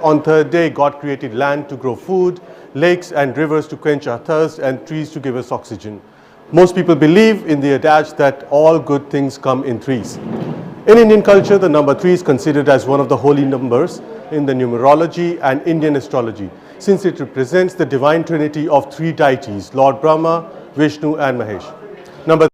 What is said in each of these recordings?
on third day, God created land to grow food, lakes and rivers to quench our thirst, and trees to give us oxygen. Most people believe in the adage that all good things come in threes. In Indian culture, the number 3 is considered as one of the holy numbers in the numerology and Indian astrology, since it represents the divine trinity of 3 deities, Lord Brahma, Vishnu and Mahesh. Number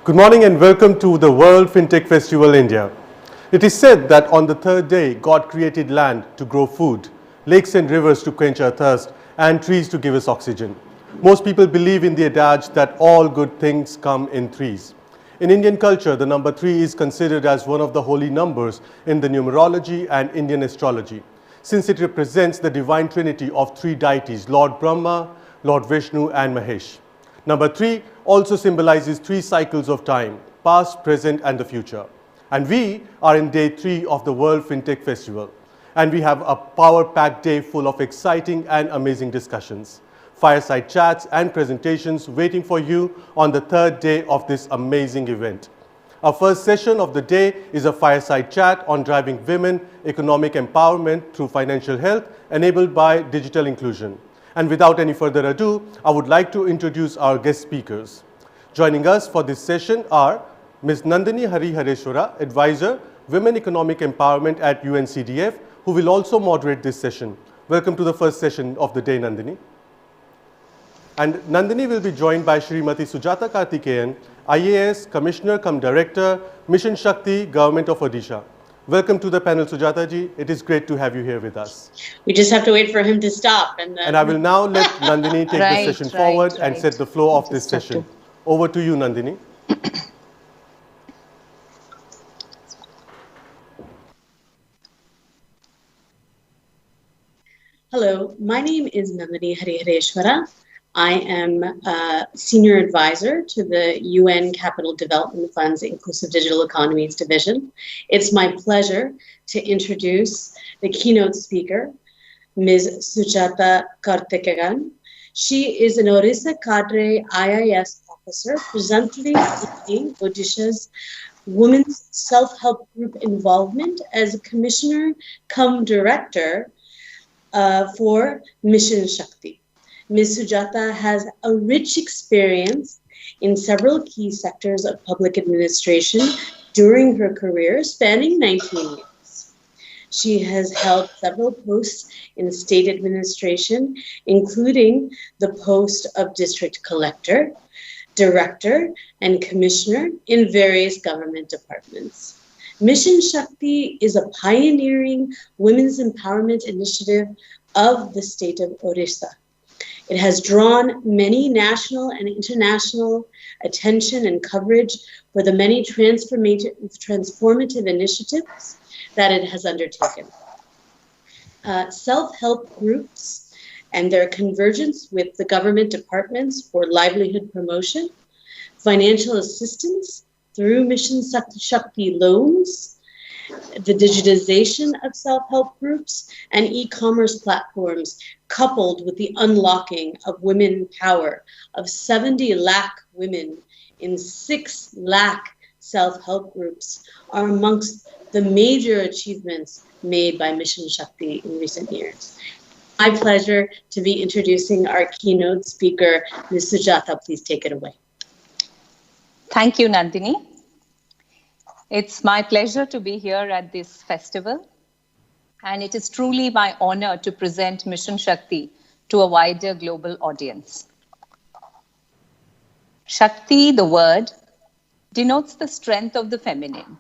Good morning and welcome to the World FinTech Festival India. It is said that on the third day, God created land to grow food, lakes and rivers to quench our thirst, and trees to give us oxygen. Most people believe in the adage that all good things come in threes. In Indian culture, the number 3 is considered as one of the holy numbers in the numerology and Indian astrology, since it represents the divine trinity of 3 deities, Lord Brahma, Lord Vishnu, and Mahesh. Number 3 also symbolizes 3 cycles of time, past, present, and the future. And we are in day 3 of the World FinTech Festival. And we have a power-packed day full of exciting and amazing discussions, fireside chats, and presentations waiting for you on the third day of this amazing event. Our first session of the day is a fireside chat on driving women economic empowerment through financial health enabled by digital inclusion. And without any further ado, I would like to introduce our guest speakers. Joining us for this session are Ms. Nandini Harihareshwara, Advisor, Women Economic Empowerment at UNCDF, who will also moderate this session. Welcome to the first session of the day, Nandini. And Nandini will be joined by Srimati Sujata Karthikeyan, IAS, Commissioner cum Director, Mission Shakti, Government of Odisha. Welcome to the panel, Sujata ji. It is great to have you here with us. We just have to wait for him to stop. And I will now let Nandini take the session forward and set the flow of this session. Over to you, Nandini. Hello, my name is Nandini Harihareshwara. I am a Senior Advisor to the UN Capital Development Fund's Inclusive Digital Economies Division. It's my pleasure to introduce the keynote speaker, Ms. Sujata Karthikeyan. She is an Orissa Cadre IIS officer presently leading Odisha's Women's Self-Help Group involvement as a Commissioner cum Director for Mission Shakti. Ms. Sujata has a rich experience in several key sectors of public administration during her career, spanning 19 years. She has held several posts in state administration, including the post of District Collector, Director, and Commissioner in various government departments. Mission Shakti is a pioneering women's empowerment initiative of the state of Orissa. It has drawn many national and international attention and coverage for the many transformative initiatives that it has undertaken. Self-help groups and their convergence with the government departments for livelihood promotion, financial assistance through Mission Shakti loans, the digitization of self-help groups, and e-commerce platforms, coupled with the unlocking of women power of 70 lakh women in 6 lakh self-help groups, are amongst the major achievements made by Mission Shakti in recent years. My pleasure to be introducing our keynote speaker, Ms. Sujata. Please take it away. Thank you, Nandini. It's my pleasure to be here at this festival, and it is truly my honor to present Mission Shakti to a wider global audience. Shakti, the word, denotes the strength of the feminine.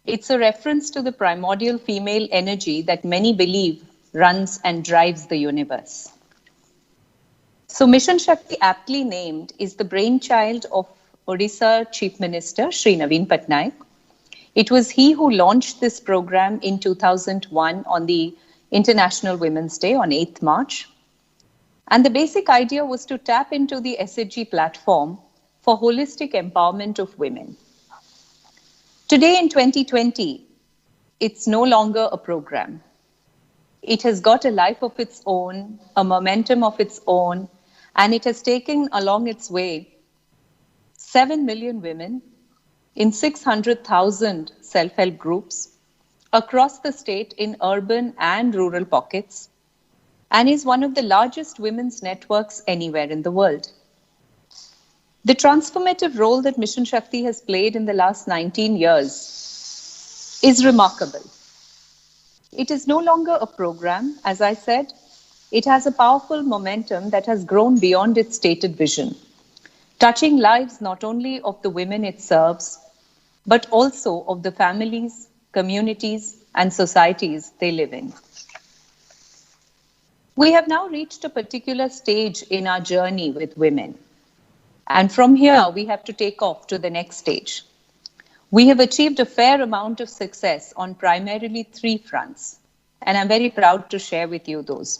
It's a reference to the primordial female energy that many believe runs and drives the universe. So Mission Shakti, aptly named, is the brainchild of Odisha Chief Minister Shri Naveen Patnaik. It was he who launched this program in 2001 on the International Women's Day on 8th March. And the basic idea was to tap into the SHG platform for holistic empowerment of women. Today in 2020, it's no longer a program. It has got a life of its own, a momentum of its own, and it has taken along its way 7 million women in 600,000 self-help groups across the state in urban and rural pockets, and is one of the largest women's networks anywhere in the world. The transformative role that Mission Shakti has played in the last 19 years is remarkable. It is no longer a program, as I said. It has a powerful momentum that has grown beyond its stated vision. touching lives not only of the women it serves, but also of the families, communities, and societies they live in. We have now reached a particular stage in our journey with women. And from here, we have to take off to the next stage. We have achieved a fair amount of success on primarily 3 fronts, and I'm very proud to share with you those.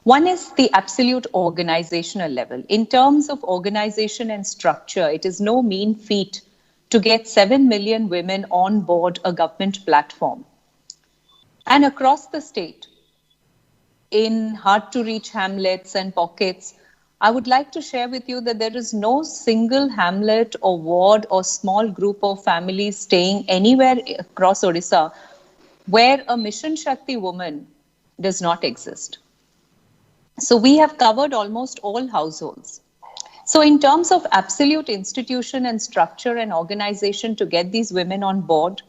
One is the absolute organizational level. In terms of organization and structure, it is no mean feat to get 7 million women on board a government platform. And across the state, in hard-to-reach hamlets and pockets, I would like to share with you that there is no single hamlet or ward or small group of families staying anywhere across Odisha where a Mission Shakti woman does not exist. So we have covered almost all households. So in terms of absolute institution and structure and organization to get these women on board,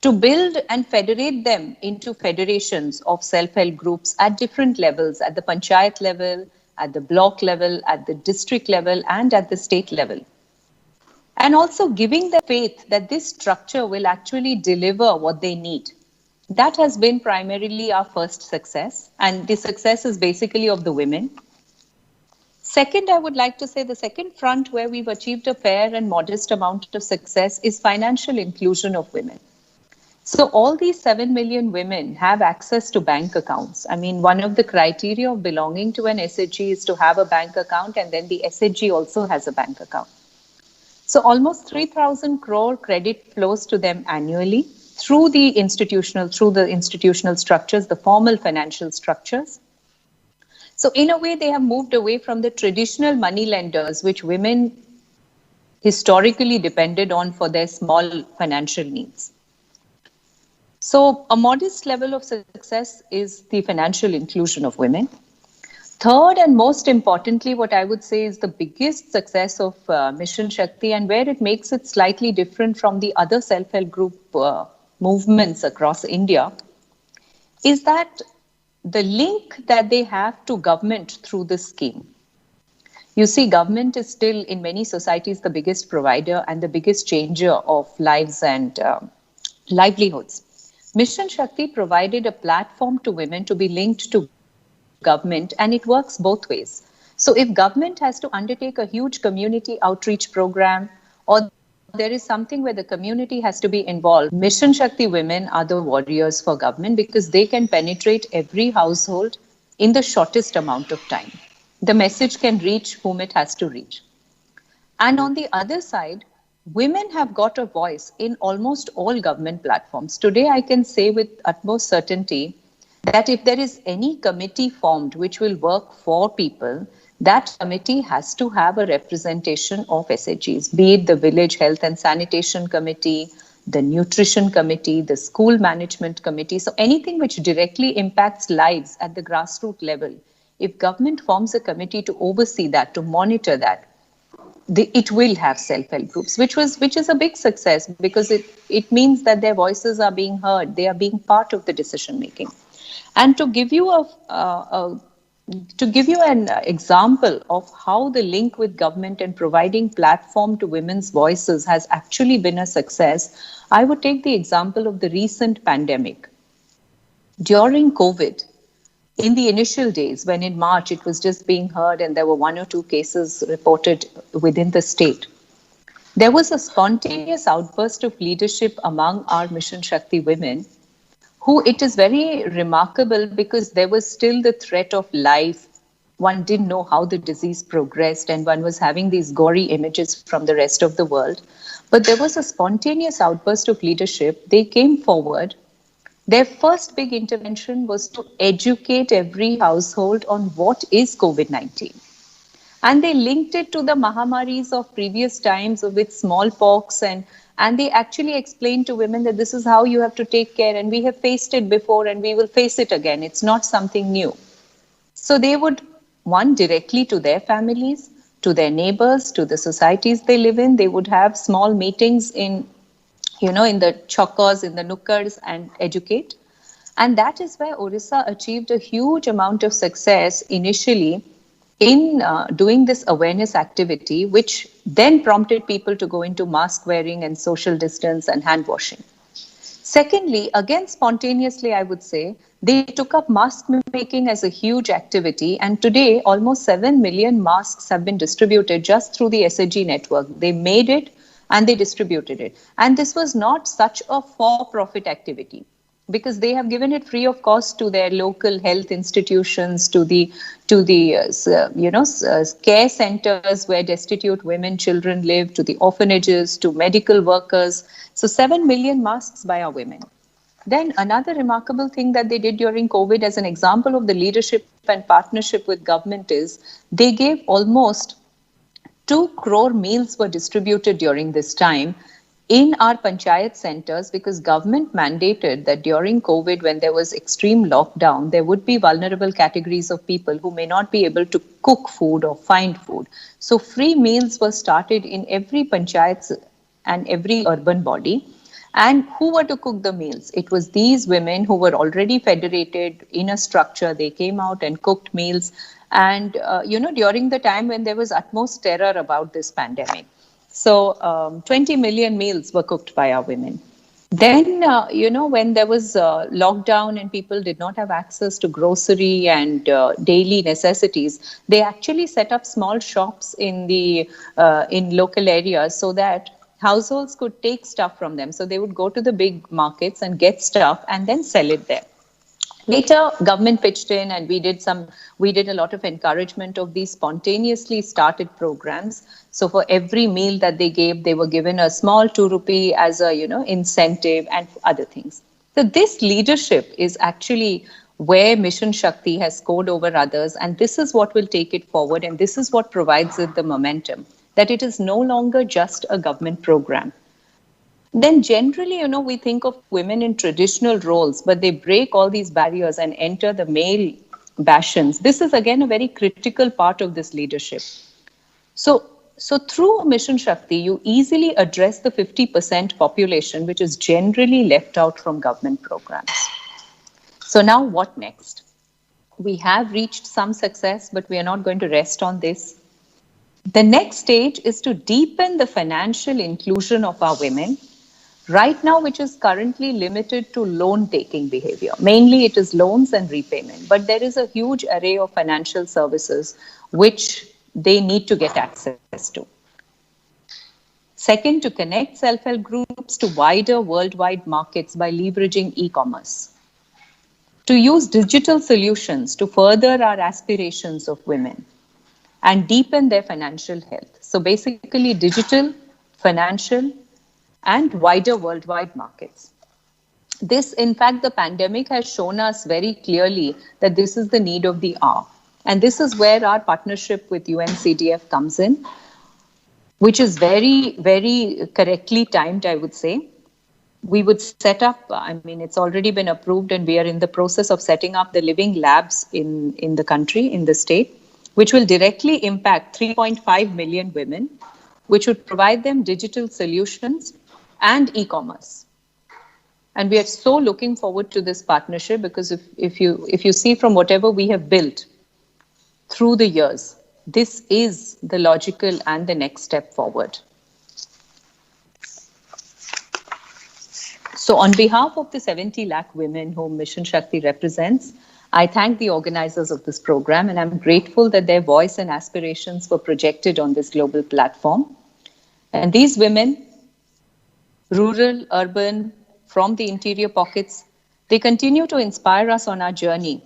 to build and federate them into federations of self-help groups at different levels, at the panchayat level, at the block level, at the district level, and at the state level. And also giving them faith that this structure will actually deliver what they need. That has been primarily our first success, and the success is basically of the women. Second, I would like to say the second front where we've achieved a fair and modest amount of success is financial inclusion of women. So all these 7 million women have access to bank accounts. I mean, one of the criteria of belonging to an SHG is to have a bank account, and then the SHG also has a bank account. So almost 3,000 crore credit flows to them annually through the institutional structures, the formal financial structures. So in a way, they have moved away from the traditional money lenders, which women historically depended on for their small financial needs. So a modest level of success is the financial inclusion of women. Third, and most importantly, what I would say is the biggest success of Mission Shakti, and where it makes it slightly different from the other self-help group movements across India, is that the link that they have to government through this scheme. You see, government is still in many societies the biggest provider and the biggest changer of lives and livelihoods. Mission Shakti provided a platform to women to be linked to government, and it works both ways. So if government has to undertake a huge community outreach program, or there is something where the community has to be involved, Mission Shakti women are the warriors for government because they can penetrate every household in the shortest amount of time. The message can reach whom it has to reach. And on the other side, women have got a voice in almost all government platforms. Today, I can say with utmost certainty that if there is any committee formed which will work for people, that committee has to have a representation of SHGs, be it the Village Health and Sanitation Committee, the Nutrition Committee, the School Management Committee. So anything which directly impacts lives at the grassroots level, if government forms a committee to oversee that, to monitor that, it will have self-help groups, which is a big success because it means that their voices are being heard, they are being part of the decision making. And to give you an example of how the link with government and providing platform to women's voices has actually been a success, I would take the example of the recent pandemic. During COVID, in the initial days, when in March it was just being heard and there were 1 or 2 cases reported within the state, there was a spontaneous outburst of leadership among our Mission Shakti women, who it is very remarkable because there was still the threat of life. One didn't know how the disease progressed and one was having these gory images from the rest of the world. But there was a spontaneous outburst of leadership. They came forward. Their first big intervention was to educate every household on what is COVID-19. And they linked it to the Mahamaris of previous times with smallpox, and they actually explained to women that this is how you have to take care, and we have faced it before and we will face it again. It's not something new. So they would, one, directly to their families, to their neighbors, to the societies they live in, they would have small meetings in the chokkas, in the nukkars, and educate. And that is where Orissa achieved a huge amount of success initially in doing this awareness activity, which then prompted people to go into mask wearing and social distance and hand washing. Secondly, again, spontaneously, I would say, they took up mask making as a huge activity. And today, almost 7 million masks have been distributed just through the SAG network. They made it and they distributed it. And this was not such a for-profit activity, because they have given it free of cost to their local health institutions, to the care centers where destitute women, children live, to the orphanages, to medical workers. So 7 million masks by our women. Then another remarkable thing that they did during COVID as an example of the leadership and partnership with government is they gave almost 2 crore meals were distributed during this time in our panchayat centers, because government mandated that during COVID, when there was extreme lockdown, there would be vulnerable categories of people who may not be able to cook food or find food. So free meals were started in every panchayat and every urban body. And who were to cook the meals? It was these women who were already federated in a structure. They came out and cooked meals. And, during the time when there was utmost terror about this pandemic. So 20 million meals were cooked by our women. Then, when there was lockdown and people did not have access to grocery and daily necessities, they actually set up small shops in local areas so that households could take stuff from them. So they would go to the big markets and get stuff and then sell it there. Later, government pitched in, and we did a lot of encouragement of these spontaneously started programs. So for every meal that they gave, they were given a small 2 rupee as a, incentive and other things. So this leadership is actually where Mission Shakti has scored over others. And this is what will take it forward. And this is what provides it the momentum, that it is no longer just a government program. Then generally, we think of women in traditional roles, but they break all these barriers and enter the male bastions. This is again a very critical part of this leadership. So through Mission Shakti, you easily address the 50% population, which is generally left out from government programs. So now what next? We have reached some success, but we are not going to rest on this. The next stage is to deepen the financial inclusion of our women. Right now, which is currently limited to loan-taking behavior. Mainly it is loans and repayment, but there is a huge array of financial services which they need to get access to. Second, to connect self-help groups to wider worldwide markets by leveraging e-commerce. To use digital solutions to further our aspirations of women and deepen their financial health. So basically digital, financial, and wider worldwide markets. This, in fact, the pandemic has shown us very clearly that this is the need of the hour. And this is where our partnership with UNCDF comes in, which is very, very correctly timed, I would say. We would set up, it's already been approved, and we are in the process of setting up the living labs in the country, in the state, which will directly impact 3.5 million women, which would provide them digital solutions and e-commerce. And we are so looking forward to this partnership, because if you see from whatever we have built through the years, this is the logical and the next step forward. So on behalf of the 70 lakh women whom Mission Shakti represents, I thank the organizers of this program, and I'm grateful that their voice and aspirations were projected on this global platform. And these women, rural, urban, from the interior pockets, they continue to inspire us on our journey.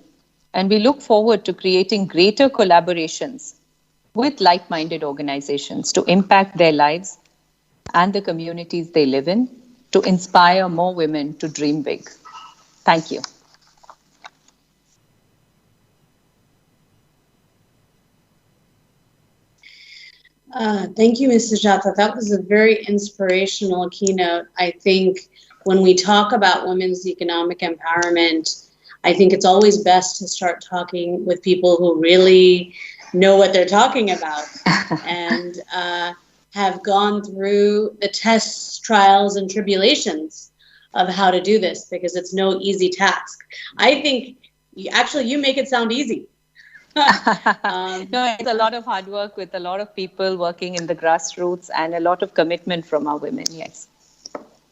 And we look forward to creating greater collaborations with like-minded organizations to impact their lives and the communities they live in, to inspire more women to dream big. Thank you. Thank you, Ms. Sujata. That was a very inspirational keynote. I think when we talk about women's economic empowerment, I think it's always best to start talking with people who really know what they're talking about and have gone through the tests, trials, and tribulations of how to do this, because it's no easy task. I think you make it sound easy. No, it's a lot of hard work with a lot of people working in the grassroots and a lot of commitment from our women, yes.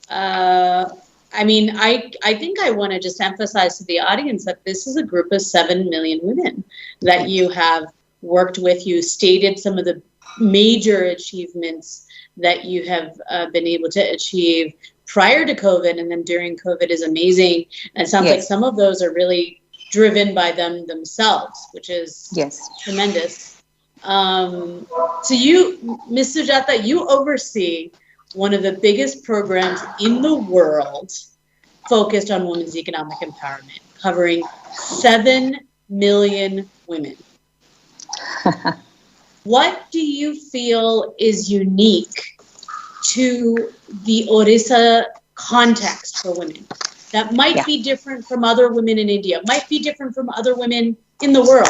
I mean, I think I want to just emphasize to the audience that this is a group of 7 million women that you have worked with. You stated some of the major achievements that you have been able to achieve prior to COVID and then during COVID is amazing. And it sounds like some of those are really driven by them themselves, which is tremendous. So you, Ms. Sujata, you oversee one of the biggest programs in the world focused on women's economic empowerment, covering 7 million women. What do you feel is unique to the Orissa context for women that might be different from other women in India, might be different from other women in the world?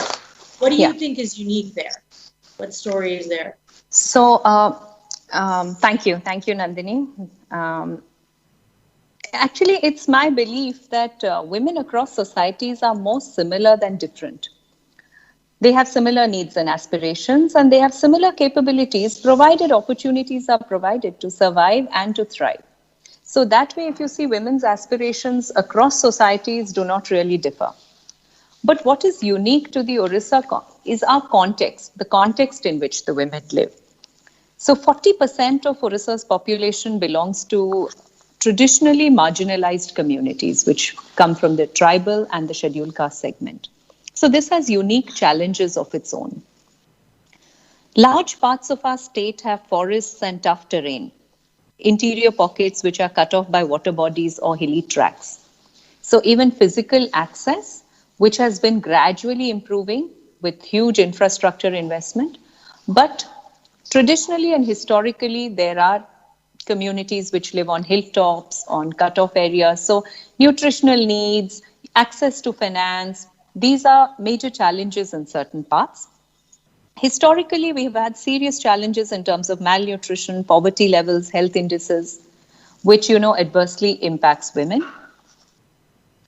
What do you think is unique there? What story is there? So, thank you, Nandini. Actually, it's my belief that women across societies are more similar than different. They have similar needs and aspirations, and they have similar capabilities, provided opportunities are provided to survive and to thrive. So that way, if you see, women's aspirations across societies do not really differ. But what is unique to the Orissa is our context, the context in which the women live. So 40% of Orissa's population belongs to traditionally marginalized communities, which come from the tribal and the scheduled caste segment. So this has unique challenges of its own. Large parts of our state have forests and tough terrain, interior pockets which are cut off by water bodies or hilly tracts. So even physical access, which has been gradually improving with huge infrastructure investment, but traditionally and historically, there are communities which live on hilltops, on cut-off areas. So nutritional needs, access to finance, these are major challenges in certain parts. Historically, we've had serious challenges in terms of malnutrition, poverty levels, health indices, which, adversely impacts women.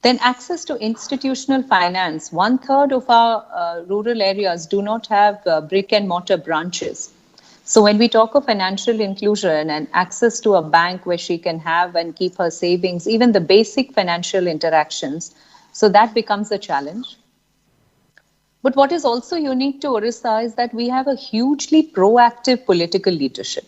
Then access to institutional finance. 1/3 of our rural areas do not have brick and mortar branches. So when we talk of financial inclusion and access to a bank where she can have and keep her savings, even the basic financial interactions, so that becomes a challenge. But what is also unique to Orissa is that we have a hugely proactive political leadership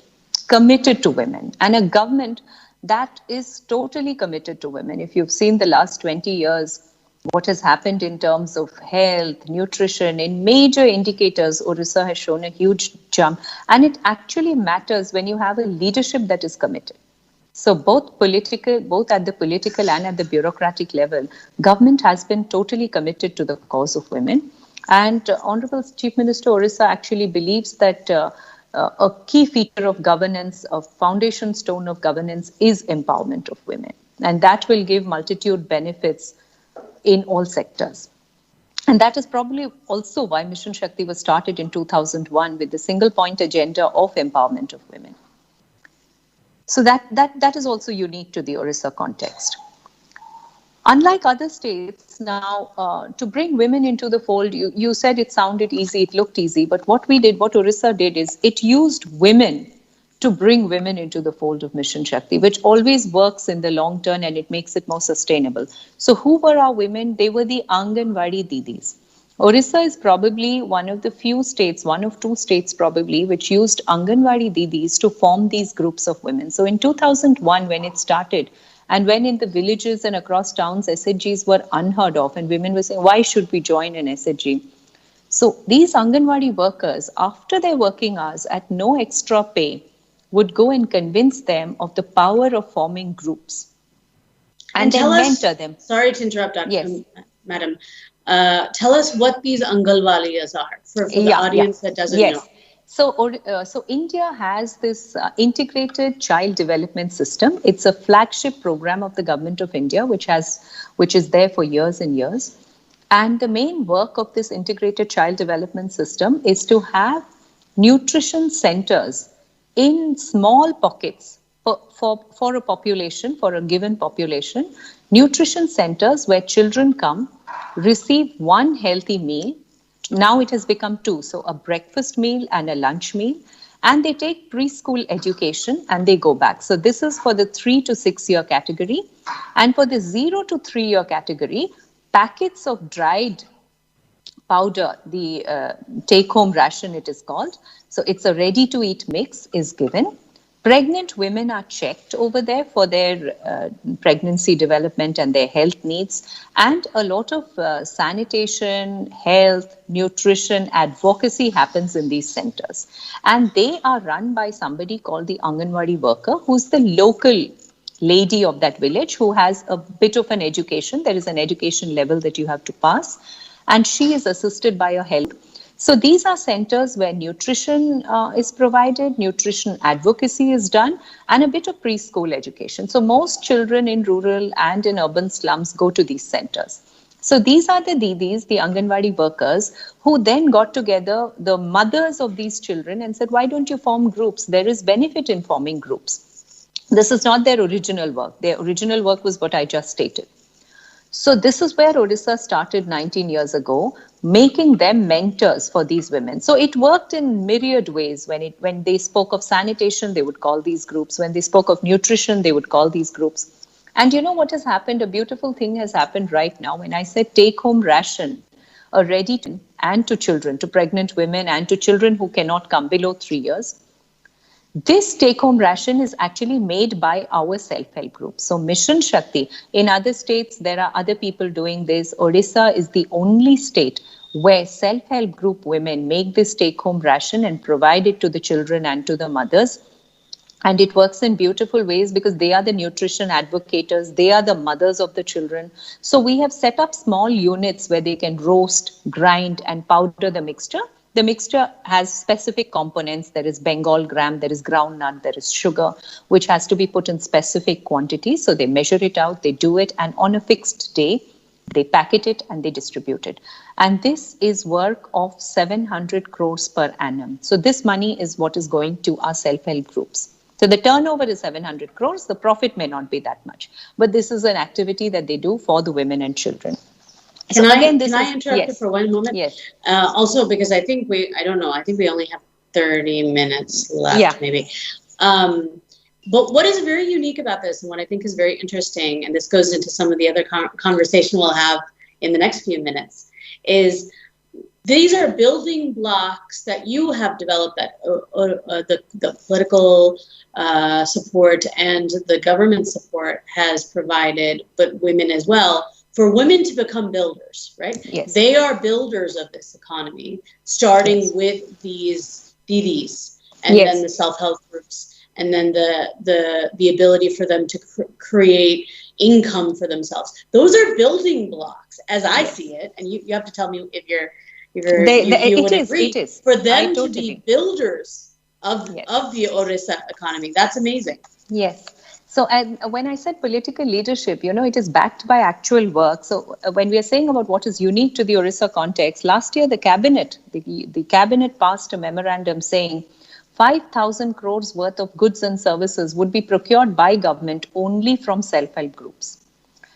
committed to women and a government that is totally committed to women. If you've seen the last 20 years, what has happened in terms of health, nutrition, in major indicators, Orissa has shown a huge jump. And it actually matters when you have a leadership that is committed. So both at the political and at the bureaucratic level, government has been totally committed to the cause of women. And Honorable Chief Minister Orissa actually believes that a key feature of governance, a foundation stone of governance is empowerment of women. And that will give multitude benefits in all sectors. And that is probably also why Mission Shakti was started in 2001 with the single point agenda of empowerment of women. So that is also unique to the Orissa context. Unlike other states now, to bring women into the fold, you said it sounded easy, it looked easy, but what Orissa did is it used women to bring women into the fold of Mission Shakti, which always works in the long term and it makes it more sustainable. So who were our women? They were the Anganwadi Didis. Orissa is probably one of the few states, one of two states probably, which used Anganwadi Didis to form these groups of women. So in 2001, when it started, and when in the villages and across towns, SHGs were unheard of, and women were saying, why should we join an SHG? So these Anganwadi workers, after their working hours, at no extra pay, would go and convince them of the power of forming groups. And then mentor them. Sorry to interrupt, Madam. Tell us what these Anganwadis are for the audience that doesn't know. So India has this integrated child development system. It's a flagship program of the government of India, which is there for years and years. And the main work of this integrated child development system is to have nutrition centers in small pockets for a population, for a given population, nutrition centers where children come, receive one healthy meal, Now it has become two. So a breakfast meal and a lunch meal. And they take preschool education and they go back. So this is for the 3 to 6 year category. And for the 0 to 3 year category, packets of dried powder, the take-home ration it is called. So it's a ready-to-eat mix is given. Pregnant women are checked over there for their pregnancy development and their health needs. And a lot of sanitation, health, nutrition, advocacy happens in these centers. And they are run by somebody called the Anganwadi worker, who's the local lady of that village who has a bit of an education. There is an education level that you have to pass. And she is assisted by a help. So these are centers where nutrition is provided, nutrition advocacy is done, and a bit of preschool education. So most children in rural and in urban slums go to these centers. So these are the Didis, the Anganwadi workers, who then got together, the mothers of these children, and said, why don't you form groups? There is benefit in forming groups. This is not their original work. Their original work was what I just stated. So this is where Odisha started 19 years ago, making them mentors for these women. So it worked in myriad ways. When they spoke of sanitation, they would call these groups. When they spoke of nutrition, they would call these groups. And you know what has happened? A beautiful thing has happened right now. When I said take-home ration, a ready to and to children, to pregnant women and to children who cannot come below 3 years. This take-home ration is actually made by our self-help group. So Mission Shakti, in other states, there are other people doing this. Odisha is the only state where self-help group women make this take-home ration and provide it to the children and to the mothers. And it works in beautiful ways because they are the nutrition advocates. They are the mothers of the children. So we have set up small units where they can roast, grind, and powder the mixture. The mixture has specific components. There is Bengal gram, there is groundnut, there is sugar, which has to be put in specific quantities. So they measure it out, they do it, and on a fixed day, they packet it and they distribute it. And this is work of 700 crores per annum. So this money is what is going to our self-help groups. So the turnover is 700 crores. The profit may not be that much. But this is an activity that they do for the women and children. Can I interrupt you for one moment? Yes. Also, because I think I don't know, I think we only have 30 minutes left, maybe. But what is very unique about this, and what I think is very interesting, and this goes into some of the other conversation we'll have in the next few minutes, is these are building blocks that you have developed, that the political support and the government support has provided, but women as well, for women to become builders, right? Yes. They are builders of this economy, starting with these Didis and then the self-help groups, and then the ability for them to create income for themselves. Those are building blocks, as I see it, and you have to tell me if you would agree. It is. For them to be builders of the Odisha economy. That's amazing. Yes. So when I said political leadership, it is backed by actual work. So when we are saying about what is unique to the Orissa context, last year the cabinet passed a memorandum saying 5,000 crores worth of goods and services would be procured by government only from self-help groups.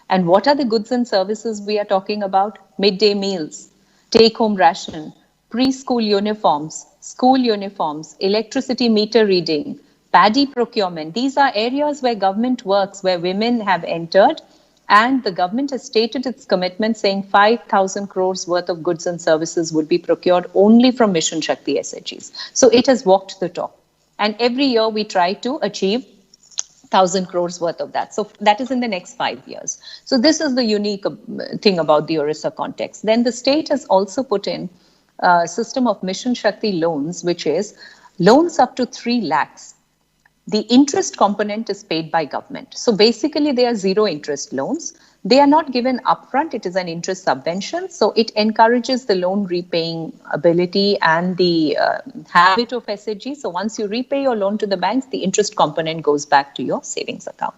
And what are the goods and services we are talking about? Midday meals, take-home ration, preschool uniforms, school uniforms, electricity meter reading, paddy procurement. These are areas where government works, where women have entered, and the government has stated its commitment saying 5,000 crores worth of goods and services would be procured only from Mission Shakti SHGs. So it has walked the talk. And every year we try to achieve 1,000 crores worth of that. So that is in the next 5 years. So this is the unique thing about the Orissa context. Then the state has also put in a system of Mission Shakti loans, which is loans up to 3 lakhs. The interest component is paid by government. So basically, they are zero interest loans. They are not given upfront. It is an interest subvention. So it encourages the loan repaying ability and the habit of SHG. So once you repay your loan to the banks, the interest component goes back to your savings account.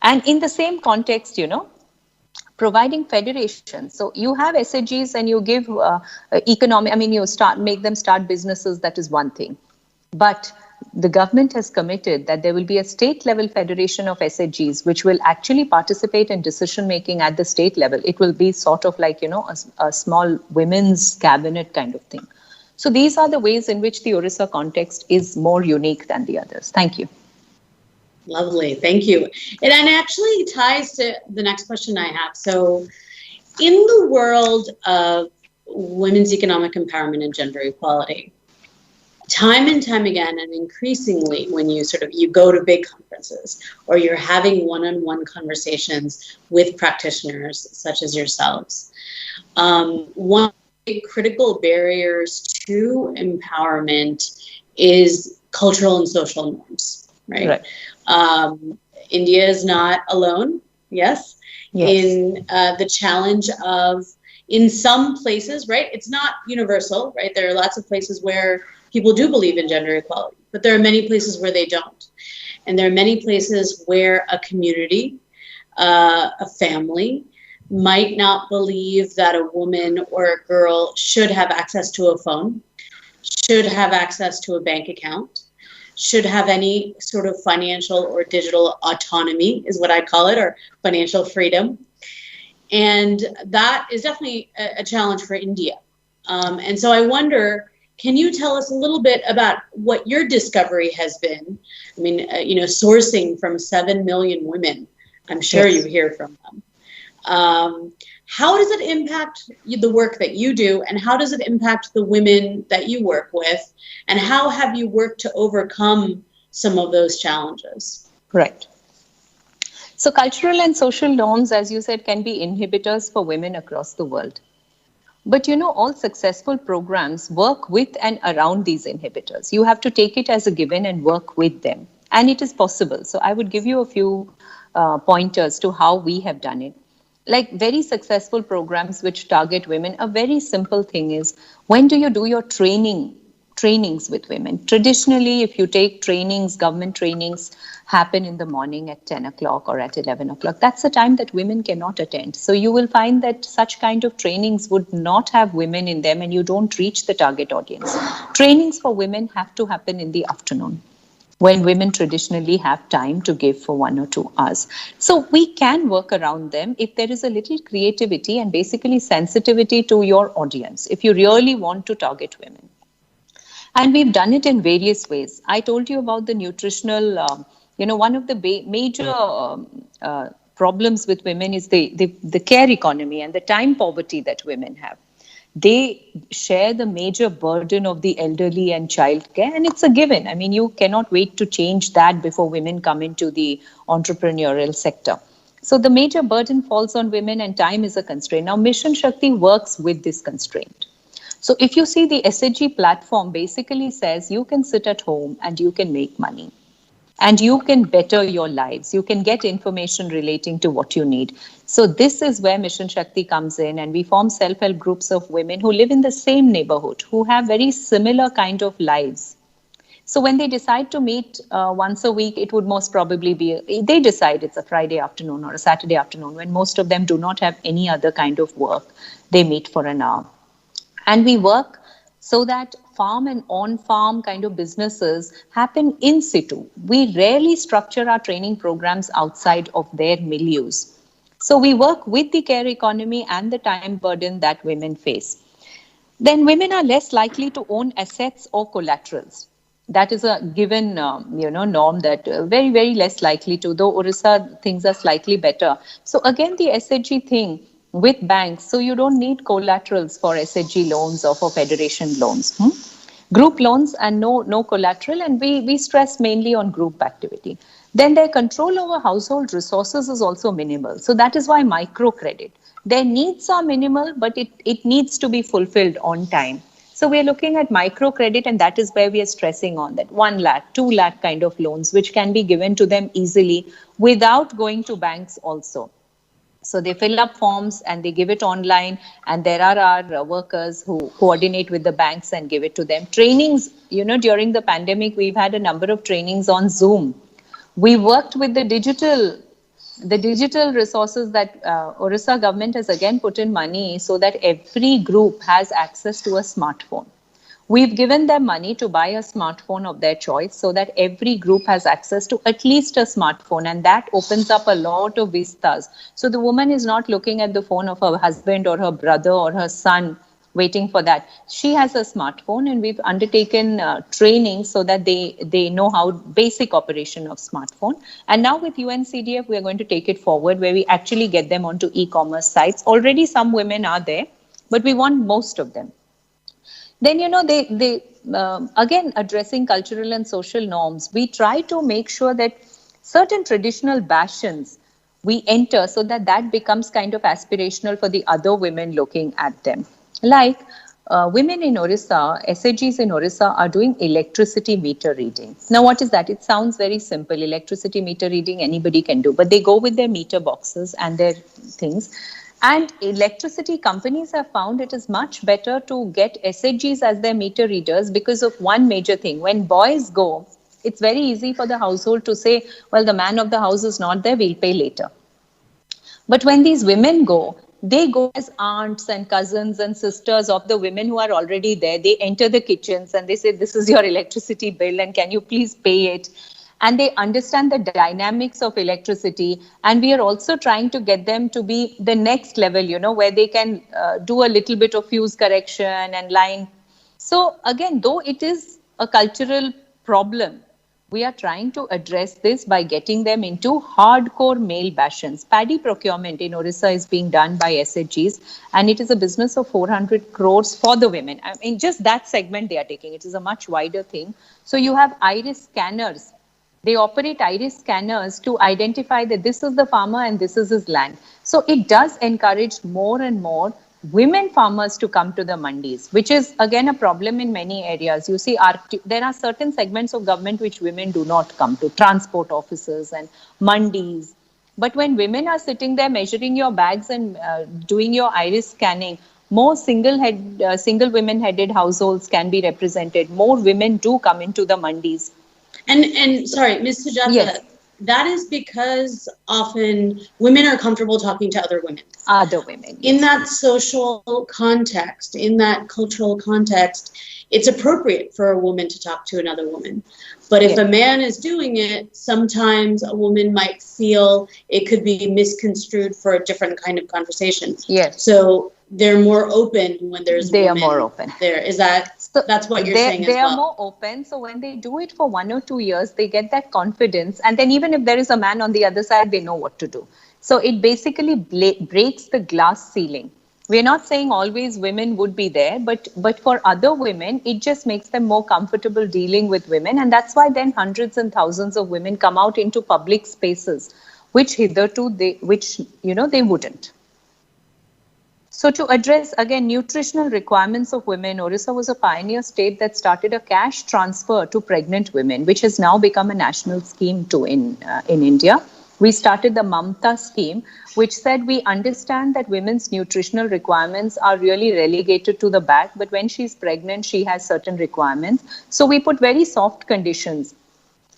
And in the same context, providing federation. So you have SHGs and you give make them start businesses. That is one thing. But the government has committed that there will be a state level federation of SHGs which will actually participate in decision making at the state level. It will be sort of like, a small women's cabinet kind of thing. So these are the ways in which the Orissa context is more unique than the others. Thank you. Lovely, thank you. And actually ties to the next question I have. So in the world of women's economic empowerment and gender equality, time and time again, and increasingly when you go to big conferences or you're having one-on-one conversations with practitioners such as yourselves, one of the critical barriers to empowerment is cultural and social norms, right? India is not alone, yes. In the challenge of, in some places, right, it's not universal, right? There are lots of places where people do believe in gender equality, but there are many places where they don't. And there are many places where a community, a family, might not believe that a woman or a girl should have access to a phone, should have access to a bank account, should have any sort of financial or digital autonomy, is what I call it, or financial freedom. And that is definitely a challenge for India. And so I wonder, can you tell us a little bit about what your discovery has been? I mean, sourcing from 7 million women, I'm sure you hear from them. How does it impact the work that you do, and how does it impact the women that you work with, and how have you worked to overcome some of those challenges? Right. So cultural and social norms, as you said, can be inhibitors for women across the world. But all successful programs work with and around these inhibitors. You have to take it as a given and work with them. And it is possible. So I would give you a few pointers to how we have done it. Like very successful programs which target women, a very simple thing is, when do you do your trainings with women? Traditionally, if you take trainings, government trainings happen in the morning at 10 o'clock or at 11 o'clock. That's the time that women cannot attend. So you will find that such kind of trainings would not have women in them, and you don't reach the target audience. Trainings for women have to happen in the afternoon, when women traditionally have time to give for 1 or 2 hours. So we can work around them if there is a little creativity and basically sensitivity to your audience, if you really want to target women. And we've done it in various ways. I told you about the nutritional, one of the major problems with women is the care economy and the time poverty that women have. They share the major burden of the elderly and childcare, and it's a given. I mean, you cannot wait to change that before women come into the entrepreneurial sector. So the major burden falls on women, and time is a constraint. Now, Mission Shakti works with this constraint. So if you see, the SHG platform basically says you can sit at home and you can make money. And you can better your lives. You can get information relating to what you need. So this is where Mission Shakti comes in, and we form self-help groups of women who live in the same neighborhood, who have very similar kind of lives. So when they decide to meet once a week, it would most probably be, they decide it's a Friday afternoon or a Saturday afternoon, when most of them do not have any other kind of work. They meet for an hour. And we work so that farm and on-farm kind of businesses happen in situ. We rarely structure our training programs outside of their milieus. So we work with the care economy and the time burden that women face. Then women are less likely to own assets or collaterals. That is a given, norm that very, very less likely to, though Orissa things are slightly better. So again, the SHG thing with banks, so you don't need collaterals for SHG loans or for federation loans. Group loans and no collateral, and we stress mainly on group activity. Then their control over household resources is also minimal. So that is why microcredit. Their needs are minimal, but it needs to be fulfilled on time. So we are looking at microcredit, and that is where we are stressing on that 1 lakh, 2 lakh kind of loans, which can be given to them easily without going to banks also. So they fill up forms and they give it online, and there are our workers who coordinate with the banks and give it to them. Trainings, during the pandemic, we've had a number of trainings on Zoom. We worked with the digital resources that Orissa government has again put in money so that every group has access to a smartphone. We've given them money to buy a smartphone of their choice so that every group has access to at least a smartphone, and that opens up a lot of vistas. So the woman is not looking at the phone of her husband or her brother or her son waiting for that. She has a smartphone, and we've undertaken training so that they know how basic operation of smartphone. And now with UNCDF, we are going to take it forward where we actually get them onto e-commerce sites. Already some women are there, but we want most of them. Then, they again, addressing cultural and social norms, we try to make sure that certain traditional bastions we enter so that that becomes kind of aspirational for the other women looking at them. Like women in Orissa, SHGs in Orissa are doing electricity meter reading. Now, what is that? It sounds very simple. Electricity meter reading, anybody can do, but they go with their meter boxes and their things. And electricity companies have found it is much better to get SHGs as their meter readers because of one major thing. When boys go, it's very easy for the household to say, well, the man of the house is not there, we'll pay later. But when these women go, they go as aunts and cousins and sisters of the women who are already there. They enter the kitchens and they say, this is your electricity bill and can you please pay it? And they understand the dynamics of electricity. And we are also trying to get them to be the next level, where they can do a little bit of fuse correction and line. So again, though it is a cultural problem, we are trying to address this by getting them into hardcore male bastions. Paddy procurement in Orissa is being done by SHGs, and it is a business of 400 crores for the women. I mean, just that segment they are taking. It is a much wider thing. So you have iris scanners. They operate iris scanners to identify that this is the farmer and this is his land. So it does encourage more and more women farmers to come to the mandis, which is again a problem in many areas. You see, there are certain segments of government which women do not come to, transport offices and mandis. But when women are sitting there measuring your bags and doing your iris scanning, more single women-headed households can be represented. More women do come into the mandis. And sorry, Ms. Sujata, yes. That is because often women are comfortable talking to other women. Other women. Yes. In that social context, in that cultural context, it's appropriate for a woman to talk to another woman. But if a man is doing it, sometimes a woman might feel it could be misconstrued for a different kind of conversation. Yes. So they're more open when there's they women are more open. There. Is that that's what you're saying as well? They are more open. So when they do it for 1 or 2 years, they get that confidence. And then even if there is a man on the other side, they know what to do. So it basically breaks the glass ceiling. We're not saying always women would be there, but for other women, it just makes them more comfortable dealing with women. And that's why then hundreds and thousands of women come out into public spaces, which hitherto they wouldn't. So to address, again, nutritional requirements of women, Orissa was a pioneer state that started a cash transfer to pregnant women, which has now become a national scheme too in India. We started the Mamta scheme, which said we understand that women's nutritional requirements are really relegated to the back, but when she's pregnant, she has certain requirements. So we put very soft conditions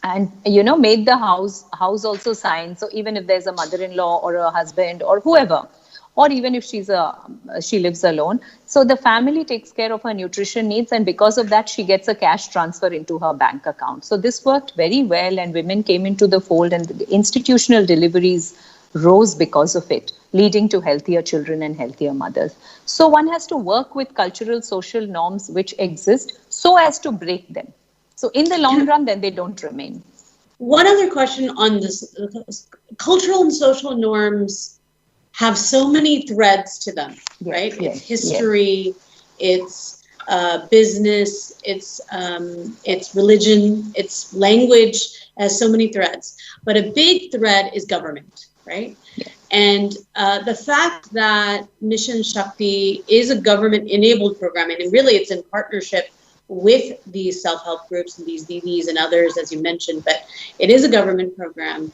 and, made the house also sign. So even if there's a mother-in-law or a husband or whoever, or even if she lives alone. So the family takes care of her nutrition needs, and because of that, she gets a cash transfer into her bank account. So this worked very well, and women came into the fold, and the institutional deliveries rose because of it, leading to healthier children and healthier mothers. So one has to work with cultural, social norms which exist so as to break them. So in the long run, then they don't remain. One other question on this: cultural and social norms have so many threads to them, right? Yes, it's history, it's business, it's religion, it's language, has so many threads. But a big thread is government, right? Yes. And the fact that Mission Shakti is a government-enabled program, and really it's in partnership with these self-help groups and these DVs and others, as you mentioned, but it is a government program.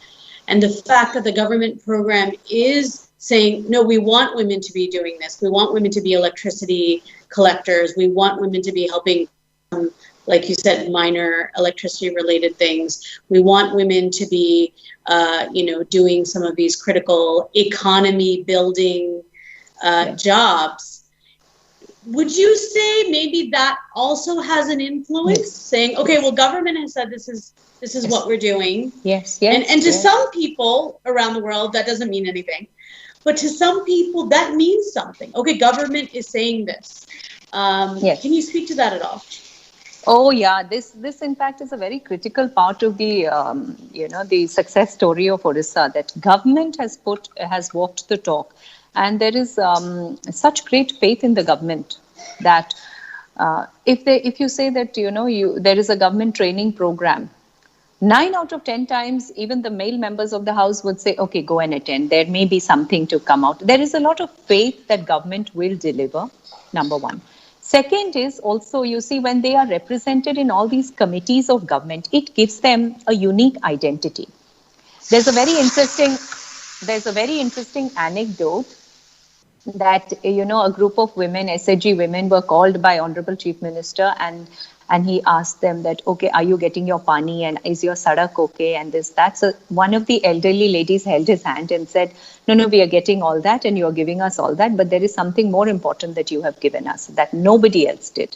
And the fact that the government program is saying, no, we want women to be doing this. We want women to be electricity collectors. We want women to be helping, like you said, minor electricity related things. We want women to be, doing some of these critical economy building jobs. would you say maybe that also has an influence, saying, okay, well, government has said this is what we're doing. Yes. And to some people around the world, that doesn't mean anything. But to some people, that means something. Okay, government is saying this. Can you speak to that at all? Oh yeah, this in fact is a very critical part of the the success story of Orissa, that government has walked the talk, and there is such great faith in the government that if you say that there is a government training program, 9 out of 10 times, even the male members of the house would say, okay, go and attend. There may be something to come out. There is a lot of faith that government will deliver, number one. Second is also, you see, when they are represented in all these committees of government, it gives them a unique identity. There's a very interesting anecdote that, a group of women, SHG women, were called by Honorable Chief Minister, and he asked them that, okay, are you getting your pani, and is your sadak okay, and this, that. So one of the elderly ladies held his hand and said, no, we are getting all that and you are giving us all that, but there is something more important that you have given us that nobody else did.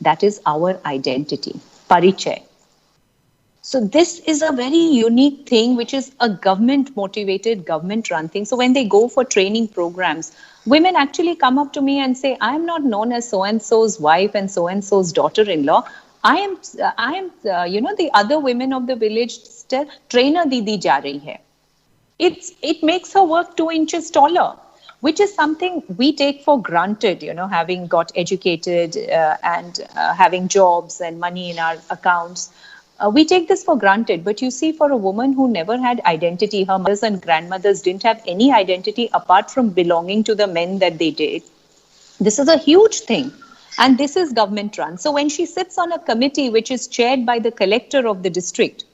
That is our identity, parichay. So this is a very unique thing, which is a government motivated, government run thing. So when they go for training programs, women actually come up to me and say, I am not known as so-and-so's wife and so-and-so's daughter-in-law. I am, the other women of the village still trainer Didi ja rahi hai. It makes her work 2 inches taller, which is something we take for granted, having got educated and having jobs and money in our accounts. We take this for granted, but you see, for a woman who never had identity, her mothers and grandmothers didn't have any identity apart from belonging to the men that they did. This is a huge thing, and this is government run. So when she sits on a committee which is chaired by the collector of the district,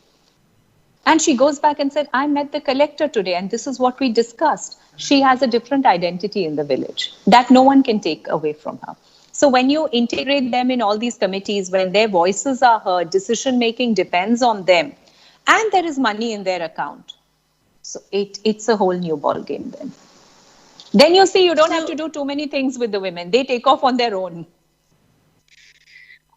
and she goes back and said, I met the collector today and this is what we discussed, she has a different identity in the village that no one can take away from her. So when you integrate them in all these committees, when their voices are heard, decision-making depends on them, and there is money in their account. So it's a whole new ball game then. Then you see, you don't have to do too many things with the women. They take off on their own.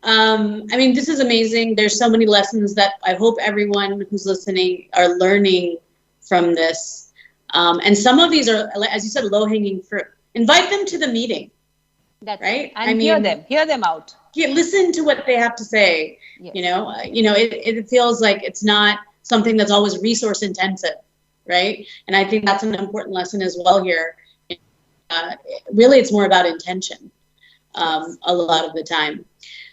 This is amazing. There's so many lessons that I hope everyone who's listening are learning from this. And some of these are, as you said, low-hanging fruit. Invite them to the meeting. That's right. And hear them out. Yeah, listen to what they have to say. Yes. It feels like it's not something that's always resource intensive, right? And I think that's an important lesson as well here. Really, it's more about intention a lot of the time.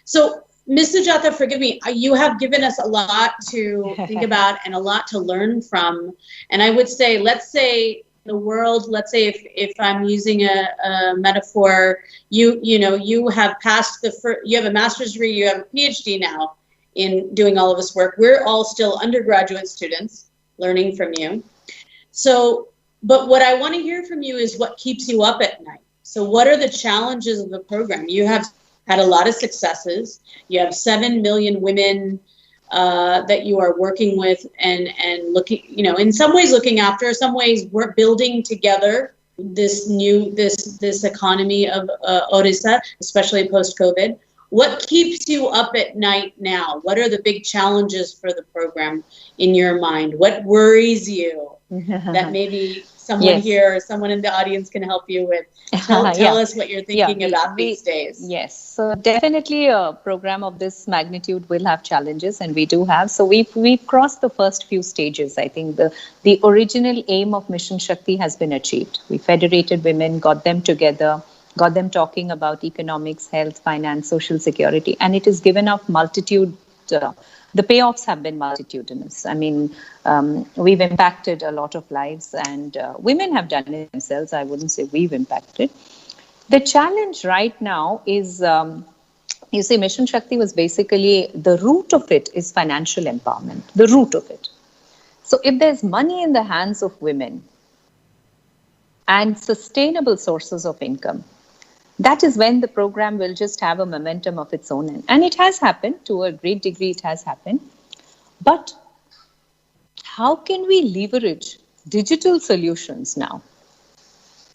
So, Ms. Sujatha, forgive me, you have given us a lot to think about and a lot to learn from. And I would say, let's say the world, let's say if I'm using a metaphor, you have passed you have a master's degree, you have a PhD now in doing all of this work. We're all still undergraduate students learning from you. So, but what I want to hear from you is what keeps you up at night. So what are the challenges of the program? You have had a lot of successes. You have 7 million women that you are working with and looking, in some ways looking after, some ways we're building together this economy of Orissa, especially post-COVID. What keeps you up at night now? What are the big challenges for the program in your mind? What worries you that maybe someone here or someone in the audience can help you with? Tell us what you're thinking about these days. Yes, so definitely a program of this magnitude will have challenges, and we do have. So we've crossed the first few stages. I think the original aim of Mission Shakti has been achieved. We federated women, got them together, got them talking about economics, health, finance, social security, and it has given up multitude. The payoffs have been multitudinous. We've impacted a lot of lives, and women have done it themselves. I wouldn't say we've impacted. The challenge right now is, you see, Mission Shakti was basically, the root of it is financial empowerment, the root of it. So if there's money in the hands of women and sustainable sources of income, that is when the program will just have a momentum of its own. And it has happened to a great degree, it has happened. But how can we leverage digital solutions now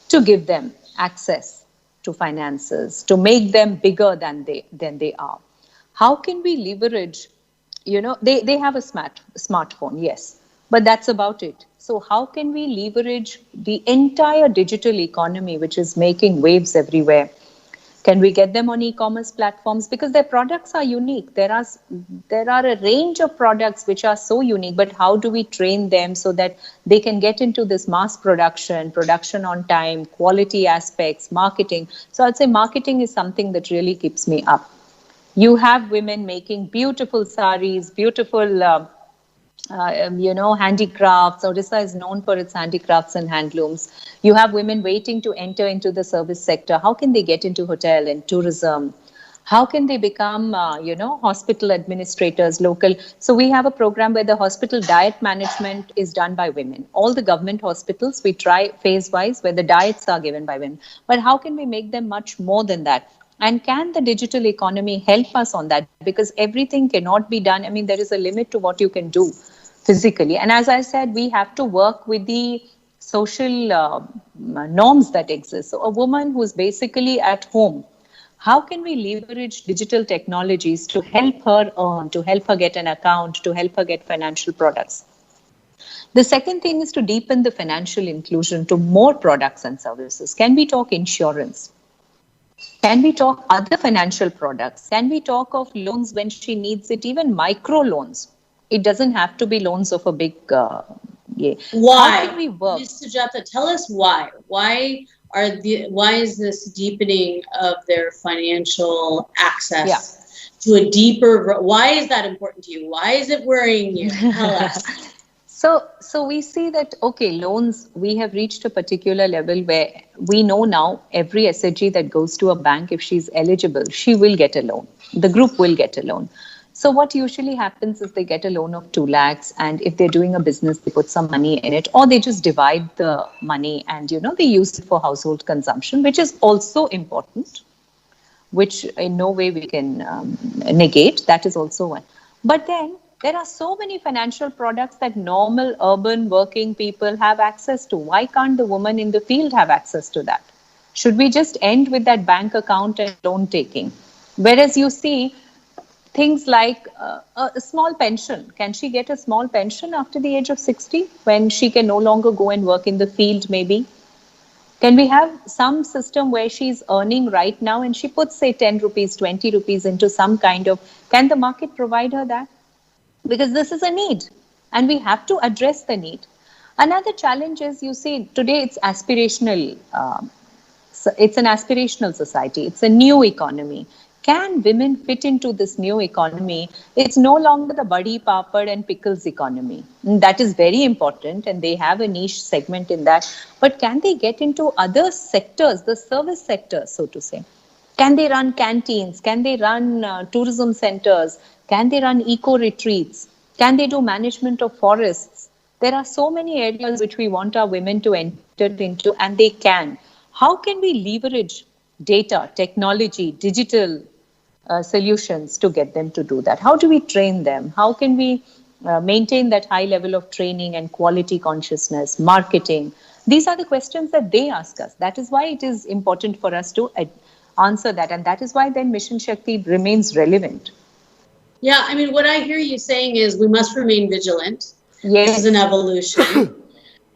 to give them access to finances, to make them bigger than they are. How can we leverage, they have a smartphone, yes, but that's about it. So how can we leverage the entire digital economy, which is making waves everywhere? Can we get them on e-commerce platforms? Because their products are unique. There are a range of products which are so unique, but how do we train them so that they can get into this mass production on time, quality aspects, marketing? So I'd say marketing is something that really keeps me up. You have women making beautiful saris, beautiful handicrafts. Odisha is known for its handicrafts and handlooms. You have women waiting to enter into the service sector. How can they get into hotel and tourism? How can they become, hospital administrators, local? So we have a program where the hospital diet management is done by women. All the government hospitals, we try phase-wise where the diets are given by women. But how can we make them much more than that? And can the digital economy help us on that? Because everything cannot be done. I mean, there is a limit to what you can do physically. And as I said, we have to work with the social norms that exist. So a woman who's basically at home, how can we leverage digital technologies to help her earn, to help her get an account, to help her get financial products? The second thing is to deepen the financial inclusion to more products and services. Can we talk insurance? Can we talk other financial products? Can we talk of loans when she needs it, even micro loans? It doesn't have to be loans of a big... Why? How can we work? Ms. Sujata, tell us why. Why is this deepening of their financial access to a deeper... Why is that important to you? Why is it worrying you? Tell us. So we see that, okay, loans, we have reached a particular level where we know now every SHG that goes to a bank, if she's eligible, she will get a loan. The group will get a loan. So what usually happens is they get a loan of 2 lakhs, and if they're doing a business, they put some money in it, or they just divide the money and, they use it for household consumption, which is also important, which in no way we can negate. That is also one. But then there are so many financial products that normal urban working people have access to. Why can't the woman in the field have access to that? Should we just end with that bank account and loan taking? Whereas you see things like a small pension. Can she get a small pension after the age of 60 when she can no longer go and work in the field maybe? Can we have some system where she's earning right now and she puts, say, 10 rupees, 20 rupees into some kind of... Can the market provide her that? Because this is a need and we have to address the need. Another challenge is, you see, today it's aspirational. It's an aspirational society. It's a new economy. Can women fit into this new economy? It's no longer the buddy, papad and pickles economy. And that is very important and they have a niche segment in that. But can they get into other sectors, the service sector, so to say? Can they run canteens? Can they run tourism centers? Can they run eco-retreats? Can they do management of forests? There are so many areas which we want our women to enter into, and they can. How can we leverage data, technology, digital solutions to get them to do that? How do we train them? How can we maintain that high level of training and quality consciousness, marketing? These are the questions that they ask us. That is why it is important for us to answer that. And that is why then Mission Shakti remains relevant. Yeah, I mean, what I hear you saying is we must remain vigilant. Yes. This is an evolution.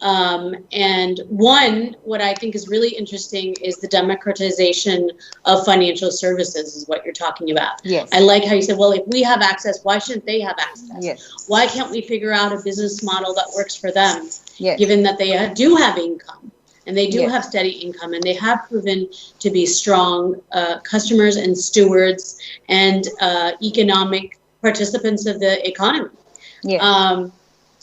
And one, what I think is really interesting is the democratization of financial services is what you're talking about. Yes. I like how you said, well, if we have access, why shouldn't they have access? Yes. Why can't we figure out a business model that works for them, yes. given that they do have income and they do yes. have steady income and they have proven to be strong customers and stewards and economic participants of the economy. Yes.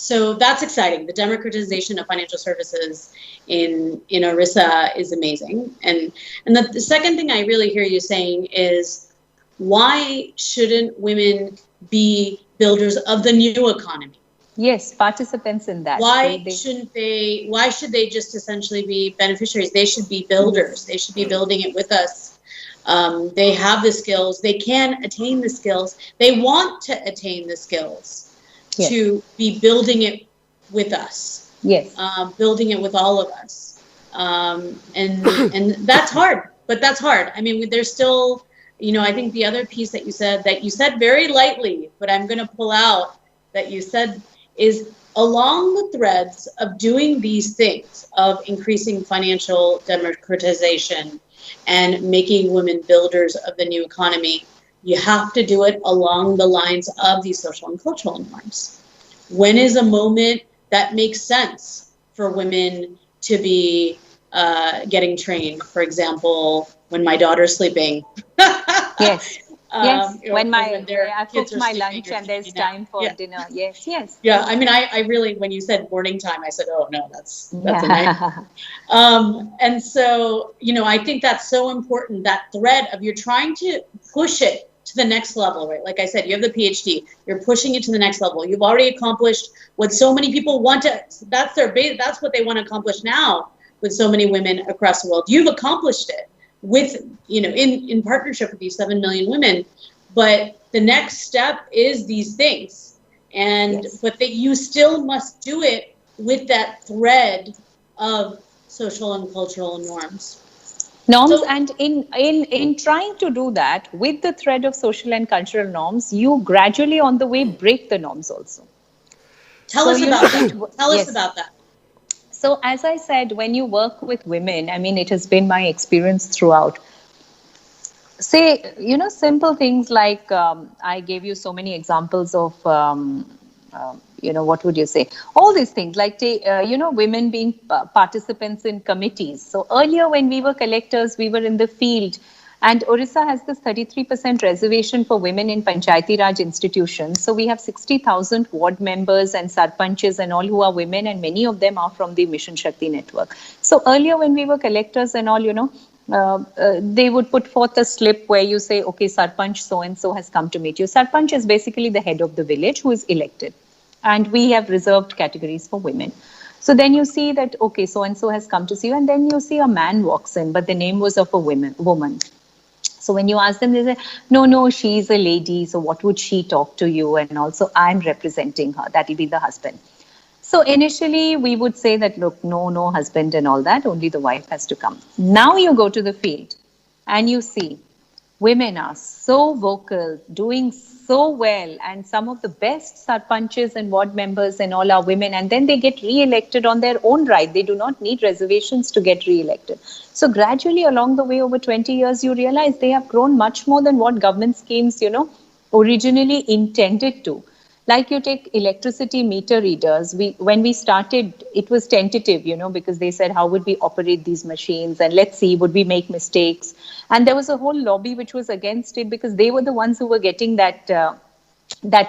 So that's exciting. The democratization of financial services in Orissa is amazing. And the second thing I really hear you saying is, why shouldn't women be builders of the new economy? Yes, participants in that. Why should they just essentially be beneficiaries? They should be builders. They should be building it with us. They have the skills. They can attain the skills. They want to attain the skills. Yes. To be building it with us. Yes. Building it with all of us. And that's hard. but that's hard. I mean, there's still, I think the other piece that you said very lightly, but I'm going to pull out that you said is along the threads of doing these things, of increasing financial democratization and making women builders of the new economy, you have to do it along the lines of these social and cultural norms. When is a moment that makes sense for women to be getting trained? For example, when my daughter's sleeping. Yes. Yes, when I cook my sleeping, lunch and there's time for dinner. Yes, yes. Yeah, I mean, I really, when you said morning time, I said, oh no, that's a night. And so, I think that's so important, that thread of you're trying to push it to the next level, right? Like I said, you have the PhD, you're pushing it to the next level. You've already accomplished what so many people want to, that's what they want to accomplish now with so many women across the world. You've accomplished it with, in partnership with these 7 million women, but the next step is these things. And, but that you still must do it with that thread of social and cultural norms. And in trying to do that with the thread of social and cultural norms, you gradually on the way break the norms also. Tell us about that. So as I said, when you work with women, I mean, it has been my experience throughout. Say, simple things like I gave you so many examples of, what would you say? All these things like, women being participants in committees. So earlier when we were collectors, we were in the field. And Orissa has this 33% reservation for women in Panchayati Raj institutions. So we have 60,000 ward members and sarpanches and all who are women, and many of them are from the Mission Shakti network. So earlier when we were collectors and all, they would put forth a slip where you say, okay, sarpanch so-and-so has come to meet you. Sarpanch is basically the head of the village who is elected. And we have reserved categories for women. So then you see that, okay, so-and-so has come to see you. And then you see a man walks in, but the name was of a woman. So when you ask them, they say, no, she's a lady. So what would she talk to you? And also I'm representing her. That will be the husband. So initially we would say that, look, no husband and all that. Only the wife has to come. Now you go to the field and you see women are so vocal, doing so well. And some of the best sarpanches and ward members and all are women. And then they get re-elected on their own right. They do not need reservations to get re-elected. So gradually along the way over 20 years, you realize they have grown much more than what government schemes, originally intended to. Like you take electricity meter readers. When we started, it was tentative, because they said, how would we operate these machines? And let's see, would we make mistakes? And there was a whole lobby which was against it because they were the ones who were getting that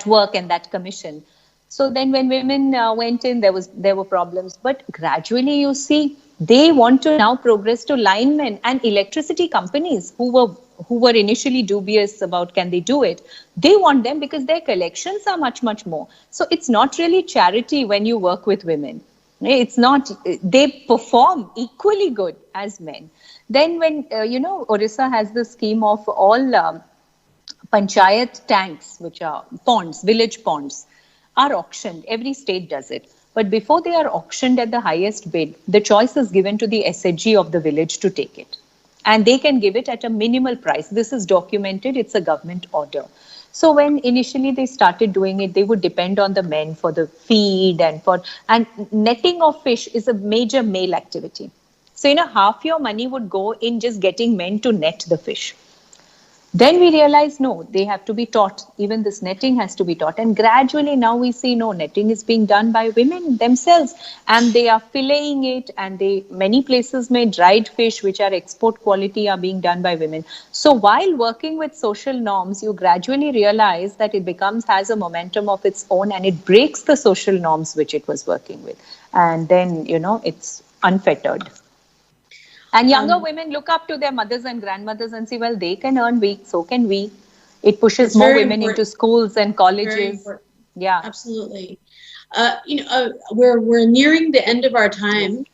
work and that commission. So then when women went in, there were problems. But gradually you see, they want to now progress to linemen and electricity companies who were initially dubious about can they do it. They want them because their collections are much, much more. So it's not really charity when you work with women. It's not, they perform equally good as men. Then when, Orissa has the scheme of all panchayat tanks, which are ponds, village ponds, are auctioned. Every state does it. But before they are auctioned at the highest bid, the choice is given to the SHG of the village to take it. And they can give it at a minimal price. This is documented. It's a government order. So when initially they started doing it, they would depend on the men for the feed and netting of fish is a major male activity. So, half your money would go in just getting men to net the fish. Then we realized, no, they have to be taught. Even this netting has to be taught. And gradually now we see, no, netting is being done by women themselves. And they are filleting it. And many places made dried fish, which are export quality, are being done by women. So while working with social norms, you gradually realize that it has a momentum of its own and it breaks the social norms which it was working with. And then, it's unfettered. And younger women look up to their mothers and grandmothers and say, well, they can earn, so can we. It pushes more women into schools and colleges. Yeah, absolutely. We're nearing the end of our time.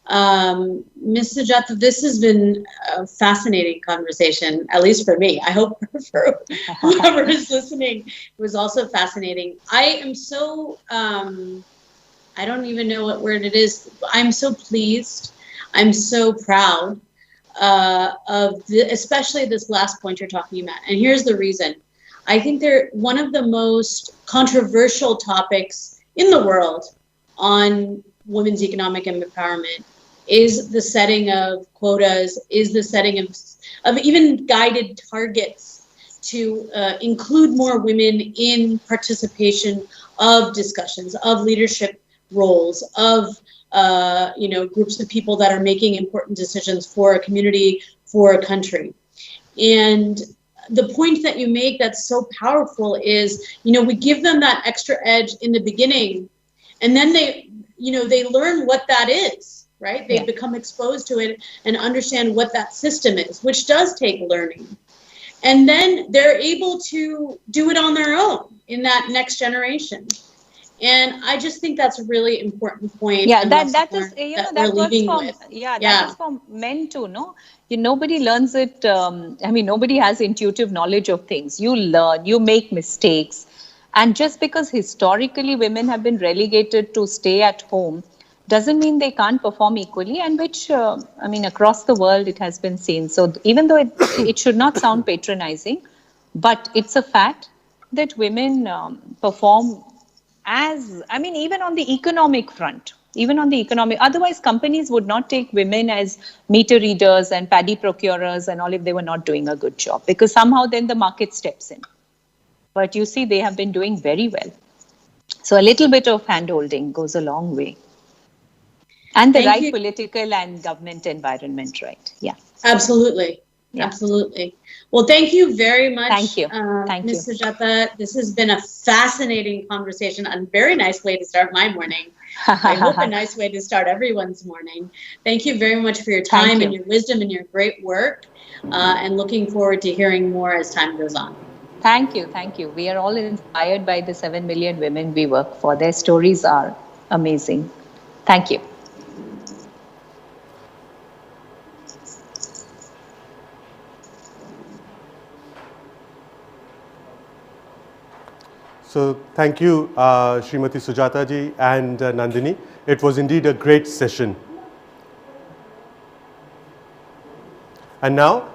Ms. Sujata, this has been a fascinating conversation, at least for me. I hope for whoever is listening, it was also fascinating. I am so, I don't even know what word it is. I'm so pleased. I'm so proud especially this last point you're talking about. And here's the reason. I think they're one of the most controversial topics in the world on women's economic empowerment is the setting of quotas, is the setting of even guided targets to include more women in participation of discussions, of leadership roles, of groups of people that are making important decisions for a community, for a country. And the point that you make that's so powerful is, we give them that extra edge in the beginning, and then they learn what that is, right? They become exposed to it and understand what that system is, which does take learning. And then they're able to do it on their own in that next generation. And I just think that's a really important point. Yeah, that is, that is for men too, no? Nobody learns it. Nobody has intuitive knowledge of things. You learn, you make mistakes. And just because historically women have been relegated to stay at home doesn't mean they can't perform equally, and which, across the world it has been seen. So even though it should not sound patronizing, but it's a fact that women perform even on the economic front, otherwise companies would not take women as meter readers and paddy procurers and all if they were not doing a good job, because somehow then the market steps in. But you see, they have been doing very well. So a little bit of hand-holding goes a long way. And the right political and government environment, right? Yeah. Absolutely. Yeah. Absolutely. Well, thank you very much. Thank you. Ms. Sujata. This has been a fascinating conversation, a very nice way to start my morning. I hope a nice way to start everyone's morning. Thank you very much for your time and your wisdom and your great work, and looking forward to hearing more as time goes on. Thank you. We are all inspired by the 7 million women we work for. Their stories are amazing. Thank you. So thank you, Srimati Sujata ji and Nandini. It was indeed a great session. And now,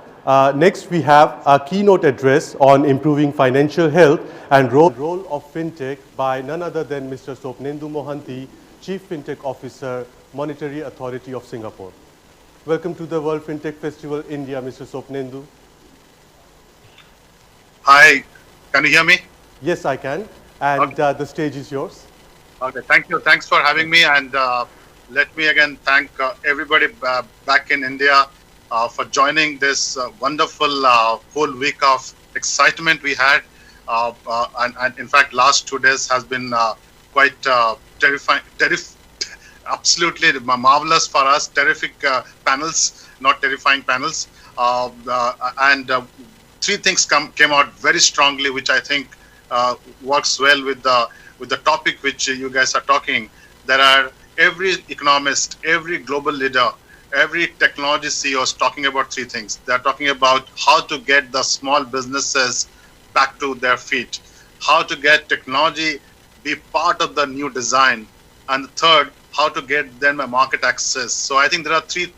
next we have a keynote address on improving financial health and role of FinTech by none other than Mr. Swapnendu Mohanty, Chief FinTech Officer, Monetary Authority of Singapore. Welcome to the World FinTech Festival, India, Mr. Swapnendu. Hi, can you hear me? Yes, I can. And okay. The stage is yours. Okay, thank you. Thanks for having me. And let me again thank everybody back in India for joining this wonderful whole week of excitement we had. And in fact, last 2 days has been quite terrifying, absolutely marvelous for us. Terrific panels, not terrifying panels. And 3 things came out very strongly, which I think works well with the topic which you guys are talking. There are every economist, every global leader, every technology CEO is talking about 3 things. They're talking about how to get the small businesses back to their feet, how to get technology be part of the new design, and the third, how to get them a market access. So I think there are 3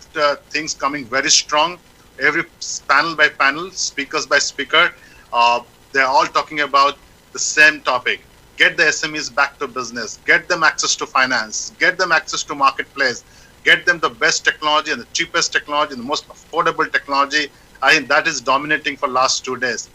things coming very strong. Every panel by panel, speakers by speaker, they're all talking about the same topic. Get the SMEs back to business, get them access to finance, get them access to marketplace, get them the best technology and the cheapest technology and the most affordable technology. I think that is dominating for last 2 days.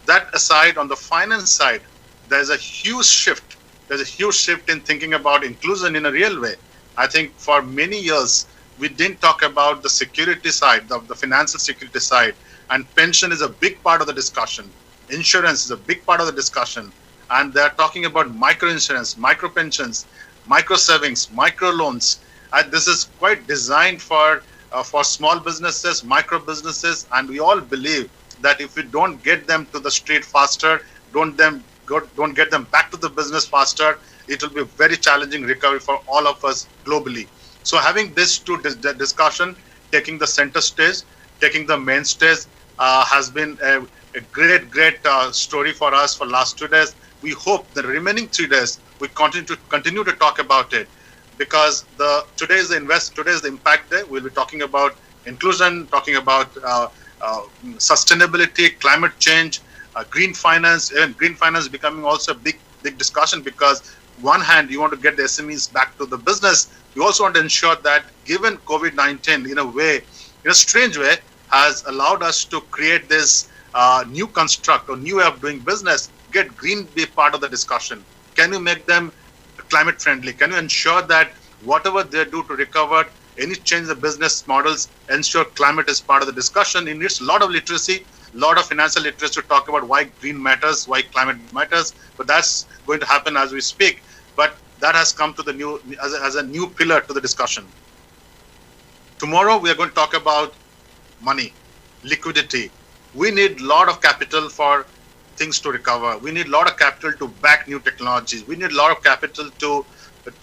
That aside, on the finance side, there's a huge shift. There's a huge shift in thinking about inclusion in a real way. I think for many years, we didn't talk about the security side, the financial security side, and pension is a big part of the discussion. Insurance is a big part of the discussion. And they're talking about micro insurance, micro pensions, micro savings, micro loans. And this is quite designed for small businesses, micro businesses. And we all believe that if we don't get them to the street faster, don't get them back to the business faster, it will be a very challenging recovery for all of us globally. So having this 2 discussion, taking the center stage, taking the main stage, has been a great story for us for last 2 days. We hope the remaining 3 days we continue to talk about it, because today is the Impact Day. We'll be talking about inclusion, talking about sustainability, climate change, green finance. Even green finance becoming also a big discussion, because one hand you want to get the SMEs back to the business, you also want to ensure that given COVID-19 in a way, in a strange way, has allowed us to create this new construct or new way of doing business, get green be part of the discussion. Can you make them climate friendly? Can you ensure that whatever they do to recover any change in the business models, ensure climate is part of the discussion? It needs a lot of literacy, a lot of financial literacy to talk about why green matters, why climate matters. But that's going to happen as we speak. But that has come to the new as a new pillar to the discussion. Tomorrow we are going to talk about money, liquidity. We need a lot of capital for things to recover. We need a lot of capital to back new technologies. We need a lot of capital to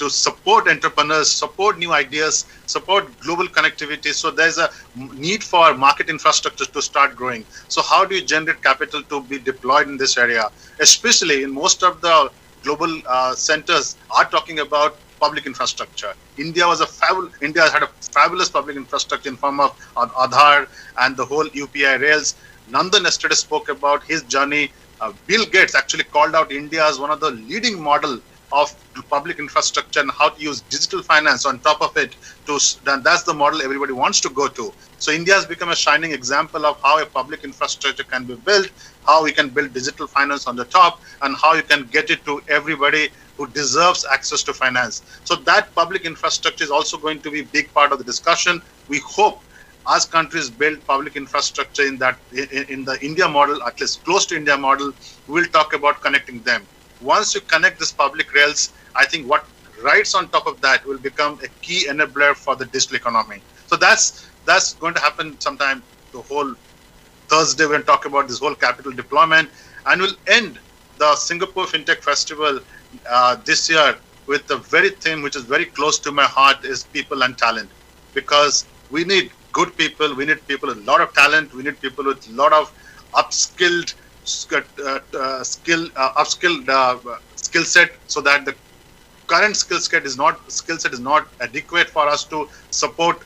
support entrepreneurs, support new ideas, support global connectivity. So there's a need for market infrastructure to start growing. So how do you generate capital to be deployed in this area? Especially in most of the global centers are talking about public infrastructure. India had a fabulous public infrastructure in form of Aadhaar and the whole UPI rails. Nandan yesterday spoke about his journey. Bill Gates actually called out India as one of the leading model of public infrastructure and how to use digital finance on top of it. That's the model everybody wants to go to. So India has become a shining example of how a public infrastructure can be built, how we can build digital finance on the top, and how you can get it to everybody who deserves access to finance. So that public infrastructure is also going to be a big part of the discussion. We hope as countries build public infrastructure in the India model, at least close to India model, we'll talk about connecting them. Once you connect this public rails, I think what rides on top of that will become a key enabler for the digital economy. So that's going to happen sometime. The whole Thursday we're going to talk about this whole capital deployment, and we'll end the Singapore FinTech Festival this year with the very theme which is very close to my heart, is people and talent. Because we need good people, we need people with a lot of talent, we need people with a lot of upskilled skill set, so that the current skill set is not adequate for us to support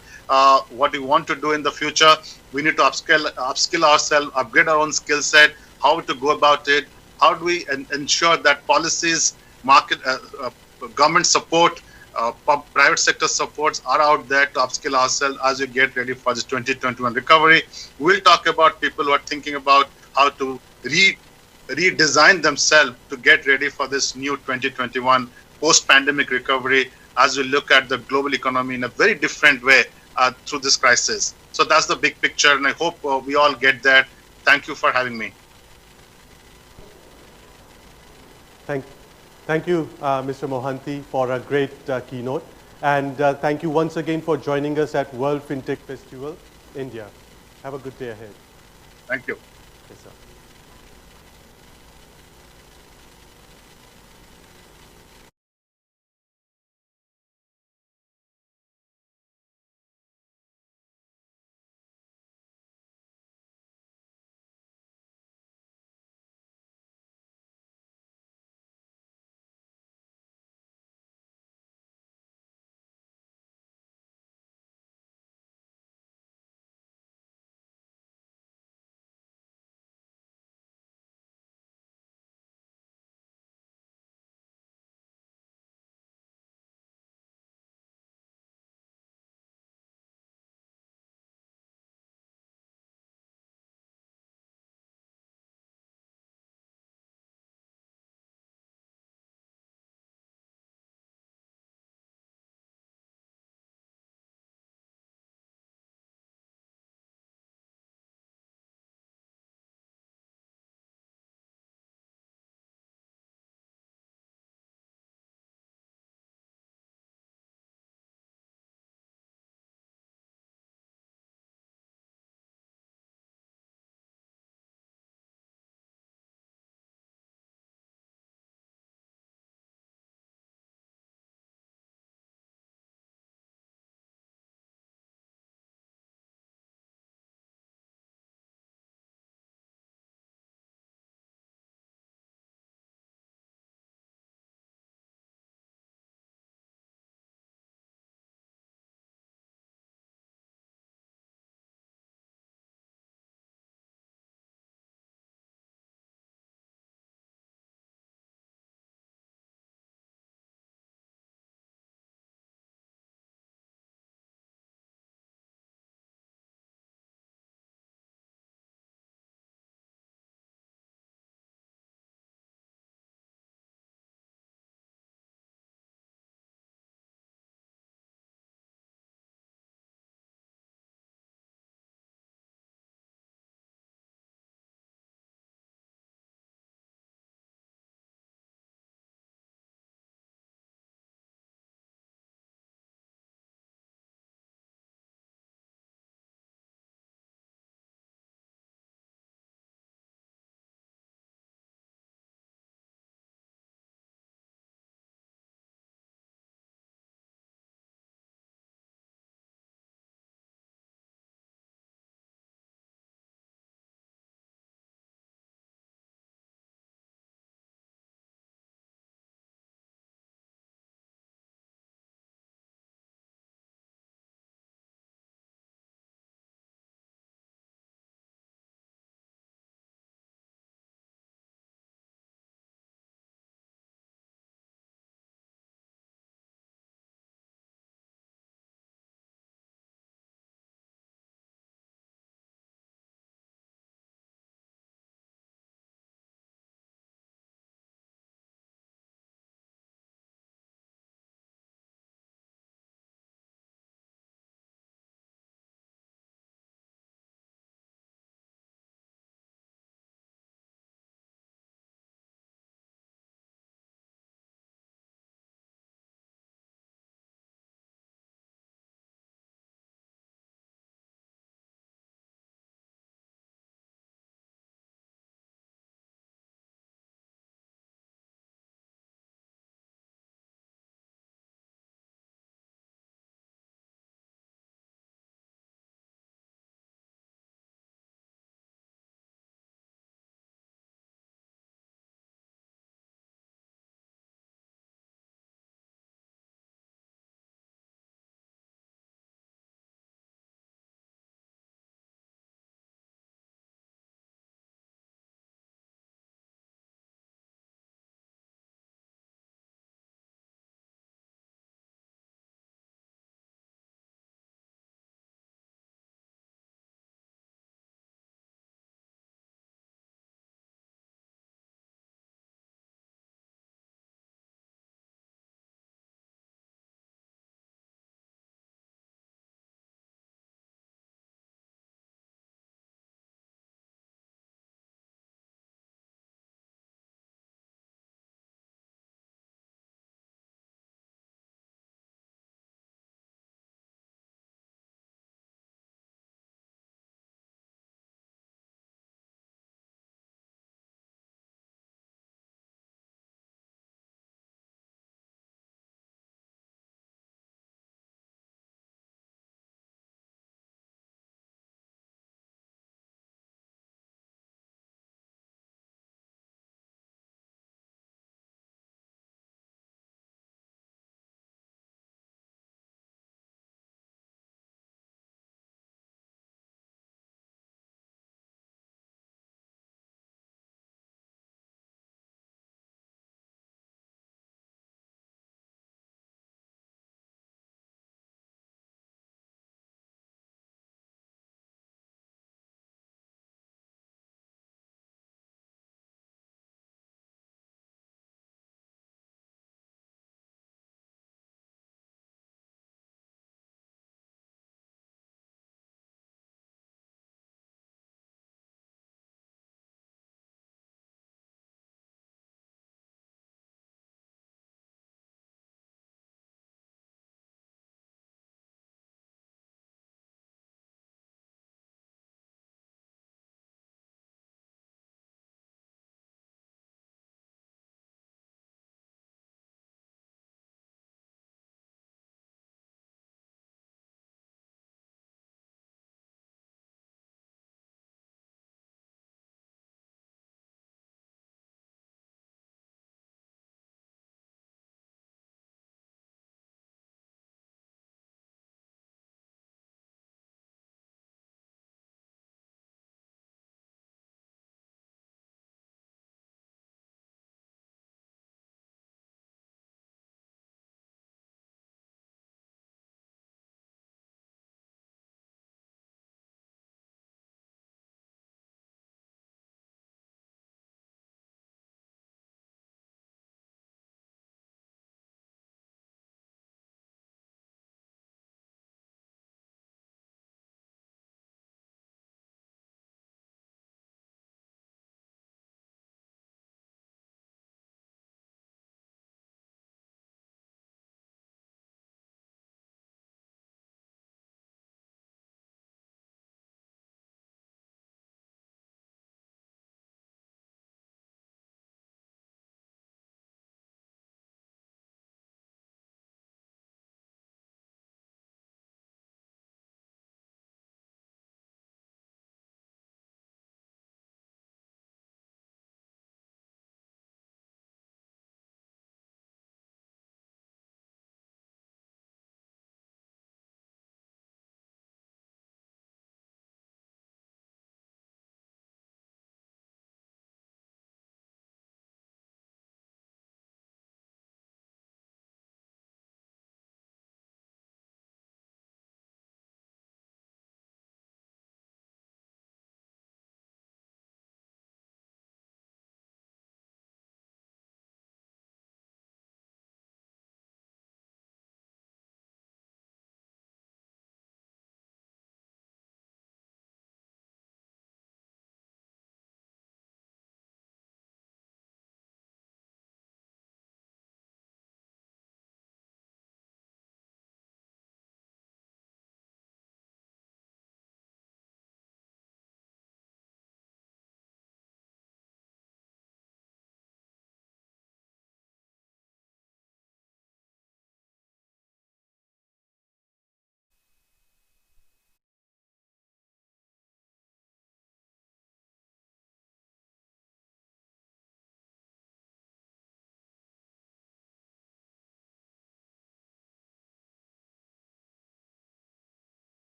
what we want to do in the future. We need to upskill ourselves, upgrade our own skill set, how to go about it, how do we ensure that policies, market, government support, private sector supports are out there to upskill ourselves as we get ready for this 2021 recovery. We'll talk about people who are thinking about how to redesign themselves to get ready for this new 2021 post-pandemic recovery, as we look at the global economy in a very different way through this crisis. So that's the big picture, and I hope we all get there. Thank you for having me. Thank you, Mr. Mohanty, for a great keynote. And thank you once again for joining us at World FinTech Festival, India. Have a good day ahead. Thank you. Yes, sir.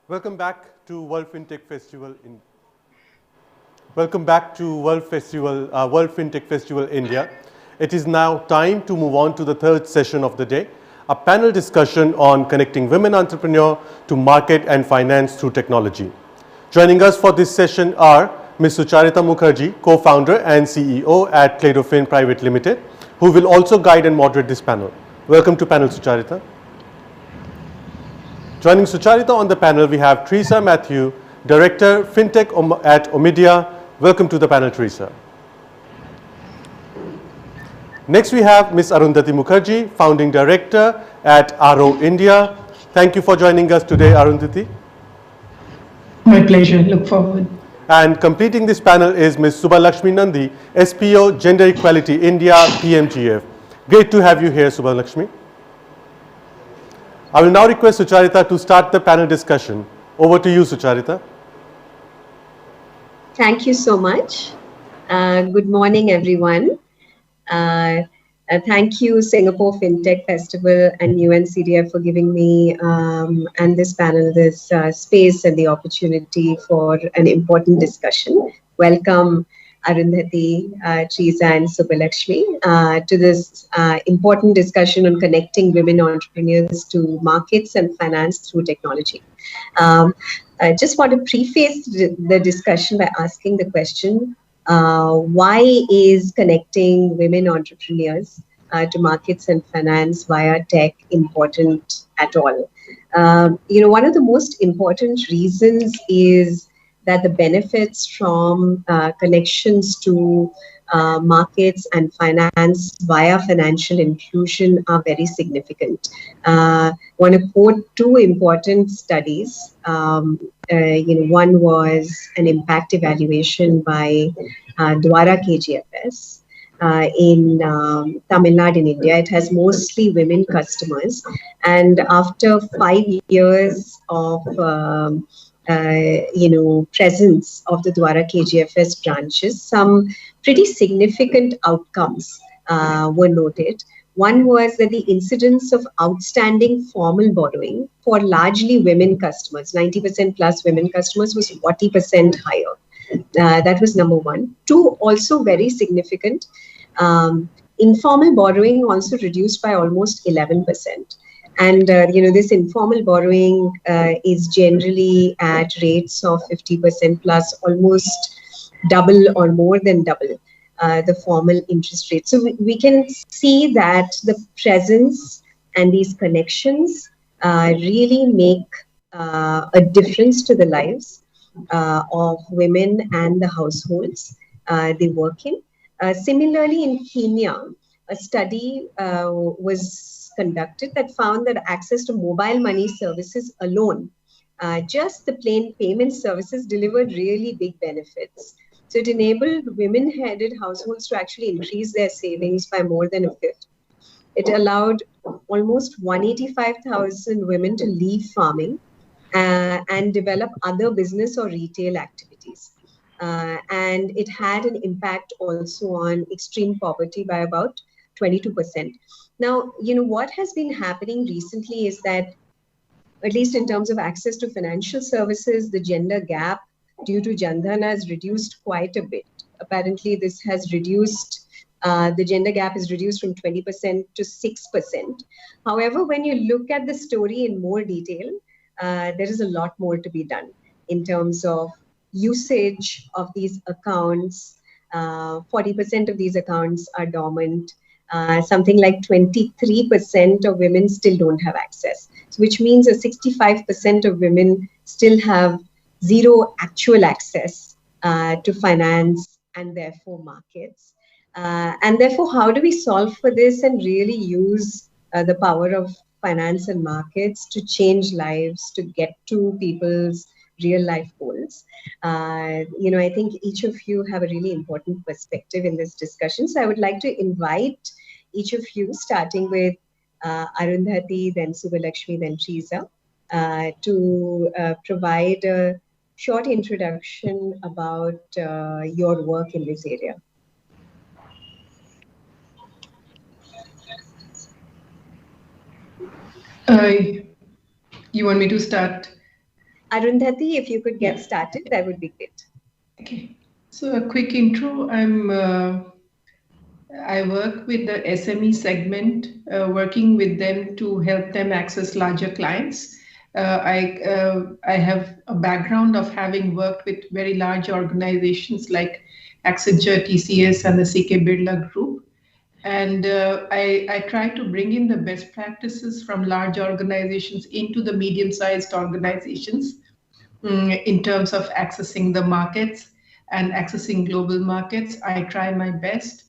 Welcome back to World FinTech Festival in Welcome back to World FinTech Festival India. It is now time to move on to the third session of the day, a panel discussion on connecting women entrepreneurs to market and finance through technology. Joining us for this session are Ms. Sucharita Mukherjee, co-founder and CEO at Cladofin Private Limited, who will also guide and moderate this panel. Welcome to panel, Sucharita. Joining Sucharita on the panel, we have Teresa Matthew, Director FinTech at Omidia. Welcome to the panel, Teresa. Next, we have Ms. Arundhati Mukherjee, Founding Director at RO India. Thank you for joining us today, Arundhati. My pleasure. Look forward. And completing this panel is Ms. Subbalakshmi Nandi, SPO Gender Equality India, PMGF. Great to have you here, Subbalakshmi. I will now request Sucharita to start the panel discussion. Over to you, Sucharita. Thank you so much. Good morning, everyone. Thank you, Singapore FinTech Festival and UNCDF for giving me and this panel this space and the opportunity for an important discussion. Welcome, Arundhati, Teresa, and Subbalakshmi to this important discussion on connecting women entrepreneurs to markets and finance through technology. I just want to preface the discussion by asking the question, why is connecting women entrepreneurs to markets and finance via tech important at all? One of the most important reasons is that the benefits from connections to markets and finance via financial inclusion are very significant. I want to quote two important studies. One was an impact evaluation by Dwara KGFS in Tamil Nadu in India. It has mostly women customers, and after 5 years of presence of the Dwara KGFS branches, some pretty significant outcomes were noted. One was that the incidence of outstanding formal borrowing for largely women customers, 90% plus women customers, was 40% higher. That was number one. Two, also very significant, informal borrowing also reduced by almost 11%. And, this informal borrowing is generally at rates of 50% plus, almost double or more than double the formal interest rate. So we can see that the presence and these connections really make a difference to the lives of women and the households they work in. Similarly, in Kenya, a study was conducted that found that access to mobile money services alone, just the plain payment services, delivered really big benefits. So it enabled women-headed households to actually increase their savings by more than a fifth. It allowed almost 185,000 women to leave farming and develop other business or retail activities. And it had an impact also on extreme poverty by about 22%. Now, what has been happening recently is that, at least in terms of access to financial services, the gender gap due to Jan Dhan has reduced quite a bit. Apparently, this has reduced, the gender gap is reduced from 20% to 6%. However, when you look at the story in more detail, there is a lot more to be done in terms of usage of these accounts. 40% of these accounts are dormant. Something like 23% of women still don't have access, which means that 65% of women still have zero actual access to finance and therefore markets. And therefore, how do we solve for this and really use the power of finance and markets to change lives, to get to people's real life goals? I think each of you have a really important perspective in this discussion. So I would like to invite each of you, starting with Arundhati, then Subbalakshmi, then Teresa, to provide a short introduction about your work in this area. You want me to start? Arundhati, if you could get started, that would be great. Okay. So a quick intro. I work with the SME segment, working with them to help them access larger clients. I have a background of having worked with very large organizations like Accenture, TCS, and the CK Birla Group. And I try to bring in the best practices from large organizations into the medium-sized organizations in terms of accessing the markets and accessing global markets. I try my best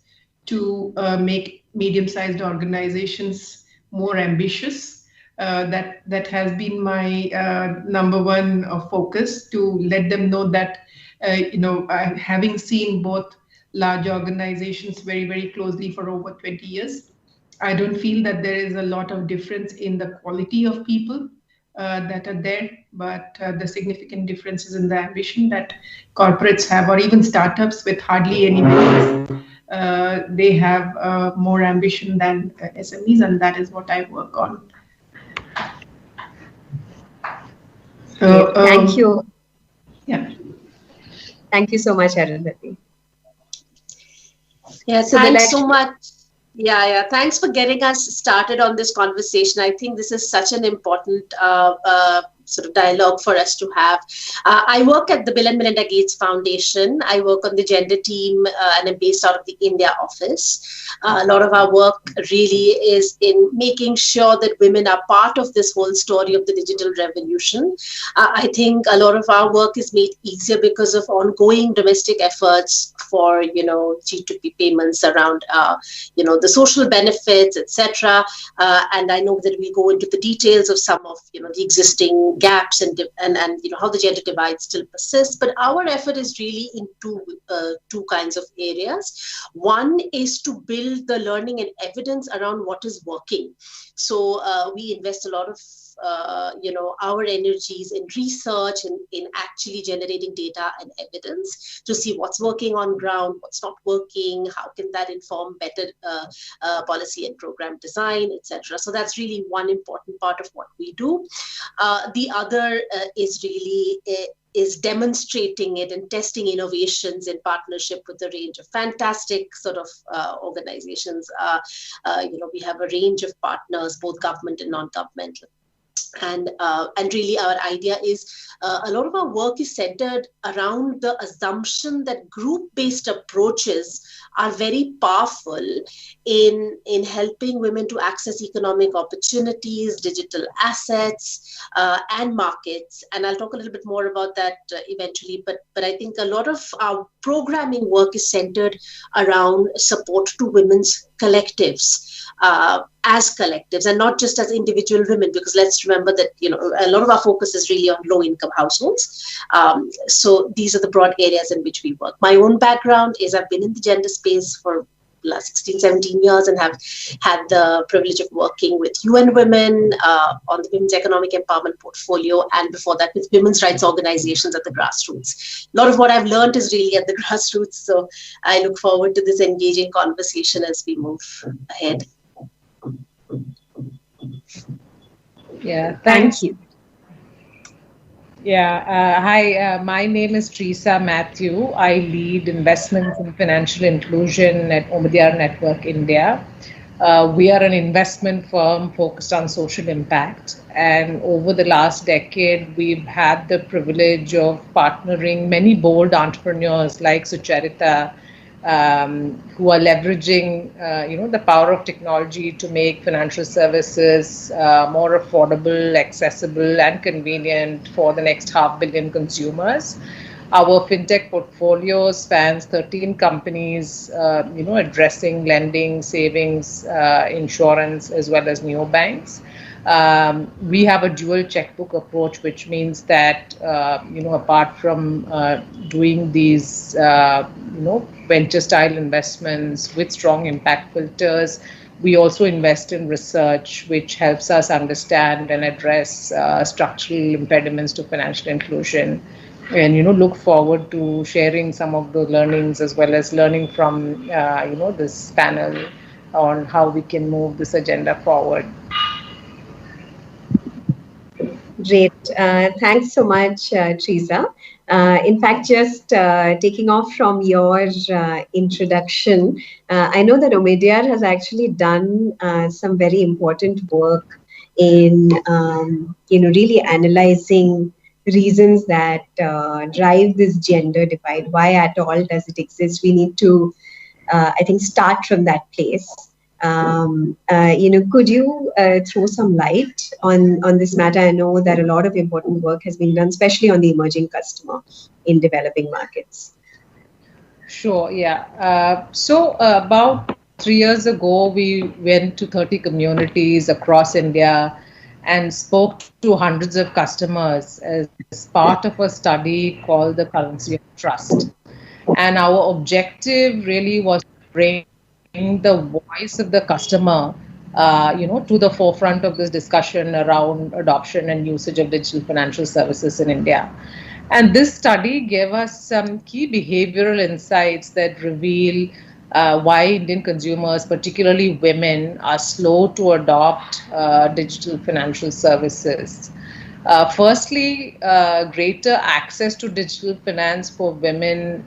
to make medium-sized organizations more ambitious. That has been my number one focus, to let them know that having seen both large organizations very, very closely for over 20 years, I don't feel that there is a lot of difference in the quality of people that are there, but the significant differences in the ambition that corporates have, or even startups with hardly any members, they have more ambition than SMEs, and that is what I work on. So, thank you. Yeah. Thank you so much, Arundhati. Yeah, thanks so much. Yeah. Thanks for getting us started on this conversation. I think this is such an important sort of dialogue for us to have. I work at the Bill and Melinda Gates Foundation. I work on the gender team and I'm based out of the India office. A lot of our work really is in making sure that women are part of this whole story of the digital revolution. I think a lot of our work is made easier because of ongoing domestic efforts for, G2P payments around, the social benefits, etc. And I know that we go into the details of some of, the existing gaps and how the gender divide still persists. But our effort is really in two kinds of areas. One is to build the learning and evidence around what is working. So we invest a lot of our energies in research and in actually generating data and evidence to see what's working on ground, what's not working, how can that inform better policy and program design, etc. So that's really one important part of what we do. The other is demonstrating it and testing innovations in partnership with a range of fantastic sort of organizations. We have a range of partners, both government and non-governmental. And really our idea is a lot of our work is centered around the assumption that group-based approaches are very powerful in helping women to access economic opportunities, digital assets, and markets. And I'll talk a little bit more about that eventually, but I think a lot of our programming work is centered around support to women's collectives. As collectives and not just as individual women, because let's remember that a lot of our focus is really on low-income households. So these are the broad areas in which we work. My own background is I've been in the gender space for the last 16, 17 years and have had the privilege of working with UN Women on the Women's Economic Empowerment portfolio, and before that with women's rights organizations at the grassroots. A lot of what I've learned is really at the grassroots, so I look forward to this engaging conversation as we move ahead. Yeah, thank you. Yeah, hi, my name is Teresa Matthew. I lead investments in financial inclusion at Omidyar Network India. We are an investment firm focused on social impact. And over the last decade, we've had the privilege of partnering many bold entrepreneurs like Sucharita, who are leveraging, the power of technology to make financial services more affordable, accessible, and convenient for the next 500 million consumers. Our fintech portfolio spans 13 companies, addressing lending, savings, insurance, as well as neobanks. We have a dual checkbook approach, which means that, apart from doing these, venture style investments with strong impact filters, we also invest in research, which helps us understand and address structural impediments to financial inclusion. And, look forward to sharing some of the learnings as well as learning from, this panel on how we can move this agenda forward. Great. Thanks so much, Teresa. In fact, just taking off from your introduction, I know that Omidyar has actually done some very important work in, really analyzing reasons that drive this gender divide. Why at all does it exist? We need to, I think, start from that place. Could you throw some light on this matter? I know that a lot of important work has been done, especially on the emerging customer in developing markets. Sure, yeah. So about 3 years ago, we went to 30 communities across India and spoke to hundreds of customers as part of a study called the Currency of Trust. And our objective really was to bring the voice of the customer, to the forefront of this discussion around adoption and usage of digital financial services in India. And this study gave us some key behavioral insights that reveal why Indian consumers, particularly women, are slow to adopt digital financial services. Firstly, greater access to digital finance for women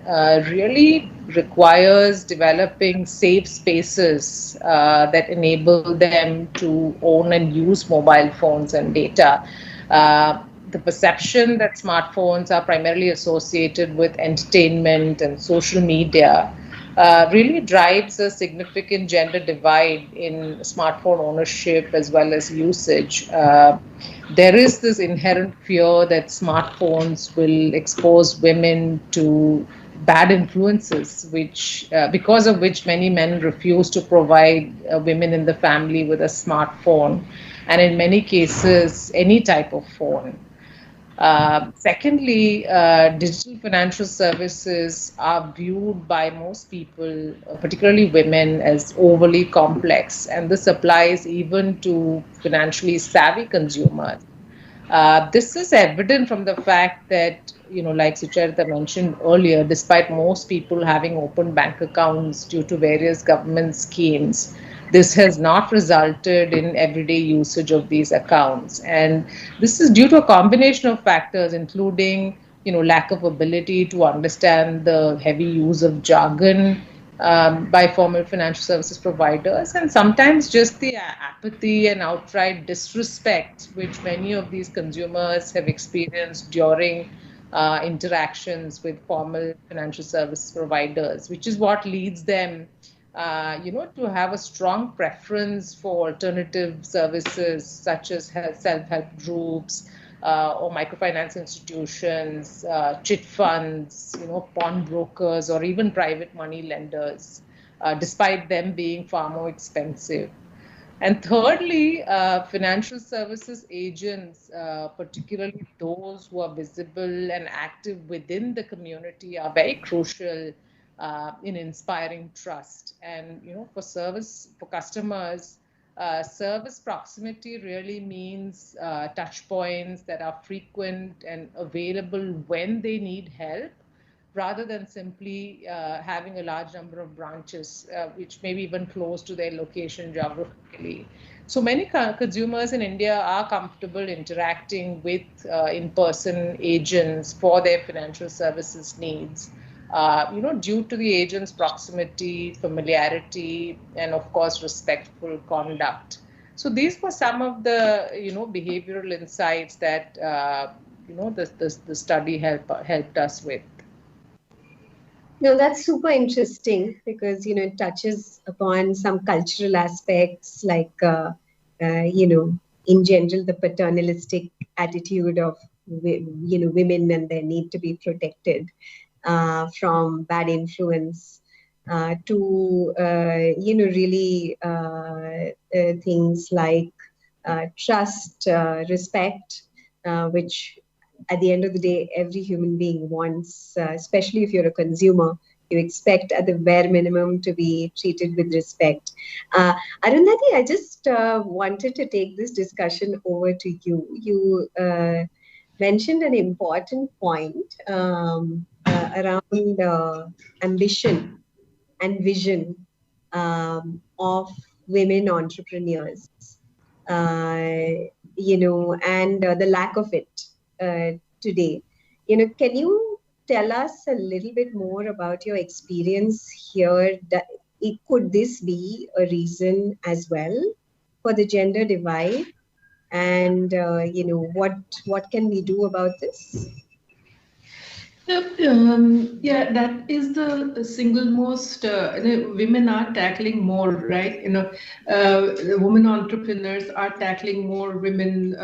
really requires developing safe spaces that enable them to own and use mobile phones and data. The perception that smartphones are primarily associated with entertainment and social media really drives a significant gender divide in smartphone ownership as well as usage. There is this inherent fear that smartphones will expose women to bad influences, which because of which many men refuse to provide women in the family with a smartphone, and in many cases, any type of phone. Secondly, digital financial services are viewed by most people, particularly women, as overly complex, and this applies even to financially savvy consumers. This is evident from the fact that, like Sucharita mentioned earlier, despite most people having open bank accounts due to various government schemes, this has not resulted in everyday usage of these accounts. And this is due to a combination of factors, including, lack of ability to understand the heavy use of jargon by formal financial services providers, and sometimes just the apathy and outright disrespect which many of these consumers have experienced during interactions with formal financial service providers, which is what leads them to have a strong preference for alternative services such as self-help groups or microfinance institutions, chit funds, pawnbrokers, or even private money lenders, despite them being far more expensive. And thirdly, financial services agents, particularly those who are visible and active within the community, are very crucial in inspiring trust. And for customers, service proximity really means touch points that are frequent and available when they need help, rather than simply having a large number of branches, which may be even close to their location geographically. So many consumers in India are comfortable interacting with in-person agents for their financial services needs. Due to the agent's proximity, familiarity, and of course, respectful conduct. So these were some of the, behavioral insights that, the study helped us with. No, that's super interesting because, it touches upon some cultural aspects like, in general, the paternalistic attitude of, women and their need to be protected from bad influence to, really things like trust, respect, which at the end of the day, every human being wants, especially if you're a consumer, you expect at the bare minimum to be treated with respect. Arundhati, I just wanted to take this discussion over to you. You mentioned an important point around ambition and vision of women entrepreneurs. and the lack of it today. Can you tell us a little bit more about your experience here? Could this be a reason as well for the gender divide? And what can we do about this? Yeah, that is the single most, women are tackling more, right? Women entrepreneurs are tackling more, women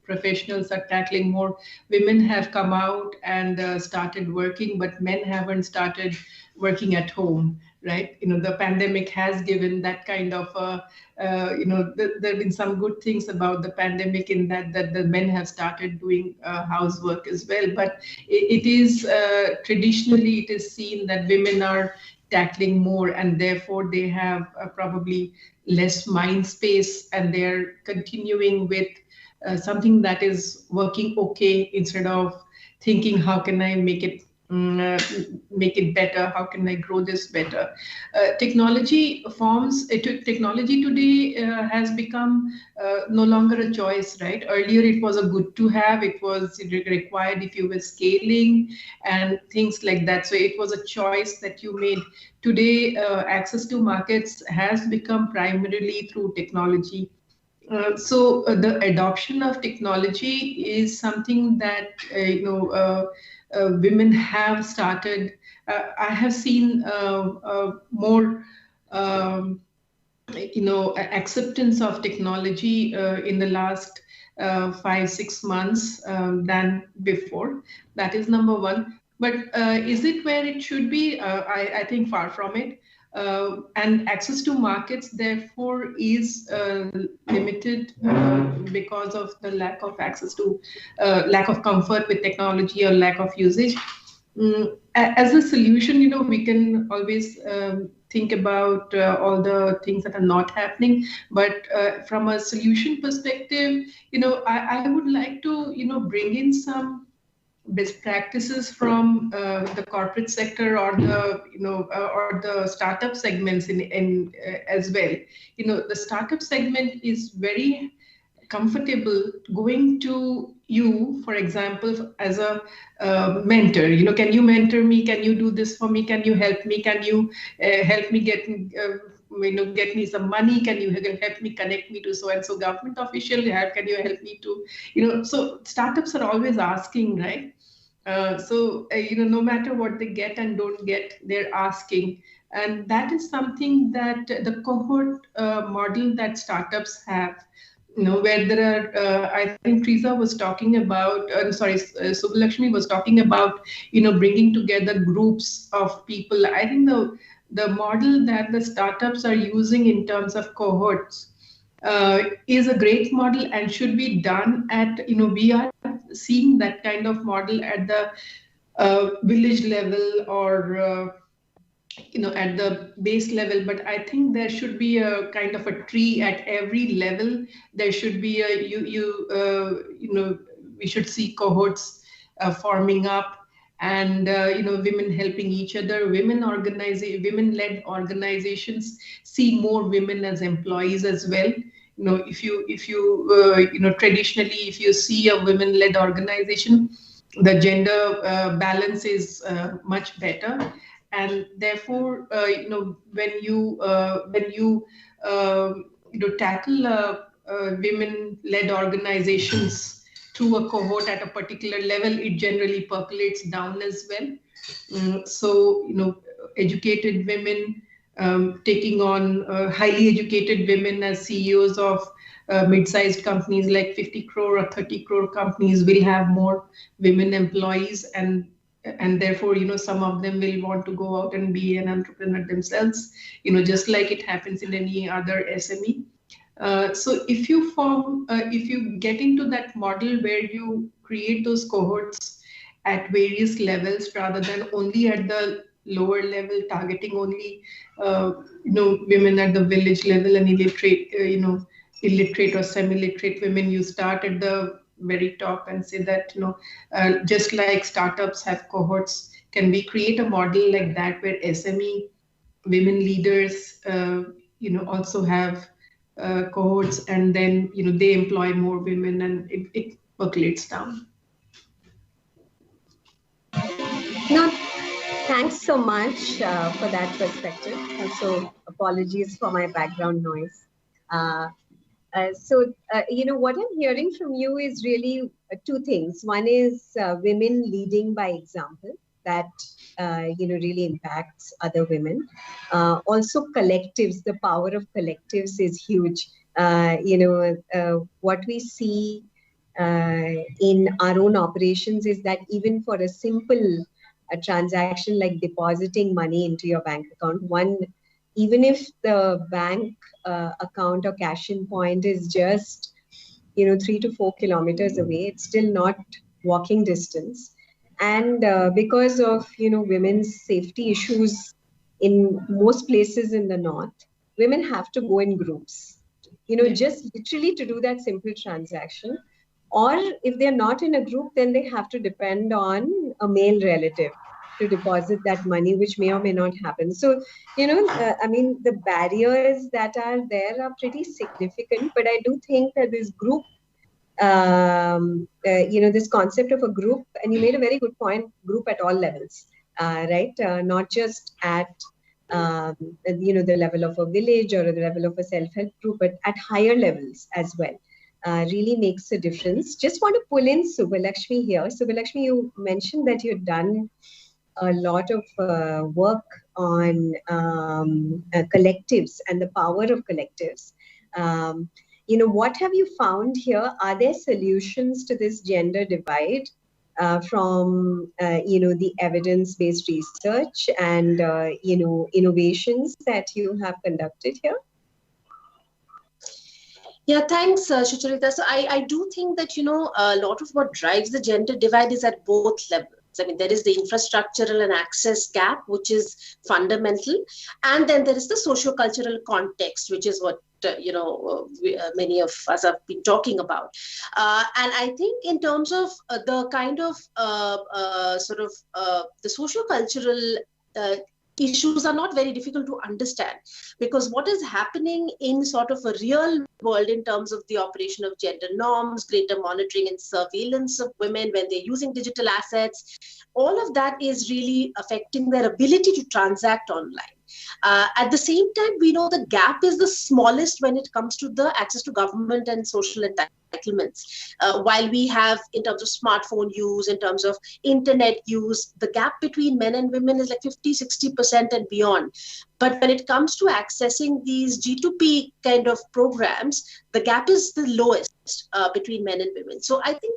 professionals are tackling more. Women have come out and started working, but men haven't started working at home, right? The pandemic has given that kind of there have been some good things about the pandemic in that the men have started doing housework as well. But it is traditionally it is seen that women are tackling more, and therefore they have probably less mind space, and they're continuing with something that is working okay, instead of thinking how can I make it better, how can I grow this better. Technology today has become no longer a choice, right? Earlier it was a good to have, it was required if you were scaling and things like that, so it was a choice that you made. Today access to markets has become primarily through technology. The adoption of technology is something that women have started. I have seen more acceptance of technology in the last 5-6 months than before. That is number one. But is it where it should be? I think far from it. And access to markets, therefore, is limited because of the lack of access to, lack of comfort with technology or lack of usage. As a solution, we can always think about all the things that are not happening. But from a solution perspective, I would like to, bring in some best practices from the corporate sector, or the startup segments in as well. The startup segment is very comfortable going to you, for example, as a mentor. Can you mentor me? Can you do this for me? Can you help me? Can you help me get me some money? Can you help me connect me to so and so government official? Can you help me to, so startups are always asking, right? No matter what they get and don't get, they're asking. And that is something that the cohort model that startups have, where there are, I think Teresa was talking about, Subbalakshmi was talking about, bringing together groups of people. I think the model that the startups are using in terms of cohorts is a great model and should be done at, we are seeing that kind of model at the village level, or at the base level. But I think there should be a kind of a tree at every level. There should be we should see cohorts forming up, and women helping each other. Women-led organizations see more women as employees as well. If you traditionally, if you see a women-led organization, the gender balance is much better. And therefore, when you tackle women-led organizations through a cohort at a particular level, it generally percolates down as well. Educated women taking on highly educated women as CEOs of mid-sized companies like 50 crore or 30 crore companies will have more women employees, and therefore, some of them will want to go out and be an entrepreneur themselves, just like it happens in any other SME. So if you get into that model where you create those cohorts at various levels rather than only at the lower level, targeting only women at the village level and illiterate or semi-literate women, you start at the very top and say that just like startups have cohorts, can we create a model like that where SME women leaders also have cohorts, and then they employ more women, and it percolates down. No, thanks so much for that perspective. Also, apologies for my background noise. What I'm hearing from you is really two things. One is women leading by example that, really impacts other women. Also collectives, the power of collectives is huge. What we see in our own operations is that even for a simple transaction like depositing money into your bank account, even if the bank account or cash-in point is just 3 to 4 kilometers away, it's still not walking distance. And because of women's safety issues in most places in the north, women have to go in groups, just literally to do that simple transaction. Or if they're not in a group, then they have to depend on a male relative to deposit that money, which may or may not happen. So, the barriers that are there are pretty significant, but I do think that this group, this concept of a group, and you made a very good point, group at all levels, right? Not just at, the level of a village or the level of a self-help group, but at higher levels as well. Really makes a difference. Just want to pull in Subbalakshmi here. Subbalakshmi, you mentioned that you've done a lot of work on collectives and the power of collectives. What have you found here? Are there solutions to this gender divide from, the evidence-based research and, innovations that you have conducted here? Yeah, thanks, Sucharita. So I do think that, a lot of what drives the gender divide is at both levels. I mean, there is the infrastructural and access gap, which is fundamental. And then there is the socio-cultural context, which is what, many of us have been talking about. And I think in terms of the kind of the socio-cultural issues are not very difficult to understand, because what is happening in sort of a real world in terms of the operation of gender norms, greater monitoring and surveillance of women when they're using digital assets, all of that is really affecting their ability to transact online. At the same time, we know the gap is the smallest when it comes to the access to government and social entitlements. While we have, in terms of smartphone use, in terms of internet use, the gap between men and women is like 50-60% and beyond. But when it comes to accessing these G2P kind of programs, the gap is the lowest between men and women. So I think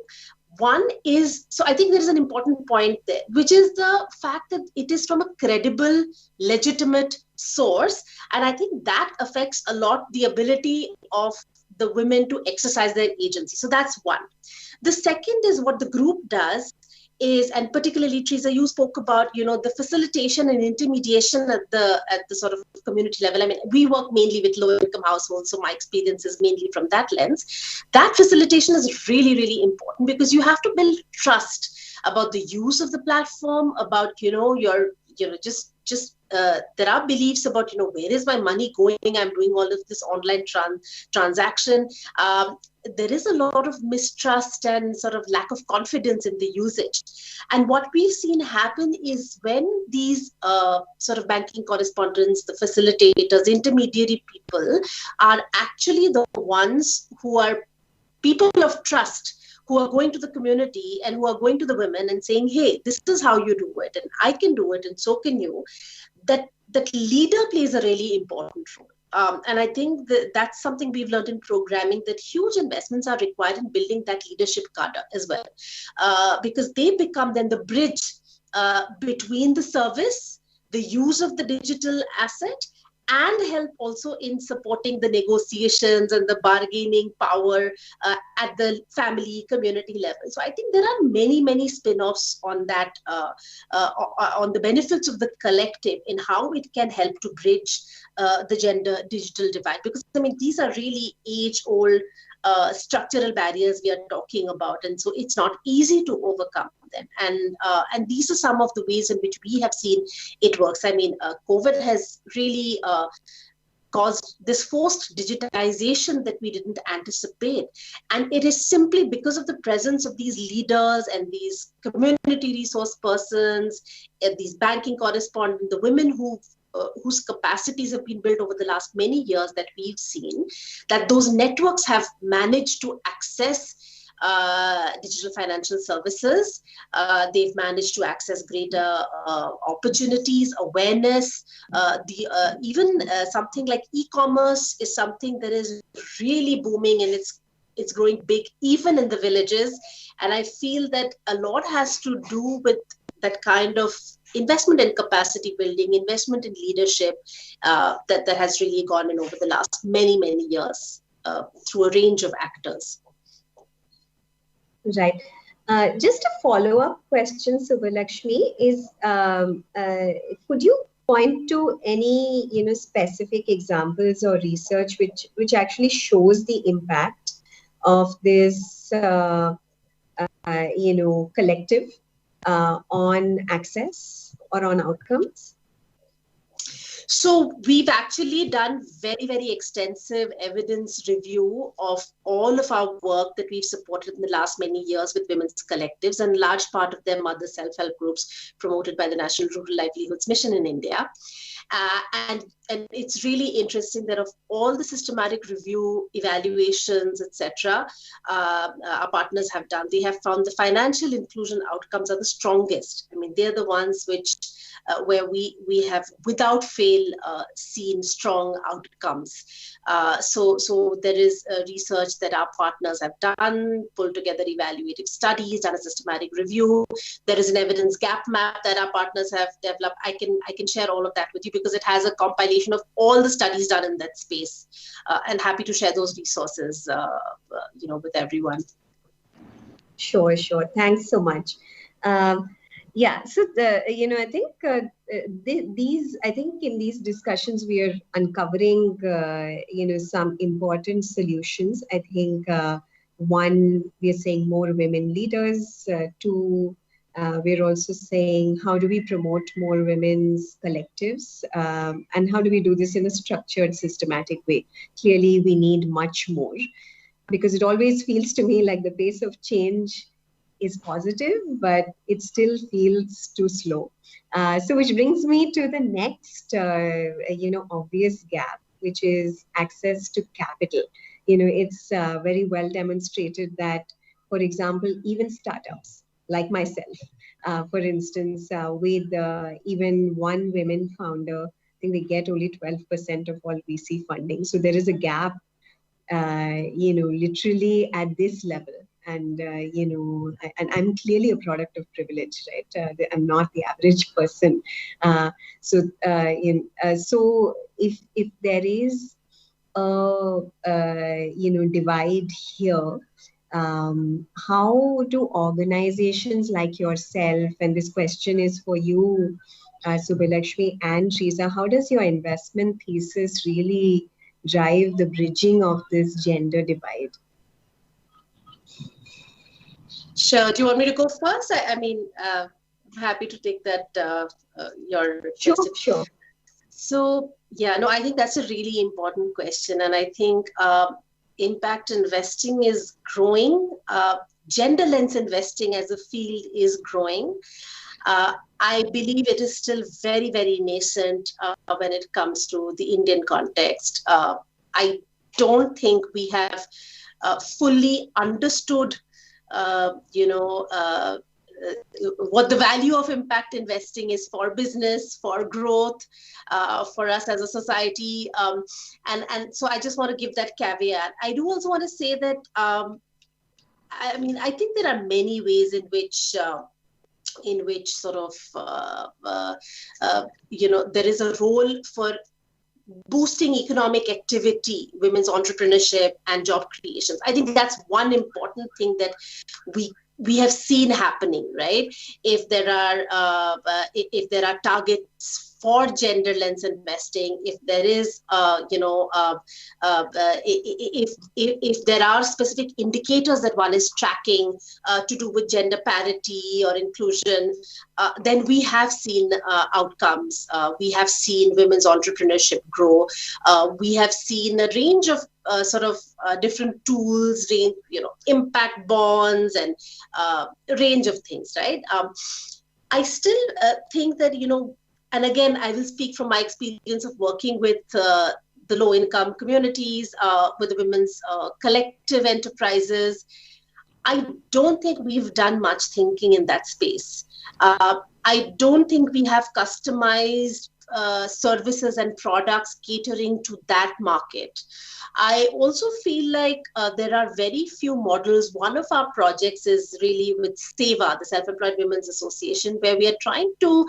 I think there is an important point there, which is the fact that it is from a credible, legitimate source. And I think that affects a lot the ability of the women to exercise their agency. So that's one. The second is what the group does is, and particularly Teresa, you spoke about, the facilitation and intermediation at the sort of community level. I mean, we work mainly with low income households, so my experience is mainly from that lens. That facilitation is really, really important, because you have to build trust about the use of the platform, about, there are beliefs about, where is my money going? I'm doing all of this online transaction. There is a lot of mistrust and sort of lack of confidence in the usage. And what we've seen happen is when these sort of banking correspondents, the facilitators, intermediary people are actually the ones who are people of trust, who are going to the community and who are going to the women and saying, hey, this is how you do it, and I can do it, and so can you. That leader plays a really important role. And I think that's something we've learned in programming, that huge investments are required in building that leadership cadre as well, because they become then the bridge between the service, the use of the digital asset, and help also in supporting the negotiations and the bargaining power at the family community level. So I think there are many, many spin-offs on that, on the benefits of the collective in how it can help to bridge the gender digital divide. Because I mean, these are really age-old structural barriers we are talking about, and so it's not easy to overcome them. And these are some of the ways in which we have seen it works. I mean, COVID has really caused this forced digitization that we didn't anticipate. And it is simply because of the presence of these leaders and these community resource persons, these banking correspondents, the women whose capacities have been built over the last many years that we've seen, that those networks have managed to access digital financial services. They've managed to access greater opportunities, awareness. Even something like e-commerce is something that is really booming, and it's growing big even in the villages. And I feel that a lot has to do with that kind of investment in capacity building, investment in leadership that has really gone in over the last many, many years through a range of actors. Right. Just a follow-up question, Subbalakshmi, is could you point to any specific examples or research which actually shows the impact of this collective on access or on outcomes? So we've actually done very, very extensive evidence review of all of our work that we've supported in the last many years with women's collectives, and large part of them are the self-help groups promoted by the National Rural Livelihoods Mission in India. And it's really interesting that of all the systematic review, evaluations, etc., our partners have done, they have found the financial inclusion outcomes are the strongest. I mean, they're the ones where we have without fail seen strong outcomes. So there is research that our partners have done, pulled together evaluative studies, done a systematic review. There is an evidence gap map that our partners have developed. I can share all of that with you because it has a compilation of all the studies done in that space, and happy to share those resources with everyone. Sure. Thanks so much. Yeah, so I think in these discussions we are uncovering some important solutions. I think one, we are saying more women leaders. Two, we're also saying how do we promote more women's collectives, and how do we do this in a structured, systematic way? Clearly, we need much more, because it always feels to me like the pace of change is positive, but it still feels too slow. So which brings me to the next, obvious gap, which is access to capital. It's very well demonstrated that, for example, even startups like myself, for instance, with even one women founder, I think they get only 12% of all VC funding. So there is a gap, literally at this level. And, and I'm clearly a product of privilege, right? I'm not the average person. So if there is a, divide here, how do organizations like yourself, and this question is for you, Subbalakshmi and Teresa, how does your investment thesis really drive the bridging of this gender divide? Sure. Do you want me to go first? I'm happy to take that. Your question. Sure. So I think that's a really important question, and I think impact investing is growing. Gender lens investing as a field is growing. I believe it is still very, very nascent when it comes to the Indian context. I don't think we have fully understood what the value of impact investing is for business, for growth, for us as a society. And so I just want to give that caveat. I do also want to say that, I think there are many ways in which sort of, there is a role for boosting economic activity, women's entrepreneurship, and job creations. I think that's one important thing that we have seen happening, right? If there are targets for gender lens investing, if there is, if there are specific indicators that one is tracking to do with gender parity or inclusion, then we have seen outcomes. We have seen women's entrepreneurship grow. We have seen a range of different tools, impact bonds, and a range of things, right? I still think that, and again, I will speak from my experience of working with the low-income communities, with the women's collective enterprises. I don't think we've done much thinking in that space. I don't think we have customized services and products catering to that market. I also feel like there are very few models. One of our projects is really with SEVA, the Self-Employed Women's Association, where we are trying to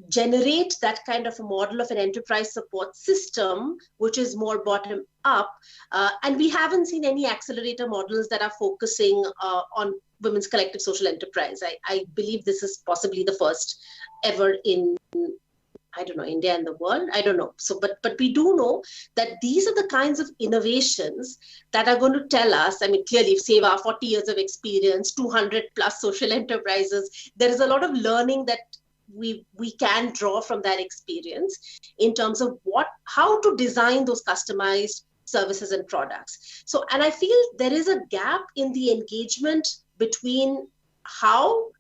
generate that kind of a model of an enterprise support system, which is more bottom up. And we haven't seen any accelerator models that are focusing on women's collective social enterprise. I believe this is possibly the first ever in, I don't know, India and the world. I don't know. So, but we do know that these are the kinds of innovations that are going to tell us. I mean, clearly, SEVA, 40 years of experience, 200 plus social enterprises. There is a lot of learning that we can draw from that experience in terms of how to design those customized services and products. So, and I feel there is a gap in the engagement between how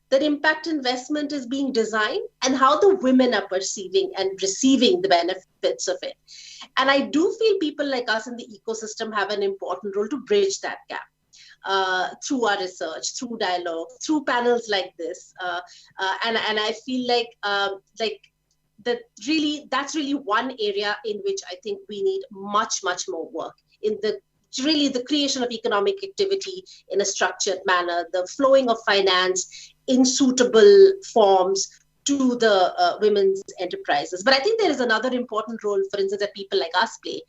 that impact investment is being designed and how the women are perceiving and receiving the benefits of it. And I do feel people like us in the ecosystem have an important role to bridge that gap. Through our research, through dialogue, through panels like this, and I feel like that's really one area in which I think we need much more work in the creation of economic activity in a structured manner, the flowing of finance in suitable forms to the women's enterprises. But I think there is another important role, for instance, that people like us play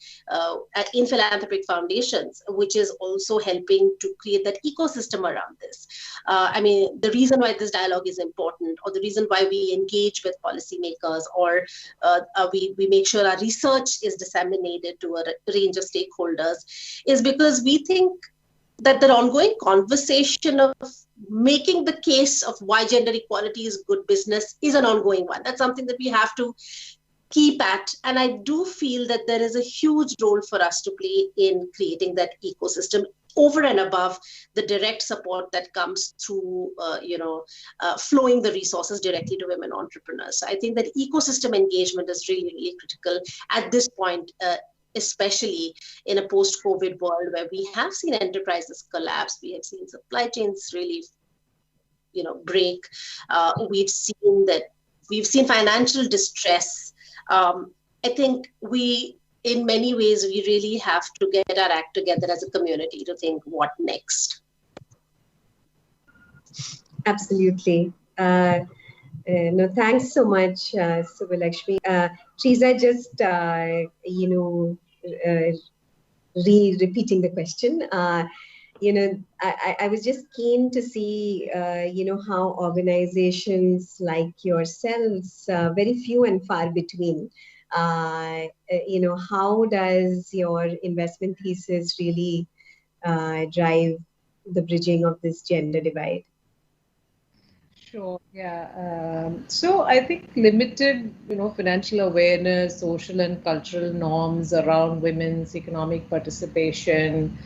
in philanthropic foundations, which is also helping to create that ecosystem around this. I mean, the reason why this dialogue is important, or the reason why we engage with policymakers, or we make sure our research is disseminated to a range of stakeholders, is because we think that the ongoing conversation of making the case of why gender equality is good business is an ongoing one. That's something that we have to keep at. And I do feel that there is a huge role for us to play in creating that ecosystem over and above the direct support that comes through, flowing the resources directly to women entrepreneurs. So I think that ecosystem engagement is really, really critical at this point, especially in a post-COVID world where we have seen enterprises collapse, we have seen supply chains really, break. We've seen financial distress. I think in many ways, we really have to get our act together as a community to think what next. Absolutely. No, thanks so much, Subbalakshmi. Teresa, just, repeating the question. I was just keen to see, how organizations like yourselves, very few and far between, how does your investment thesis really drive the bridging of this gender divide? Sure. Yeah. So I think limited, financial awareness, social and cultural norms around women's economic participation,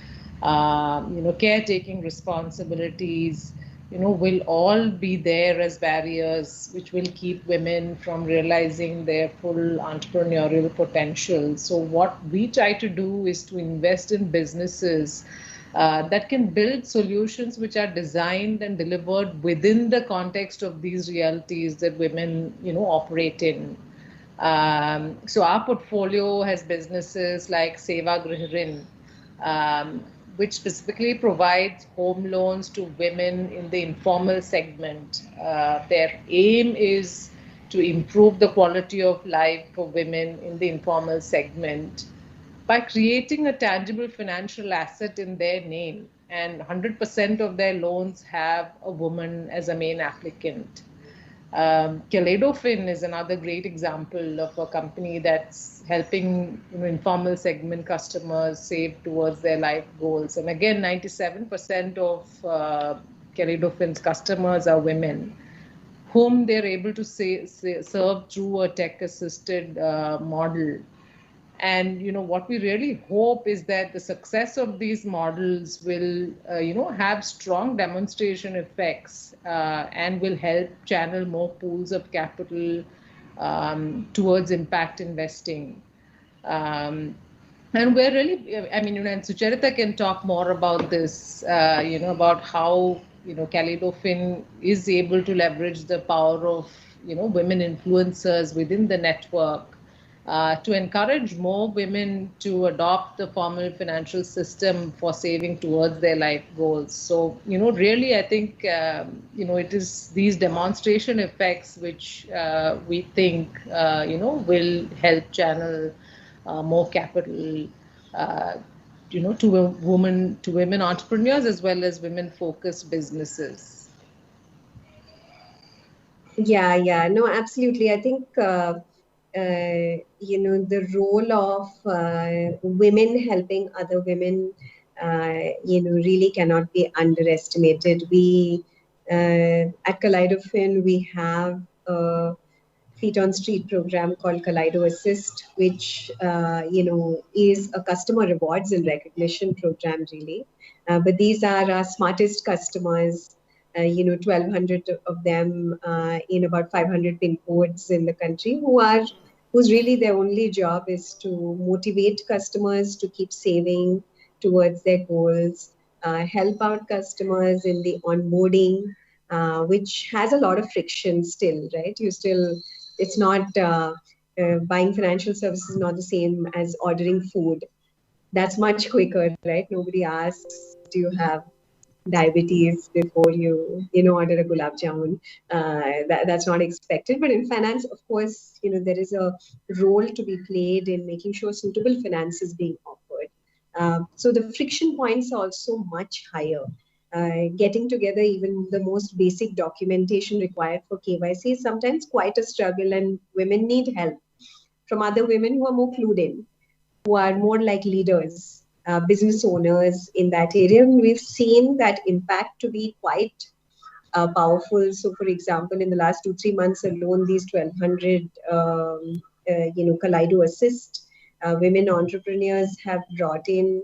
caretaking responsibilities, will all be there as barriers which will keep women from realizing their full entrepreneurial potential. So what we try to do is to invest in businesses that can build solutions which are designed and delivered within the context of these realities that women, operate in. So our portfolio has businesses like Seva Grih Rin, which specifically provides home loans to women in the informal segment. Their aim is to improve the quality of life for women in the informal segment by creating a tangible financial asset in their name, and 100% of their loans have a woman as a main applicant. Kaleidofin is another great example of a company that's helping informal segment customers save towards their life goals. And again, 97% of Kaleidofin's customers are women, whom they're able to serve through a tech-assisted model. And what we really hope is that the success of these models will have strong demonstration effects and will help channel more pools of capital towards impact investing. And we're really, and Sucharita can talk more about this, about how Kaleidofin is able to leverage the power of women influencers within the network to encourage more women to adopt the formal financial system for saving towards their life goals. So, really, I think, it is these demonstration effects which we think, will help channel more capital, to women entrepreneurs as well as women-focused businesses. Yeah, no, absolutely. I think the role of women helping other women, really cannot be underestimated. We at Kaleidofin, we have a feet on street program called Kaleido Assist, which is a customer rewards and recognition program, really. But these are our smartest customers. 1,200 of them in about 500 pin codes in the country, whose really their only job is to motivate customers to keep saving towards their goals, help out customers in the onboarding, which has a lot of friction still, right? It's not buying financial services, not the same as ordering food. That's much quicker, right? Nobody asks, do you have diabetes before you order a gulab jamun. That's not expected. But in finance, of course, there is a role to be played in making sure suitable finance is being offered. So the friction points are also much higher. Getting together even the most basic documentation required for KYC is sometimes quite a struggle, and women need help from other women who are more clued in, who are more like leaders, business owners in that area. And we've seen that impact to be quite powerful. So, for example, in the last 2-3 months alone, these 1,200, Kaleido Assist women entrepreneurs have brought in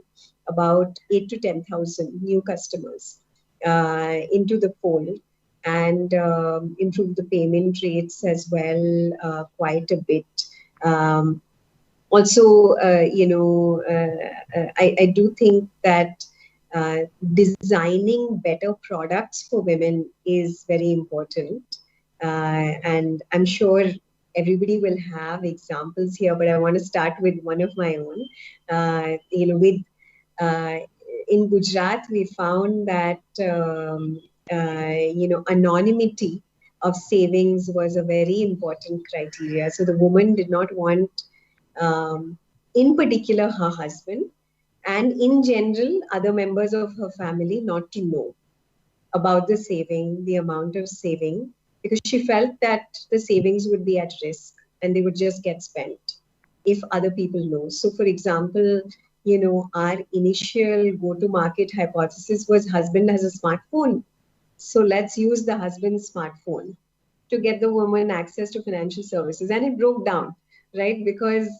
about 8 to 10,000 new customers into the fold, and improve the payment rates as well quite a bit. Also, I do think that designing better products for women is very important. And I'm sure everybody will have examples here, but I want to start with one of my own. In Gujarat, we found that, anonymity of savings was a very important criteria. So the woman did not want, in particular, her husband, and in general, other members of her family not to know about the saving, the amount of saving, because she felt that the savings would be at risk and they would just get spent if other people know. So, for example, our initial go-to-market hypothesis was husband has a smartphone. So let's use the husband's smartphone to get the woman access to financial services. And it broke down, right? Because,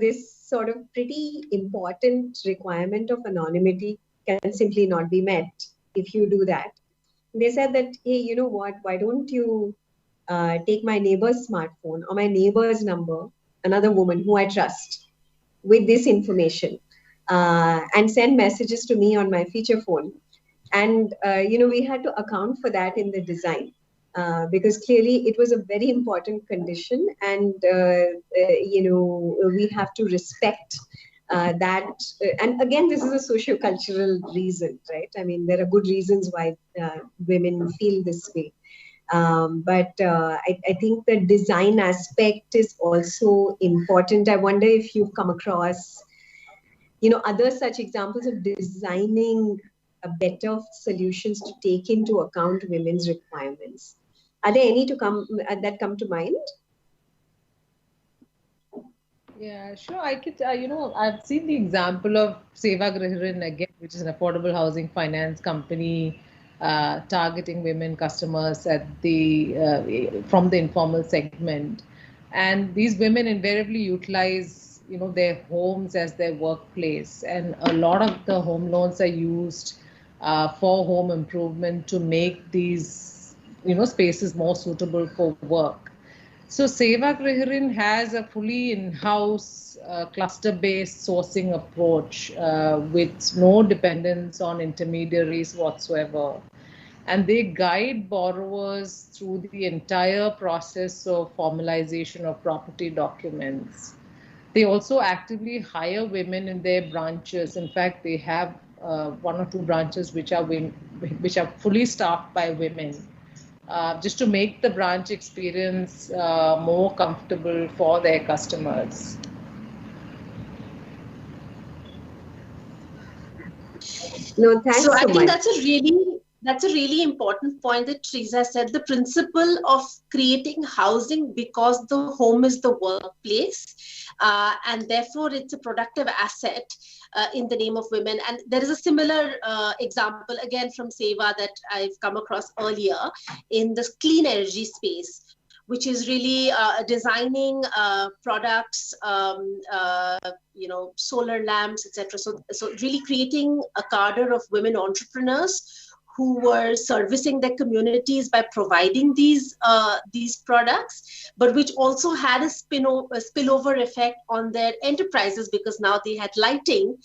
this sort of pretty important requirement of anonymity can simply not be met if you do that. They said that, hey, you know what, why don't you take my neighbor's smartphone or my neighbor's number, another woman who I trust, with this information, and send messages to me on my feature phone. And, we had to account for that in the design. Because clearly it was a very important condition, and we have to respect that. And again, this is a socio-cultural reason, right? I mean, there are good reasons why women feel this way. But I think the design aspect is also important. I wonder if you've come across, other such examples of designing better solutions to take into account women's requirements. Are there any to come that come to mind? Yeah, sure. I could, I've seen the example of Seva Grihin again, which is an affordable housing finance company targeting women customers at from the informal segment. And these women invariably utilize, their homes as their workplace. And a lot of the home loans are used for home improvement to make these, spaces more suitable for work. So Seva Grihin has a fully in-house cluster-based sourcing approach with no dependence on intermediaries whatsoever. And they guide borrowers through the entire process of formalization of property documents. They also actively hire women in their branches. In fact, they have one or two branches which are fully staffed by women, just to make the branch experience more comfortable for their customers. No, thanks so I think much. that's a really important point that Teresa said. The principle of creating housing because the home is the workplace, and therefore it's a productive asset in the name of women. And there is a similar example again from Seva that I've come across earlier in this clean energy space, which is really designing products, solar lamps, etc. So really creating a cadre of women entrepreneurs who were servicing their communities by providing these products, but which also had a spillover effect on their enterprises, because now they had lighting,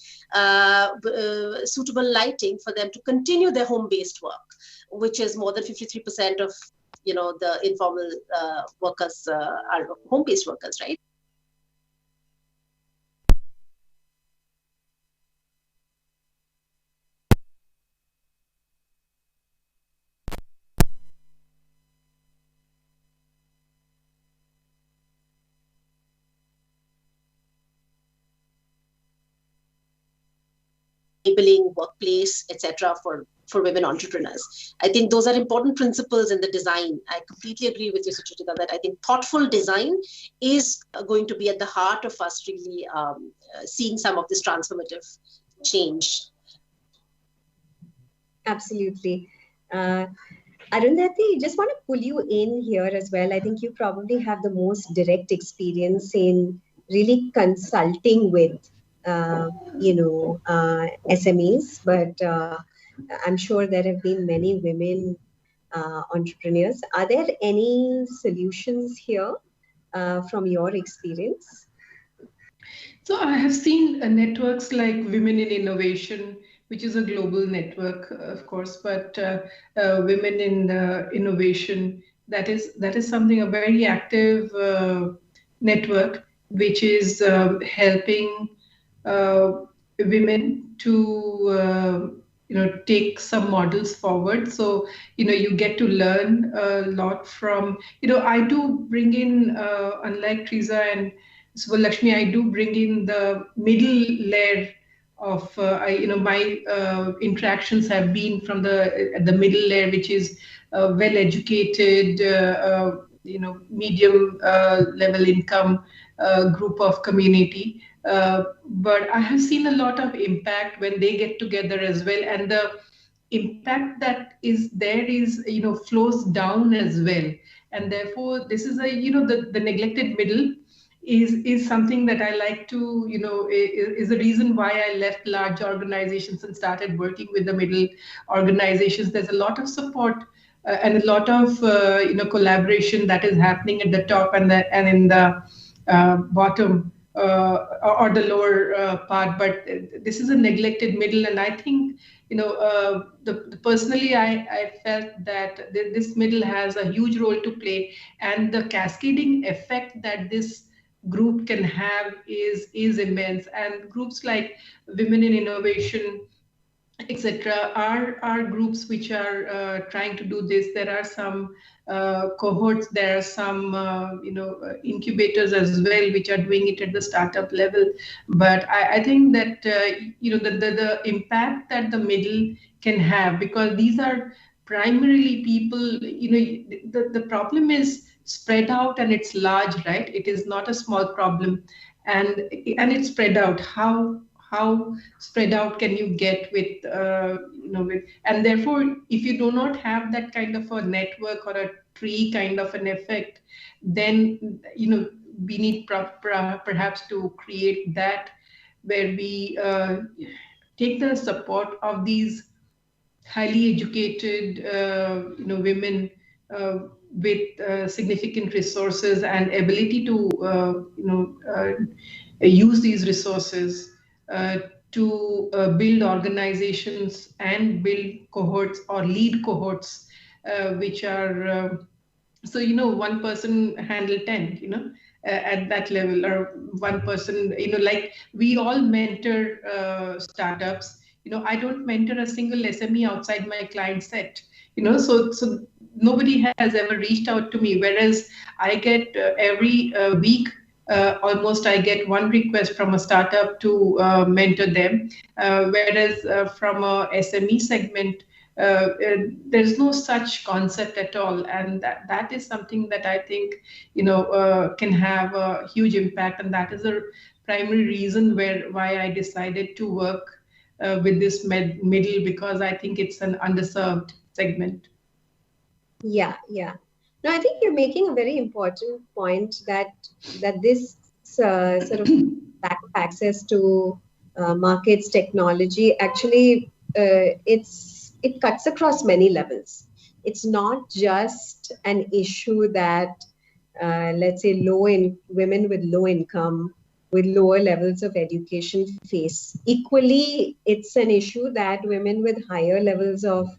suitable lighting for them to continue their home-based work, which is more than 53% of the informal workers are home-based workers, right? Enabling workplace, etc., for women entrepreneurs. I think those are important principles in the design. I completely agree with you, Suchita, that I think thoughtful design is going to be at the heart of us really seeing some of this transformative change. Absolutely. Arundhati, just want to pull you in here as well. I think you probably have the most direct experience in really consulting with SMEs, but I'm sure there have been many women entrepreneurs. Are there any solutions here from your experience? So I have seen networks like Women in Innovation, which is a global network, of course, but Women in Innovation, that is something, a very active network, which is helping women to take some models forward. So you get to learn a lot from, I do bring in, unlike Teresa and Lakshmi, I do bring in the middle layer of my interactions have been from the middle layer, which is well educated, medium level income group of community. But I have seen a lot of impact when they get together as well, and the impact that is there is flows down as well, and therefore this is the neglected middle is something that I like to is the reason why I left large organizations and started working with the middle organizations. There's a lot of support and a lot of collaboration that is happening at the top and in the bottom or the lower part, but this is a neglected middle. And I think personally I felt that this middle has a huge role to play, and the cascading effect that this group can have is immense. And groups like Women in Innovation, etc., are groups which are trying to do this. There are some cohorts, there are some incubators as well, which are doing it at the startup level. But I think that the impact that the middle can have, because these are primarily people, the problem is spread out and it's large, right? It is not a small problem, and it's spread out. How spread out can you get with, and therefore, if you do not have that kind of a network or a tree kind of an effect, then, we need perhaps to create that, where we take the support of these highly educated, women with significant resources and ability to, use these resources to build organizations and build cohorts or lead cohorts, which are so, one person handle 10, at that level, or one person, like we all mentor startups. I don't mentor a single SME outside my client set, so nobody has ever reached out to me, whereas I get every week, almost I get one request from a startup to mentor them, whereas from a SME segment, there's no such concept at all, and that is something that I think can have a huge impact, and that is a primary reason why I decided to work with this middle, because I think it's an underserved segment. Yeah. No, I think you're making a very important point that this sort of lack of access to markets, technology, actually it cuts across many levels. It's not just an issue that let's say women with low income, with lower levels of education face. Equally, it's an issue that women with higher levels of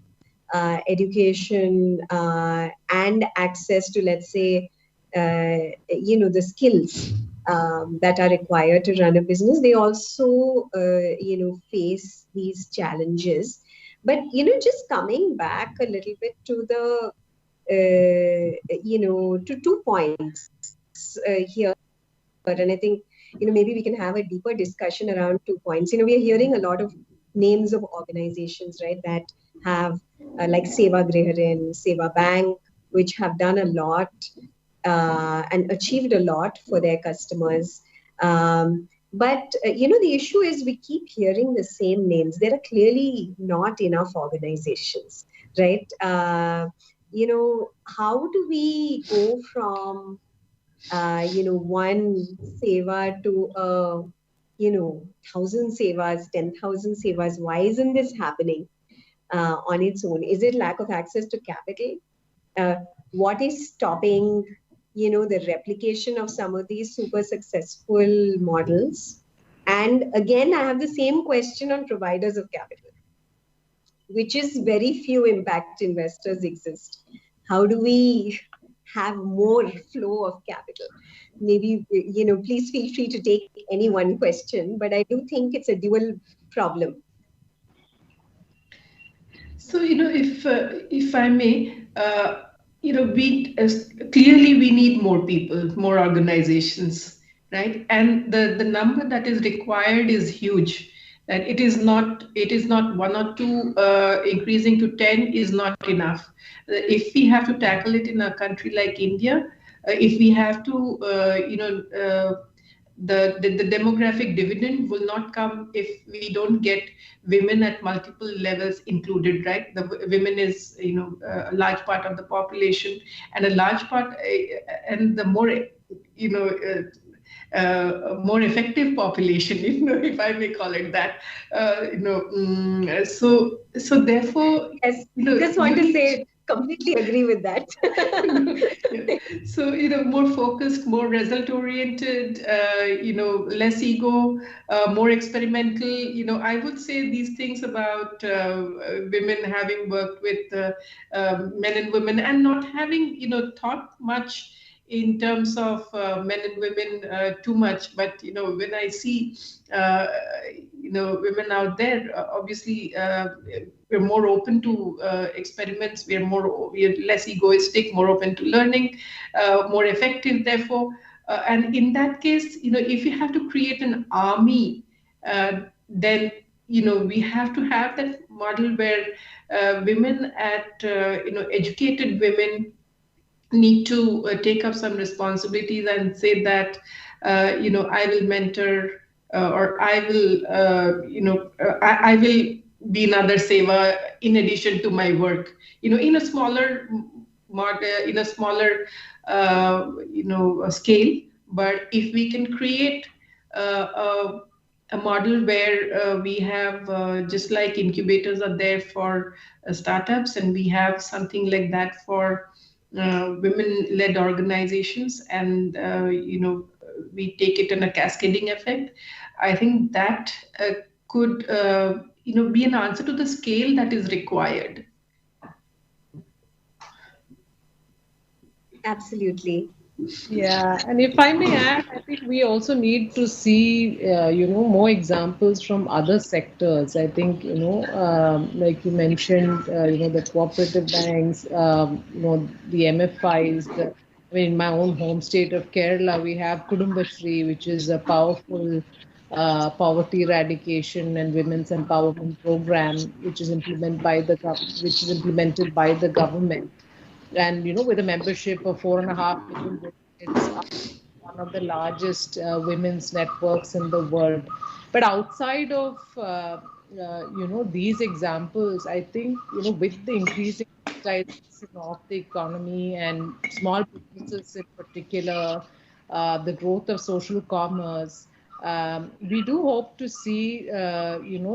education and access to, let's say, the skills that are required to run a business, they also, face these challenges. But, just coming back a little bit to the, to 2 points here, and I think, maybe we can have a deeper discussion around 2 points. We are hearing a lot of names of organizations, right, that have like Seva Griharin, Seva Bank, which have done a lot and achieved a lot for their customers. But, the issue is we keep hearing the same names. There are clearly not enough organizations, right? How do we go from, one Seva to, 1,000 Sevas, 10,000 Sevas? Why isn't this happening on its own? Is it lack of access to capital? What is stopping, the replication of some of these super successful models? And again, I have the same question on providers of capital, which is very few impact investors exist. How do we have more flow of capital? Maybe, please feel free to take any one question, but I do think it's a dual problem. So, if I may, clearly we need more people, more organizations, right? And the number that is required is huge. That it is not 1 or 2, increasing to 10 is not enough. If we have to tackle it in a country like India, if we have to, the demographic dividend will not come if we don't get women at multiple levels included, right? The women is, a large part of the population, and a large part, and the more, more effective population, if I may call it that, so therefore, yes, just want to say, completely agree with that. So, more focused, more result oriented, less ego, more experimental. I would say these things about women having worked with men and women, and not having, thought much in terms of men and women too much. But, when I see, women out there, obviously, we're more open to experiments. We're less egoistic, more open to learning, more effective, therefore. And in that case, if you have to create an army, then, we have to have that model where women educated women need to take up some responsibilities and say that, I will mentor or I will, I will be another seva in addition to my work, in a smaller in a smaller, scale. But if we can create a model where we have just like incubators are there for startups, and we have something like that for women-led organizations, and we take it in a cascading effect. I think that could be an answer to the scale that is required. Absolutely. Yeah, and if I may add, I think we also need to see, more examples from other sectors. I think, like you mentioned, the cooperative banks, the MFIs. I mean, in my own home state of Kerala, we have Kudumbashri, which is a powerful poverty eradication and women's empowerment program, which is implemented by the government. And with a membership of 4.5 million women, it's one of the largest women's networks in the world. But outside of these examples, I think with the increasing digitization of the economy and small businesses in particular, the growth of social commerce, we do hope to see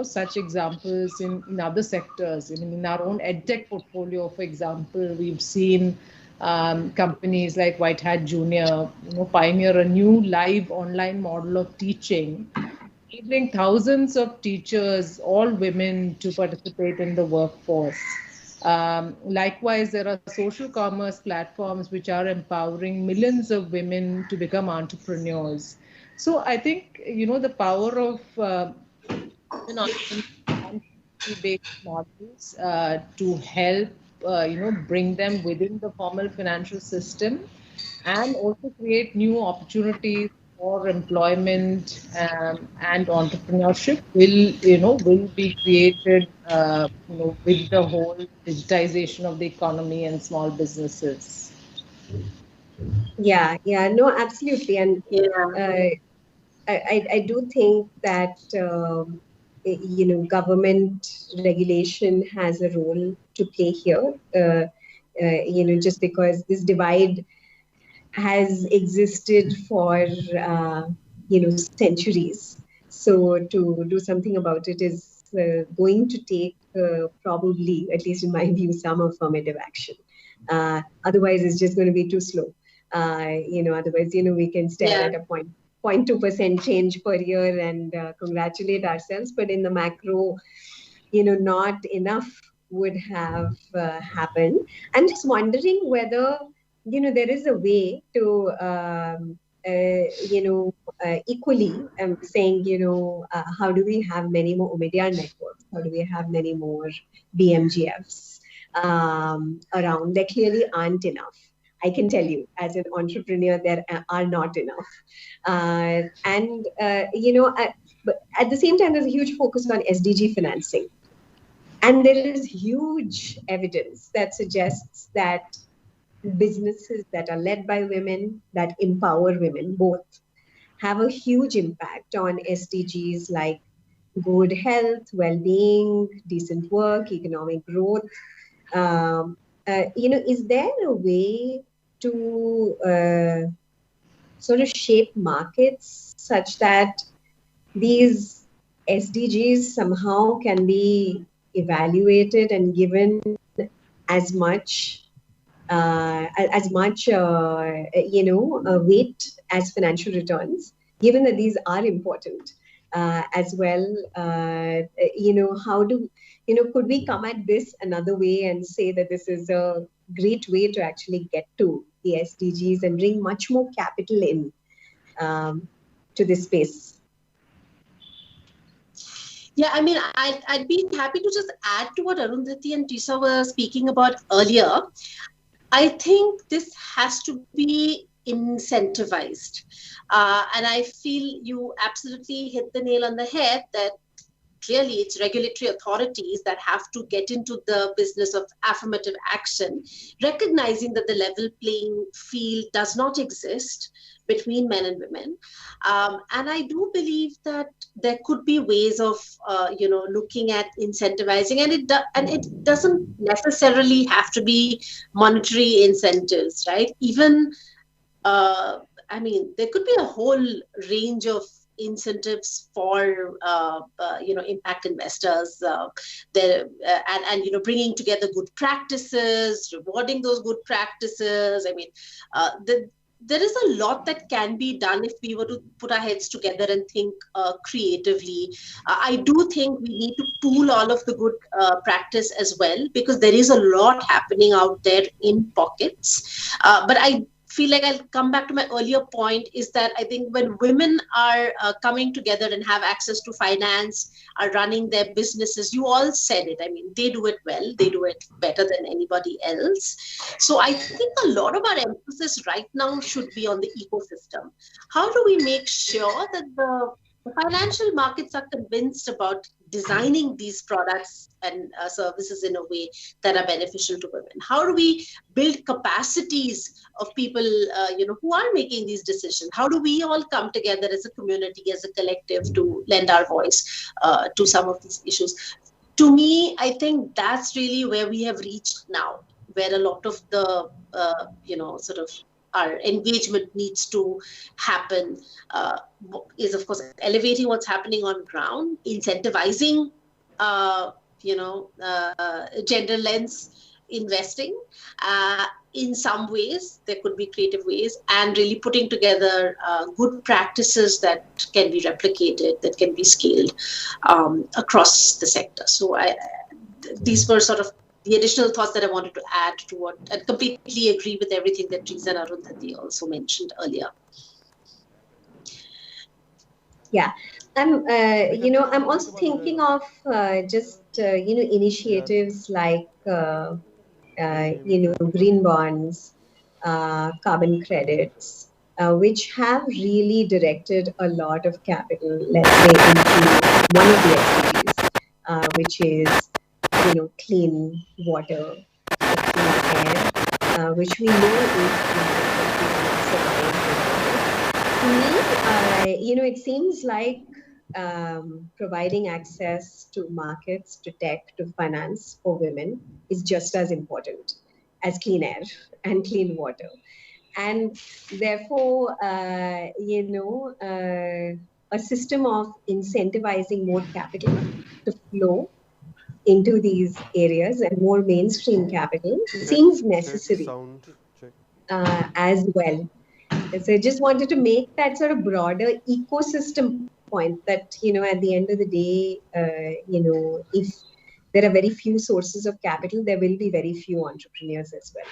such examples in other sectors. I mean, in our own edtech portfolio, for example, we've seen companies like White Hat Junior, pioneer a new live online model of teaching, enabling thousands of teachers, all women, to participate in the workforce. Likewise, there are social commerce platforms which are empowering millions of women to become entrepreneurs. So I think the power of based models to help bring them within the formal financial system, and also create new opportunities for employment and entrepreneurship will be created with the whole digitization of the economy and small businesses. Yeah, no, absolutely. And Yeah. I do think that government regulation has a role to play here. Just because this divide has existed for centuries, so to do something about it is going to take probably, at least in my view, some affirmative action. Otherwise, it's just going to be too slow. Otherwise, we can stare at a 0.2% change per year and congratulate ourselves, but in the macro, not enough would have happened. I'm just wondering whether there is a way to equally saying, how do we have many more Omidyar networks? How do we have many more BMGFs around? There clearly aren't enough. I can tell you, as an entrepreneur, there are not enough. But at the same time, there's a huge focus on SDG financing. And there is huge evidence that suggests that businesses that are led by women, that empower women, both, have a huge impact on SDGs like good health, well-being, decent work, economic growth. Is there a way to sort of shape markets such that these SDGs somehow can be evaluated and given as much weight as financial returns, given that these are important as well? Could we come at this another way and say that this is a great way to actually get to the SDGs and bring much more capital in to this space? Yeah, I mean, I'd be happy to just add to what Arundhati and Tisa were speaking about earlier. I think this has to be incentivized. And I feel you absolutely hit the nail on the head that clearly it's regulatory authorities that have to get into the business of affirmative action, recognizing that the level playing field does not exist between men and women. And I do believe that there could be ways of, looking at incentivizing, and it doesn't necessarily have to be monetary incentives, right? Even, there could be a whole range of incentives for impact investors, bringing together good practices, rewarding those good practices. There is a lot that can be done if we were to put our heads together and think creatively. I do think we need to pool all of the good practice as well, because there is a lot happening out there in pockets. But I feel like I'll come back to my earlier point, is that I think when women are coming together and have access to finance, are running their businesses, you all said it. They do it well. They do it better than anybody else. So I think a lot of our emphasis right now should be on the ecosystem. How do we make sure that the financial markets are convinced about designing these products and services in a way that are beneficial to women? How do we build capacities of people, who are making these decisions? How do we all come together as a community, as a collective, to lend our voice to some of these issues? To me, I think that's really where we have reached now, where a lot of the, our engagement needs to happen, is of course elevating what's happening on ground, incentivizing, gender lens investing. In some ways, there could be creative ways, and really putting together good practices that can be replicated, that can be scaled across the sector. So these were sort of the additional thoughts that I wanted to add to what, and completely agree with everything that Teresa and Arundhati also mentioned earlier. Yeah, I'm also thinking of initiatives like green bonds, carbon credits, which have really directed a lot of capital, let's say, into one of the SDGs, which is clean water, clean air, which we know is survive without it. To me, it seems like providing access to markets, to tech, to finance for women is just as important as clean air and clean water. And therefore, a system of incentivizing more capital to flow into these areas and more mainstream capital seems necessary as well. So I just wanted to make that sort of broader ecosystem point that, at the end of the day, if there are very few sources of capital, there will be very few entrepreneurs as well.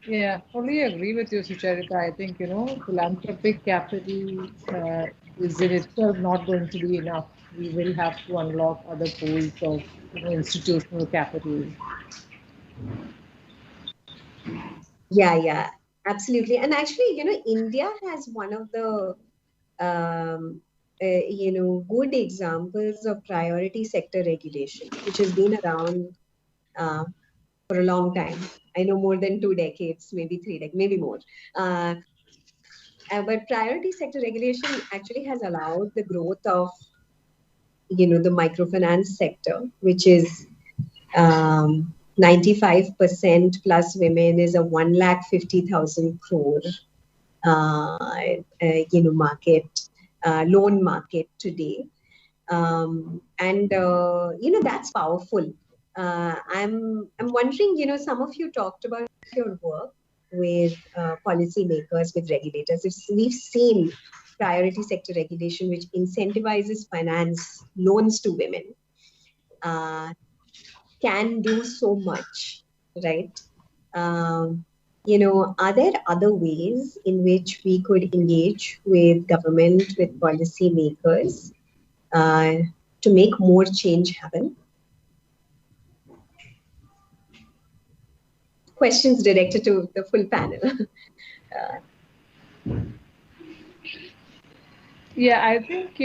Yeah, fully agree with you, Sucharita. I think, philanthropic capital is in itself not going to be enough. We will have to unlock other pools of institutional capital. Yeah, absolutely. And actually, India has one of the, good examples of priority sector regulation, which has been around for a long time. I know more than 2 decades, maybe 3 decades, maybe more. But priority sector regulation actually has allowed the growth of, the microfinance sector, which is 95% plus women, is a 150,000 crore, market, loan market today. That's powerful. I'm wondering, some of you talked about your work with policymakers, with regulators. We've seen priority sector regulation, which incentivizes finance loans to women, can do so much, right? Are there other ways in which we could engage with government, with policymakers, to make more change happen? Questions directed to the full panel. Yeah, I think,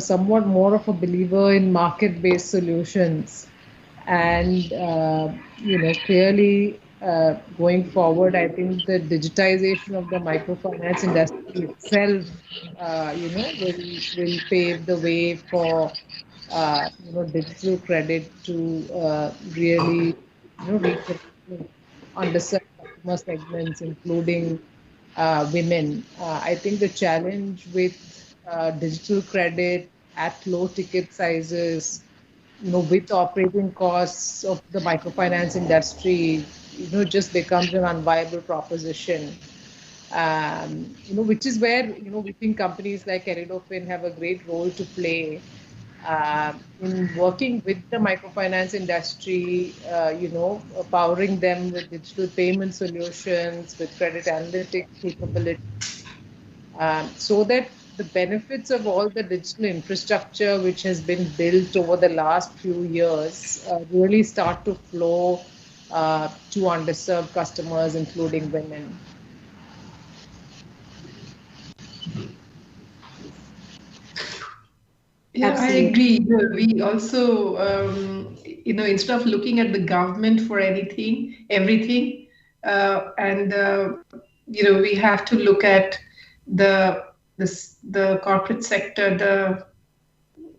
somewhat more of a believer in market-based solutions. And, clearly going forward, I think the digitization of the microfinance industry itself, will pave the way for, digital credit to really, reach underserved customer segments, including women. I think the challenge with digital credit at low ticket sizes, with operating costs of the microfinance industry, just becomes an unviable proposition. Which is where, we think companies like Eridofin have a great role to play in working with the microfinance industry, powering them with digital payment solutions, with credit analytic capability, so that the benefits of all the digital infrastructure which has been built over the last few years really start to flow to underserved customers, including women. Yeah, I Absolutely. agree. We also, instead of looking at the government for everything, and we have to look at the the corporate sector,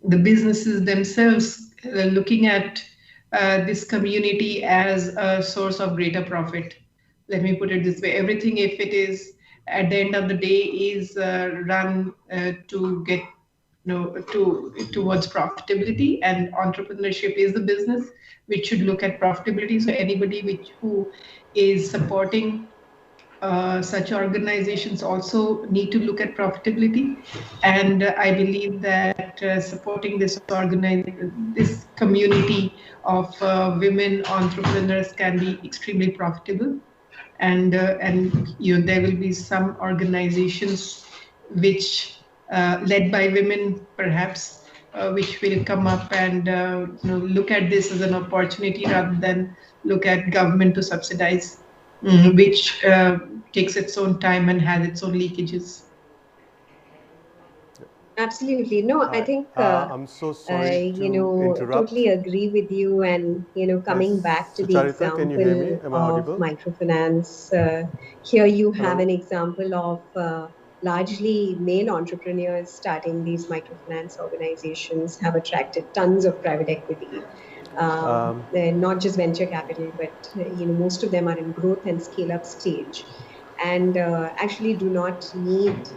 the businesses themselves, looking at this community as a source of greater profit. Let me put it this way: everything, if it is at the end of the day, is run to get towards profitability, and entrepreneurship is the business which should look at profitability. So anybody who is supporting such organizations also need to look at profitability, and I believe that supporting this community of women entrepreneurs can be extremely profitable, and there will be some organizations which led by women perhaps, which will come up and look at this as an opportunity rather than look at government to subsidize, which takes its own time and has its own leakages. Absolutely. No, I think I'm so sorry to interrupt. totally agree with you. And coming back to the Sucharita, can you hear me? example Am I of audible? microfinance, here you have Hello? an example of largely male entrepreneurs starting these microfinance organizations have attracted tons of private equity. They're not just venture capital, but most of them are in growth and scale up stage, and actually do not need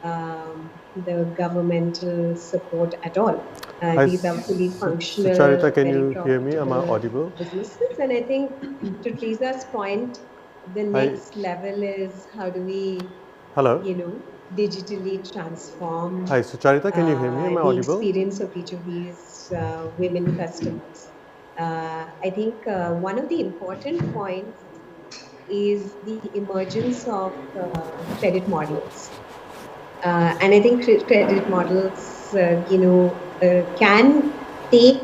the governmental support at all. These are fully functional, Sucharita, can very you hear me? Am I profitable audible? businesses. And I think to Teresa's point, the Hi. next level is how do we, Hello? digitally transform Hi, Sucharita, can you hear me? Am I the audible? experience of each of these women customers. I think one of the important points is the emergence of credit models. And I think credit models, can take,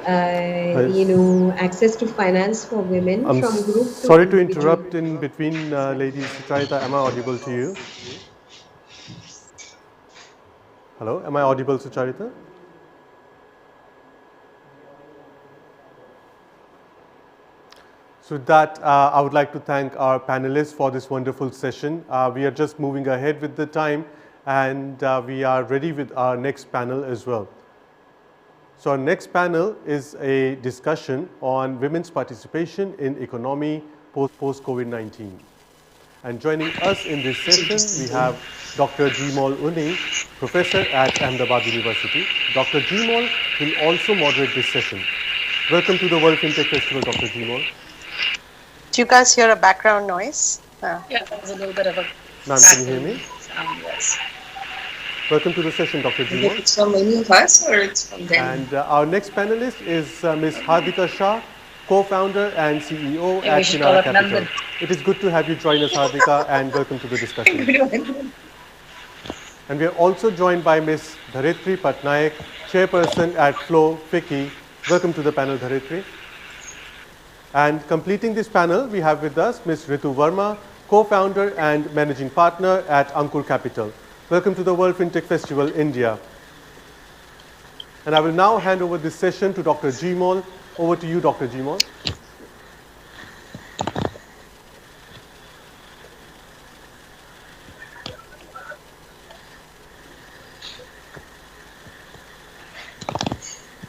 access to finance for women I'm from group to sorry to individual. interrupt in between, ladies. Sucharita, am I audible to you? Hello, am I audible, Sucharita? So with that, I would like to thank our panelists for this wonderful session. We are just moving ahead with the time, and we are ready with our next panel as well. So our next panel is a discussion on women's participation in economy post-COVID-19. And joining us in this session, we have Dr. Jimol Uni, professor at Ahmedabad University. Dr. Jimol will also moderate this session. Welcome to the World FinTech Festival, Dr. Jimol. Do you guys hear a background noise? Yeah, there's a little bit of a Ma'am, can you hear me? sound, yes. Welcome to the session, Dr. Is it Jimol. from any of us or it's from them? And our next panelist is Ms. Hardika Shah, co-founder and CEO Maybe at we should call Kinara up Capital. London. It is good to have you join us, Hardika, and welcome to the discussion. And we are also joined by Ms. Dharitri Patnaik, chairperson at Flow FICCI. Welcome to the panel, Dharitri. And completing this panel, we have with us Ms. Ritu Verma, co-founder and managing partner at Ankur Capital. Welcome to the World FinTech Festival, India. And I will now hand over this session to Dr. Jimol. Over to you, Dr. Jimol.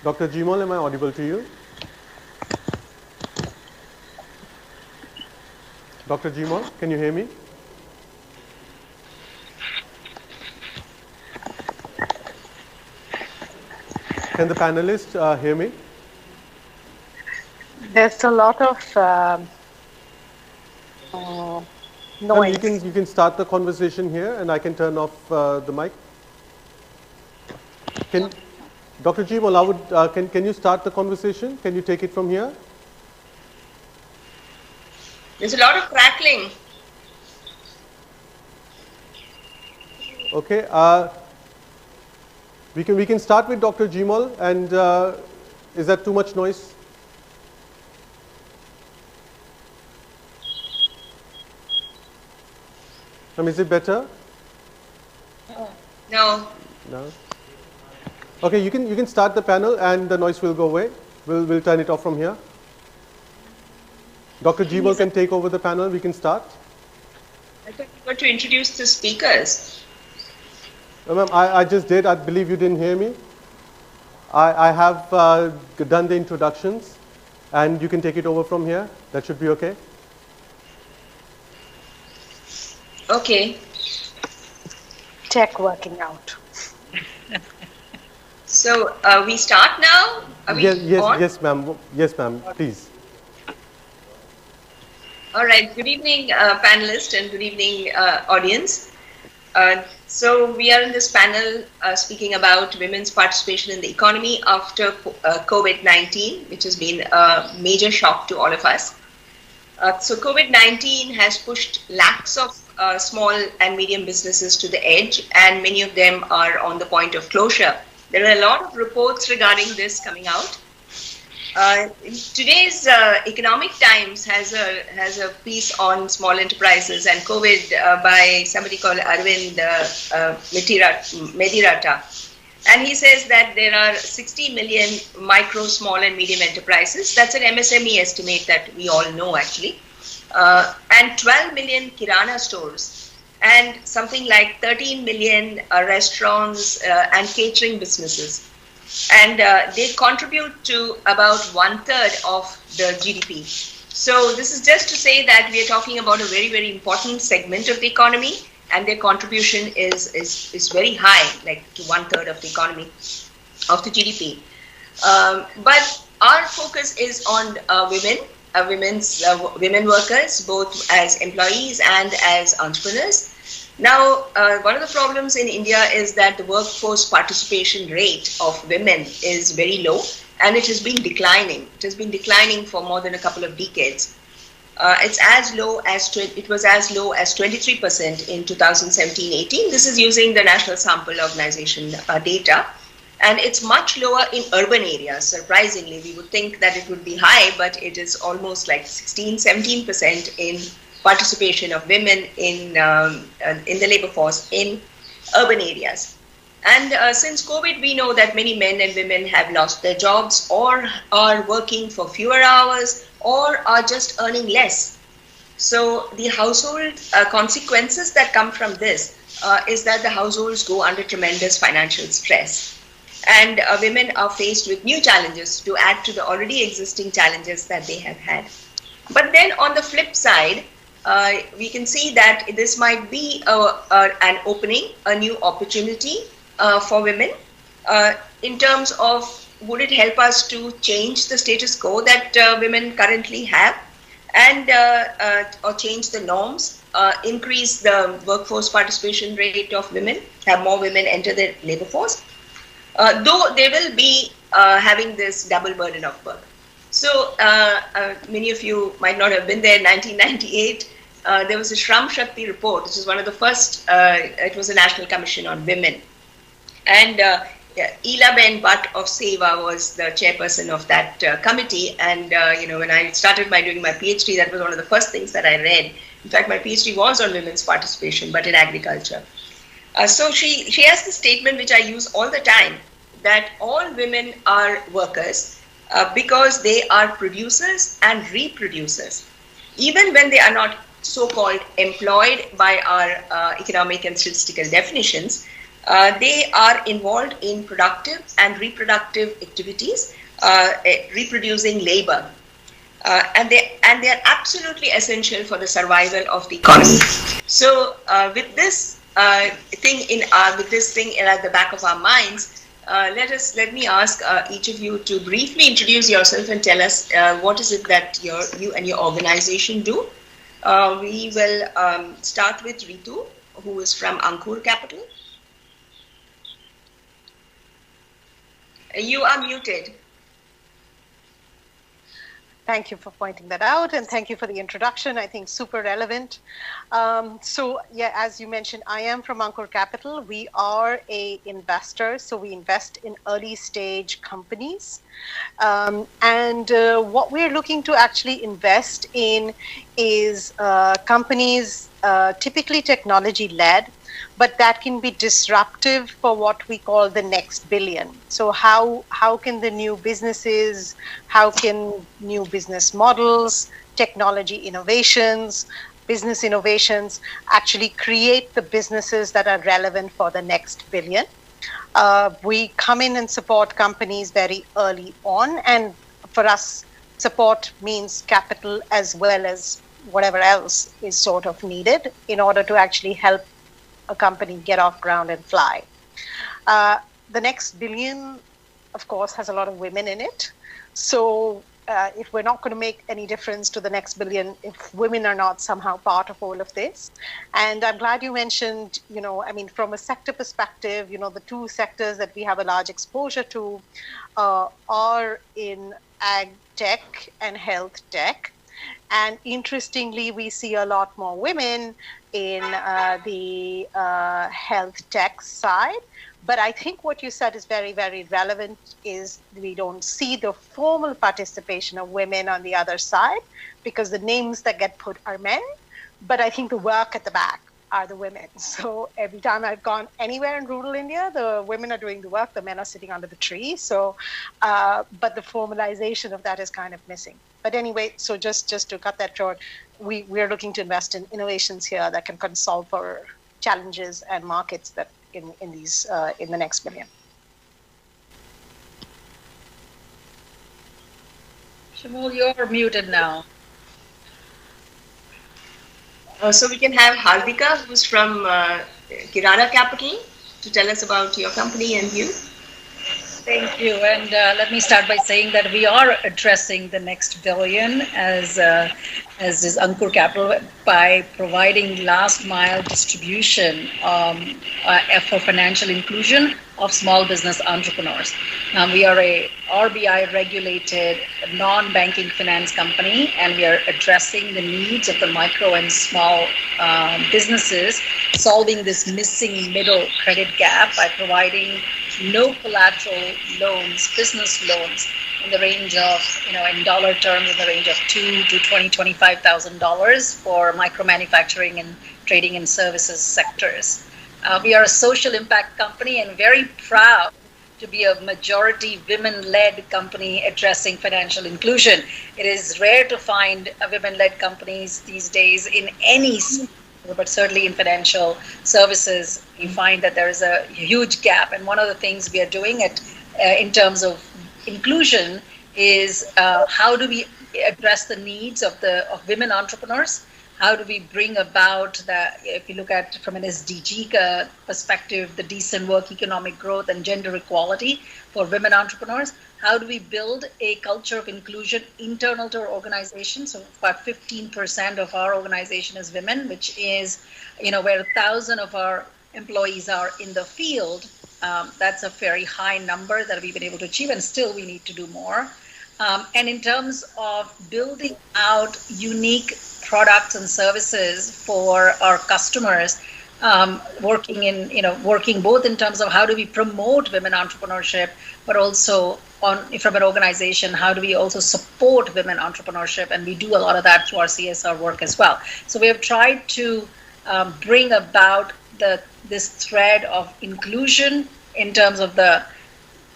Dr. Jimol, am I audible to you? Dr. Jimol, can you hear me? Can the panelists hear me? There's a lot of noise. You can start the conversation here and I can turn off the mic. Dr. Jimol, can you start the conversation? Can you take it from here? There's a lot of crackling. Okay. We can start with Dr. Jimol, and is that too much noise? Is it better? No. No. Okay, you can start the panel, and the noise will go away. We'll turn it off from here. Dr. Jimol can take over the panel. We can start. I thought you were to introduce the speakers. Ma'am, I just did. I believe you didn't hear me. I have done the introductions, and you can take it over from here. That should be okay. Okay. Tech working out. So we start now? Are we on? Yes, ma'am. Yes, ma'am. Please. All right. Good evening, panelists, and good evening, audience. So we are in this panel speaking about women's participation in the economy after COVID-19, which has been a major shock to all of us. So COVID-19 has pushed lakhs of small and medium businesses to the edge, and many of them are on the point of closure. There are a lot of reports regarding this coming out. Today's Economic Times has a piece on small enterprises and COVID by somebody called Arvind Medirata. And he says that there are 60 million micro, small and medium enterprises. That's an MSME estimate that we all know actually. And 12 million Kirana stores. And something like 13 million restaurants and catering businesses. And they contribute to about 1/3 of the GDP. So this is just to say that we are talking about a very, very important segment of the economy, and their contribution is very high, like to 1/3 of the economy, of the GDP. But our focus is on women workers, both as employees and as entrepreneurs. Now, one of the problems in India is that the workforce participation rate of women is very low, and it has been declining. It has been declining for more than a couple of decades. It was as low as 23% in 2017-18. This is using the National Sample Organization data, and it's much lower in urban areas. Surprisingly, we would think that it would be high, but it is almost like 16-17% in participation of women in the labor force in urban areas. And since COVID, we know that many men and women have lost their jobs or are working for fewer hours or are just earning less. So the household consequences that come from this is that the households go under tremendous financial stress. And women are faced with new challenges to add to the already existing challenges that they have had. But then on the flip side, we can see that this might be an opening, a new opportunity for women in terms of would it help us to change the status quo that women currently have and or change the norms, increase the workforce participation rate of women, have more women enter the labor force, though they will be having this double burden of work. So many of you might not have been there in 1998. There was a Shram Shakti report, which is one of the first, it was a National Commission on Women. And Ila Ben Butt of SEWA was the chairperson of that committee. And, when I started doing my PhD, that was one of the first things that I read. In fact, my PhD was on women's participation, but in agriculture. So she has this statement, which I use all the time, that all women are workers because they are producers and reproducers. Even when they are not so-called employed by our economic and statistical definitions, they are involved in productive and reproductive activities, reproducing labor. And they are absolutely essential for the survival of the economy. So with this thing at the back of our minds, let me ask each of you to briefly introduce yourself and tell us what is it that you and your organization do. We will start with Ritu, who is from Ankur Capital. You are muted. Thank you for pointing that out, and thank you for the introduction. I think super relevant. So yeah, as you mentioned, I am from Ankur Capital. We are a investor, so we invest in early stage companies. And what we're looking to actually invest in is companies typically technology led, but that can be disruptive for what we call the next billion. So how can the new businesses, how can new business models, technology innovations, business innovations actually create the businesses that are relevant for the next billion? We come in and support companies very early on, and for us, support means capital as well as whatever else is sort of needed in order to actually help a company get off ground and fly. The next billion, of course, has a lot of women in it. So if we're not going to make any difference to the next billion, if women are not somehow part of all of this. And I'm glad you mentioned, from a sector perspective, the two sectors that we have a large exposure to are in ag tech and health tech. And interestingly, we see a lot more women in the health tech side. But I think what you said is very, very relevant is we don't see the formal participation of women on the other side because the names that get put are men. But I think the work at the back are the women. So every time I've gone anywhere in rural India, the women are doing the work, the men are sitting under the tree. So, but the formalization of that is kind of missing. But anyway, so just to cut that short, we're looking to invest in innovations here that can solve for challenges and markets that in the next billion. Shamul, you're muted now. So we can have Hardika, who's from Kirana Capital, to tell us about your company and you. Thank you. And let me start by saying that we are addressing the next billion as is Ankur Capital by providing last mile distribution for financial inclusion of small business entrepreneurs. We are a RBI regulated non-banking finance company, and we are addressing the needs of the micro and small businesses, solving this missing middle credit gap by providing no collateral loans, business loans in the range of, in dollar terms, in the range of $2,000 to $25,000 for micro manufacturing and trading and services sectors. We are a social impact company and very proud to be a majority women-led company addressing financial inclusion. It is rare to find women-led companies these days in any sector, but certainly in financial services, you find that there is a huge gap. And one of the things we are doing in terms of inclusion is how do we address the needs of women entrepreneurs? How do we bring about that, if you look at from an SDG perspective, the decent work, economic growth, and gender equality for women entrepreneurs? How do we build a culture of inclusion internal to our organization? So about 15% of our organization is women, which is, where 1,000 of our employees are in the field. That's a very high number that we've been able to achieve, and still we need to do more. And in terms of building out unique products and services for our customers, working both in terms of how do we promote women entrepreneurship, but also from an organization, how do we also support women entrepreneurship? And we do a lot of that through our CSR work as well. So we have tried to bring about this thread of inclusion in terms of the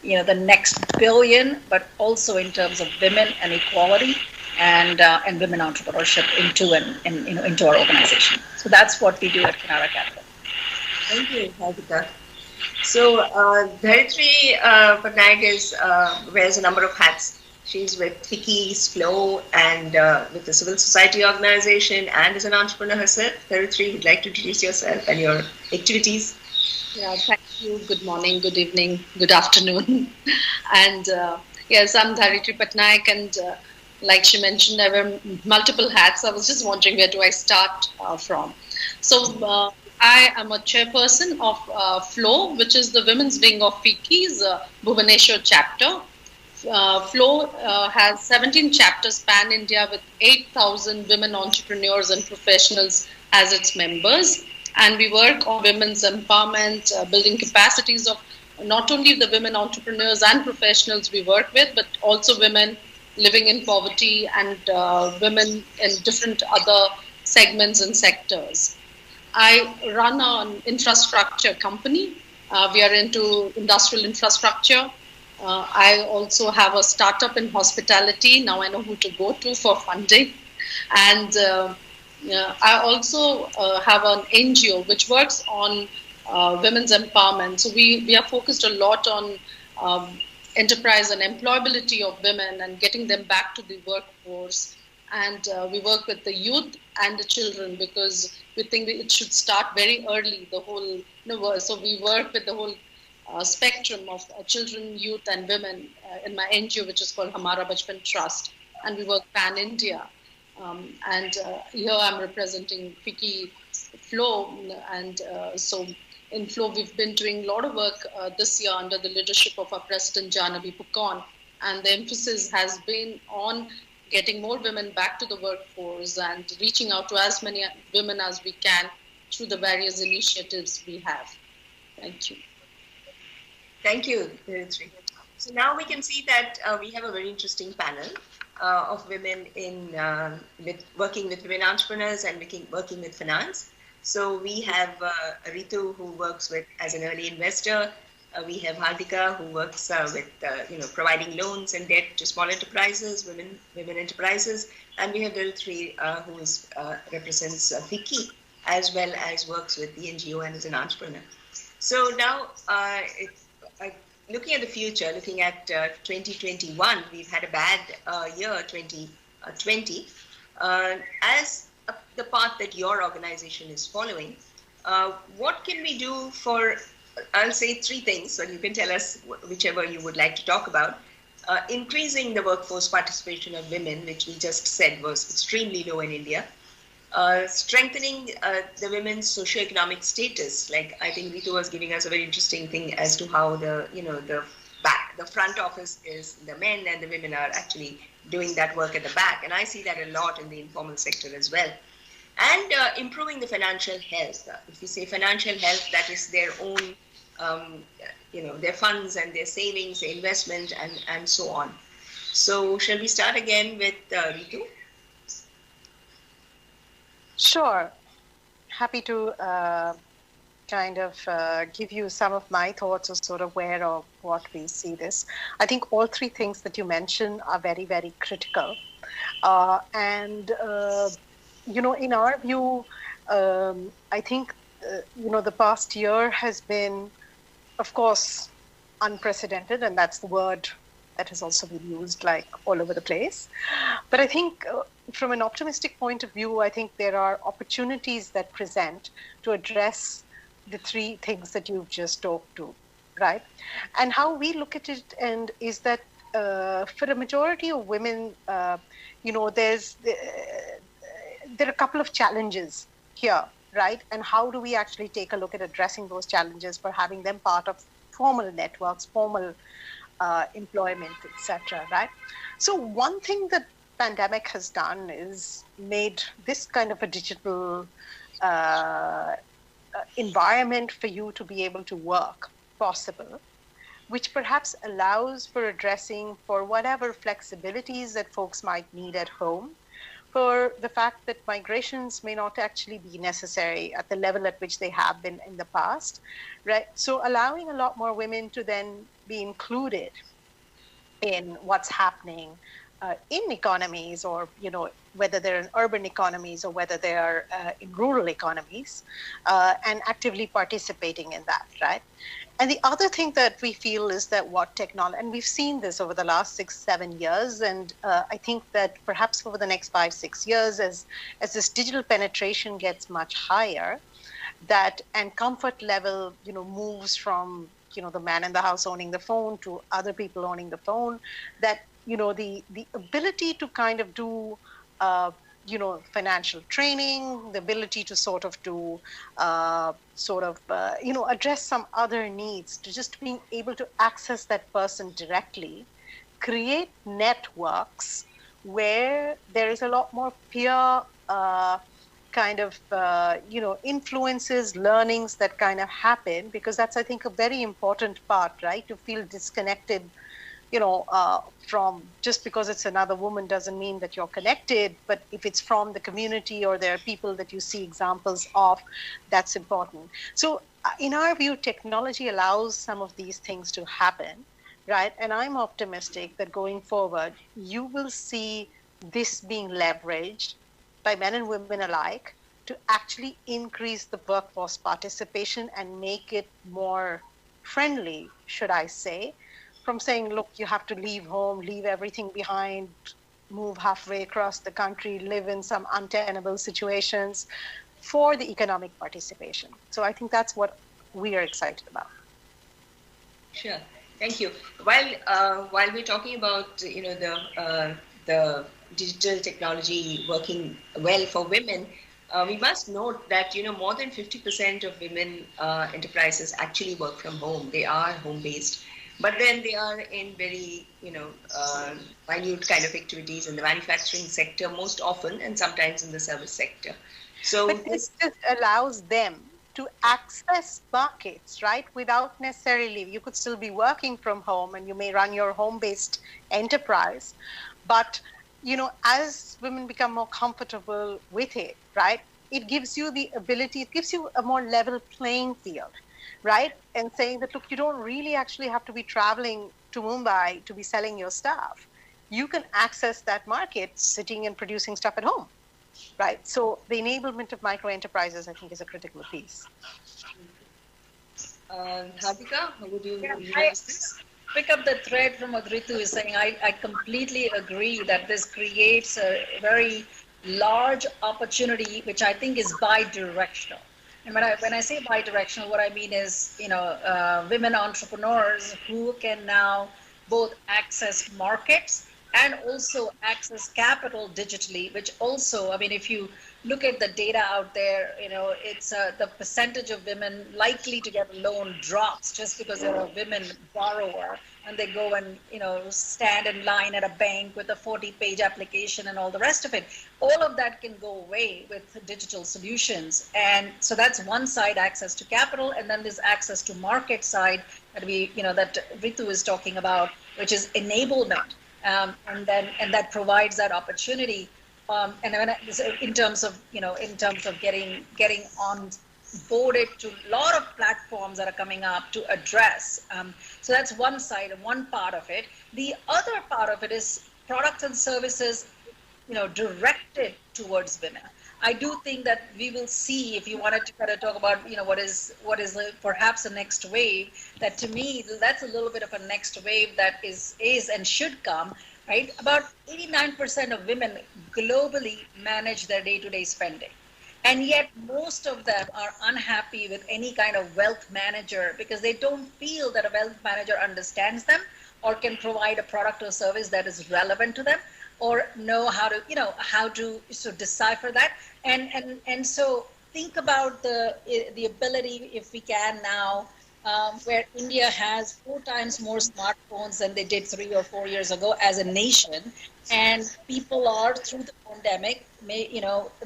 next billion, but also in terms of women and equality and women entrepreneurship into our organization. So that's what we do at Canara Capital. Thank you, Harvika. So Dharitri Patnaik wears a number of hats. She's with FICCI's Flow and with the civil society organization and is an entrepreneur herself. Dharitri, would like to introduce yourself and your activities? Yeah, thank you. Good morning, good evening, good afternoon. And yes, I'm Dharitri Patnaik, and like she mentioned, I wear multiple hats. I was just wondering, where do I start from? So I am a chairperson of Flow, which is the women's wing of FICCI's Bhubaneswar chapter. Flow has 17 chapters pan-India with 8,000 women entrepreneurs and professionals as its members. And we work on women's empowerment, building capacities of not only the women entrepreneurs and professionals we work with, but also women living in poverty and women in different other segments and sectors. I run an infrastructure company. We are into industrial infrastructure. I also have a startup in hospitality. Now I know who to go to for funding. And I also have an NGO which works on women's empowerment. So we are focused a lot on enterprise and employability of women and getting them back to the workforce. And we work with the youth and the children because we think it should start very early, the whole, so we work with the whole spectrum of children, youth and women in my NGO, which is called Hamara Bachpan Trust. And we work pan-India. And here I'm representing FICCI Flow. And so in Flow, we've been doing a lot of work this year under the leadership of our President, Janavi Pukon. And the emphasis has been on getting more women back to the workforce and reaching out to as many women as we can through the various initiatives we have. Thank you. Thank you, Dharitri. So now we can see that we have a very interesting panel of women in working with women entrepreneurs and working with finance. So we have Ritu, who works as an early investor. We have Harvika, who works with providing loans and debt to small enterprises, women enterprises, and we have Dharitri, who represents FICCI as well as works with the NGO and is an entrepreneur. So now, looking at the future, looking at 2021, we've had a bad year, 2020. As the path that your organization is following, what can we do for, I'll say three things, so you can tell us whichever you would like to talk about. Increasing the workforce participation of women, which we just said was extremely low in India. Strengthening the women's socioeconomic status. Like I think Ritu was giving us a very interesting thing as to how the front office is the men and the women are actually doing that work at the back. And I see that a lot in the informal sector as well. And improving the financial health. If you say financial health, that is their own, their funds and their savings, their investment, and so on. So shall we start again with Ritu? Sure. Happy to give you some of my thoughts of sort of where or what we see this. I think all three things that you mentioned are very, very critical. In our view, I think, the past year has been, of course, unprecedented, and that's the word that has also been used like all over the place. But I think from an optimistic point of view, I think there are opportunities that present to address the three things that you've just talked to, right? And how we look at it is that for a majority of women, there are a couple of challenges here, right? And how do we actually take a look at addressing those challenges for having them part of formal networks, formal employment, etc., right? So one thing that pandemic has done is made this kind of a digital environment for you to be able to work possible, which perhaps allows for addressing for whatever flexibilities that folks might need at home, for the fact that migrations may not actually be necessary at the level at which they have been in the past, right? So allowing a lot more women to then be included in what's happening in economies, or whether they're in urban economies or whether they are in rural economies, and actively participating in that, right? And the other thing that we feel is that what technology, and we've seen this over the last 6-7 years, and I think that perhaps over the next 5-6 years, as this digital penetration gets much higher, that and comfort level moves from the man in the house owning the phone to other people owning the phone, that the ability to kind of do financial training, the ability to sort of do address some other needs, to just being able to access that person directly, create networks where there is a lot more peer influences, learnings that kind of happen, because that's, I think, a very important part, right? To feel disconnected from, just because it's another woman doesn't mean that you're connected, but if it's from the community or there are people that you see examples of, that's important. So in our view, technology allows some of these things to happen, right? And I'm optimistic that going forward, you will see this being leveraged by men and women alike to actually increase the workforce participation and make it more friendly, should I say, from saying, look, you have to leave home, leave everything behind, move halfway across the country, live in some untenable situations, for the economic participation. So I think that's what we are excited about. Sure, thank you. While we're talking about the digital technology working well for women, we must note that more than 50% of women enterprises actually work from home. They are home-based. But then they are in very, minute kind of activities in the manufacturing sector most often, and sometimes in the service sector. So but this just allows them to access markets, right? Without necessarily, you could still be working from home and you may run your home-based enterprise. But, as women become more comfortable with it, right? It gives you the ability, it gives you a more level playing field, right? And saying that, look, you don't really actually have to be traveling to Mumbai to be selling your stuff. You can access that market sitting and producing stuff at home, right? So the enablement of micro enterprises, I think, is a critical piece. Hartika, how would you use this? Pick up the thread from what Ritu is saying. I completely agree that this creates a very large opportunity, which I think is bi-directional. And when I say bi-directional, what I mean is, women entrepreneurs who can now both access markets and also access capital digitally, which also, if you look at the data out there, it's the percentage of women likely to get a loan drops just because they're a women borrower and they go and, stand in line at a bank with a 40-page application and all the rest of it. All of that can go away with digital solutions. And so that's one side, access to capital, and then there's access to market side that that Ritu is talking about, which is enablement. And that provides that opportunity. In terms of getting on boarded to a lot of platforms that are coming up to address. So that's one side and one part of it. The other part of it is products and services, directed towards women. I do think that we will see, if you wanted to kind of talk about, what is perhaps a next wave, that to me, that's a little bit of a next wave that is and should come, right? About 89% of women globally manage their day-to-day spending. And yet most of them are unhappy with any kind of wealth manager because they don't feel that a wealth manager understands them or can provide a product or service that is relevant to them, or know how to decipher that. And so think about the ability, if we can now, where India has 4 times more smartphones than they did 3 or 4 years ago as a nation, and people are, through the pandemic,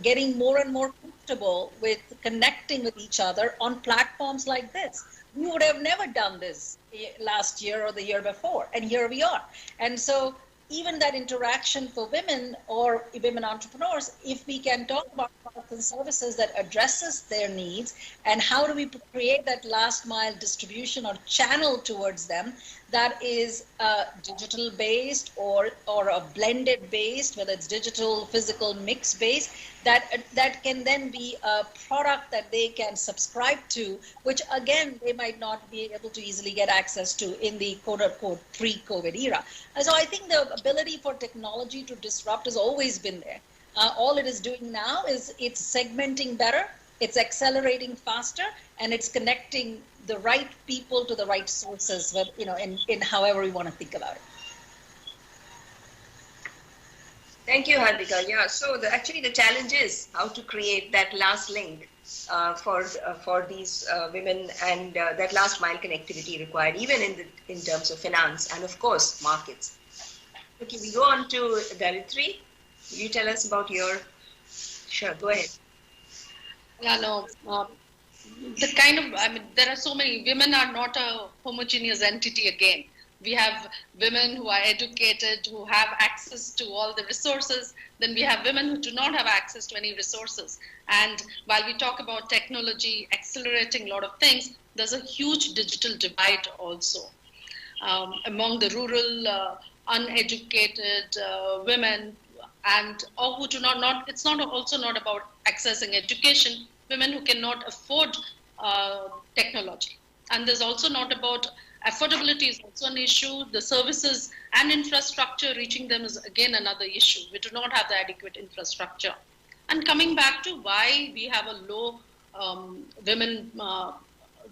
getting more and more comfortable comfortable with connecting with each other on platforms like this. We would have never done this last year or the year before, and here we are. And so even that interaction for women or women entrepreneurs, if we can talk about products and services that addresses their needs, and how do we create that last mile distribution or channel towards them that is digital based or a blended based, whether it's digital, physical, mix based, that can then be a product that they can subscribe to, which again they might not be able to easily get access to in the quote unquote pre-COVID era. And so I think the ability for technology to disrupt has always been there. All it is doing now is it's segmenting better, it's accelerating faster, and it's connecting the right people to the right sources, in however we want to think about it. Thank you, Harvika. Yeah, so actually the challenge is how to create that last link for these women, and that last mile connectivity required, even in terms of finance and of course markets. Okay, we go on to Daritri. Will you tell us about your? Sure, go ahead. Yeah, no. There are so many. Women are not a homogeneous entity again. We have women who are educated, who have access to all the resources. Then we have women who do not have access to any resources. And while we talk about technology accelerating a lot of things, there's a huge digital divide also among the rural, uneducated women, and or who do not. It's not also not about accessing education. Women who cannot afford technology, and there's also not about affordability is also an issue. The services and infrastructure reaching them is again another issue. We do not have the adequate infrastructure. And coming back to why we have a low women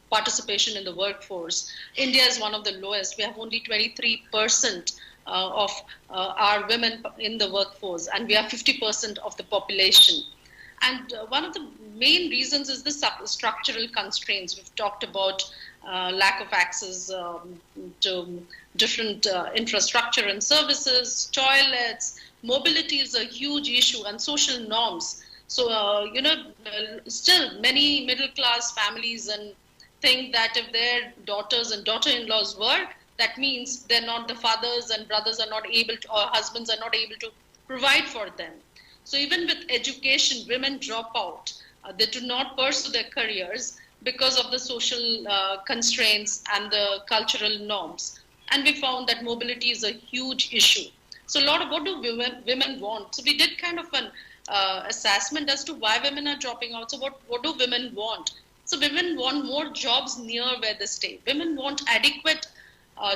participation in the workforce, India is one of the lowest. We have only 23% of our women in the workforce, and we are 50% of the population. And one of the main reasons is the structural constraints. We've talked about lack of access to different infrastructure and services, toilets, mobility is a huge issue, and social norms. So, still many middle-class families and think that if their daughters and daughter-in-laws work, that means they're not, the fathers and brothers are not able to, or husbands are not able to provide for them. So even with education, women drop out. They do not pursue their careers because of the social constraints and the cultural norms. And we found that mobility is a huge issue. So a lot of what do women want? So we did kind of an assessment as to why women are dropping out. So what do women want? So women want more jobs near where they stay. Women want adequate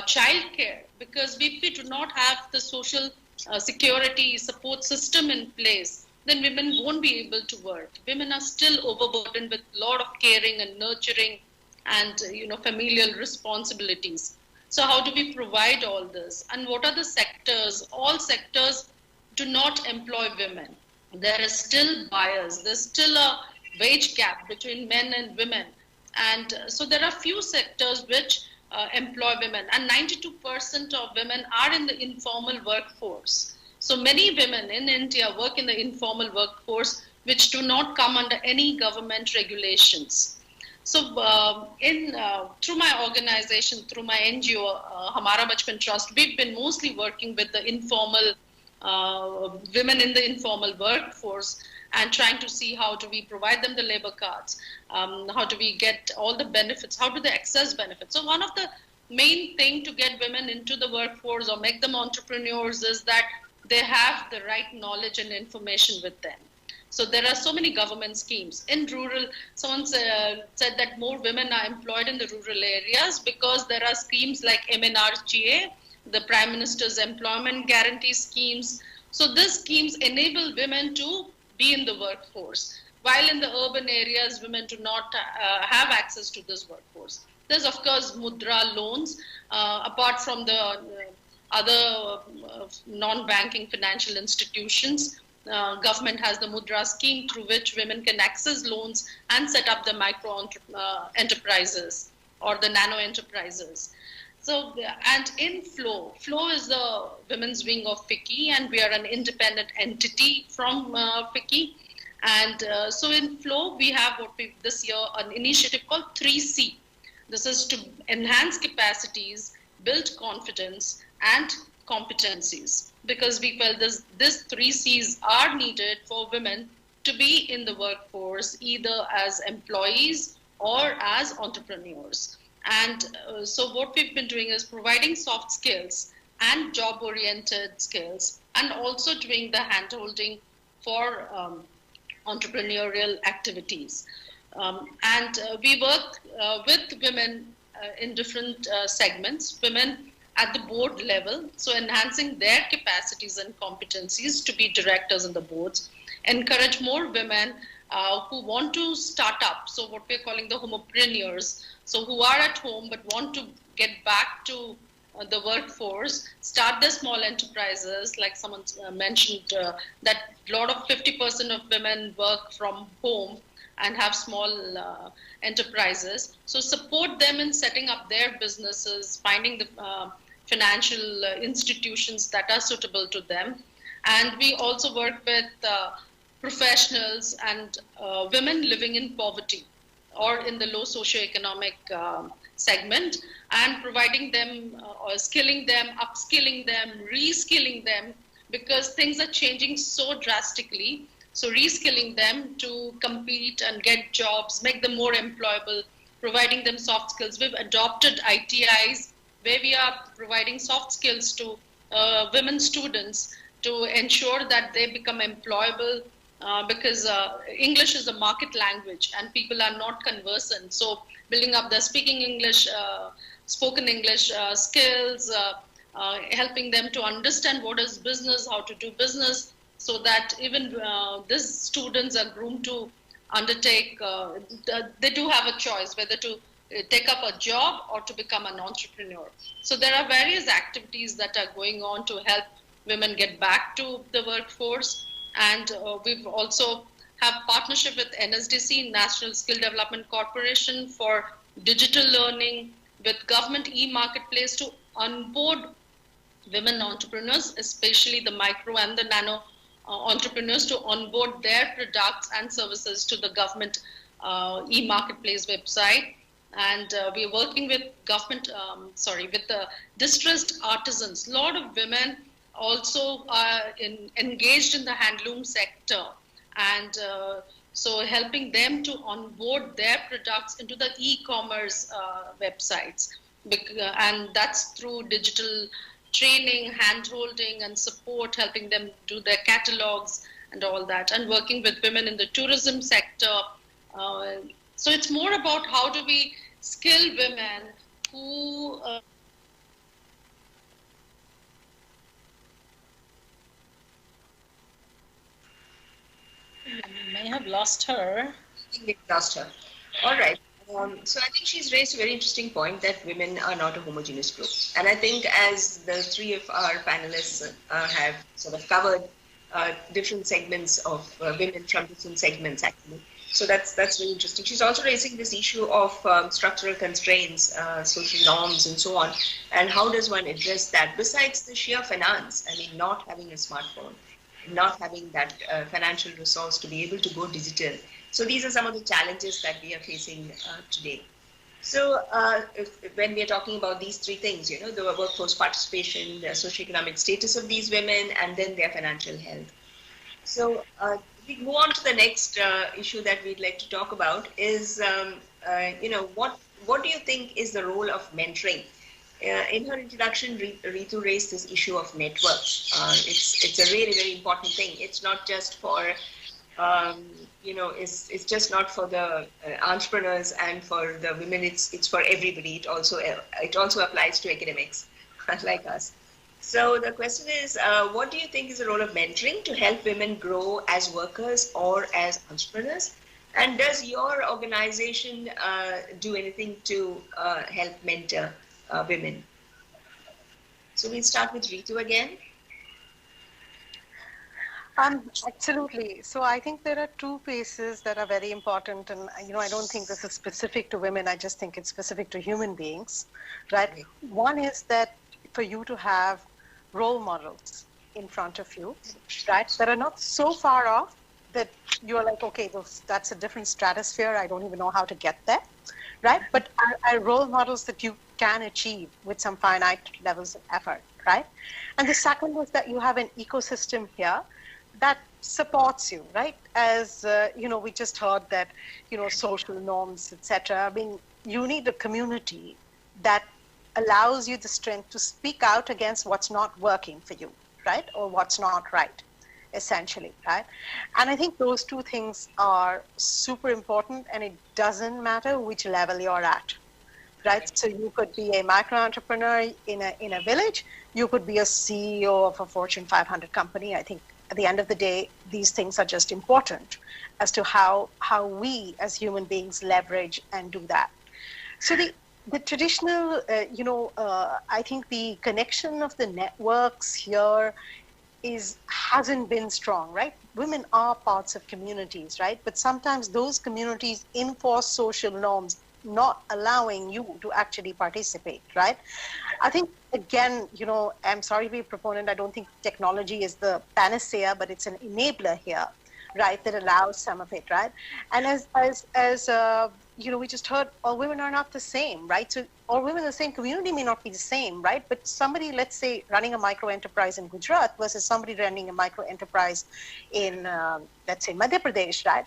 childcare, because if we do not have the social security support system in place, then women won't be able to work. Women are still overburdened with a lot of caring and nurturing and familial responsibilities. So how do we provide all this? And what are the sectors? All sectors do not employ women. There is still bias. There's still a wage gap between men and women. And so there are few sectors which employ women, and 92% of women are in the informal workforce. So many women in India work in the informal workforce, which do not come under any government regulations. So through my organization, through my NGO, Hamara Bachpan Trust, we've been mostly working with the informal women in the informal workforce and trying to see how do we provide them the labor cards, how do we get all the benefits, how do they access benefits. So one of the main thing to get women into the workforce or make them entrepreneurs is that they have the right knowledge and information with them. So there are so many government schemes. In rural, someone said that more women are employed in the rural areas because there are schemes like MNRGA, the Prime Minister's Employment Guarantee Schemes. So these schemes enable women to be in the workforce, while in the urban areas, women do not have access to this workforce. There's, of course, Mudra loans, apart from the other non-banking financial institutions. Government has the Mudra scheme through which women can access loans and set up the micro enterprises or the nano enterprises. So, and in Flow is the women's wing of FICCI, and we are an independent entity from FICCI. And so in Flow, we have this year an initiative called 3C. This is to enhance capacities, build confidence, and competencies, because we felt this 3Cs are needed for women to be in the workforce, either as employees or as entrepreneurs. And so what we've been doing is providing soft skills and job-oriented skills, and also doing the hand-holding for entrepreneurial activities. We work with women in different segments, women at the board level, so enhancing their capacities and competencies to be directors in the boards, encourage more women who want to start up, so what we're calling the homopreneurs, so who are at home but want to get back to the workforce, start their small enterprises, like someone mentioned that a lot of 50% of women work from home and have small enterprises. So support them in setting up their businesses, finding the financial institutions that are suitable to them. And we also work with professionals and women living in poverty or in the low socioeconomic segment, and providing them or skilling them, upskilling them, reskilling them, because things are changing so drastically. So reskilling them to compete and get jobs, make them more employable, providing them soft skills. We've adopted ITIs where we are providing soft skills to women students to ensure that they become employable, because English is a market language and people are not conversant. So building up their speaking English, spoken English skills, helping them to understand what is business, how to do business, so that even these students are groomed to undertake, they do have a choice whether to take up a job or to become an entrepreneur. So there are various activities that are going on to help women get back to the workforce. And we've also have partnership with NSDC, National Skill Development Corporation, for digital learning, with government e-marketplace to onboard women entrepreneurs, especially the micro and the nano entrepreneurs, to onboard their products and services to the government e-marketplace website. And we're working with government, with the distressed artisans. A lot of women also are engaged in the handloom sector, and so helping them to onboard their products into the e-commerce websites, and that's through digital training, hand-holding and support, helping them do their catalogs and all that, and working with women in the tourism sector. So it's more about how do we skill women who may have lost her. I think we lost her. All right. So I think she's raised a very interesting point that women are not a homogeneous group. And I think as the three of our panelists have sort of covered different segments of women from different segments, actually. So that's really interesting. She's also raising this issue of structural constraints, social norms, and so on. And how does one address that? Besides the sheer finance, I mean, not having a smartphone, not having that financial resource to be able to go digital. So these are some of the challenges that we are facing today. So when we are talking about these three things, you know, the workforce participation, the socioeconomic status of these women, and then their financial health. So we move on to the next issue that we'd like to talk about is, you know, what do you think is the role of mentoring? In her introduction, Ritu raised this issue of networks. It's a really very important thing. It's not just for you know, it's just not for the entrepreneurs and for the women. It's for everybody. It also applies to academics like us. So the question is, what do you think is the role of mentoring to help women grow as workers or as entrepreneurs? And does your organization do anything to help mentor women? So we'll start with Ritu again. Absolutely. So I think there are two pieces that are very important, and you know, I don't think this is specific to women. I just think it's specific to human beings, right? One is that for you to have role models in front of you, right, that are not so far off, that you're like, okay, that's a different stratosphere. I don't even know how to get there, right? But are role models that you can achieve with some finite levels of effort, right? And the second was that you have an ecosystem here that supports you, right? As we just heard that, social norms, etc. I mean, you need a community that allows you the strength to speak out against what's not working for you, right? Or what's not right, essentially, right? And I think those two things are super important, and it doesn't matter which level you're at, right? So you could be a micro entrepreneur in a village, you could be a CEO of a Fortune 500 company. I think at the end of the day, these things are just important as to how we as human beings leverage and do that. So the traditional, I think the connection of the networks here hasn't been strong, right? Women are parts of communities, right? But sometimes those communities enforce social norms, not allowing you to actually participate, right? I think, again, I'm sorry to be a proponent. I don't think technology is the panacea, but it's an enabler here, right? That allows some of it, right? And as we just heard, all women are not the same, right? So all women in the same community may not be the same, right? But somebody, let's say, running a micro enterprise in Gujarat versus somebody running a micro enterprise in, let's say, Madhya Pradesh, right,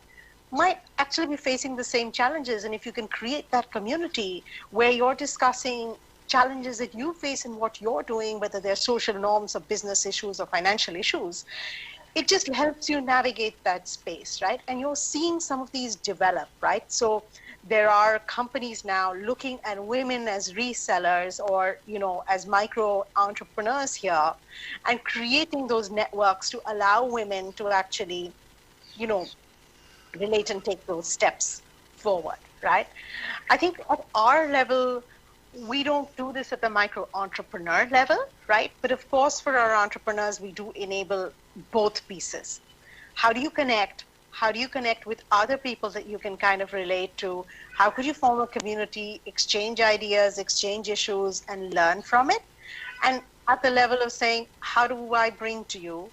might actually be facing the same challenges. And if you can create that community where you're discussing challenges that you face in what you're doing, whether they're social norms or business issues or financial issues, it just helps you navigate that space, right? And you're seeing some of these develop, right? So there are companies now looking at women as resellers or, as micro entrepreneurs here, and creating those networks to allow women to actually, relate and take those steps forward, right? I think at our level, we don't do this at the micro entrepreneur level, right? But of course, for our entrepreneurs, we do enable both pieces. How do you connect? How do you connect with other people that you can kind of relate to? How could you form a community, exchange ideas, exchange issues, and learn from it? And at the level of saying, how do I bring to you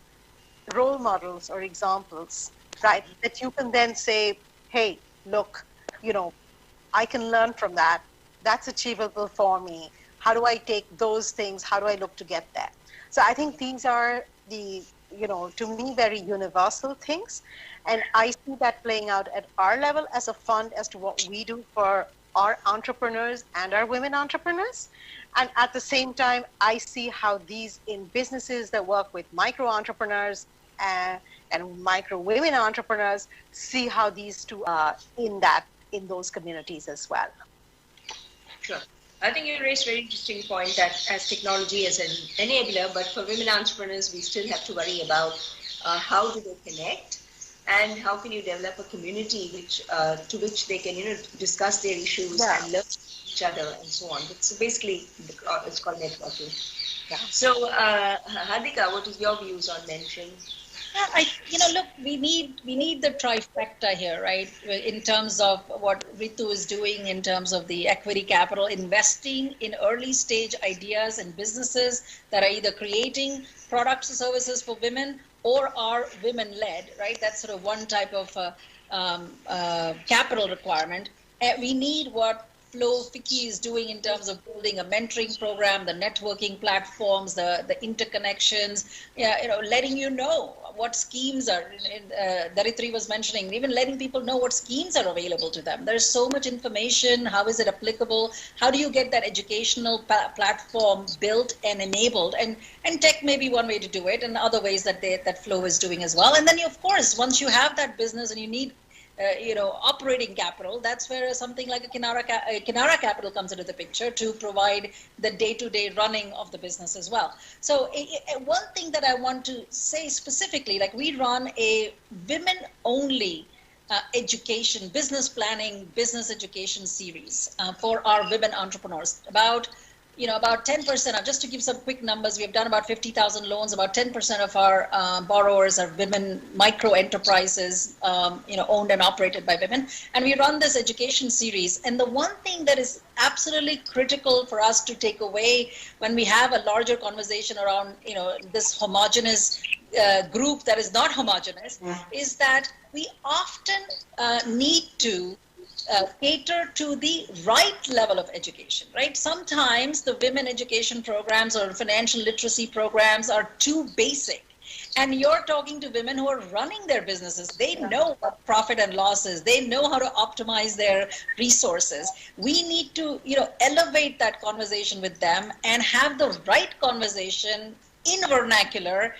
role models or examples, right? That you can then say, hey, look, I can learn from that. That's achievable for me. How do I take those things? How do I look to get there? So I think these are the, to me, very universal things. And I see that playing out at our level as a fund as to what we do for our entrepreneurs and our women entrepreneurs. And at the same time, I see how these in businesses that work with micro entrepreneurs and micro women entrepreneurs, see how these two are in those communities as well. Sure. I think you raised a very interesting point that as technology is an enabler, but for women entrepreneurs, we still have to worry about how do they connect and how can you develop a community to which they can discuss their issues and learn each other and so on. So basically, it's called networking. Yeah. So, Hardika, what is your views on mentoring? Look, we need the trifecta here, right? In terms of what Ritu is doing, in terms of the equity capital, investing in early stage ideas and businesses that are either creating products or services for women or are women led, right? That's sort of one type of capital requirement. We need what Flo Fiki is doing in terms of building a mentoring program, the networking platforms, the interconnections, letting you know what schemes are, Daritri was mentioning, even letting people know what schemes are available to them. There's so much information. How is it applicable? How do you get that educational platform built and enabled? And tech may be one way to do it, and other ways that Flo is doing as well. And then, of course, once you have that business and you need operating capital, that's where something like a Kinara Capital comes into the picture to provide the day-to-day running of the business as well. So one thing that I want to say specifically, like we run a women-only education, business planning, business education series for our women entrepreneurs. About about 10%, just to give some quick numbers, we've done about 50,000 loans. About 10% of our borrowers are women micro enterprises, owned and operated by women. And we run this education series. And the one thing that is absolutely critical for us to take away when we have a larger conversation around, this homogenous group that is not homogenous, is that we often need to cater to the right level of education, right? Sometimes the women education programs or financial literacy programs are too basic. And you're talking to women who are running their businesses. They know what profit and loss is. They know how to optimize their resources. We need to, elevate that conversation with them and have the right conversation in vernacular,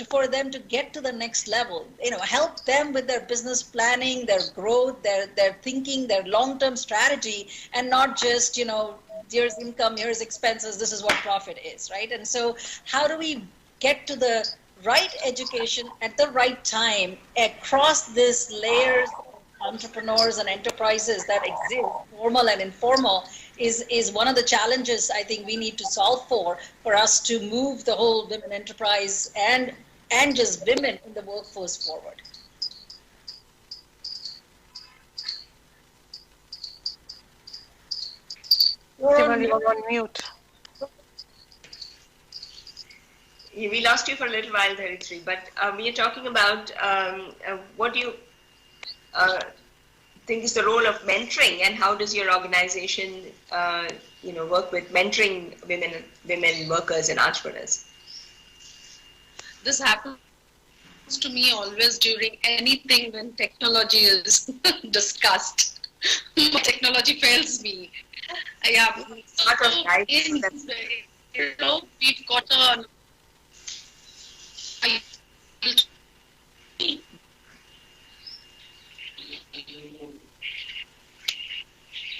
for them to get to the next level, help them with their business planning, their growth, their thinking, their long-term strategy, and not just, here's income, here's expenses, this is what profit is, right? And so how do we get to the right education at the right time across this layers of entrepreneurs and enterprises that exist, formal and informal, is one of the challenges I think we need to solve for us to move the whole women enterprise and just women in the workforce forward. You're on mute. We lost you for a little while, Dharitri, but we are talking about what do you think is the role of mentoring, and how does your organization, work with mentoring women workers and entrepreneurs? This happens to me always during anything when technology is discussed. Technology fails me. Yeah, we've got a.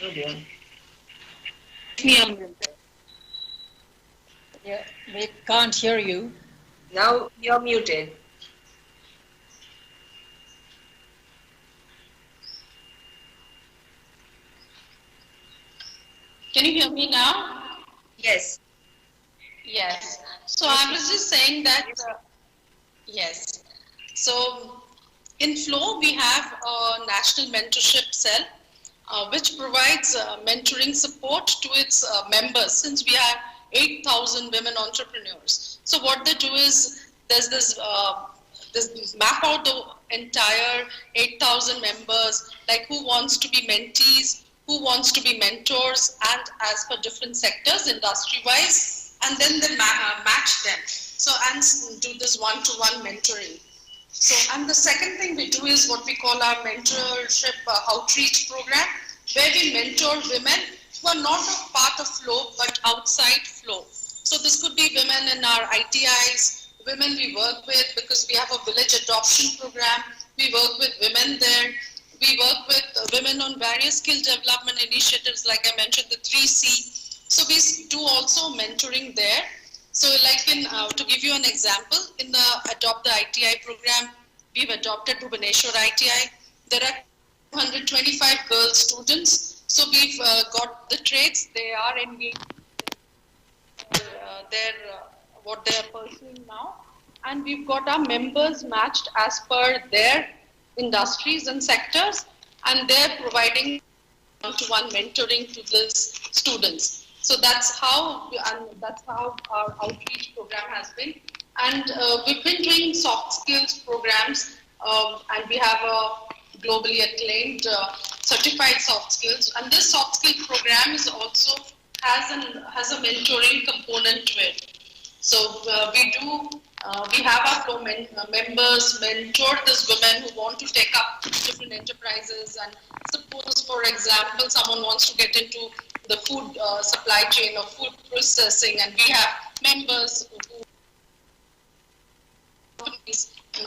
Oh dear. Yeah, we can't hear you. Now you're muted. Can you hear me now? Yes. Yes. So I was just saying that, yes. So in Flow, we have a national mentorship cell, which provides mentoring support to its members, since we have 8,000 women entrepreneurs. So what they do is, there's this map out the entire 8,000 members, like who wants to be mentees, who wants to be mentors, and as per different sectors, industry-wise, and then they match them. So, and do this one-to-one mentoring. So, and the second thing we do is what we call our mentorship outreach program, where we mentor women who are not a part of Flow, but outside Flow. So this could be women in our ITIs, women we work with, because we have a village adoption program. We work with women there. We work with women on various skill development initiatives, like I mentioned, the 3C. So we do also mentoring there. So like to give you an example, in the Adopt the ITI program, we've adopted Bhubaneswar ITI. There are 225 girl students. So we've got the trades, they are engaged what they are pursuing now. And we've got our members matched as per their industries and sectors, and they're providing one-to-one mentoring to these students. So that's how our outreach program has been. And we've been doing soft skills programs, and we have a globally acclaimed certified soft skills. And this soft skill program is also has a mentoring component to it. So we have our Flow members mentor these women who want to take up different enterprises. And suppose, for example, someone wants to get into the food supply chain or food processing, and we have members who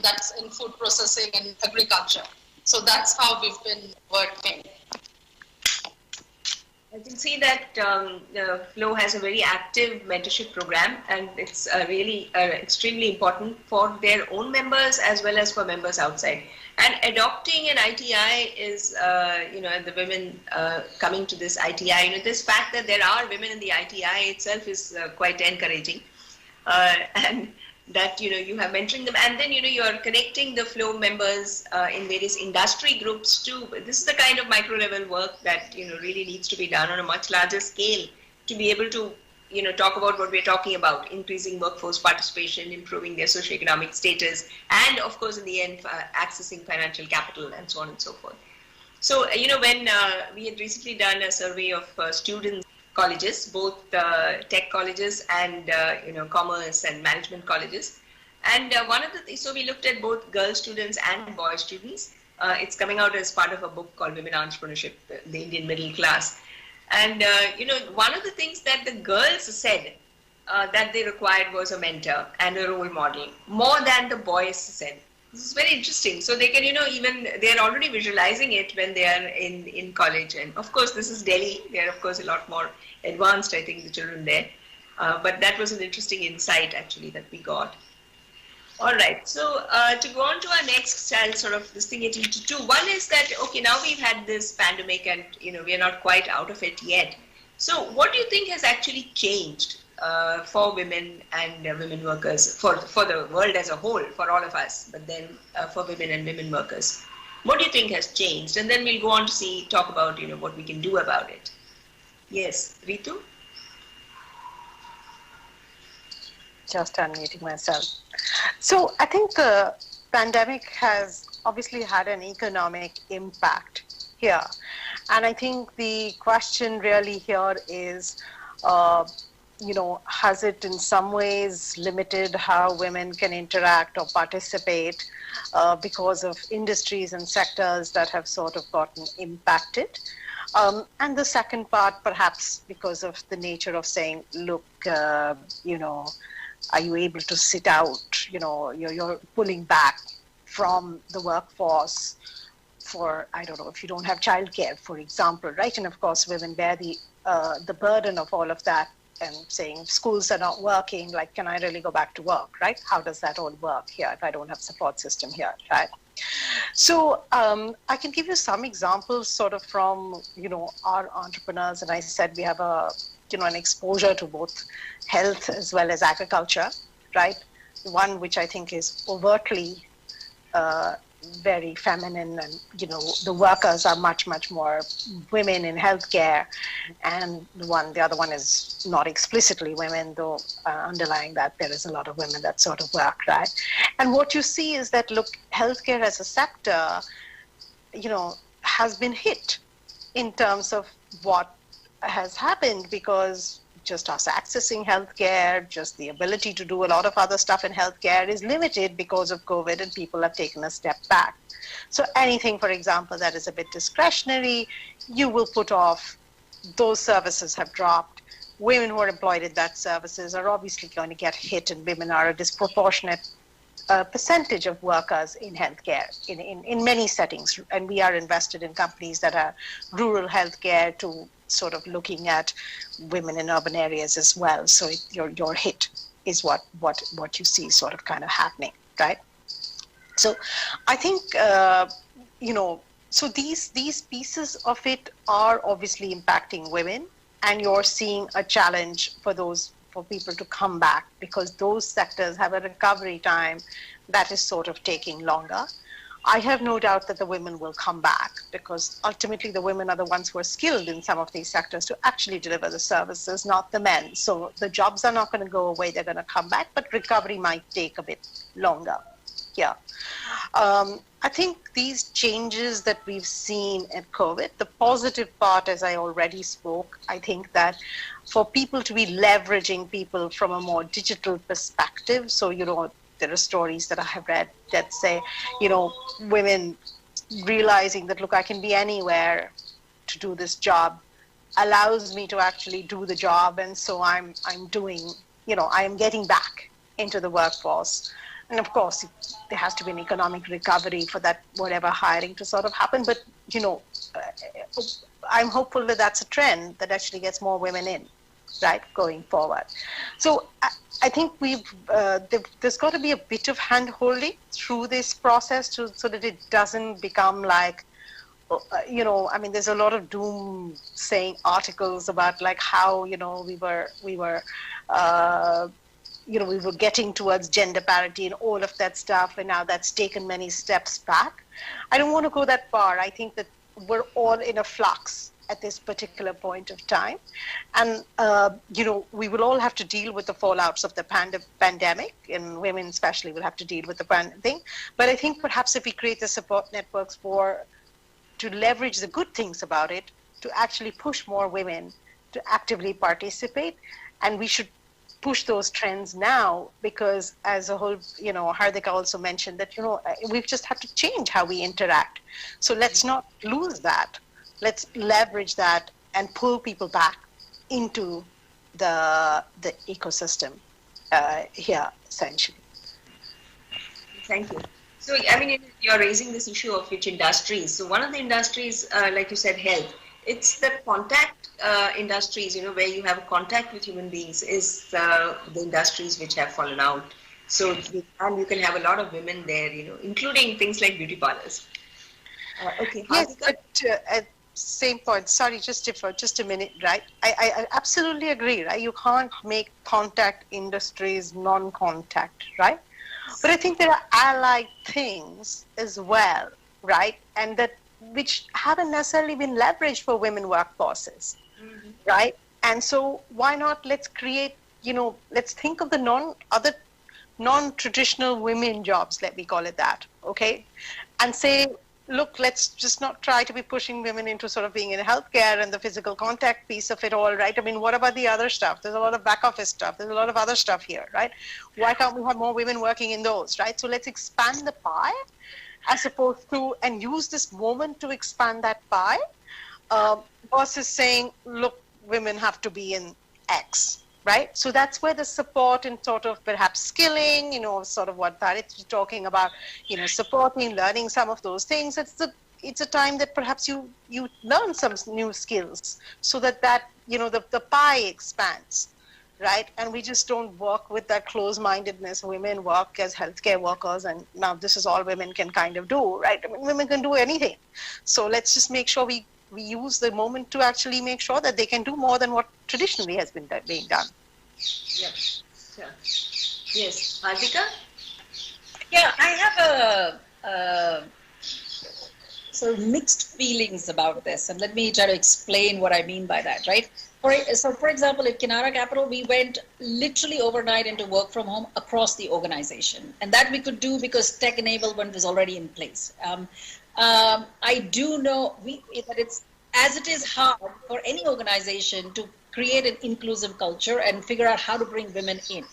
that's in food processing and agriculture. So that's how we've been working. I can see that Flow has a very active mentorship program, and it's really extremely important for their own members as well as for members outside. And adopting an ITI is, the women coming to this ITI, this fact that there are women in the ITI itself is quite encouraging. And that you have mentoring them, and then you are connecting the Flow members in various industry groups too. This is the kind of micro level work that really needs to be done on a much larger scale to be able to talk about what we're talking about: increasing workforce participation, improving their socioeconomic status, and of course in the end accessing financial capital and so on and so forth. So when we had recently done a survey of students colleges, both tech colleges and commerce and management colleges, and one of the so we looked at both girl students and boy students. It's coming out as part of a book called Women Entrepreneurship, the Indian Middle Class, and one of the things that the girls said that they required was a mentor and a role model more than the boys said. This is very interesting. So they can, even they're already visualizing it when they are in college. And of course, this is Delhi. They're of course a lot more advanced, I think, the children there. But that was an interesting insight actually that we got. All right. So to go on to our next, I'll sort of distinguish it into two. One is that, okay, now we've had this pandemic and, we are not quite out of it yet. So what do you think has actually changed for women and women workers, for the world as a whole, for all of us, but then for women and women workers? What do you think has changed? And then we'll go on to talk about, what we can do about it. Yes, Ritu? Just unmuting myself. So I think the pandemic has obviously had an economic impact here. And I think the question really here is, has it in some ways limited how women can interact or participate because of industries and sectors that have sort of gotten impacted? And the second part, perhaps because of the nature of saying, look, are you able to sit out? You're pulling back from the workforce for, I don't know, if you don't have childcare, for example, right? And of course, women bear the burden of all of that, and saying schools are not working, like, can I really go back to work, right? How does that all work here if I don't have support system here, right? So I can give you some examples sort of from, our entrepreneurs. And I said we have an exposure to both health as well as agriculture, right? One which I think is overtly very feminine, and the workers are much more women in healthcare, and the other one is not explicitly women, though underlying that there is a lot of women that sort of work, right? And what you see is that, look, healthcare as a sector has been hit in terms of what has happened, because just us accessing healthcare, just the ability to do a lot of other stuff in healthcare is limited because of COVID, and people have taken a step back. So anything, for example, that is a bit discretionary, you will put off. Those services have dropped. Women who are employed in that services are obviously going to get hit, and women are a disproportionate percentage of workers in healthcare in many settings. And we are invested in companies that are rural healthcare to sort of looking at women in urban areas as well. So your hit is what you see sort of kind of happening, right? So I think, so these pieces of it are obviously impacting women, and you're seeing a challenge for people to come back, because those sectors have a recovery time that is sort of taking longer. I have no doubt that the women will come back, because ultimately the women are the ones who are skilled in some of these sectors to actually deliver the services, not the men. So the jobs are not going to go away, they're going to come back, but recovery might take a bit longer. Yeah. I think these changes that we've seen at COVID, the positive part, as I already spoke, I think that for people to be leveraging people from a more digital perspective, so, there are stories that I have read that say, women realizing that, look, I can be anywhere to do this job, allows me to actually do the job. And so I'm doing, I am getting back into the workforce And of course, there has to be an economic recovery for that, whatever hiring to sort of happen. But, I'm hopeful that that's a trend that actually gets more women in, right, going forward. So I think there's got to be a bit of hand-holding through this process so that it doesn't become like, there's a lot of doom-saying articles about like how, we were getting towards gender parity and all of that stuff, and now that's taken many steps back. I don't want to go that far. I think that we're all in a flux at this particular point of time. And, we will all have to deal with the fallouts of the pandemic, and women especially will have to deal with the thing. But I think perhaps if we create the support networks to leverage the good things about it, to actually push more women to actively participate, and we should push those trends now, because as a whole, Hardika also mentioned that, we've just had to change how we interact. So let's not lose that. Let's leverage that and pull people back into the ecosystem here, essentially. Thank you. So, you're raising this issue of which industries. So one of the industries, like you said, health, it's the contact industries, where you have contact with human beings is the industries which have fallen out. So, and you can have a lot of women there, including things like beauty parlors. Okay. Yes, but at same point, sorry, just a minute, right? I absolutely agree, right? You can't make contact industries non-contact, right? But I think there are allied things as well, right? And that which haven't necessarily been leveraged for women workforces, right? And so why not let's create, let's think of the other non-traditional women jobs, let me call it that, okay? And say, look, let's just not try to be pushing women into sort of being in healthcare and the physical contact piece of it all, right? I mean, what about the other stuff? There's a lot of back office stuff. There's a lot of other stuff here, right? Why can't we have more women working in those, right? So let's expand the pie as opposed to, and use this moment to expand that pie versus saying, look, women have to be in X, right? So that's where the support and sort of perhaps skilling, sort of what Dharitri talking about, supporting, learning some of those things. It's a time that perhaps you learn some new skills so that the pie expands, right? And we just don't work with that close-mindedness. Women work as healthcare workers, and now this is all women can kind of do, right? I mean, women can do anything. So let's just make sure we use the moment to actually make sure that they can do more than what traditionally has been being done. Yeah. Sure. Yes, Hardika? Yeah, I have sort of mixed feelings about this, and let me try to explain what I mean by that, right? For example, at Kinara Capital, we went literally overnight into work from home across the organization, and that we could do because tech enablement was already in place. I do know that it is hard for any organization to create an inclusive culture and figure out how to bring women in.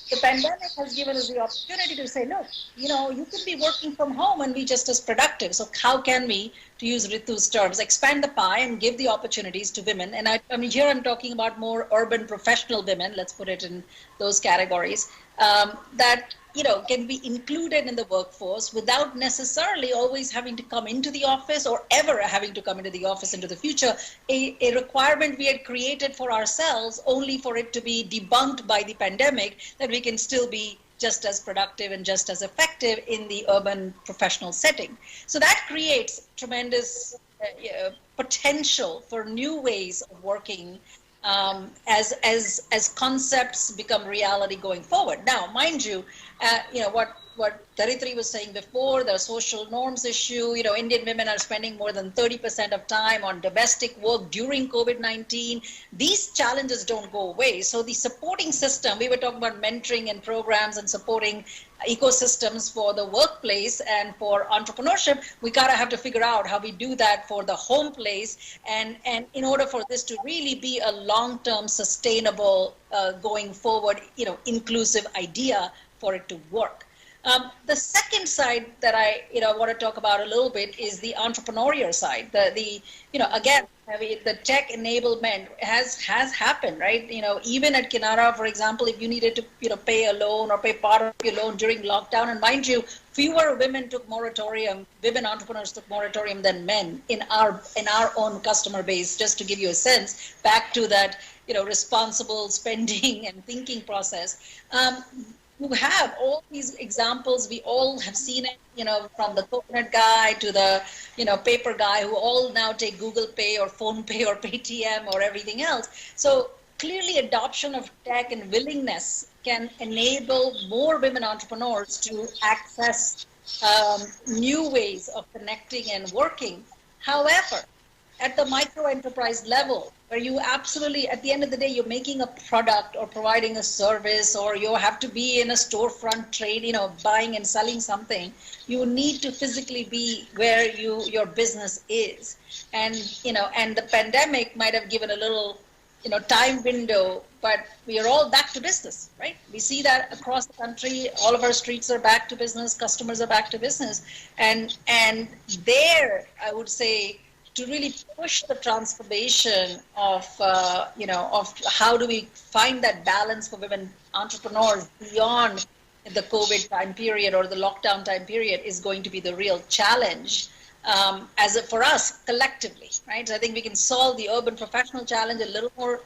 The pandemic has given us the opportunity to say, look, you could be working from home and be just as productive. So how can we, to use Ritu's terms, expand the pie and give the opportunities to women? And I mean, here I'm talking about more urban professional women, let's put it in those categories, that can be included in the workforce without necessarily always having to come into the office or ever having to come into the office into the future, a requirement we had created for ourselves only for it to be debunked by the pandemic, that we can still be just as productive and just as effective in the urban professional setting. So that creates tremendous potential for new ways of working as concepts become reality going forward. Now, mind you, what Dharitri was saying before, the social norms issue, Indian women are spending more than 30% of time on domestic work during COVID-19. These challenges don't go away. So the supporting system, we were talking about mentoring and programs and supporting ecosystems for the workplace and for entrepreneurship. We gotta have to figure out how we do that for the home place, and in order for this to really be a long-term sustainable going forward inclusive idea for it to work. The second side that I want to talk about a little bit is the entrepreneurial side. Again, the tech enablement has happened, right? Even at Kinara, for example, if you needed to pay a loan or pay part of your loan during lockdown, and mind you, fewer women entrepreneurs took moratorium than men in our own customer base. Just to give you a sense, back to that responsible spending and thinking process. You have all these examples. We all have seen it, from the coconut guy to the, paper guy, who all now take Google Pay or Phone Pay or Paytm or everything else. So clearly adoption of tech and willingness can enable more women entrepreneurs to access new ways of connecting and working. However, at the micro enterprise level, where you absolutely, at the end of the day, you're making a product or providing a service, or you have to be in a storefront trade, buying and selling something, you need to physically be where your business is. And the pandemic might have given a little time window, but we are all back to business, right? We see that across the country. All of our streets are back to business, customers are back to business. And there, I would say, to really push the transformation of how do we find that balance for women entrepreneurs beyond the COVID time period or the lockdown time period is going to be the real challenge for us collectively, right? So I think we can solve the urban professional challenge a little more,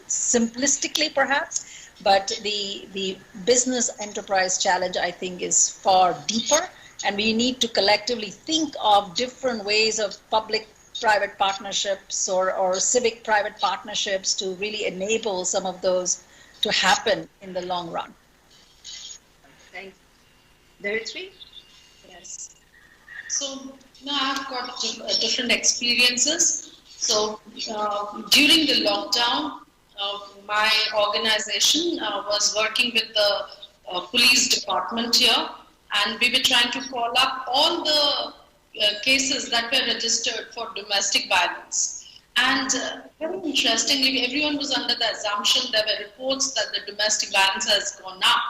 simplistically perhaps, but the business enterprise challenge, I think, is far deeper. And we need to collectively think of different ways of public-private partnerships or civic-private partnerships to really enable some of those to happen in the long run. Thank you. Dharitri? Yes. So now I've got different experiences. So during the lockdown, my organization was working with the police department here. And we were trying to follow up all the cases that were registered for domestic violence. And very interestingly, everyone was under the assumption there were reports that the domestic violence has gone up.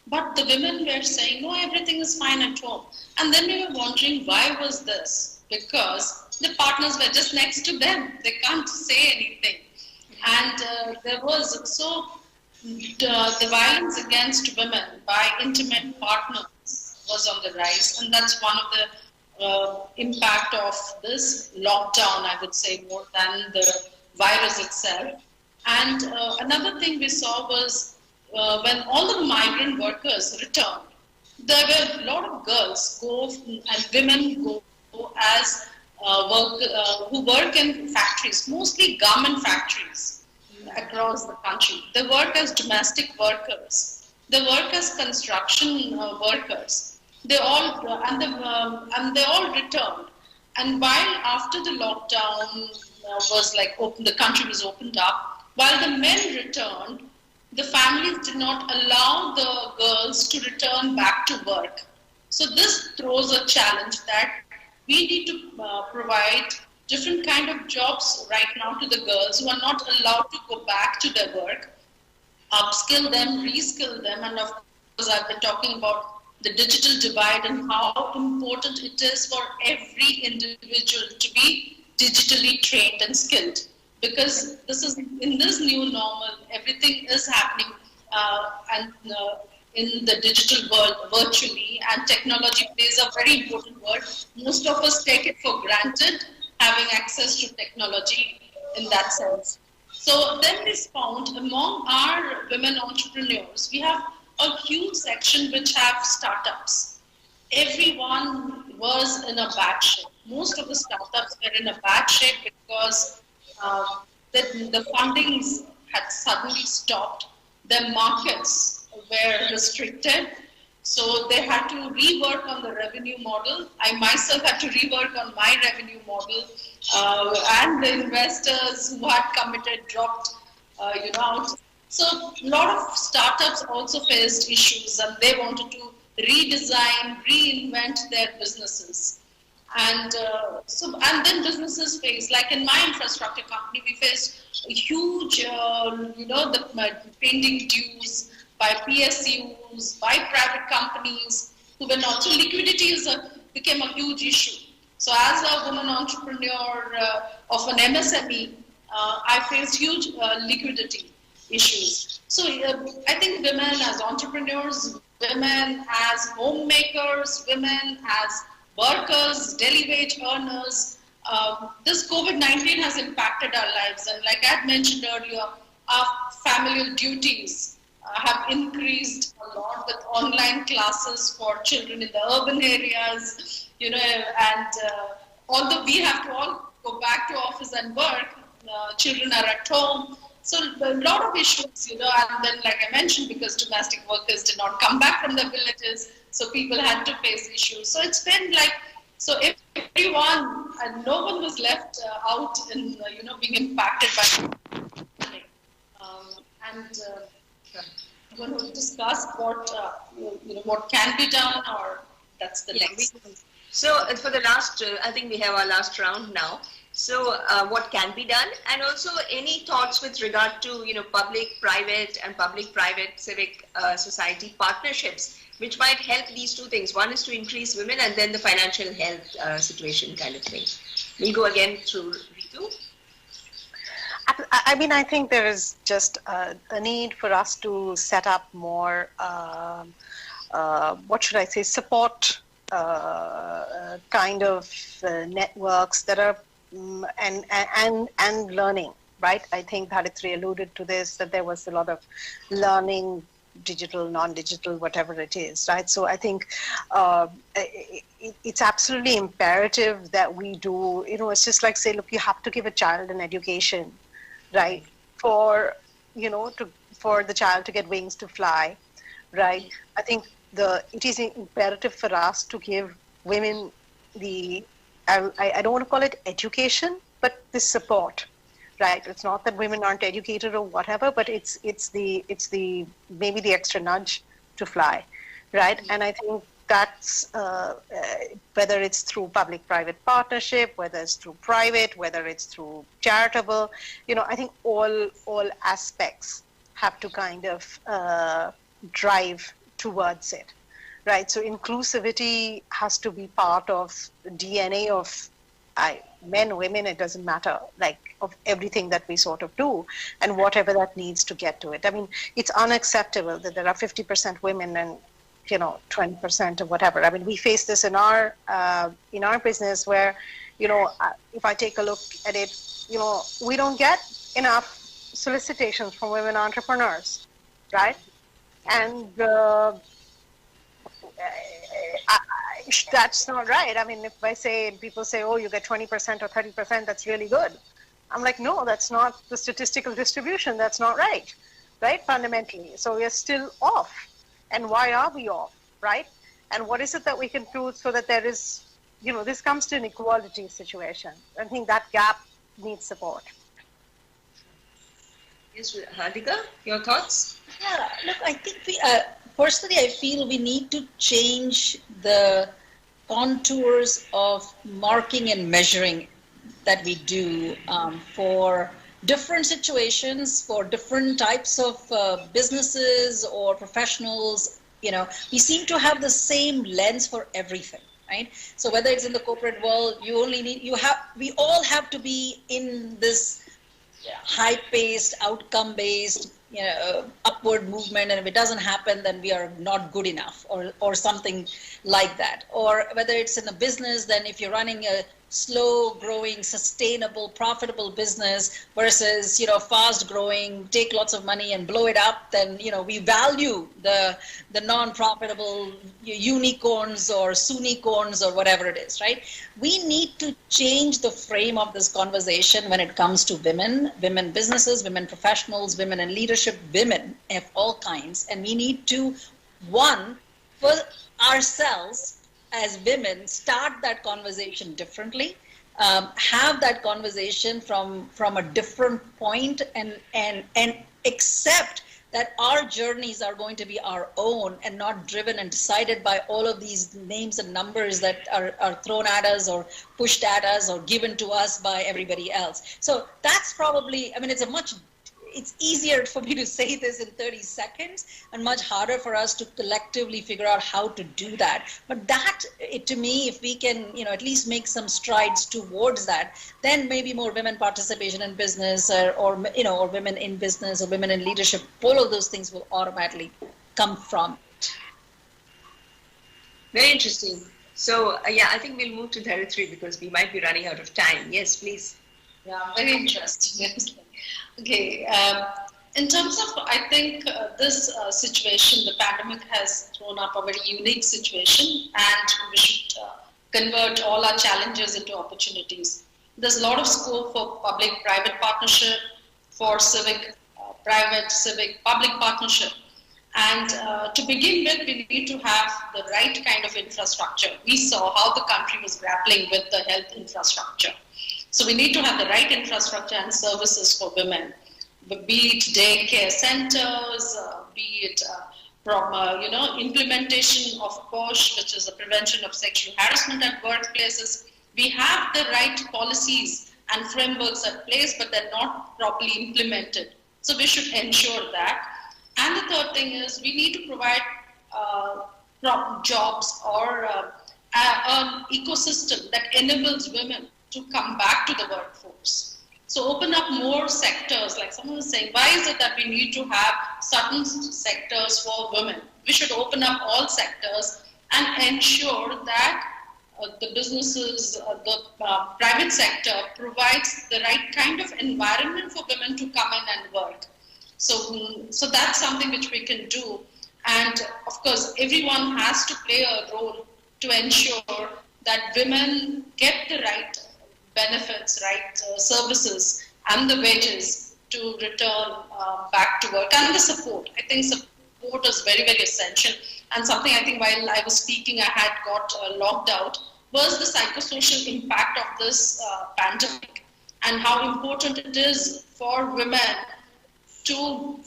But the women were saying, no, everything is fine at home. And then we were wondering, why was this? Because the partners were just next to them. They can't say anything. And there was the violence against women by intimate partners was on the rise, and that's one of the impact of this lockdown, I would say, more than the virus itself. And another thing we saw was when all the migrant workers returned, there were a lot of girls and women go as who work in factories, mostly garment factories across the country. They work as domestic workers. They work as construction workers. They all returned. And while after the lockdown was open, the country was opened up. While the men returned, the families did not allow the girls to return back to work. So this throws a challenge that we need to provide different kind of jobs right now to the girls who are not allowed to go back to their work, upskill them, reskill them, and of course I've been talking about the digital divide and how important it is for every individual to be digitally trained and skilled. Because this is in this new normal, everything is happening in the digital world virtually, and technology plays a very important role. Most of us take it for granted, having access to technology in that sense. So then we found among our women entrepreneurs, we have a huge section which have startups. Everyone was in a bad shape. Most of the startups were in a bad shape because the fundings had suddenly stopped. Their markets were restricted. So they had to rework on the revenue model. I myself had to rework on my revenue model. And the investors who had committed dropped out. So a lot of startups also faced issues, and they wanted to redesign, reinvent their businesses. And then businesses face, like in my infrastructure company, we faced a huge, the pending dues by PSUs, by private companies who were not. So liquidity became a huge issue. So as a woman entrepreneur of an MSME, I faced huge liquidity issues. So I think women as entrepreneurs, women as homemakers, women as workers, daily wage earners, this COVID-19 has impacted our lives. And like I had mentioned earlier, our familial duties have increased a lot with online classes for children in the urban areas, and although we have to all go back to office and work, children are at home. So a lot of issues, and then like I mentioned, because domestic workers did not come back from the villages, so people had to face issues. So it's been like, so everyone, and no one was left out in, being impacted by and I'm going to discuss what can be done, or that's the next. So for the last, I think we have our last round now. So what can be done, and also any thoughts with regard to public-private and public-private civic society partnerships, which might help these two things. One is to increase women, and then the financial health situation kind of thing. We'll go again through Ritu. I mean, I think there is just a need for us to set up more, what should I say, support kind of networks that are and learning, right? I think Dharitri alluded to this, that there was a lot of learning, digital, non-digital, whatever it is, right? So I think it's absolutely imperative that we do, it's just like, say, look, you have to give a child an education, right? For the child to get wings to fly, right? I think it is imperative for us to give women I don't want to call it education, but the support, right? It's not that women aren't educated or whatever, but it's the maybe the extra nudge to fly, right? And I think that's whether it's through public-private partnership, whether it's through private, whether it's through charitable, I think all aspects have to kind of drive towards it. Right, so inclusivity has to be part of the DNA of men, women, it doesn't matter, like of everything that we sort of do and whatever that needs to get to it. I mean, it's unacceptable that there are 50% women and 20% or whatever. I mean, we face this in our business where, if I take a look at it, we don't get enough solicitations from women entrepreneurs, right? And that's not right. I mean, if people say, oh, you get 20% or 30%, that's really good. I'm like, no, that's not the statistical distribution. That's not right, fundamentally. So we're still off. And why are we off, right? And what is it that we can do so that there is, this comes to an equality situation. I think that gap needs support. Yes, Radhika, your thoughts? Yeah, look, I think personally, I feel we need to change the contours of marking and measuring that we do for different situations, for different types of businesses or professionals. We seem to have the same lens for everything, right? So whether it's in the corporate world, we all have to be in this high-paced, outcome-based, upward movement, and if it doesn't happen, then we are not good enough, or something like that. Or whether it's in a business, then if you're running a slow-growing, sustainable, profitable business versus fast-growing, take lots of money and blow it up, then we value the non-profitable unicorns or soonicorns or whatever it is, right? We need to change the frame of this conversation when it comes to women businesses, women professionals, women in leadership, women of all kinds, and we need to, for ourselves as women, start that conversation differently, have that conversation from a different point, and accept that our journeys are going to be our own and not driven and decided by all of these names and numbers that are thrown at us or pushed at us or given to us by everybody else. So that's probably, I mean, it's a much it's easier for me to say this in 30 seconds and much harder for us to collectively figure out how to do that. But that, to me, if we can, at least make some strides towards that, then maybe more women participation in business or women in business or women in leadership, all of those things will automatically come from it. Very interesting. So, yeah, I think we'll move to Dharitri because we might be running out of time. Yes, please. Yeah, very interesting. Okay. In terms of, I think this situation, the pandemic has thrown up a very unique situation, and we should convert all our challenges into opportunities. There's a lot of scope for public-private partnership, for civic, private, civic, public partnership. And to begin with, we need to have the right kind of infrastructure. We saw how the country was grappling with the health infrastructure. So we need to have the right infrastructure and services for women, be it daycare centers, be it from implementation of POSH, which is the prevention of sexual harassment at workplaces. We have the right policies and frameworks at place, but they're not properly implemented. So we should ensure that. And the third thing is we need to provide jobs or an ecosystem that enables women to come back to the workforce. So open up more sectors, like someone was saying, why is it that we need to have certain sectors for women? We should open up all sectors and ensure that the businesses, the private sector provides the right kind of environment for women to come in and work. So that's something which we can do. And of course, everyone has to play a role to ensure that women get the right benefits, right services and the wages to return back to work, and the support. I think support is very, very essential. And something I think while I was speaking, I had got logged out, was the psychosocial impact of this pandemic and how important it is for women to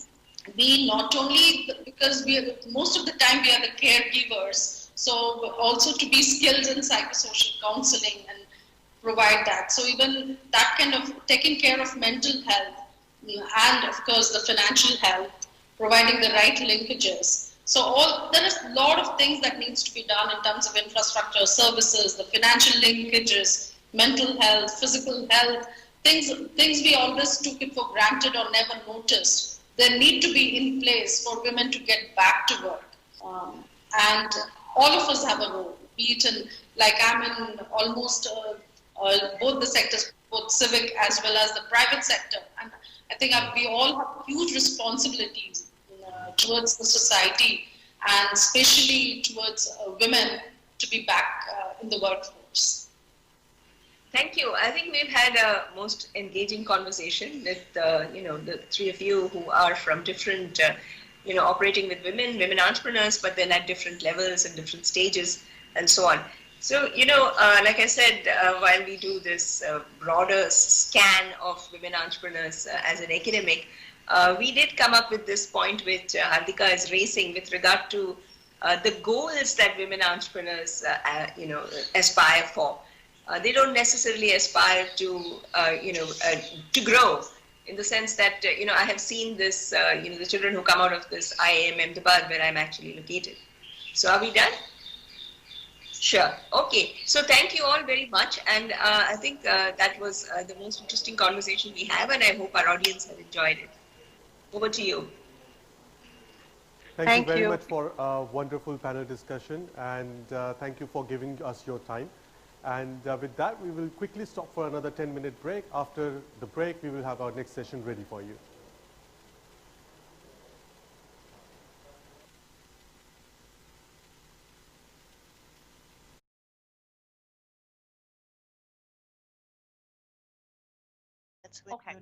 be not only, because most of the time we are the caregivers, so also to be skilled in psychosocial counseling and provide that. So even that kind of taking care of mental health and of course the financial health, providing the right linkages. So there is a lot of things that needs to be done in terms of infrastructure, services, the financial linkages, mental health, physical health, things we always took it for granted or never noticed. They need to be in place for women to get back to work. And all of us have a role, be it in, like I'm in almost both the sectors, both civic as well as the private sector. And I think we all have huge responsibilities towards the society and especially towards women to be back in the workforce. Thank you. I think we've had a most engaging conversation with the three of you who are from different, operating with women entrepreneurs, but then at different levels and different stages and so on. So, like I said, while we do this broader scan of women entrepreneurs as an academic, we did come up with this point which Hardika is raising with regard to the goals that women entrepreneurs, aspire for. They don't necessarily aspire to, to grow, in the sense that, I have seen this, the children who come out of this IIM Ahmedabad, where I'm actually located. So are we done? Sure. Okay. So thank you all very much. And I think that was the most interesting conversation we have, and I hope our audience has enjoyed it. Over to you. Thank you very much for a wonderful panel discussion, and thank you for giving us your time. And with that, we will quickly stop for another 10-minute break. After the break, we will have our next session ready for you. Okay.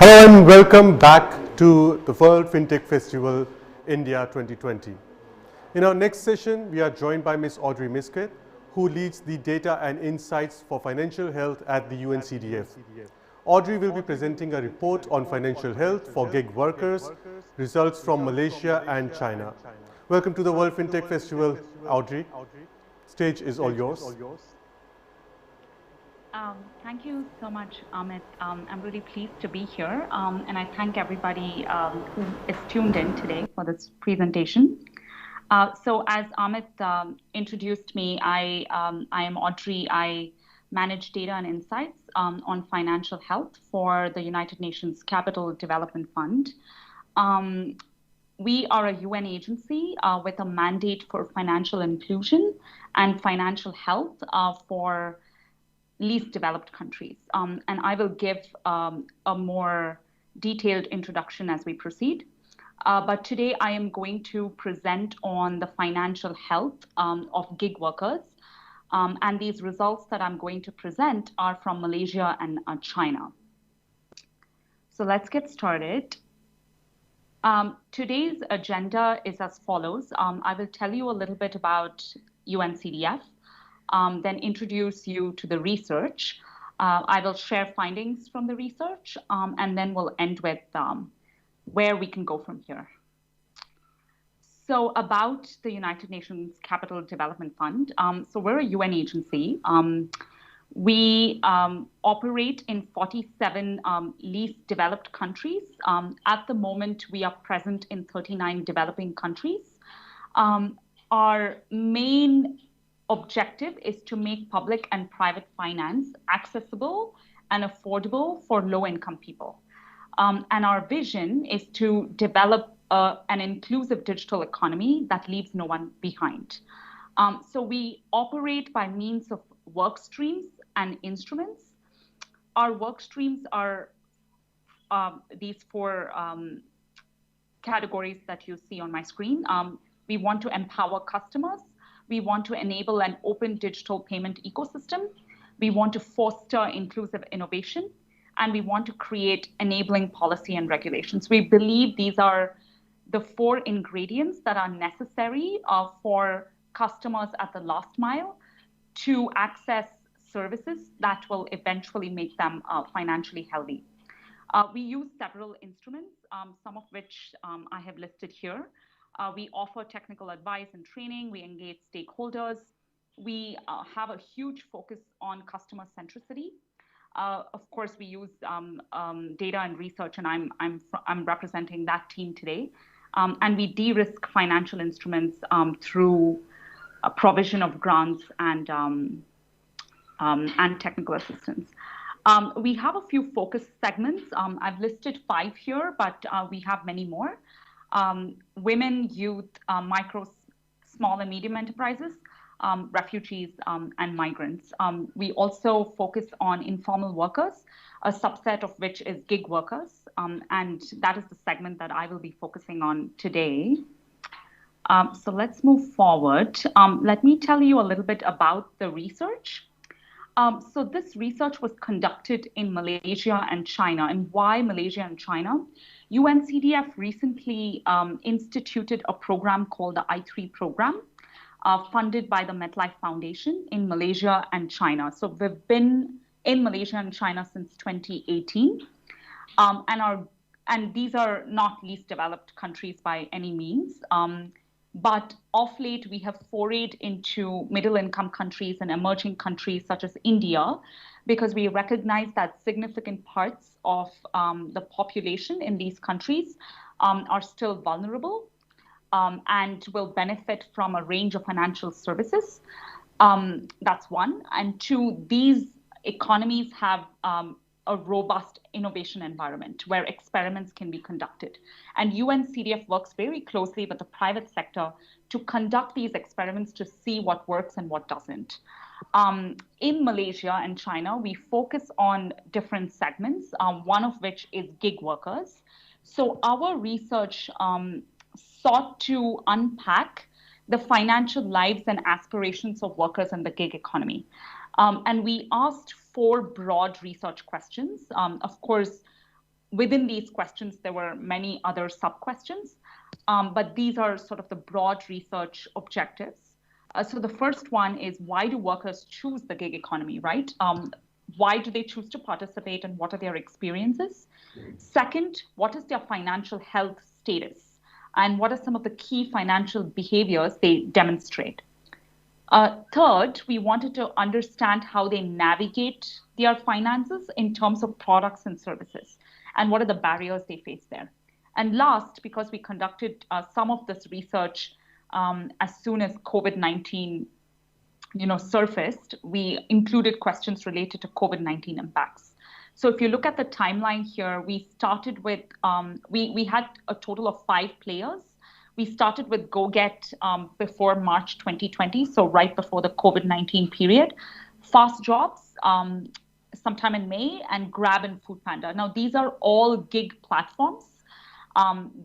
Hello and welcome back to the World FinTech Festival India 2020. In our next session, we are joined by Ms. Audrey Misket, who leads the Data and Insights for Financial Health at the UNCDF. Audrey will be presenting a report on financial health for gig workers, results from Malaysia and China. Welcome to the World FinTech Festival, Audrey. Stage is all yours. Thank you so much, Amit. I'm really pleased to be here, and I thank everybody who is tuned in today for this presentation. So as Amit introduced me, I am Audrey. I manage data and insights on financial health for the United Nations Capital Development Fund. We are a UN agency with a mandate for financial inclusion and financial health for least developed countries. And I will give a more detailed introduction as we proceed. But today I am going to present on the financial health of gig workers. And these results that I'm going to present are from Malaysia and China. So let's get started. Today's agenda is as follows. I will tell you a little bit about UNCDF, then introduce you to the research. I will share findings from the research, and then we'll end with where we can go from here. So about the United Nations Capital Development Fund. So we're a UN agency. We operate in 47 least developed countries. At the moment, we are present in 39 developing countries. Our main objective is to make public and private finance accessible and affordable for low-income people. And our vision is to develop an inclusive digital economy that leaves no one behind. So we operate by means of work streams and instruments. Our work streams are these four categories that you see on my screen. We want to empower customers. We want to enable an open digital payment ecosystem. We want to foster inclusive innovation, and we want to create enabling policy and regulations. We believe these are the four ingredients that are necessary for customers at the last mile to access services that will eventually make them financially healthy. We use several instruments, some of which I have listed here. We offer technical advice and training. We engage stakeholders. We have a huge focus on customer centricity. Of course, we use data and research, and I'm representing that team today. And we de-risk financial instruments through a provision of grants and technical assistance. We have a few focus segments. I've listed 5 here, but we have many more. Women, youth, micro, small and medium enterprises, refugees, and migrants. We also focus on informal workers, a subset of which is gig workers, and that is the segment that I will be focusing on today. So let's move forward. Let me tell you a little bit about the research. So this research was conducted in Malaysia and China. And why Malaysia and China? UNCDF recently instituted a program called the I3 program, funded by the MetLife Foundation in Malaysia and China. So we've been in Malaysia and China since 2018. And these are not least developed countries by any means. But of late, we have forayed into middle-income countries and emerging countries such as India, because we recognize that significant parts of the population in these countries are still vulnerable and will benefit from a range of financial services. That's one. And two, these economies have a robust innovation environment where experiments can be conducted. And UNCDF works very closely with the private sector to conduct these experiments to see what works and what doesn't. In Malaysia and China, we focus on different segments, one of which is gig workers. So our research sought to unpack the financial lives and aspirations of workers in the gig economy. And we asked 4 broad research questions. Of course, Within these questions, there were many other sub-questions, but these are sort of the broad research objectives. So the first one is, why do workers choose the gig economy, right? Why do they choose to participate, and what are their experiences? Second, what is their financial health status, and what are some of the key financial behaviors they demonstrate? Third, we wanted to understand how they navigate their finances in terms of products and services, and what are the barriers they face there. And last, because we conducted some of this research as soon as COVID-19 surfaced, we included questions related to COVID-19 impacts. So if you look at the timeline here, we started with, we had a total of 5 players. We started with GoGet before March 2020, so right before the COVID-19 period, Fast Jobs sometime in May, and Grab and Foodpanda. Now, these are all gig platforms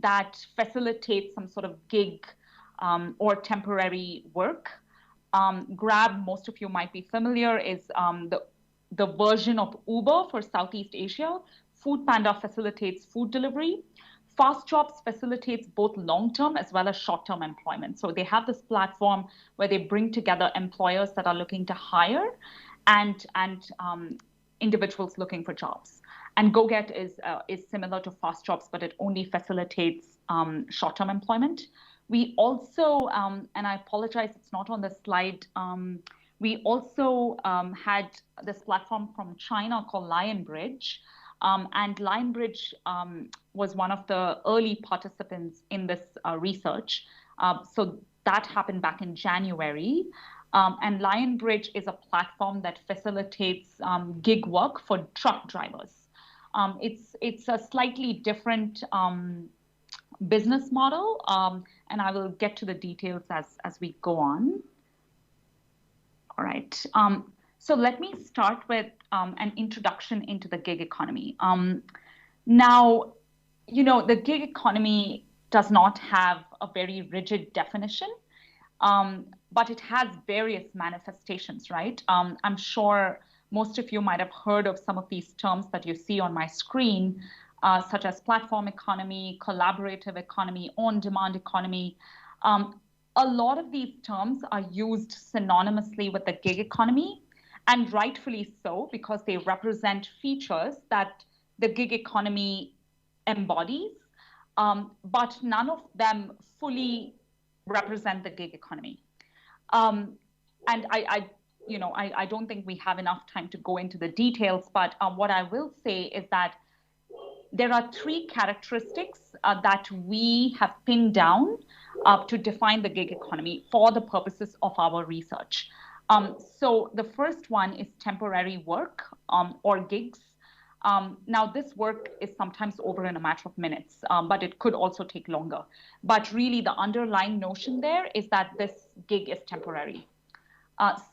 that facilitate some sort of gig or temporary work. Grab, most of you might be familiar, is the version of Uber for Southeast Asia. Foodpanda facilitates food delivery. Fast Jobs facilitates both long-term as well as short-term employment. So they have this platform where they bring together employers that are looking to hire and individuals looking for jobs. And GoGet is similar to Fast Jobs, but it only facilitates short-term employment. We also, and I apologize, it's not on the slide, we also had this platform from China called Lionbridge. And Lionbridge was one of the early participants in this research. So that happened back in January. And Lionbridge is a platform that facilitates gig work for truck drivers. It's a slightly different business model, and I will get to the details as we go on. All right. So let me start with an introduction into the gig economy. Now, the gig economy does not have a very rigid definition, but it has various manifestations, right? I'm sure most of you might have heard of some of these terms that you see on my screen, such as platform economy, collaborative economy, on-demand economy. A lot of these terms are used synonymously with the gig economy, and rightfully so, because they represent features that the gig economy embodies, but none of them fully represent the gig economy. And I don't think we have enough time to go into the details, but what I will say is that there are 3 characteristics that we have pinned down to define the gig economy for the purposes of our research. So the first one is temporary work or gigs. Now, this work is sometimes over in a matter of minutes, but it could also take longer. But really, the underlying notion there is that this gig is temporary.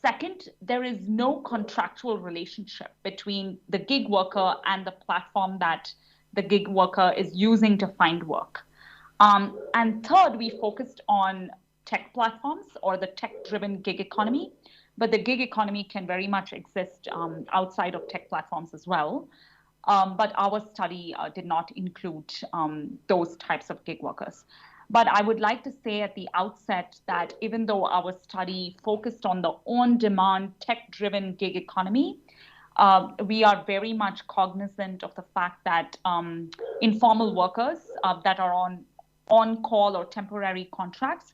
Second, there is no contractual relationship between the gig worker and the platform that the gig worker is using to find work. And third, we focused on tech platforms or the tech-driven gig economy, but the gig economy can very much exist outside of tech platforms as well. But our study did not include those types of gig workers. But I would like to say at the outset that even though our study focused on the on-demand tech-driven gig economy, we are very much cognizant of the fact that informal workers that are on call or temporary contracts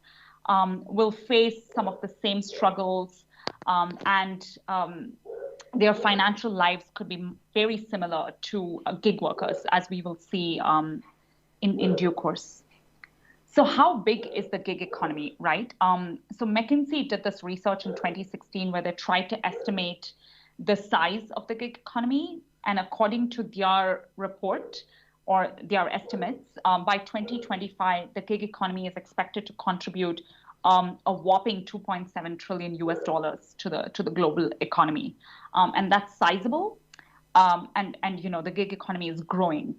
will face some of the same struggles, and their financial lives could be very similar to gig workers, as we will see in due course. So how big is the gig economy, right? So McKinsey did this research in 2016 where they tried to estimate the size of the gig economy. And according to their report or their estimates, by 2025, the gig economy is expected to contribute a whopping $2.7 trillion to the global economy. And that's sizable. And the gig economy is growing,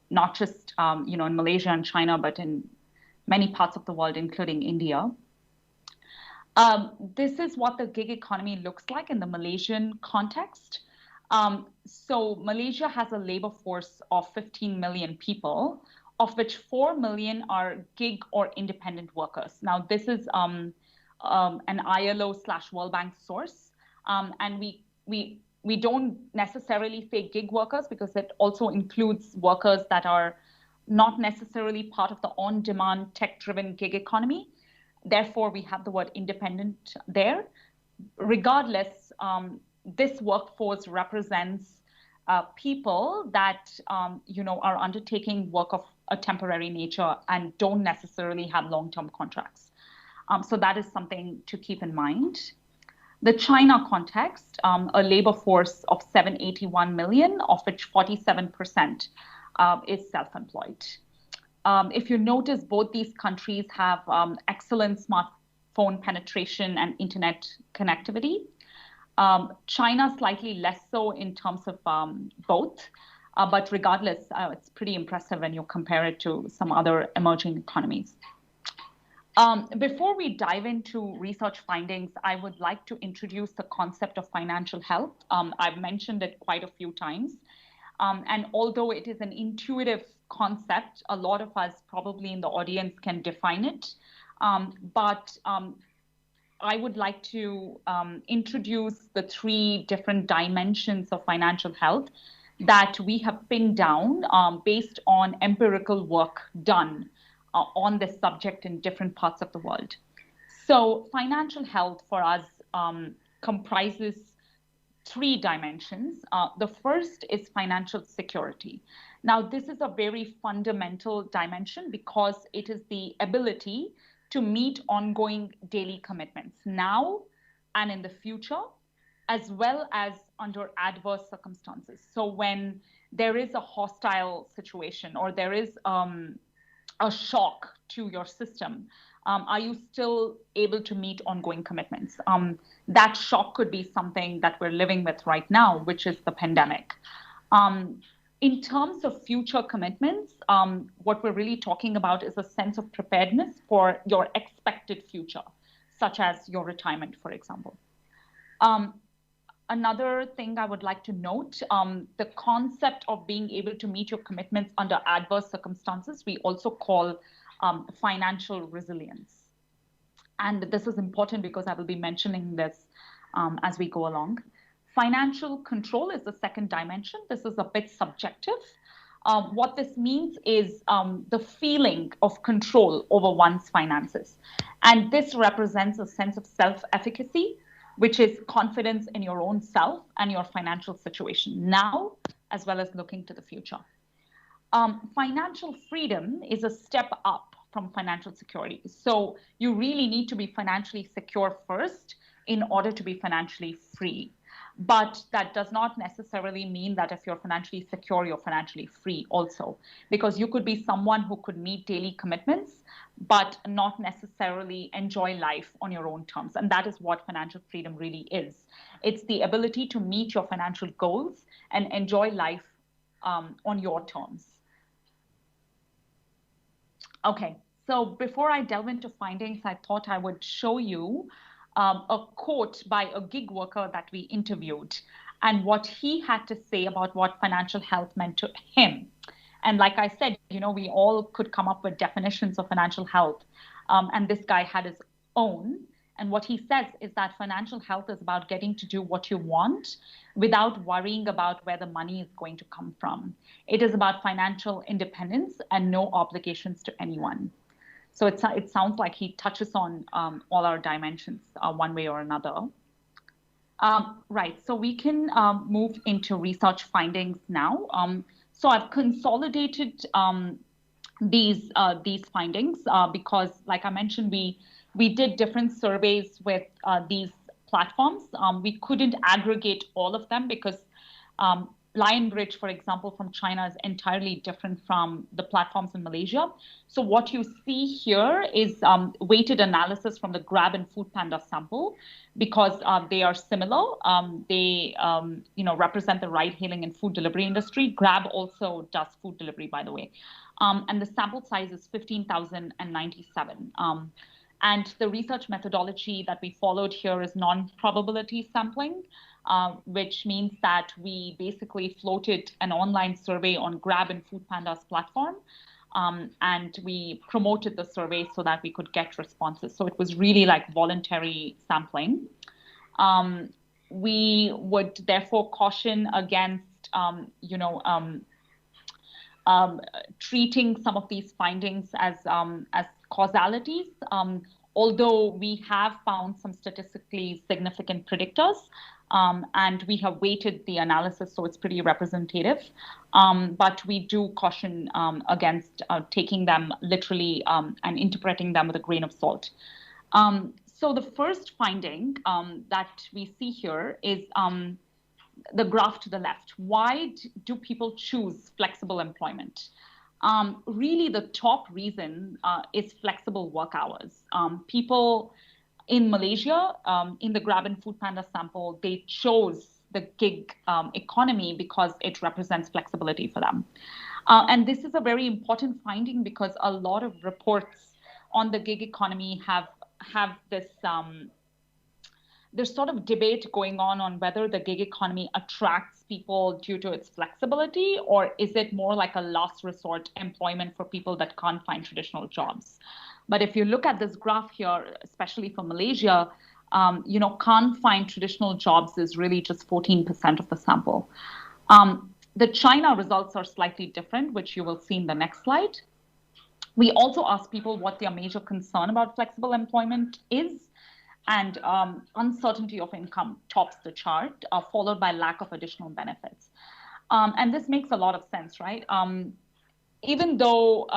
not just in Malaysia and China, but in many parts of the world, including India. This is what the gig economy looks like in the Malaysian context. So Malaysia has a labor force of 15 million people, of which 4 million are gig or independent workers. Now, this is an ILO/World Bank source, and we don't necessarily say gig workers because it also includes workers that are not necessarily part of the on-demand tech-driven gig economy. Therefore, we have the word independent there. Regardless, this workforce represents people that are undertaking work of a temporary nature and don't necessarily have long-term contracts. So that is something to keep in mind. The China context, a labor force of 781 million, of which 47% is self-employed. If you notice, both these countries have excellent smartphone penetration and internet connectivity. China slightly less so in terms of both, but regardless, it's pretty impressive when you compare it to some other emerging economies. Before we dive into research findings, I would like to introduce the concept of financial health. I've mentioned it quite a few times. And although it is an intuitive concept, a lot of us probably in the audience can define it. But I would like to introduce the 3 different dimensions of financial health that we have pinned down based on empirical work done on this subject in different parts of the world. So financial health for us comprises 3 dimensions. The first is financial security. Now, this is a very fundamental dimension because it is the ability to meet ongoing daily commitments now and in the future, as well as under adverse circumstances. So when there is a hostile situation or there is a shock to your system, are you still able to meet ongoing commitments? That shock could be something that we're living with right now, which is the pandemic. In terms of future commitments, what we're really talking about is a sense of preparedness for your expected future, such as your retirement, for example. Another thing I would like to note, the concept of being able to meet your commitments under adverse circumstances, we also call financial resilience. And this is important because I will be mentioning this as we go along. Financial control is the second dimension. This is a bit subjective. What this means is the feeling of control over one's finances. And this represents a sense of self-efficacy, which is confidence in your own self and your financial situation now, as well as looking to the future. Financial freedom is a step up from financial security. So you really need to be financially secure first in order to be financially free. But that does not necessarily mean that if you're financially secure, you're financially free also, because you could be someone who could meet daily commitments, but not necessarily enjoy life on your own terms. And that is what financial freedom really is. It's the ability to meet your financial goals and enjoy life on your terms. Okay, so before I delve into findings, I thought I would show you a quote by a gig worker that we interviewed and what he had to say about what financial health meant to him. And like I said, we all could come up with definitions of financial health. And this guy had his own. And what he says is that financial health is about getting to do what you want without worrying about where the money is going to come from. It is about financial independence and no obligations to anyone. So it sounds like he touches on all our dimensions one way or another. Right, so we can move into research findings now. So I've consolidated these findings because, like I mentioned, we did different surveys with these platforms. We couldn't aggregate all of them because Lionbridge, for example, from China is entirely different from the platforms in Malaysia. So what you see here is weighted analysis from the Grab and Foodpanda sample because they are similar. They represent the ride-hailing and food delivery industry. Grab also does food delivery, by the way. And the sample size is 15,097. And the research methodology that we followed here is non-probability sampling. which means that we basically floated an online survey on Grab and Foodpanda's platform. And we promoted the survey so that we could get responses. So it was really like voluntary sampling. We would therefore caution against, treating some of these findings as causalities. Although we have found some statistically significant predictors, and we have weighted the analysis so it's pretty representative, but we do caution against taking them literally and interpreting them with a grain of salt. So the first finding that we see here is the graph to the left. Why do people choose flexible employment? Really, the top reason is flexible work hours. People in Malaysia, in the Grab and Foodpanda sample, they chose the gig economy because it represents flexibility for them. And this is a very important finding because a lot of reports on the gig economy have this there's sort of debate going on whether the gig economy attracts people due to its flexibility, or is it more like a last resort employment for people that can't find traditional jobs. But if you look at this graph here, especially for Malaysia, can't find traditional jobs is really just 14% of the sample. The China results are slightly different, which you will see in the next slide. We also asked people what their major concern about flexible employment is. And uncertainty of income tops the chart, followed by lack of additional benefits. And this makes a lot of sense, right? Even though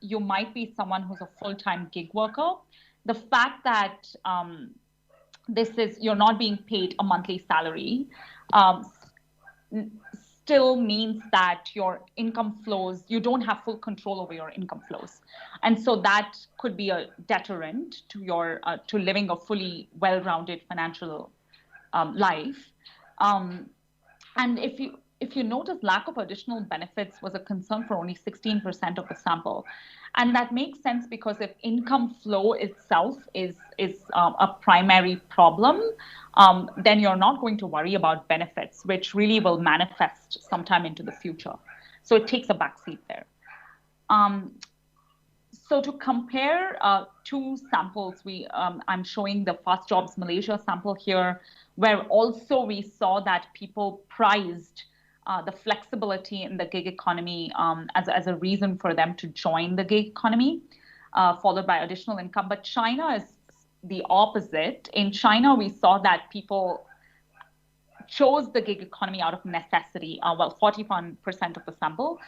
you might be someone who's a full-time gig worker, the fact that you're not being paid a monthly salary still means that your income flows, you don't have full control over your income flows. And so that could be a deterrent to your to living a fully well-rounded financial life. And if you notice, lack of additional benefits was a concern for only 16% of the sample. And that makes sense because if income flow itself is a primary problem, then you're not going to worry about benefits, which really will manifest sometime into the future. So it takes a backseat there. So to compare two samples, I'm showing the Fast Jobs Malaysia sample here, where also we saw that people prized the flexibility in the gig economy as a reason for them to join the gig economy, followed by additional income. But China is the opposite. In China, we saw that people chose the gig economy out of necessity. 41% of the sample,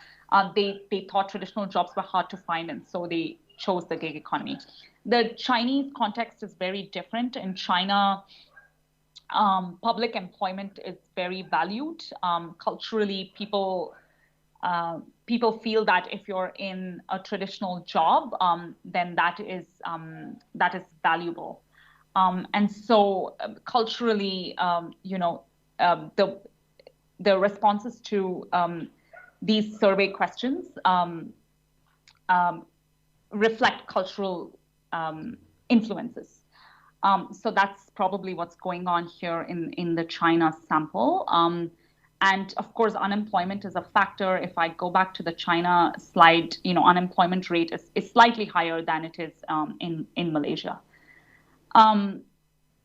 they thought traditional jobs were hard to find, and so they chose the gig economy. The Chinese context is very different. In China, public employment is very valued. Culturally, people feel that if you're in a traditional job, then that is valuable. And so culturally, the responses to these survey questions reflect cultural influences. So that's probably what's going on here in the China sample. And of course, unemployment is a factor. If I go back to the China slide, unemployment rate is slightly higher than it is in Malaysia.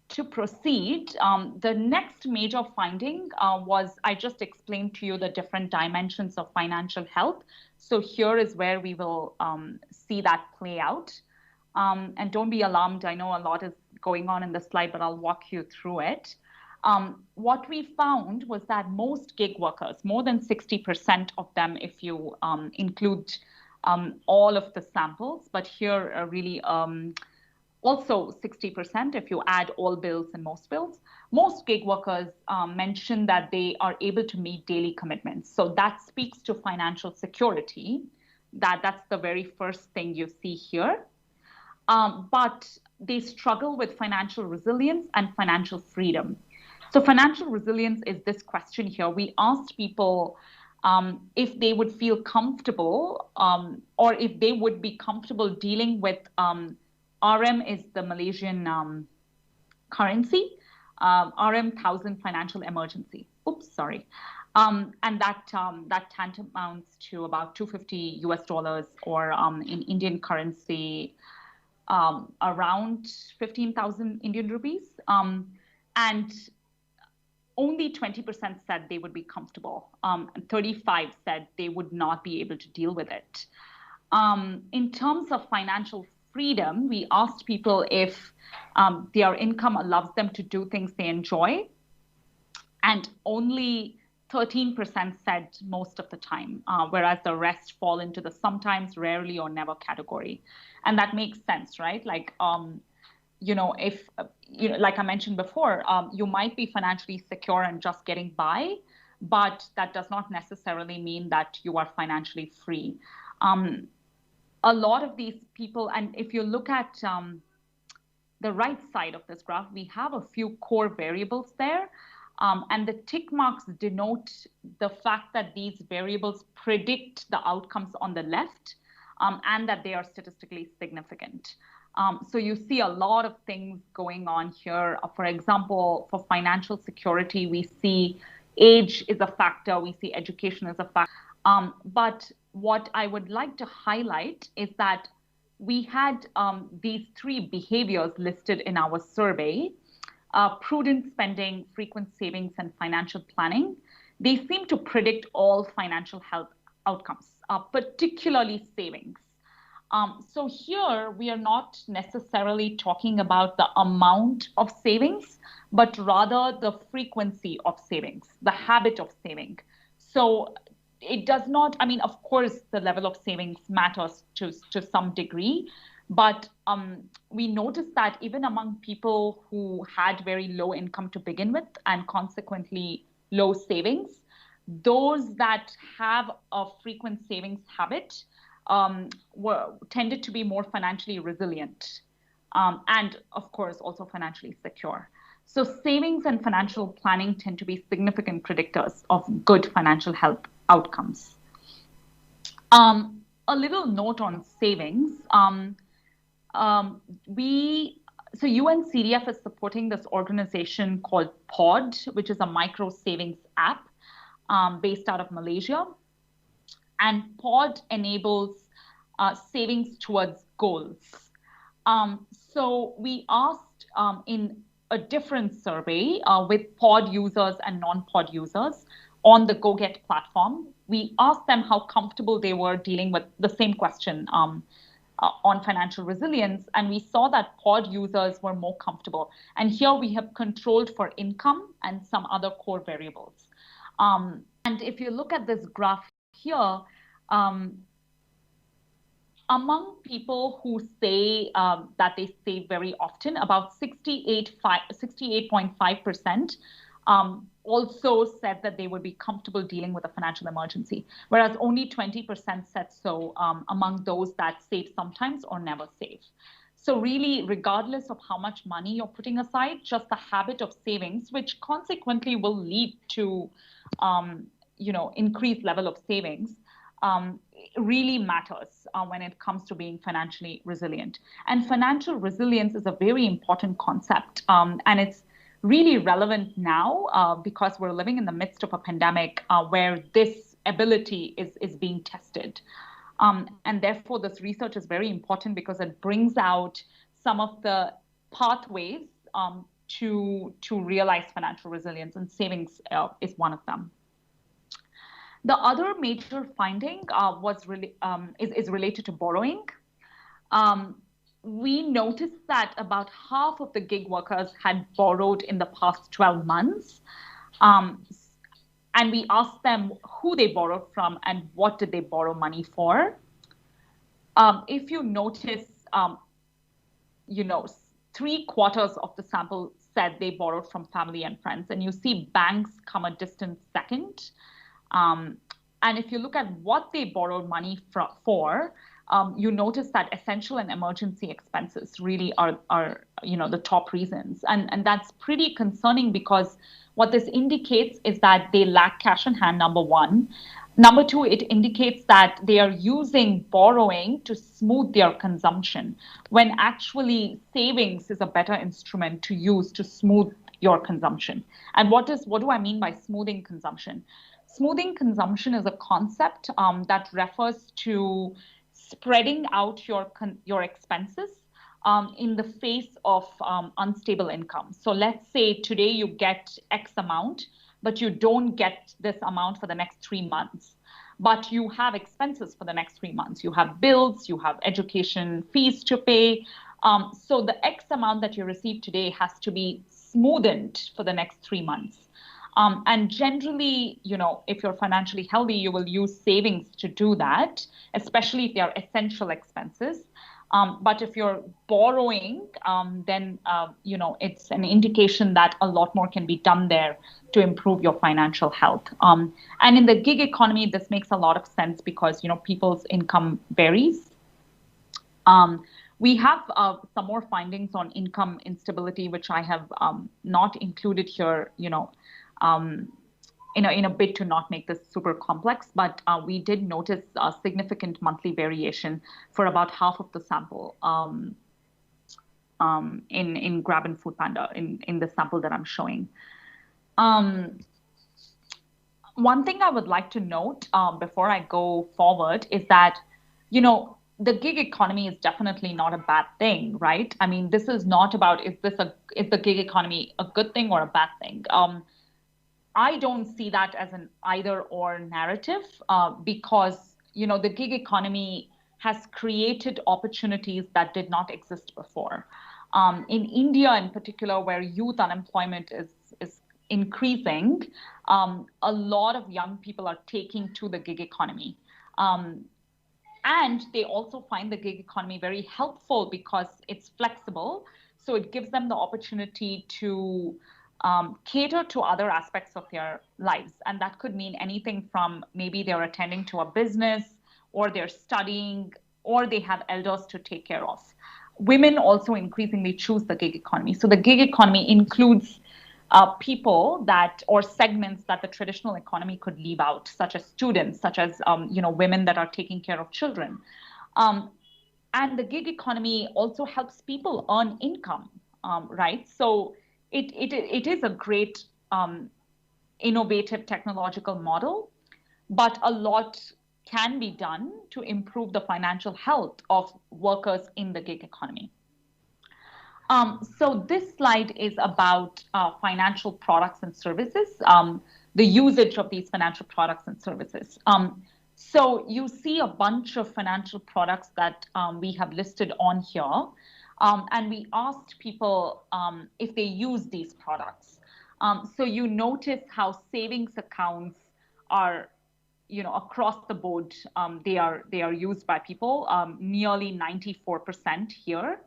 To proceed, the next major finding was, I just explained to you the different dimensions of financial health. So here is where we will see that play out. And don't be alarmed, I know a lot is going on in the slide, but I'll walk you through it. What we found was that most gig workers, more than 60% of them, if you include all of the samples, but here really also 60% if you add all bills and most bills, most gig workers mention that they are able to meet daily commitments. So that speaks to financial security. That's the very first thing you see here. But they struggle with financial resilience and financial freedom. So financial resilience is this question here. We asked people if they would feel comfortable or if they would be comfortable dealing with RM is the Malaysian currency. RM1000 financial emergency. Oops, sorry. And that tantamounts to about $250 or in Indian currency, around 15,000 Indian rupees. And only 20% said they would be comfortable, and 35 said they would not be able to deal with it. In terms of financial freedom, we asked people if their income allows them to do things they enjoy, and only 13% said most of the time, whereas the rest fall into the sometimes, rarely, or never category. And that makes sense, right? Like, if, like I mentioned before, you might be financially secure and just getting by, but that does not necessarily mean that you are financially free. A lot of these people, and if you look at the right side of this graph, we have a few core variables there. And the tick marks denote the fact that these variables predict the outcomes on the left, and that they are statistically significant. So you see a lot of things going on here. For example, for financial security, we see age is a factor, we see education as a factor. But what I would like to highlight is that we had these three behaviors listed in our survey: prudent spending, frequent savings, and financial planning. They seem to predict all financial health outcomes, particularly savings. So here we are not necessarily talking about the amount of savings, but rather the frequency of savings, the habit of saving. So it does not, I mean, of course, the level of savings matters to some degree, but we noticed that even among people who had very low income to begin with and consequently low savings, those that have a frequent savings habit tended to be more financially resilient, and of course also financially secure. So savings and financial planning tend to be significant predictors of good financial health outcomes. A little note on savings. So UNCDF is supporting this organization called POD, which is a micro savings app based out of Malaysia. And POD enables savings towards goals. So we asked in a different survey with POD users and non-POD users on the GoGet platform. We asked them how comfortable they were dealing with the same question on financial resilience, and we saw that POD users were more comfortable. And here we have controlled for income and some other core variables. And if you look at this graph here, among people who say that they save very often, about 68.5% also said that they would be comfortable dealing with a financial emergency, whereas only 20% said so among those that save sometimes or never save. So really, regardless of how much money you're putting aside, just the habit of savings, which consequently will lead to increased level of savings, really matters when it comes to being financially resilient. And financial resilience is a very important concept, and it's really relevant now because we're living in the midst of a pandemic where this ability is being tested. And therefore, this research is very important because it brings out some of the pathways to realize financial resilience, and savings is one of them. The other major finding is related to borrowing. We noticed that about half of the gig workers had borrowed in the past 12 months. And we asked them who they borrowed from and what did they borrow money for. If you notice, 3/4 of the sample said they borrowed from family and friends, and you see banks come a distant second. And if you look at what they borrowed money for, you notice that essential and emergency expenses really are the top reasons. And that's pretty concerning because what this indicates is that they lack cash in hand, number one. Number two, it indicates that they are using borrowing to smooth their consumption, when actually savings is a better instrument to use to smooth your consumption. And what do I mean by smoothing consumption? Smoothing consumption is a concept that refers to spreading out your expenses in the face of unstable income. So let's say today you get X amount, but you don't get this amount for the next 3 months. But you have expenses for the next 3 months. You have bills, you have education fees to pay. So the X amount that you receive today has to be smoothened for the next 3 months. And generally, if you're financially healthy, you will use savings to do that, especially if they are essential expenses. But if you're borrowing, then, it's an indication that a lot more can be done there to improve your financial health. And in the gig economy, this makes a lot of sense because, people's income varies. We have some more findings on income instability, which I have not included here, in a bid to not make this super complex, but we did notice a significant monthly variation for about half of the sample in Grab and Food Panda in the sample that I'm showing. One thing I would like to note before I go forward is that, the gig economy is definitely not a bad thing, right? I mean, this is not about is the gig economy a good thing or a bad thing? I don't see that as an either or narrative because, the gig economy has created opportunities that did not exist before. In India in particular, where youth unemployment is increasing, a lot of young people are taking to the gig economy. And they also find the gig economy very helpful because it's flexible. So it gives them the opportunity to cater to other aspects of their lives. And that could mean anything from maybe they're attending to a business or they're studying or they have elders to take care of. Women also increasingly choose the gig economy. So the gig economy includes people or segments that the traditional economy could leave out, such as students, such as women that are taking care of children. And the gig economy also helps people earn income, right? So it is a great innovative technological model, but a lot can be done to improve the financial health of workers in the gig economy. So this slide is about financial products and services, the usage of these financial products and services. So you see a bunch of financial products that we have listed on here. And we asked people if they use these products. So you notice how savings accounts are, across the board, they are used by people, nearly 94% here.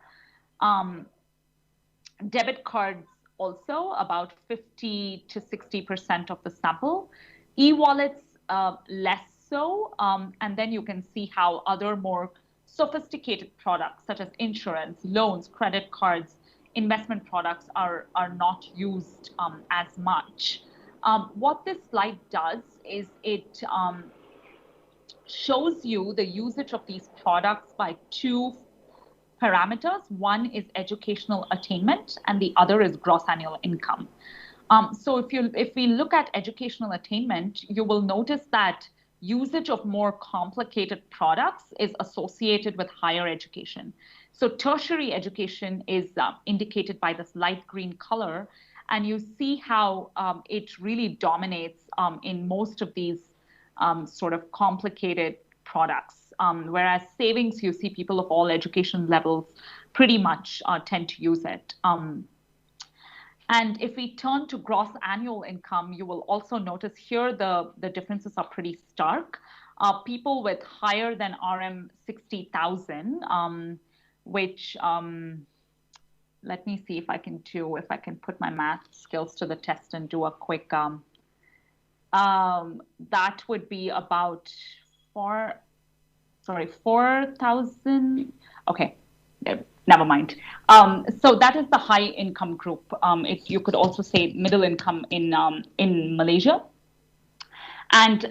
Debit cards also about 50 to 60% of the sample. E-wallets less so. And then you can see how other more sophisticated products such as insurance, loans, credit cards, investment products are not used as much. What this slide does is it shows you the usage of these products by two parameters. One is educational attainment and the other is gross annual income. So if we look at educational attainment, you will notice that usage of more complicated products is associated with higher education. So tertiary education is indicated by this light green color, and you see how it really dominates in most of these sort of complicated products. Whereas savings, you see people of all education levels pretty much tend to use it. And if we turn to gross annual income, you will also notice here the differences are pretty stark. People with higher than RM 60,000, which let me see if I can put my math skills to the test and do a quick, that would be about 4,000. Okay. Never mind. So that is the high income group. You could also say middle income in Malaysia. And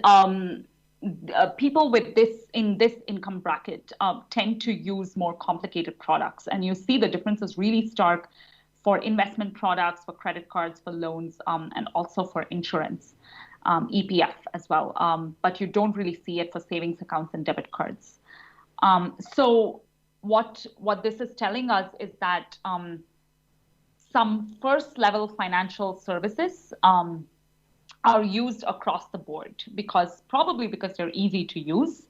people with this income bracket tend to use more complicated products. And you see the difference is really stark for investment products, for credit cards, for loans, and also for insurance, EPF as well. But you don't really see it for savings accounts and debit cards. So what this is telling us is that some first level financial services are used across the board probably because they're easy to use.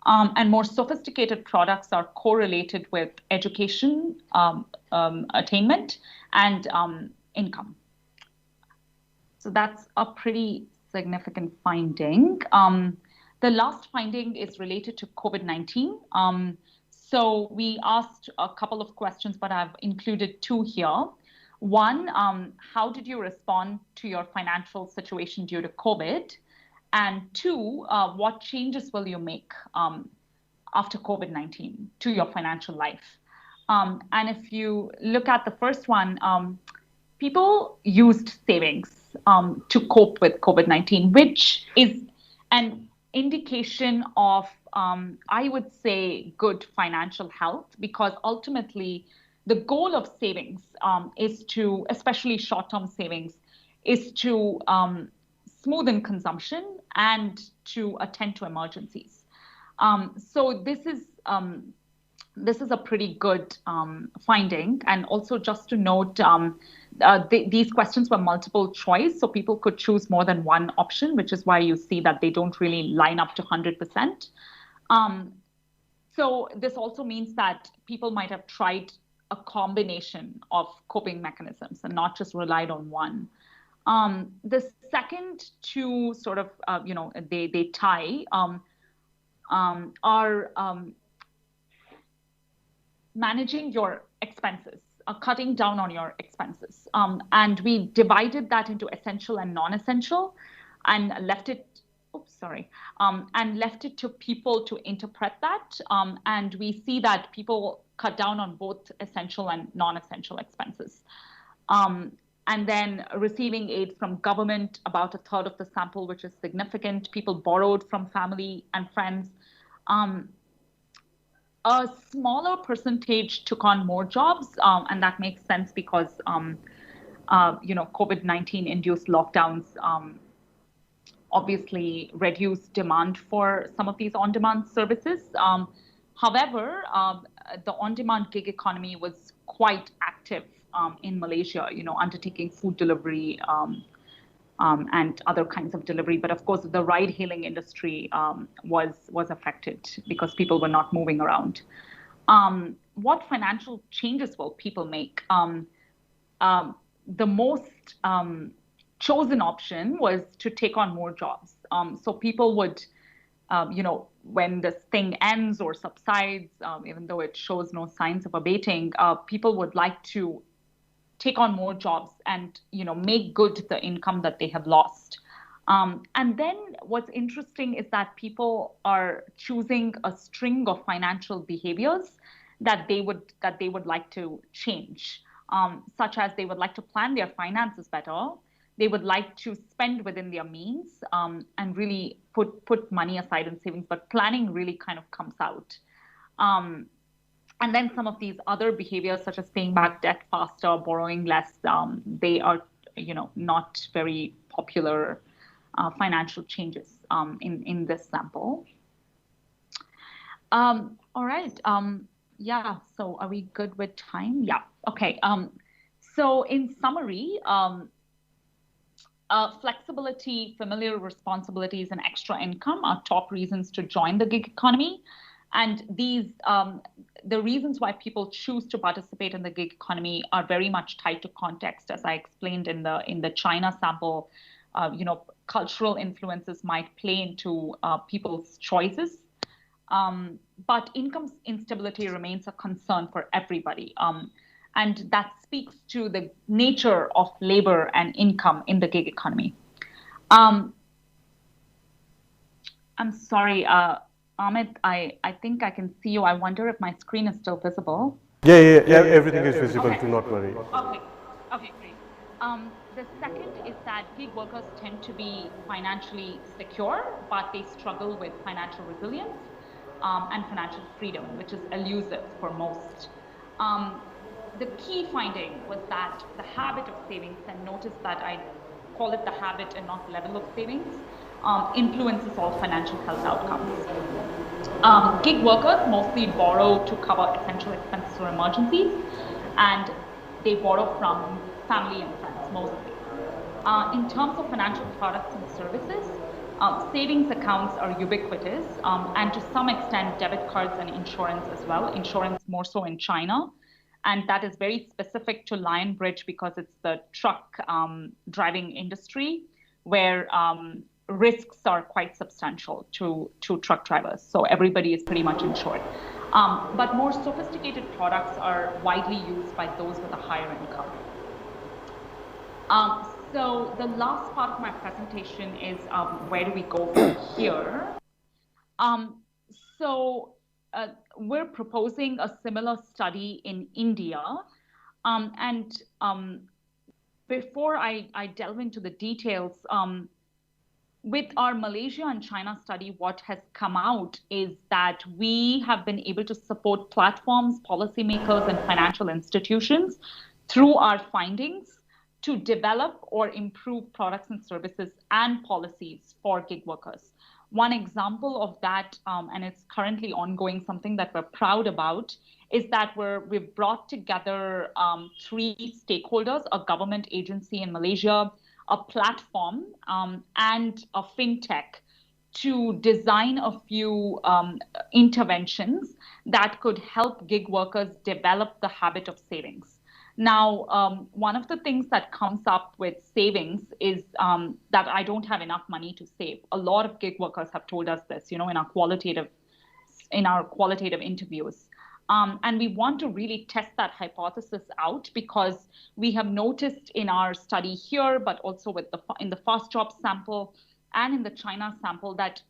And more sophisticated products are correlated with education, attainment, and income. So that's a pretty significant finding. The last finding is related to COVID-19. So we asked a couple of questions, but I've included two here. One, how did you respond to your financial situation due to COVID? And two, what changes will you make after COVID-19 to your financial life? And if you look at the first one, people used savings to cope with COVID-19, which is an indication of, I would say, good financial health, because ultimately the goal of savings is to, especially short-term savings, is to smoothen consumption and to attend to emergencies. So this is a pretty good finding. And also just to note, these questions were multiple choice, so people could choose more than one option, which is why you see that they don't really line up to 100%. So this also means that people might have tried a combination of coping mechanisms and not just relied on one. The second two sort of, they tie are managing your expenses, cutting down on your expenses. And we divided that into essential and non-essential and left it, and left it to people to interpret that. And we see that people cut down on both essential and non-essential expenses. And then receiving aid from government, about a third of the sample, which is significant. People borrowed from family and friends. A smaller percentage took on more jobs, and that makes sense because COVID-19 induced lockdowns obviously reduced demand for some of these on-demand services. However, the on-demand gig economy was quite active in Malaysia, undertaking food delivery and other kinds of delivery. But of course, the ride-hailing industry was affected because people were not moving around. What financial changes will people make? The most chosen option was to take on more jobs. So people would, when this thing ends or subsides, even though it shows no signs of abating, people would like to take on more jobs and make good the income that they have lost. And then what's interesting is that people are choosing a string of financial behaviors that they would like to change, such as they would like to plan their finances better. They would like to spend within their means and really put money aside in savings, but planning really kind of comes out. And then some of these other behaviors, such as paying back debt faster, borrowing less, they are, not very popular financial changes in this sample. All right. Yeah. So are we good with time? Yeah. Okay. So in summary, flexibility, familiar responsibilities, and extra income are top reasons to join the gig economy. And these, the reasons why people choose to participate in the gig economy are very much tied to context, as I explained in the China sample. Cultural influences might play into people's choices, but income instability remains a concern for everybody. And that speaks to the nature of labor and income in the gig economy. I'm sorry, Amit, I think I can see you. I wonder if my screen is still visible. Yeah, everything is visible, okay. Do not worry. Okay, great. The second is that gig workers tend to be financially secure, but they struggle with financial resilience and financial freedom, which is elusive for most. the key finding was that the habit of savings, and notice that I call it the habit and not level of savings, influences all financial health outcomes. Gig workers mostly borrow to cover essential expenses or emergencies, and they borrow from family and friends mostly. In terms of financial products and services, savings accounts are ubiquitous, and to some extent debit cards and insurance as well, insurance more so in China. And that is very specific to Lionbridge because it's the truck driving industry where risks are quite substantial to truck drivers. So everybody is pretty much insured. But more sophisticated products are widely used by those with a higher income. So the last part of my presentation is where do we go from here? We're proposing a similar study in India. Before I delve into the details, with our Malaysia and China study, what has come out is that we have been able to support platforms, policymakers, and financial institutions through our findings to develop or improve products and services and policies for gig workers. One example of that, and it's currently ongoing, something that we're proud about, is that we've brought together 3 stakeholders, a government agency in Malaysia, a platform, and a fintech to design a few interventions that could help gig workers develop the habit of savings. Now, one of the things that comes up with savings is that I don't have enough money to save. A lot of gig workers have told us this, in our qualitative interviews. And we want to really test that hypothesis out because we have noticed in our study here, but also in the fast job sample and in the China sample, that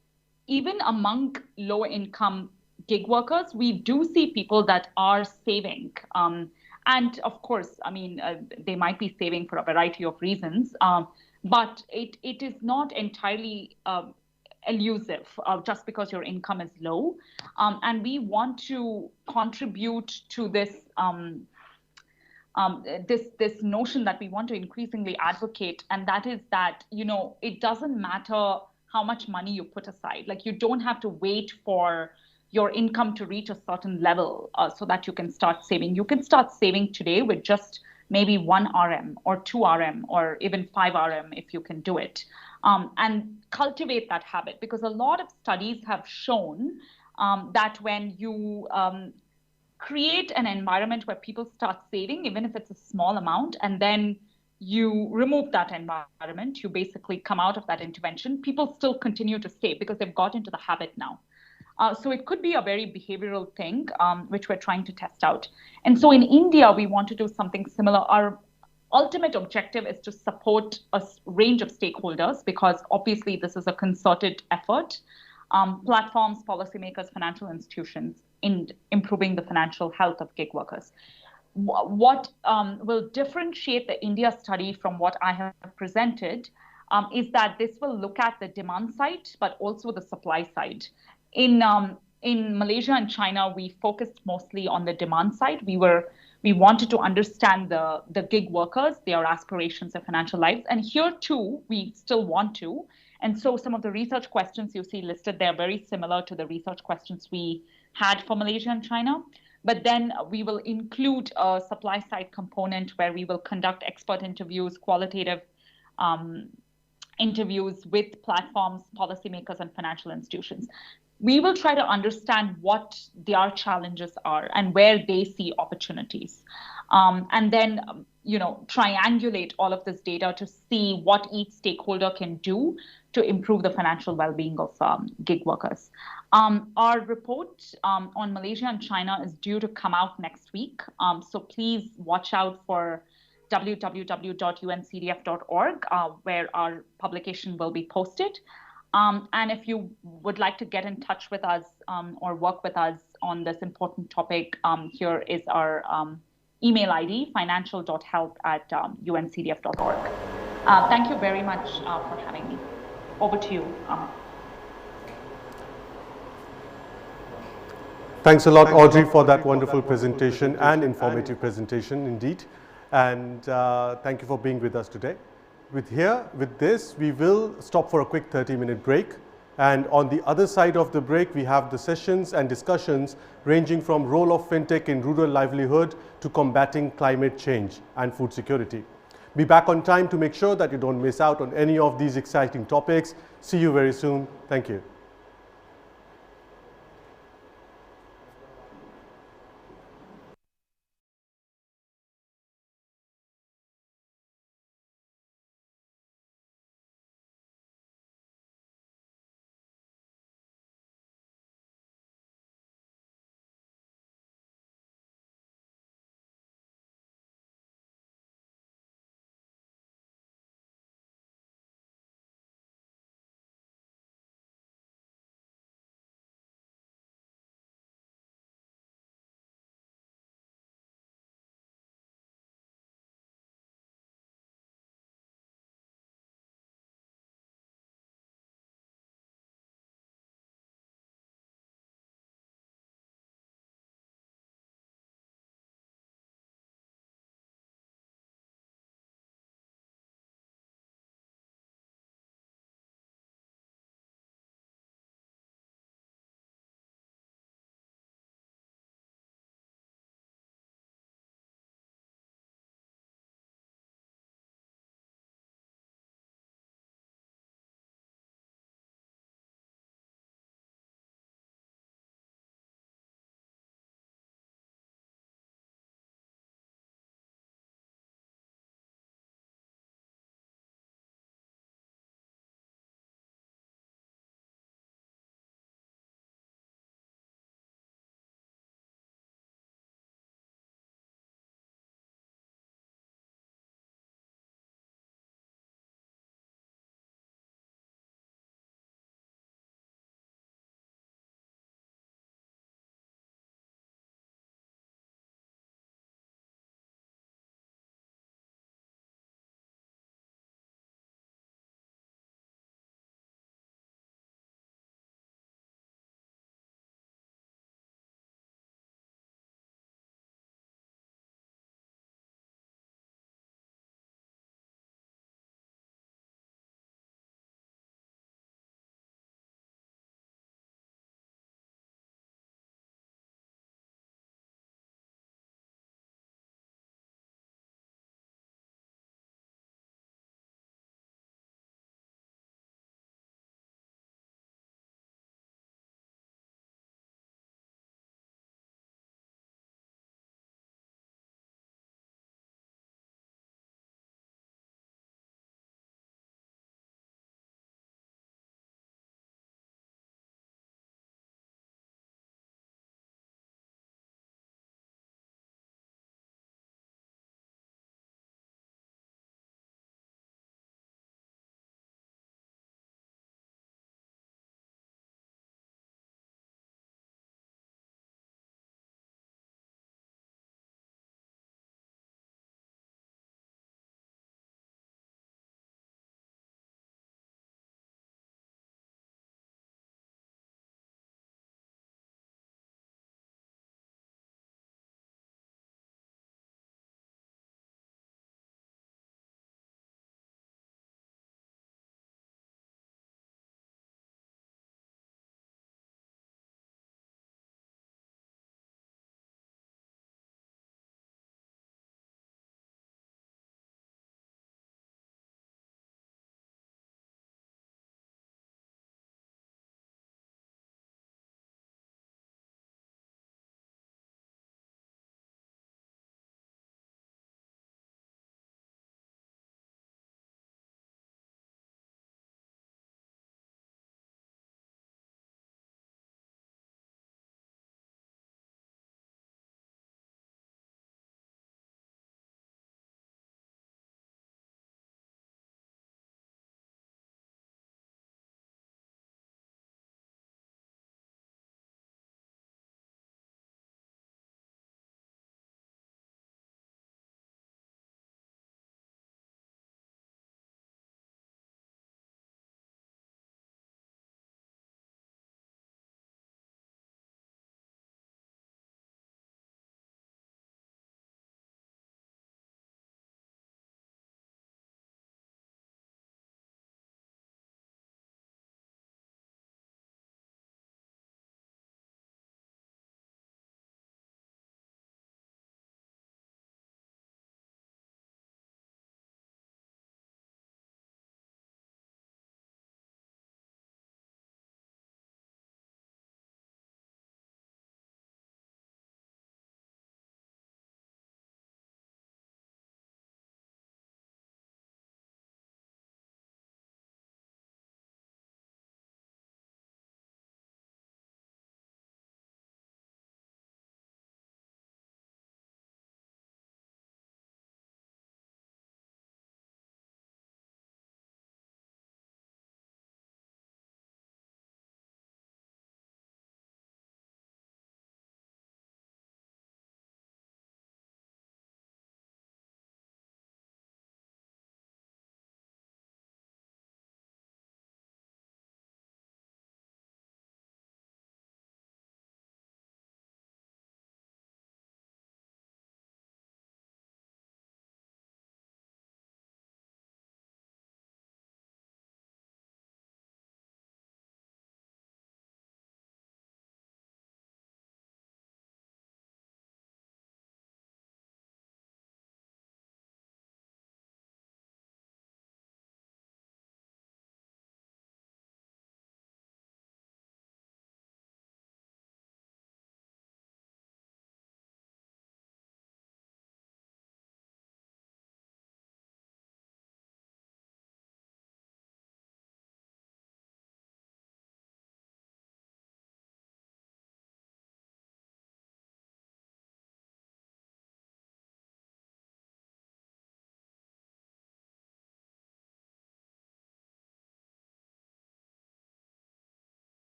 even among low income gig workers, we do see people that are saving. And of course, they might be saving for a variety of reasons, but it is not entirely elusive just because your income is low. And we want to contribute to this this notion that we want to increasingly advocate, and that is that, it doesn't matter how much money you put aside. Like, you don't have to wait for your income to reach a certain level so that you can start saving. You can start saving today with just maybe 1 RM or 2 RM or even 5 RM if you can do it. And cultivate that habit, because a lot of studies have shown that when you create an environment where people start saving, even if it's a small amount, and then you remove that environment, you basically come out of that intervention, people still continue to save because they've got into the habit now. So it could be a very behavioral thing, which we're trying to test out. And so in India, we want to do something similar. Our ultimate objective is to support a range of stakeholders, because obviously this is a concerted effort, platforms, policymakers, financial institutions, in improving the financial health of gig workers. What will differentiate the India study from what I have presented is that this will look at the demand side, but also the supply side. In Malaysia and China, we focused mostly on the demand side. We wanted to understand the gig workers, their aspirations, their financial lives. And here too, we still want to. And so some of the research questions you see listed there are very similar to the research questions we had for Malaysia and China. But then we will include a supply side component where we will conduct expert interviews, qualitative interviews with platforms, policymakers, and financial institutions. We will try to understand what their challenges are and where they see opportunities. And then, triangulate all of this data to see what each stakeholder can do to improve the financial well-being of gig workers. Our report on Malaysia and China is due to come out next week. So please watch out for www.uncdf.org, where our publication will be posted. And if you would like to get in touch with us or work with us on this important topic, here is our email ID, financial.help@uncdf.org. Thank you very much for having me. Over to you, Amit. Thanks a lot, Audrey, for that wonderful presentation and informative presentation indeed. And thank you for being with us today. With this, we will stop for a quick 30-minute break. And on the other side of the break, we have the sessions and discussions ranging from role of fintech in rural livelihood to combating climate change and food security. Be back on time to make sure that you don't miss out on any of these exciting topics. See you very soon. Thank you.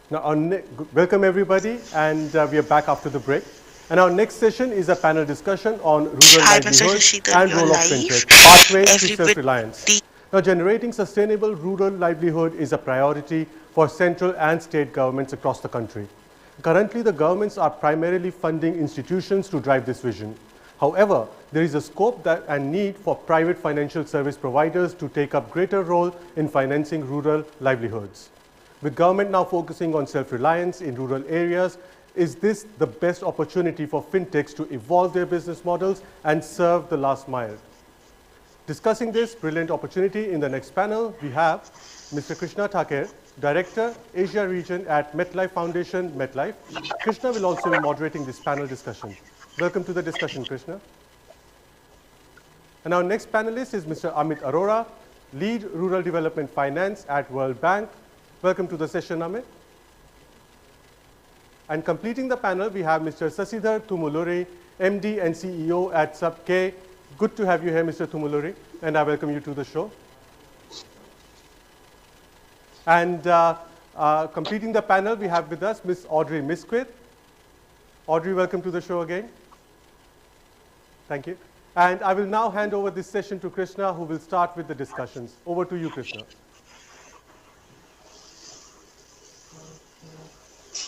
Welcome everybody, and we are back after the break. And our next session is a panel discussion on rural livelihood and role of fintech, pathways to self-reliance. Now, generating sustainable rural livelihood is a priority for central and state governments across the country. Currently, the governments are primarily funding institutions to drive this vision. However, there is a scope and need for private financial service providers to take up greater role in financing rural livelihoods. With government now focusing on self-reliance in rural areas, is this the best opportunity for fintechs to evolve their business models and serve the last mile? Discussing this brilliant opportunity in the next panel, we have Mr. Krishna Thaker, Director, Asia Region at MetLife Foundation, MetLife. Krishna will also be moderating this panel discussion. Welcome to the discussion, Krishna. And our next panelist is Mr. Amit Arora, Lead Rural Development Finance at World Bank. Welcome to the session, Amit. And completing the panel, we have Mr. Sasidhar Tumuluri, MD and CEO at SubK. Good to have you here, Mr. Tumuluri, and I welcome you to the show. And completing the panel, we have with us Ms. Audrey Misquith. Audrey, welcome to the show again. Thank you. And I will now hand over this session to Krishna, who will start with the discussions. Over to you, Krishna.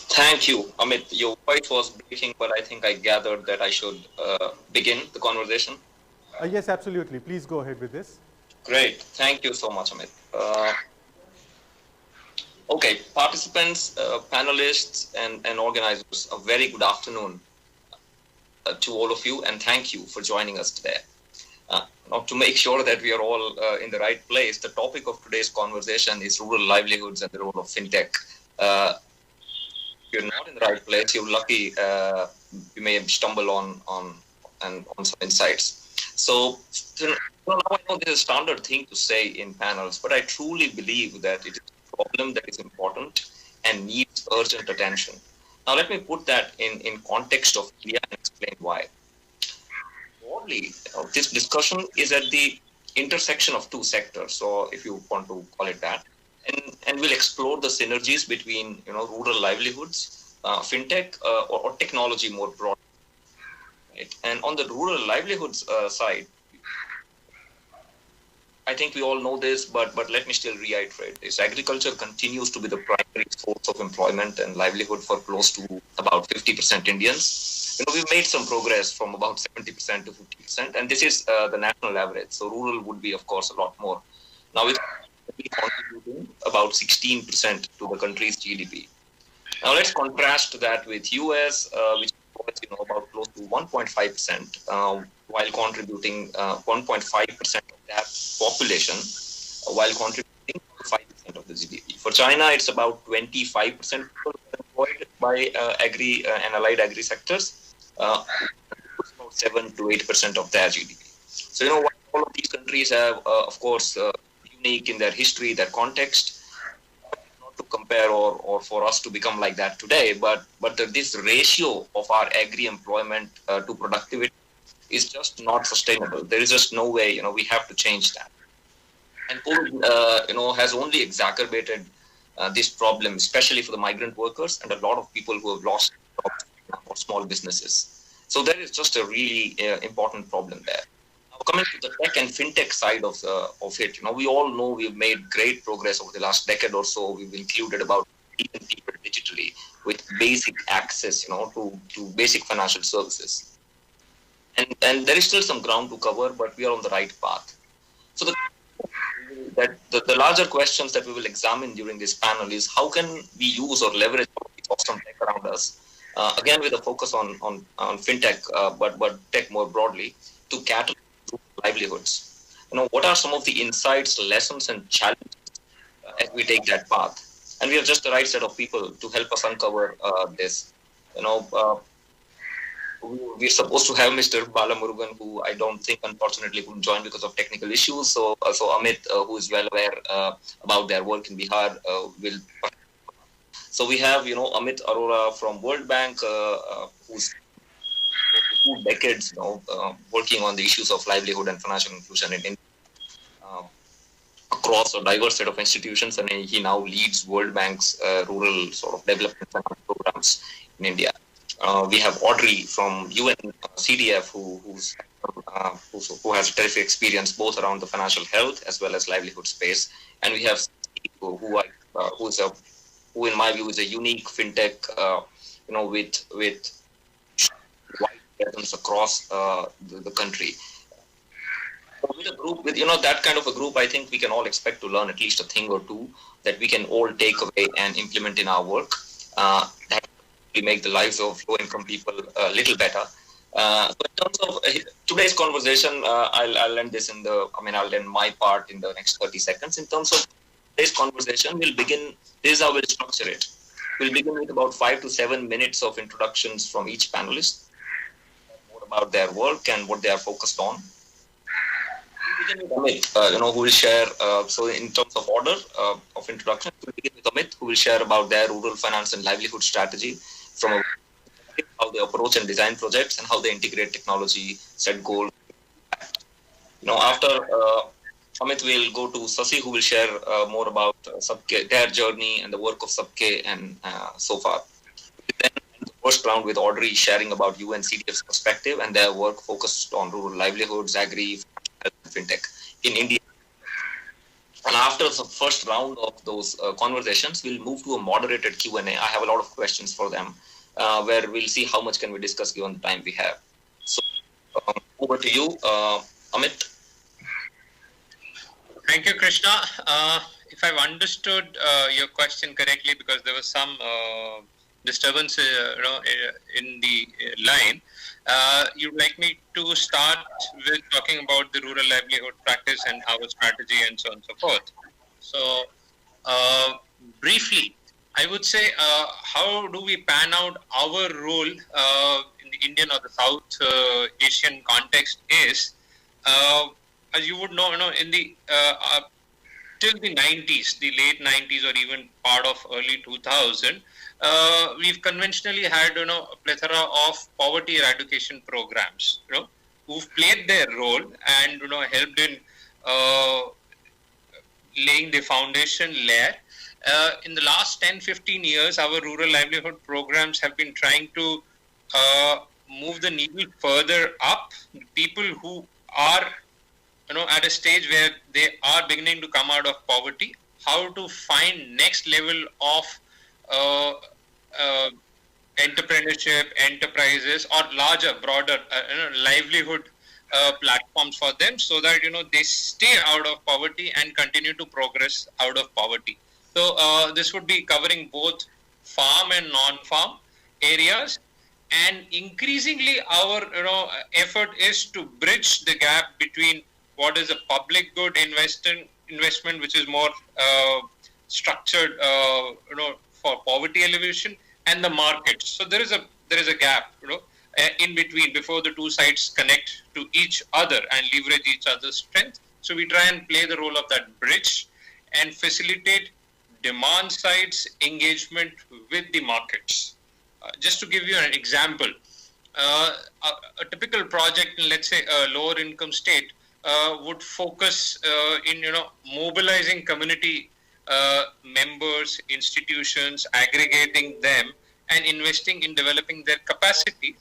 Thank you, Amit. Your voice was breaking, but I think I gathered that I should begin the conversation. Yes, absolutely. Please go ahead with this. Great. Thank you so much, Amit. Okay, participants, panelists, and organizers, a very good afternoon to all of you, and thank you for joining us today. Now, to make sure that we are all in the right place, the topic of today's conversation is rural livelihoods and the role of fintech. If you're not in the right place, you're lucky. You may stumble on some insights. So now I know this is a standard thing to say in panels, but I truly believe that it is a problem that is important and needs urgent attention. Now let me put that in context of India and explain why. Broadly, this discussion is at the intersection of two sectors, so if you want to call it that, and we'll explore the synergies between rural livelihoods, fintech, or technology more broadly. Right? And on the rural livelihoods side, I think we all know this, but let me still reiterate this. Agriculture continues to be the primary source of employment and livelihood for close to about 50% Indians. We've made some progress from about 70% to 50%, and this is the national average. So rural would be, of course, a lot more. Now it's contributing about 16% to the country's GDP. Now let's contrast that with US, which is about close to 1.5%, while contributing 1.5% of that population, while contributing 5% of the GDP. For China, it's about 25% employed by agri and allied agri sectors, about 7 to 8% of their GDP. So all of these countries have, of course, unique in their history, their context, not to compare or for us to become like that today, but this ratio of our agri employment to productivity is just not sustainable. There is just no way, we have to change that. And COVID, has only exacerbated this problem, especially for the migrant workers and a lot of people who have lost jobs or small businesses. So there is just a really important problem there. Now, coming to the tech and fintech side of it, we all know we've made great progress over the last decade or so. We've included about 1 million people digitally with basic access, to basic financial services. And there is still some ground to cover, but we are on the right path. So the larger questions that we will examine during this panel is how can we use or leverage awesome tech around us, again with a focus on fintech, but tech more broadly, to catalyze livelihoods. What are some of the insights, lessons, and challenges as we take that path? And we have just the right set of people to help us uncover this. We're supposed to have Mr. Bala Murugan, who I don't think, unfortunately, couldn't join because of technical issues. So Amit, who is well aware about their work in Bihar, will. So we have, Amit Arora from World Bank, who's 2 decades, working on the issues of livelihood and financial inclusion in India. A across a diverse set of institutions, and he now leads World Bank's rural sort of development programs in India. We have Audrey from UNCDF, who has terrific experience both around the financial health as well as livelihood space. And we have Steve, who in my view is a unique fintech, with wide presence across the country. With a group, with that kind of a group, I think we can all expect to learn at least a thing or two that we can all take away and implement in our work. That will make the lives of low-income people a little better. So in terms of today's conversation, I'll end this I'll end my part in the next 30 seconds. In terms of today's conversation, we'll begin. This is how we'll structure it. We'll begin with about 5 to 7 minutes of introductions from each panelist, more about their work and what they are focused on. We'll begin with Amit, who will share. So in terms of order of introduction, we'll begin with Amit, who will share about their rural finance and livelihood strategy from how they approach and design projects and how they integrate technology, set goals. After Amit will go to Sasi, who will share more about Sabke, their journey and the work of Sabke and so far. Then the first round with Audrey sharing about UNCDF's perspective and their work focused on rural livelihoods, agri, fintech in India. And after the first round of those conversations, we'll move to a moderated Q&A. I have a lot of questions for them, where we'll see how much can we discuss given the time we have. So over to you, Amit. Thank you, Krishna. If I've understood your question correctly, because there was some disturbance, in the line, you'd like me to start with talking about the rural livelihood practice and our strategy and so on and so forth. So, briefly, I would say, how do we pan out our role in the Indian or the South Asian context is, as you would know, in the till the 90s, the late 90s or even part of early 2000, we've conventionally had a plethora of poverty eradication programs, who've played their role and helped in laying the foundation layer. In the last 10-15 years, our rural livelihood programs have been trying to move the needle further up. People who are at a stage where they are beginning to come out of poverty, how to find next level of entrepreneurship, enterprises, or larger, broader livelihood platforms for them, so that they stay out of poverty and continue to progress out of poverty. So this would be covering both farm and non-farm areas, and increasingly our effort is to bridge the gap between what is a public good investment, which is more structured, for poverty alleviation, and the market. So there is a gap, in between before the two sides connect to each other and leverage each other's strength. So we try and play the role of that bridge and facilitate demand side's engagement with the markets. Just to give you an example, a typical project in, let's say, a lower income state would focus in mobilizing community members, institutions, aggregating them and investing in developing their capacity,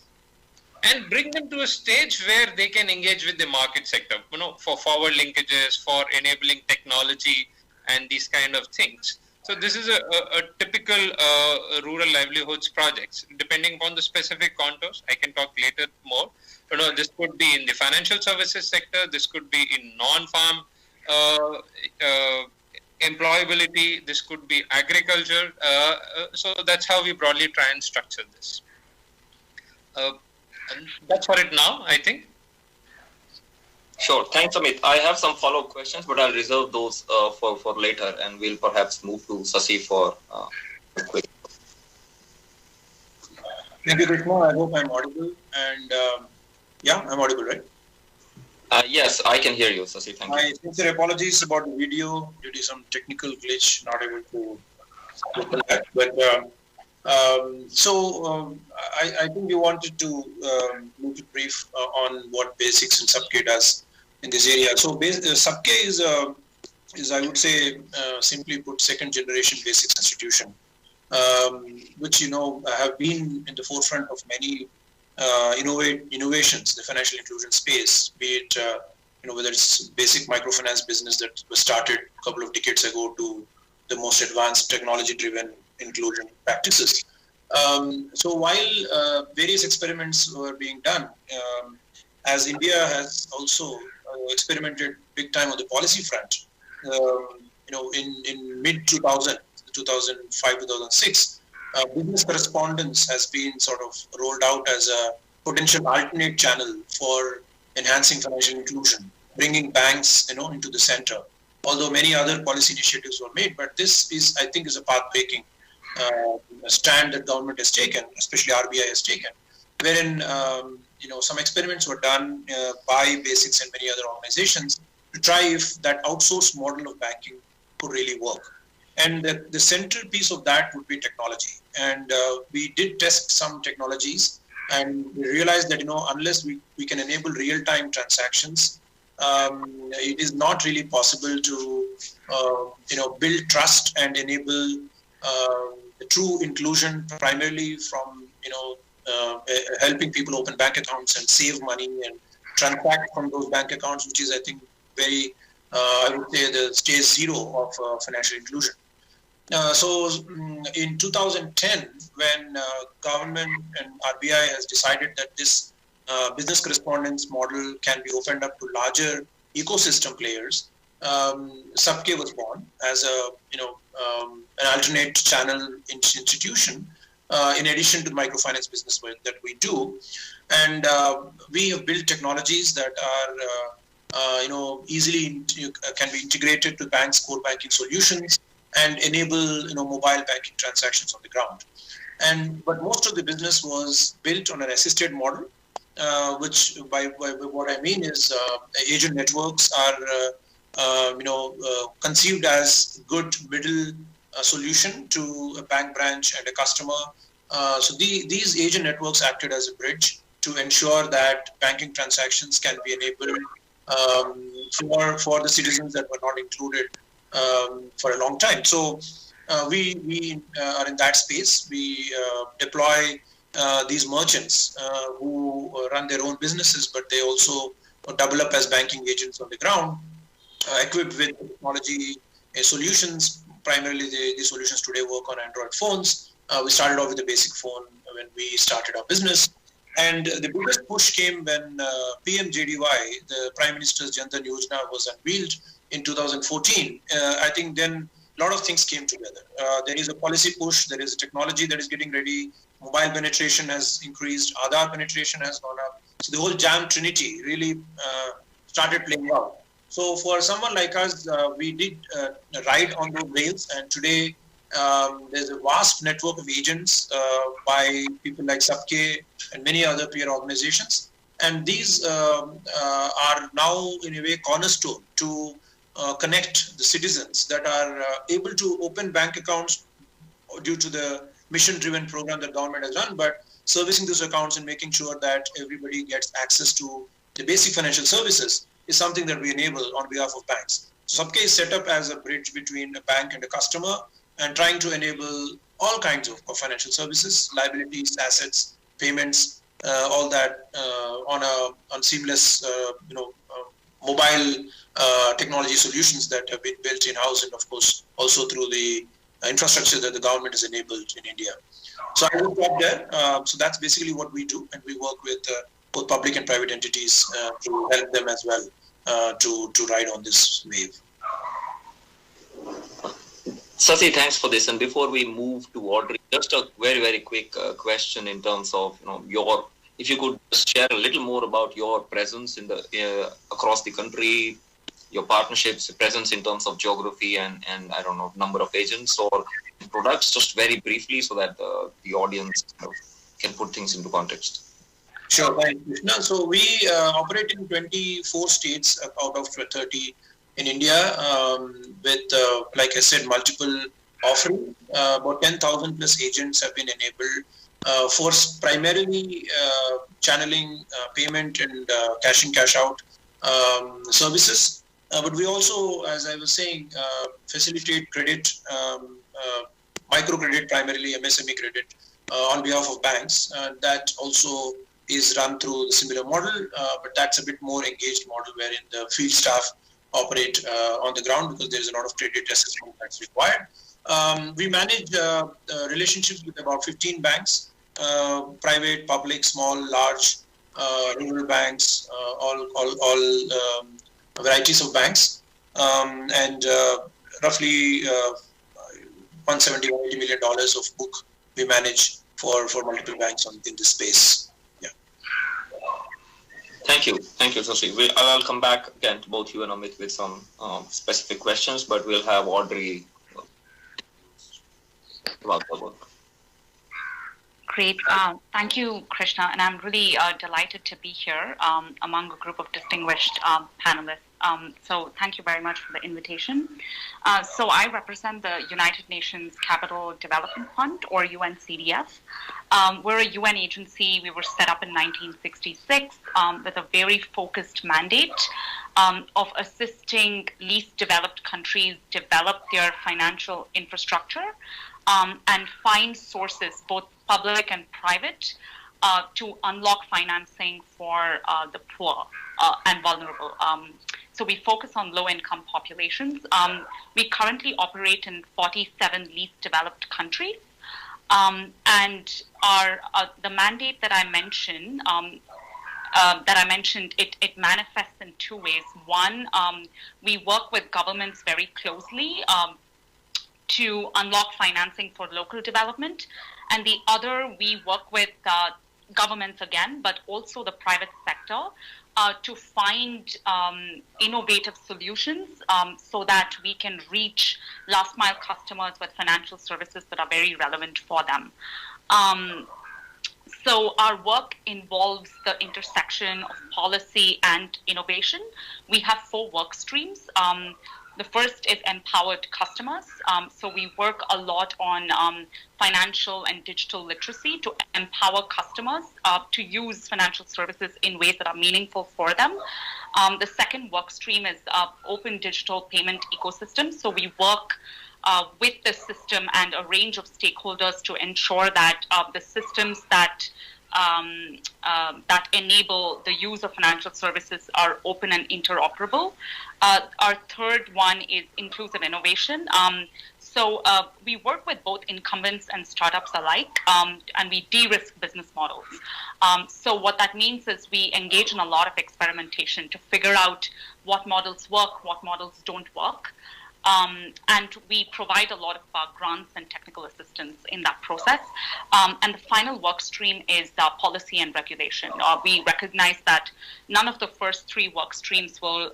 and bring them to a stage where they can engage with the market sector, for forward linkages, for enabling technology and these kind of things. So this is a typical rural livelihoods projects. Depending upon the specific contours, I can talk later more. This could be in the financial services sector. This could be in non-farm employability. This could be agriculture. So that's how we broadly try and structure this. And that's for it now, I think. Sure. Thanks, Amit. I have some follow-up questions, but I'll reserve those for later, and we'll perhaps move to Sasi for quick. Thank you, Krishna. I hope I'm audible. And I'm audible, right? Yes, I can hear you, Sasi. Thank you. My sincere apologies about the video due to some technical glitch, not able to open that. But I think we wanted to move to brief on what basics in Sabke does in this area. So Sabke is a is, I would say, simply put, second generation basics institution, which, have been in the forefront of many innovations in the financial inclusion space, be it, whether it's basic microfinance business that was started a couple of decades ago to the most advanced technology-driven inclusion practices. So while various experiments were being done, as India has also experimented big time on the policy front, in mid 2000, 2005, 2006, business correspondence has been sort of rolled out as a potential alternate channel for enhancing financial inclusion, bringing banks, into the center. Although many other policy initiatives were made, but this is, I think, is a path-breaking stand that government has taken, especially RBI has taken, wherein some experiments were done by Basics and many other organizations to try if that outsourced model of banking could really work. And the central piece of that would be technology. And we did test some technologies, and we realized that unless we can enable real-time transactions, it is not really possible to build trust and enable true inclusion, primarily from helping people open bank accounts and save money and transact from those bank accounts, which is, I think, very I would say the stage zero of financial inclusion. So in 2010, when government and RBI has decided that this business correspondence model can be opened up to larger ecosystem players, Sabke was born as an alternate channel institution, in addition to the microfinance business that we do. And we have built technologies that are easily can be integrated to banks' core banking solutions and enable mobile banking transactions on the ground. But most of the business was built on an assisted model, which by what I mean is agent networks are conceived as good middle solution to a bank branch and a customer. So these agent networks acted as a bridge to ensure that banking transactions can be enabled for the citizens that were not included for a long time. So we are in that space. We deploy these merchants who run their own businesses, but they also double up as banking agents on the ground, equipped with technology solutions. Primarily, the solutions today work on Android phones. We started off with a basic phone when we started our business. And the biggest push came when PMJDY, the Prime Minister's Jan Dhan Yojana, was unveiled in 2014. I think then a lot of things came together. There is a policy push, there is a technology that is getting ready, mobile penetration has increased, Aadhaar penetration has gone up. So the whole JAM Trinity really started playing out. So for someone like us, we did ride on those rails, and today there's a vast network of agents by people like Sabke and many other peer organizations. And these are now in a way cornerstone to connect the citizens that are able to open bank accounts due to the mission-driven program that government has done, but servicing those accounts and making sure that everybody gets access to the basic financial services is something that we enable on behalf of banks. So Sabke is set up as a bridge between a bank and a customer, and trying to enable all kinds of financial services, liabilities, assets, payments, all that on seamless, mobile technology solutions that have been built in-house, and of course also through the infrastructure that the government has enabled in India. So I will stop there. So that's basically what we do, and we work with both public and private entities to help them as well to ride on this wave. Sasi, thanks for this. And before we move to Audrey, just a very, very quick question in terms of if you could just share a little more about your presence in the across the country, your partnerships, presence in terms of geography and I don't know, number of agents or products, just very briefly, so that the audience can put things into context. Sure. So we operate in 24 states out of 30 in India, with, like I said, multiple offerings. About 10,000 plus agents have been enabled for primarily channeling payment and cash in, cash out services. But we also, as I was saying, facilitate credit, microcredit, primarily MSME credit, on behalf of banks. That also is run through the similar model, but that's a bit more engaged model wherein the field staff operate on the ground because there is a lot of credit assessment that's required. We manage relationships with about 15 banks, private, public, small, large, rural banks, all varieties of banks, and roughly $170 or $180 million of book we manage for multiple banks in this space. Yeah. Thank you, Shashi. I'll come back again to both you and Amit with some specific questions, but we'll have Audrey about the work. Great. Thank you, Krishna. And I'm really delighted to be here among a group of distinguished panelists. So thank you very much for the invitation. So I represent the United Nations Capital Development Fund, or UNCDF. We're a UN agency. We were set up in 1966 with a very focused mandate of assisting least developed countries develop their financial infrastructure and find sources, both public and private, to unlock financing for the poor and vulnerable. So we focus on low-income populations. We currently operate in 47 least developed countries. And the mandate that I mentioned, it manifests in two ways. One, we work with governments very closely to unlock financing for local development. And the other, we work with governments again, but also the private sector to find innovative solutions so that we can reach last mile customers with financial services that are very relevant for them. So our work involves the intersection of policy and innovation. We have 4 work streams. The first is empowered customers. So we work a lot on financial and digital literacy to empower customers to use financial services in ways that are meaningful for them. The second work stream is open digital payment ecosystem. So we work with the system and a range of stakeholders to ensure that the systems that enable the use of financial services are open and interoperable. Our third one is inclusive innovation. So we work with both incumbents and startups alike, and we de-risk business models. So what that means is we engage in a lot of experimentation to figure out what models work, what models don't work. And we provide a lot of grants and technical assistance in that process. And the final work stream is policy and regulation. We recognize that none of the first 3 work streams will,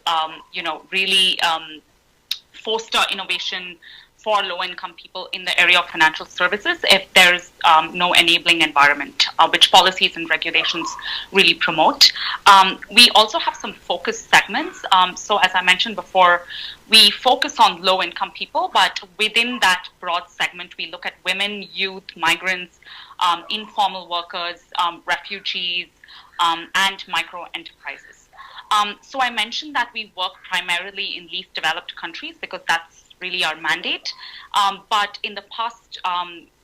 really foster innovation for low-income people in the area of financial services if there's no enabling environment, which policies and regulations really promote. We also have some focus segments. So as I mentioned before, we focus on low-income people, but within that broad segment, we look at women, youth, migrants, informal workers, refugees, and micro-enterprises. So I mentioned that we work primarily in least developed countries because that's really our mandate. But in the past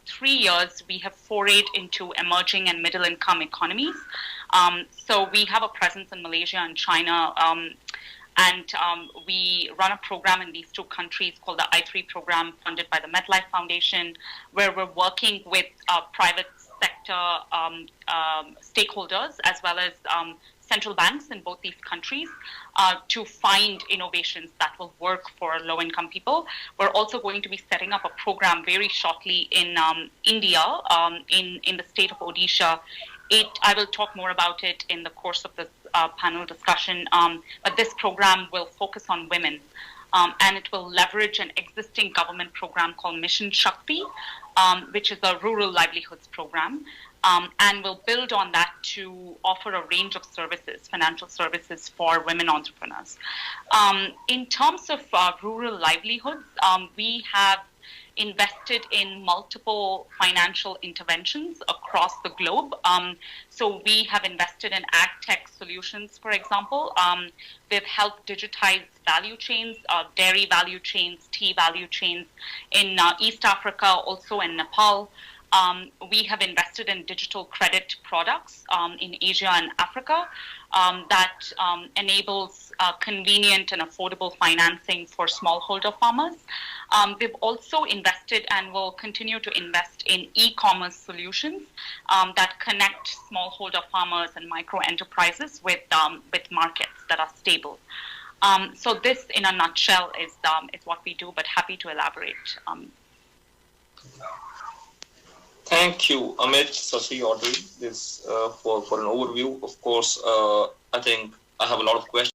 3 years, we have forayed into emerging and middle income economies. So we have a presence in Malaysia and China, and we run a program in these 2 countries called the I3 program funded by the MetLife Foundation, where we're working with private sector stakeholders as well as central banks in both these countries to find innovations that will work for low-income people. We're also going to be setting up a program very shortly in India, in the state of Odisha. I will talk more about it in the course of this panel discussion, but this program will focus on women. And it will leverage an existing government program called Mission Shakti, which is a rural livelihoods program. And we'll build on that to offer a range of services, financial services for women entrepreneurs. In terms of rural livelihoods, we have invested in multiple financial interventions across the globe. So we have invested in ag tech solutions, for example. We've helped digitize value chains, dairy value chains, tea value chains in East Africa, also in Nepal. We have invested in digital credit products in Asia and Africa that enables convenient and affordable financing for smallholder farmers. We've also invested and will continue to invest in e-commerce solutions that connect smallholder farmers and micro enterprises with markets that are stable. So this, in a nutshell, is what we do, but happy to elaborate. Thank you, Amit, Sasi, Audrey, this for an overview. Of course, I think I have a lot of questions.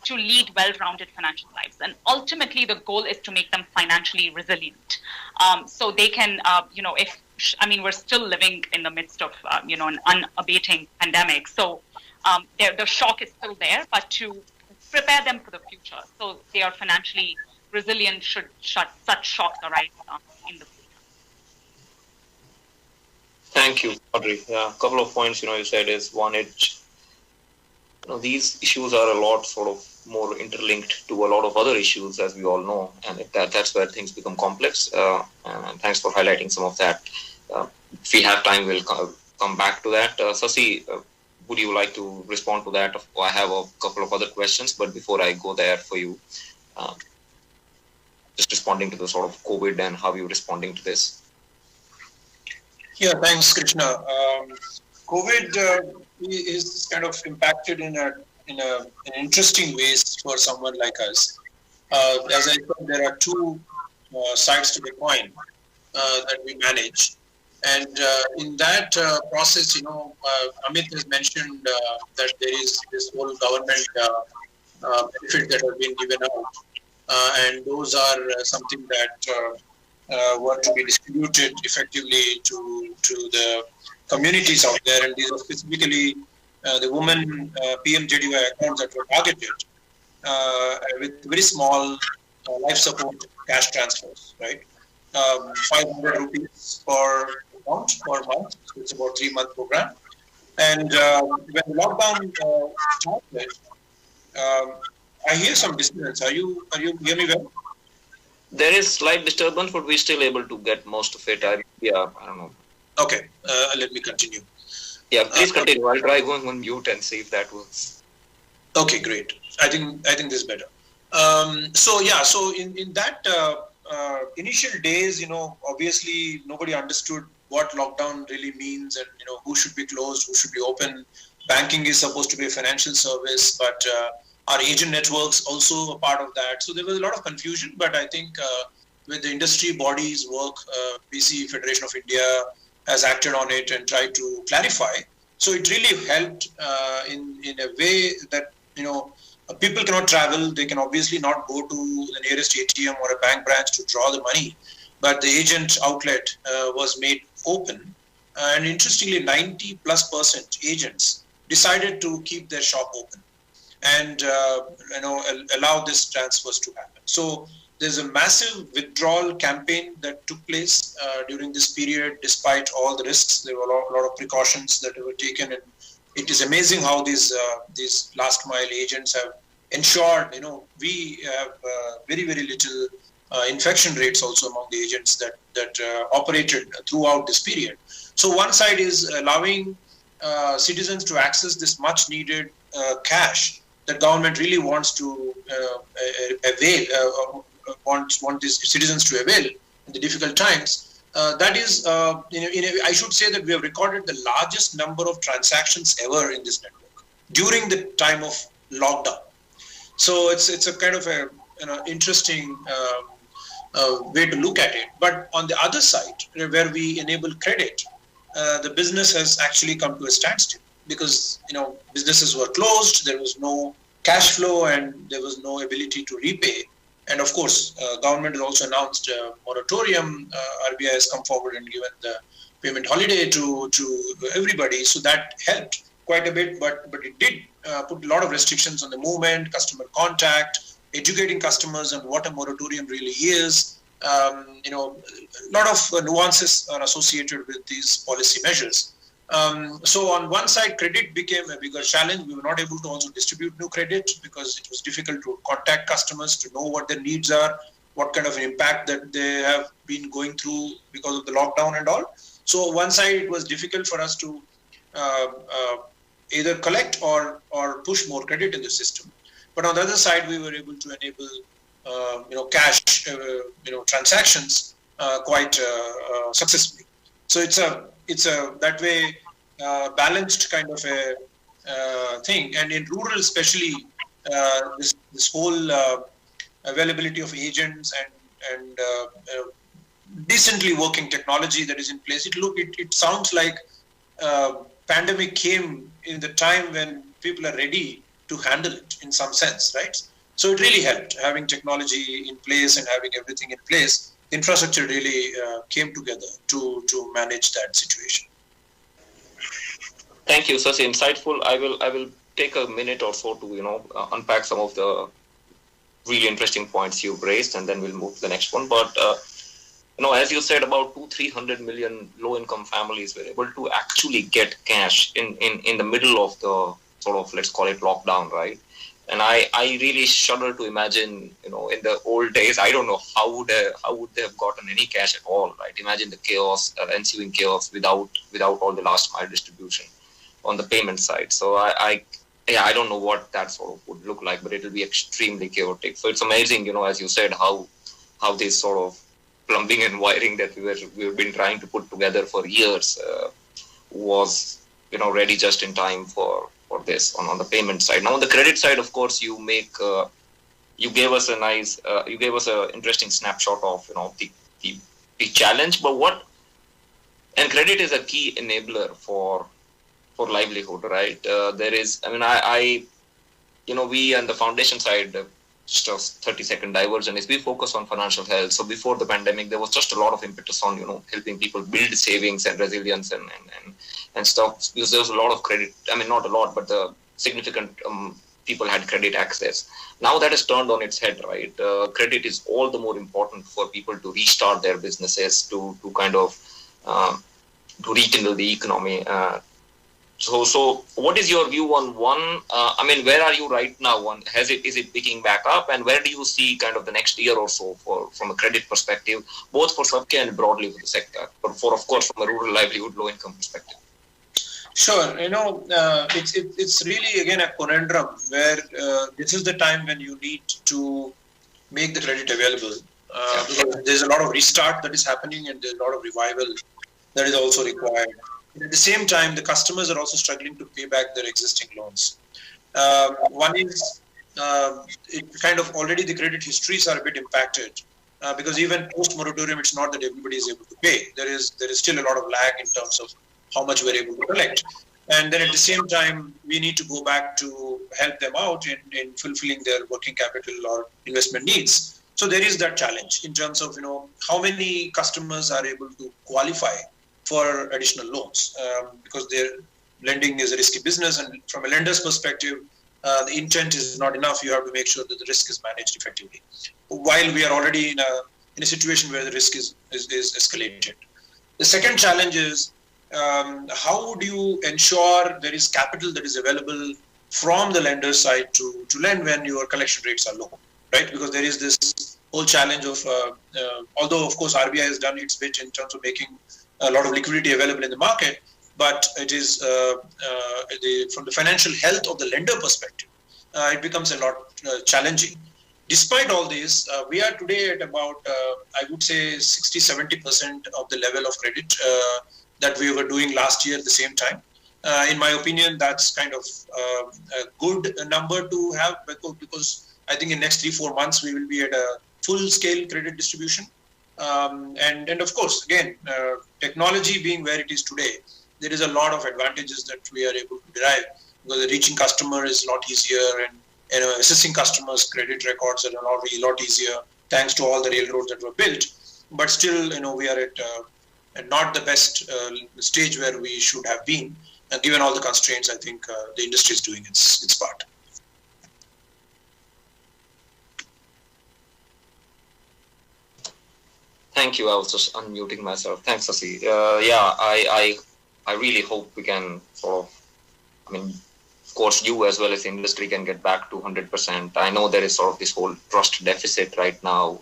to lead well-rounded financial lives. And ultimately, the goal is to make them financially resilient. So they can, we're still living in the midst of, an unabating pandemic. So the shock is still there, but to prepare them for the future so they are financially resilient should such shocks arise in the future. Thank you, Audrey. Yeah, a couple of points, you said is one, these issues are a lot sort of more interlinked to a lot of other issues, as we all know, and that's where things become complex. And thanks for highlighting some of that. If we have time, we'll come back to that. Sasi, would you like to respond to that? I have a couple of other questions, but before I go there for you, just responding to the sort of COVID and how you're responding to this. Yeah, thanks, Krishna. COVID is kind of impacted in an interesting ways for someone like us. As I said, there are two sides to the coin that we manage. And in that process, Amit has mentioned that there is this whole government benefit that have been given out. And those are something that were to be distributed effectively to the communities out there. And these are specifically the women PMJDY accounts that were targeted with very small life support cash transfers, right? 500 rupees per account per month. So it's about 3-month program. And when lockdown started, I hear some disturbance. Are you hear me well? There is slight disturbance, but we're still able to get most of it. I don't know. Okay, let me continue. Yeah, please continue. I'll try going on mute and see if that works. Okay, great. I think this is better. So in that initial days, obviously nobody understood what lockdown really means, and who should be closed, who should be open. Banking is supposed to be a financial service, but our agent networks also a part of that. So there was a lot of confusion, but I think with the industry bodies work, BC Federation of India has acted on it and tried to clarify. So it really helped in a way that, people cannot travel. They can obviously not go to the nearest ATM or a bank branch to draw the money, but the agent outlet was made open. And interestingly, 90+% agents decided to keep their shop open and allow this transfers to happen. So there's a massive withdrawal campaign that took place during this period. Despite all the risks, there were a lot of precautions that were taken, and it is amazing how these last mile agents have ensured. We have very little infection rates also among the agents that operated throughout this period. So one side is allowing citizens to access this much needed cash that government really wants to avail, want these citizens to avail in the difficult times. That is, I should say that we have recorded the largest number of transactions ever in this network during the time of lockdown. So it's a kind of a interesting way to look at it. But on the other side, where we enable credit, the business has actually come to a standstill because businesses were closed. There was no cash flow and there was no ability to repay. And of course, government has also announced a moratorium. RBI has come forward and given the payment holiday to everybody. So that helped quite a bit, but it did put a lot of restrictions on the movement, customer contact, educating customers on what a moratorium really is. A lot of nuances are associated with these policy measures. So on one side, credit became a bigger challenge. We were not able to also distribute new credit because it was difficult to contact customers to know what their needs are, what kind of an impact that they have been going through because of the lockdown and all. So one side, it was difficult for us to either collect or push more credit in the system. But on the other side, we were able to enable cash transactions quite successfully. So it's a that way balanced kind of a thing. And in rural especially, this whole availability of agents and decently working technology that is in place. It sounds like pandemic came in the time when people are ready to handle it in some sense, right? So it really helped having technology in place and having everything in place. Infrastructure really came together to manage that situation. Thank you, Sasi. Insightful. I will take a minute or so to unpack some of the really interesting points you've raised, and then we'll move to the next one. But as you said, about 200-300 million low-income families were able to actually get cash in the middle of the sort of, let's call it, lockdown, right? And I really shudder to imagine, in the old days, I don't know how would they have gotten any cash at all, right? Imagine the chaos, ensuing chaos without all the last mile distribution on the payment side. So I don't know what that sort of would look like, but it will be extremely chaotic. So it's amazing, as you said, how this sort of plumbing and wiring that we've been trying to put together for years was ready just in time for this on the payment side. Now on the credit side, of course, you gave us a interesting snapshot of the challenge, but and credit is a key enabler for livelihood, right? We on the foundation side, just a 30-second diversion, is we focus on financial health. So before the pandemic, there was just a lot of impetus on helping people build savings and resilience and stuff, because there was a lot of credit. Not a lot, but the significant people had credit access. Now that has turned on its head, right? Credit is all the more important for people to restart their businesses, to kind of to rekindle the economy. So what is your view on where are you right now? Is it picking back up, and where do you see kind of the next year or so from a credit perspective, both for Sabke and broadly for the sector, but of course from a rural livelihood, low income perspective? Sure, it's really again a conundrum where this is the time when you need to make the credit available because there's a lot of restart that is happening and there's a lot of revival that is also required. At the same time, the customers are also struggling to pay back their existing loans. One is it kind of already the credit histories are a bit impacted because even post-moratorium, it's not that everybody is able to pay. There is still a lot of lag in terms of how much we're able to collect. And then at the same time, we need to go back to help them out in fulfilling their working capital or investment needs. So there is that challenge in terms of, how many customers are able to qualify for additional loans because their lending is a risky business, and from a lender's perspective, the intent is not enough. You have to make sure that the risk is managed effectively. While we are already in a situation where the risk is escalated. The second challenge is how would you ensure there is capital that is available from the lender side to lend when your collection rates are low, right? Because there is this whole challenge of, although of course RBI has done its bit in terms of making a lot of liquidity available in the market, but it is from the financial health of the lender perspective, it becomes a lot challenging. Despite all this, we are today at about, I would say 60-70% of the level of credit that we were doing last year at the same time. In my opinion, that's kind of a good number to have because I think in next 3-4 months, we will be at a full scale credit distribution. And of course, again, technology being where it is today, there is a lot of advantages that we are able to derive because reaching customer is a lot easier and assessing customers' credit records are a lot easier thanks to all the railroads that were built. But still, we are at not the best stage where we should have been. And given all the constraints, I think the industry is doing its part. Thank you. I was just unmuting myself. Thanks, Sasi. I really hope we can of course, you as well as the industry can get back to 100%. I know there is sort of this whole trust deficit right now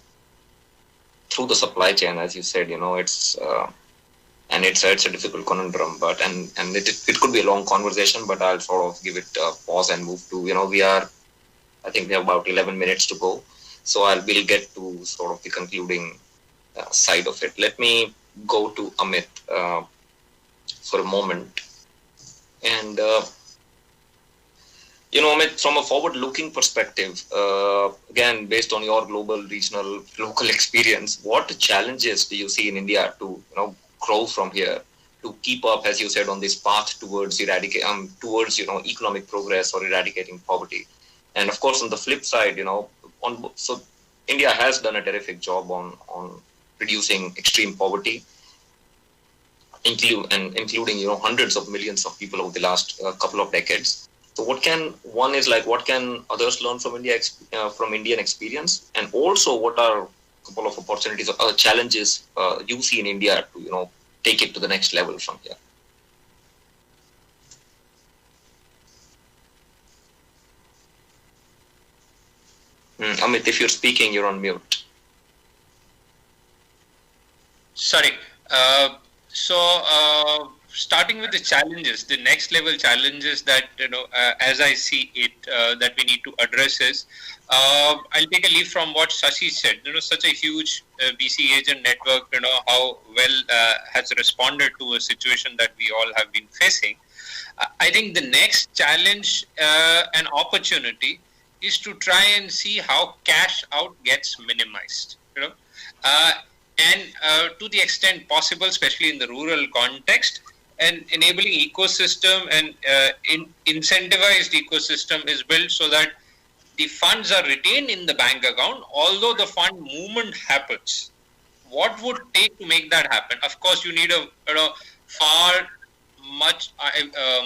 through the supply chain, as you said. It's a difficult conundrum, but and it could be a long conversation, but I'll sort of give it a pause and move to I think we have about 11 minutes to go, so we'll get to sort of the concluding side of it. Let me go to Amit for a moment. And, Amit, from a forward-looking perspective, again, based on your global, regional, local experience, what challenges do you see in India to grow from here to keep up, as you said, on this path towards economic progress or eradicating poverty. And of course, on the flip side, so India has done a terrific job on reducing extreme poverty, including hundreds of millions of people over the last couple of decades. So what can others learn from from Indian experience, and also what are a couple of opportunities or challenges you see in India to take it to the next level from here? Amit, if you're speaking, you're on mute. Sorry. Starting with the challenges, the next level challenges that, as I see it, that we need to address is, I'll take a leaf from what Shashi said, such a huge BC agent network, how well has responded to a situation that we all have been facing. I think the next challenge and opportunity is to try and see how cash out gets minimized, and to the extent possible, especially in the rural context, and enabling ecosystem and incentivized ecosystem is built so that the funds are retained in the bank account, although the fund movement happens. What would take to make that happen? Of course, you need a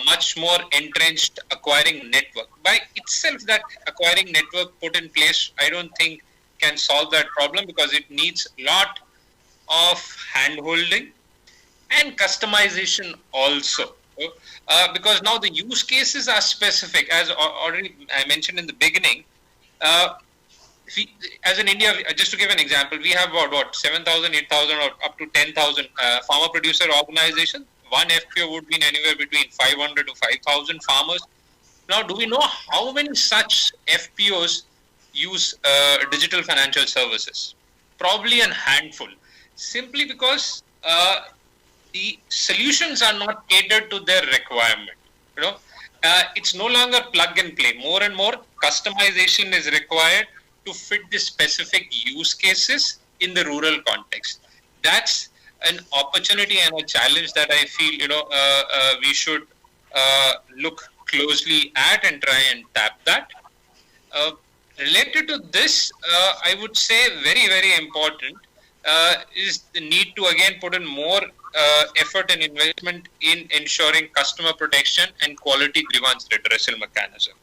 much more entrenched acquiring network. By itself, that acquiring network put in place, I don't think can solve that problem, because it needs a lot of hand-holding and customization also. Because now the use cases are specific, as already I mentioned in the beginning. As in India, just to give an example, we have about 7,000, 8,000 or up to 10,000 farmer-producer organizations. One FPO would be anywhere between 500 to 5,000 farmers. Now, do we know how many such FPOs use digital financial services? Probably a handful, simply because the solutions are not catered to their requirement. It's no longer plug and play. More and more customization is required to fit the specific use cases in the rural context. That's an opportunity and a challenge that I feel we should look closely at and try and tap that. Related to this, I would say very, very important is the need to again put in more effort and investment in ensuring customer protection and quality grievance redressal mechanism.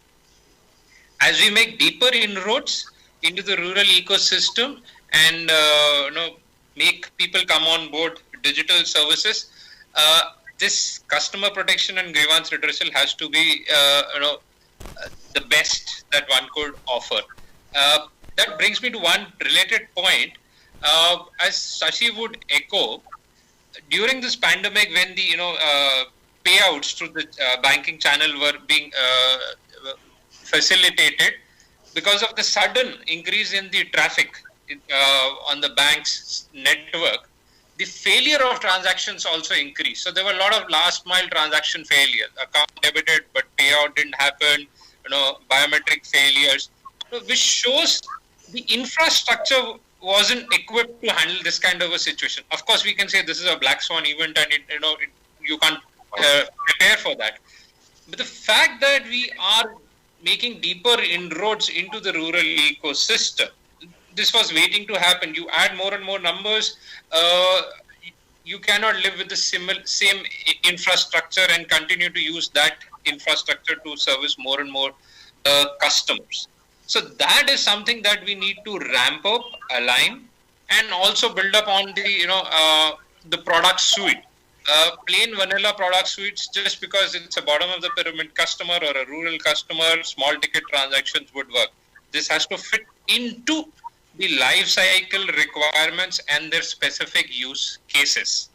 As we make deeper inroads into the rural ecosystem and make people come on board digital services, this customer protection and grievance redressal has to be the best that one could offer. That brings me to one related point. As Shashi would echo, during this pandemic, when the payouts through the banking channel were being facilitated, because of the sudden increase in the traffic on the bank's network, the failure of transactions also increased. So there were a lot of last mile transaction failures. Account debited, but payout didn't happen. Biometric failures, which shows the infrastructure wasn't equipped to handle this kind of a situation. Of course, we can say this is a black swan event, and you can't prepare for that. But the fact that we are making deeper inroads into the rural ecosystem, this was waiting to happen. You add more and more numbers, you cannot live with the same infrastructure and continue to use that infrastructure to service more and more customers. So that is something that we need to ramp up, align, and also build up on the product suite. Plain vanilla product suites, just because it's a bottom of the pyramid customer or a rural customer, small ticket transactions would work. This has to fit into the life cycle requirements and their specific use cases.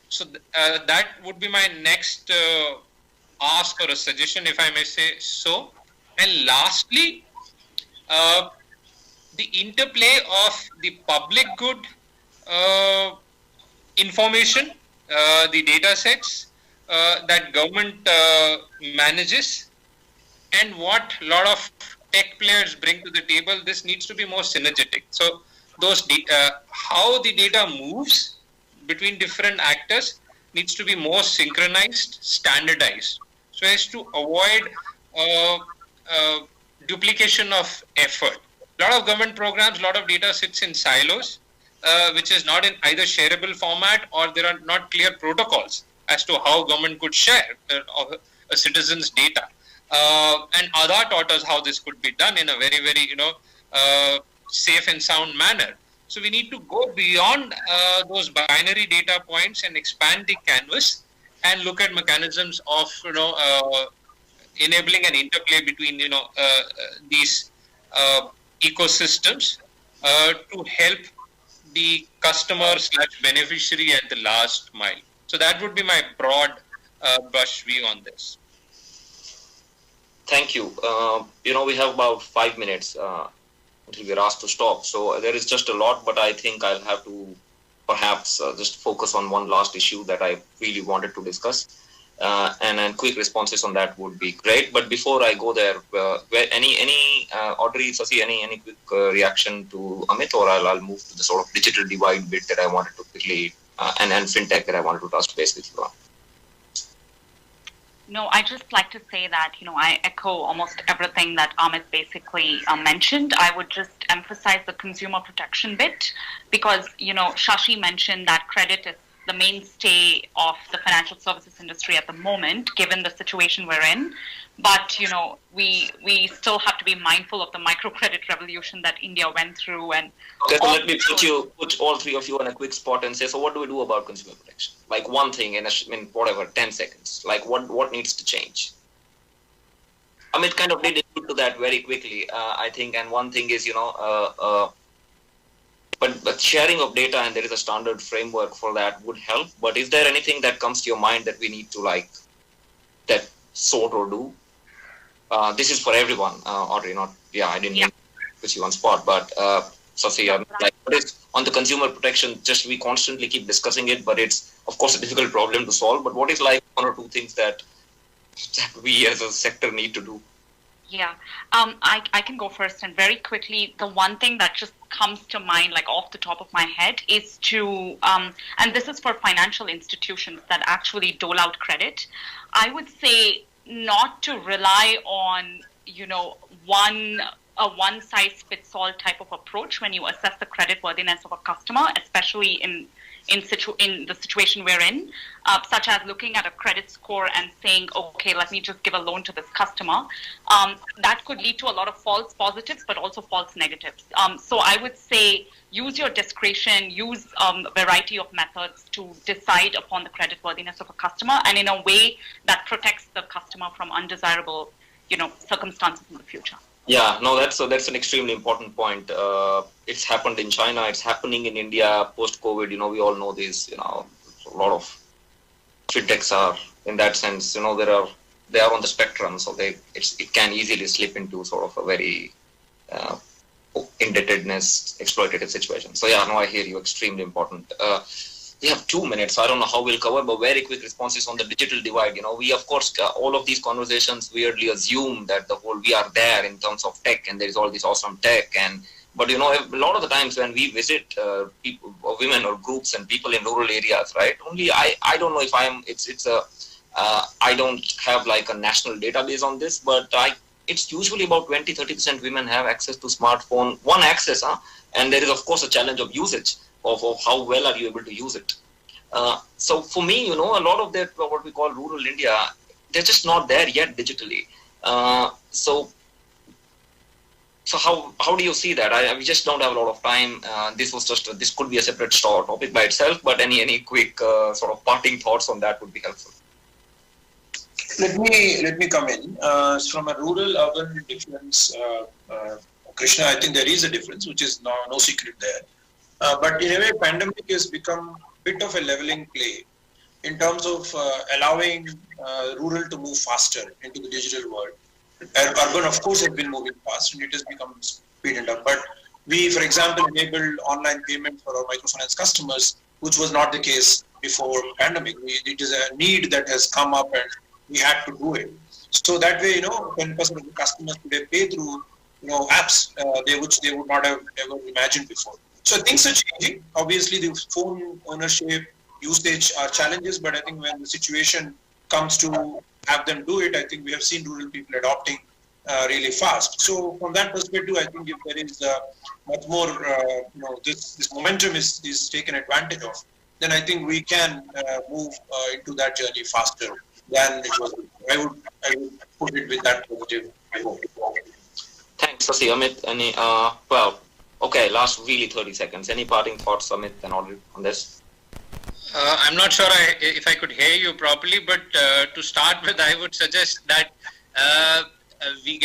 So that would be my next ask or a suggestion, if I may say so. And lastly, the interplay of the public good information, the data sets that government manages, and what a lot of tech players bring to the table, this needs to be more synergetic. So those how the data moves between different actors needs to be more synchronized, standardized, so as to avoid duplication of effort. A lot of government programs, a lot of data sits in silos, which is not in either shareable format, or there are not clear protocols as to how government could share a citizen's data. And Aadhaar taught us how this could be done in a very, very, safe and sound manner. So we need to go beyond those binary data points and expand the canvas and look at mechanisms of, enabling an interplay between, these ecosystems to help the customer/beneficiary at the last mile. So that would be my broad brush view on this. Thank you. We have about 5 minutes until we're asked to stop. So there is just a lot, but I think I'll have to perhaps just focus on one last issue that I really wanted to discuss. And then quick responses on that would be great. But before I go there, any Audrey, Sasi, any quick reaction to Amit, or I'll move to the sort of digital divide bit that I wanted to quickly, and fintech that I wanted to touch base with you on. No, I just like to say that, I echo almost everything that Amit basically mentioned. I would just emphasize the consumer protection bit because, Shashi mentioned that credit is the mainstay of the financial services industry at the moment, given the situation we're in. But, we still have to be mindful of the microcredit revolution that India went through. And okay, so let me put all three of you on a quick spot and say, so what do we do about consumer protection? Like one thing in 10 seconds, like what needs to change? Amit kind of did allude to that very quickly, I think. And one thing is, but sharing of data, and there is a standard framework for that, would help. But is there anything that comes to your mind that we need to that sort or do? This is for everyone, Audrey, I didn't mean to put you on spot, but Sasi, what is on the consumer protection? Just we constantly keep discussing it, but it's of course a difficult problem to solve. But what is one or two things that we as a sector need to do? Yeah, I can go first, and very quickly, the one thing that just comes to mind, off the top of my head, is to, and this is for financial institutions that actually dole out credit. I would say not to rely on, a one-size-fits-all type of approach when you assess the creditworthiness of a customer, especially in the situation we're in, such as looking at a credit score and saying, okay, let me just give a loan to this customer. That could lead to a lot of false positives, but also false negatives. So I would say use your discretion, use a variety of methods to decide upon the creditworthiness of a customer, and in a way that protects the customer from undesirable, circumstances in the future. Yeah, no, that's an extremely important point. It's happened in China. It's happening in India post-COVID. We all know this. A lot of fintechs are in that sense. They are on the spectrum, so it can easily slip into sort of a very indebtedness, exploitative situation. So yeah, no, I hear you. Extremely important. We have 2 minutes, so I don't know how we'll cover, but very quick responses on the digital divide. We, of course, all of these conversations weirdly assume that we are there in terms of tech, and there is all this awesome tech. But a lot of the times when we visit people, or women or groups and people in rural areas, right? Only I don't know if I don't have a national database on this, but it's usually about 20-30% women have access to smartphone, and there is of course a challenge of usage. Of how well are you able to use it. So for me, a lot of that, what we call rural India, they're just not there yet digitally. So how do you see that? We just don't have a lot of time. This could be a separate topic by itself, but any quick sort of parting thoughts on that would be helpful. Let me come in. From a rural-urban difference, Krishna, I think there is a difference, which is no secret there. But in a way, pandemic has become a bit of a leveling play in terms of allowing rural to move faster into the digital world. Urban, of course, has been moving fast and it has become speeded up. But we, for example, enabled online payment for our microfinance customers, which was not the case before pandemic. It is a need that has come up and we had to do it. So that way, 10% of the customers today pay through, apps which they would not have ever imagined before. So things are changing. Obviously, the phone ownership, usage are challenges, but I think when the situation comes to have them do it, I think we have seen rural people adopting really fast. So from that perspective, I think if there is much more, this momentum is taken advantage of, then I think we can move into that journey faster than it was. I would put it with that positive. I hope. Thanks, Sasi. Amit, any, okay, last really 30 seconds. Any parting thoughts, Amit and Audrey, on this? I'm not sure if I could hear you properly, but to start with, I would suggest that we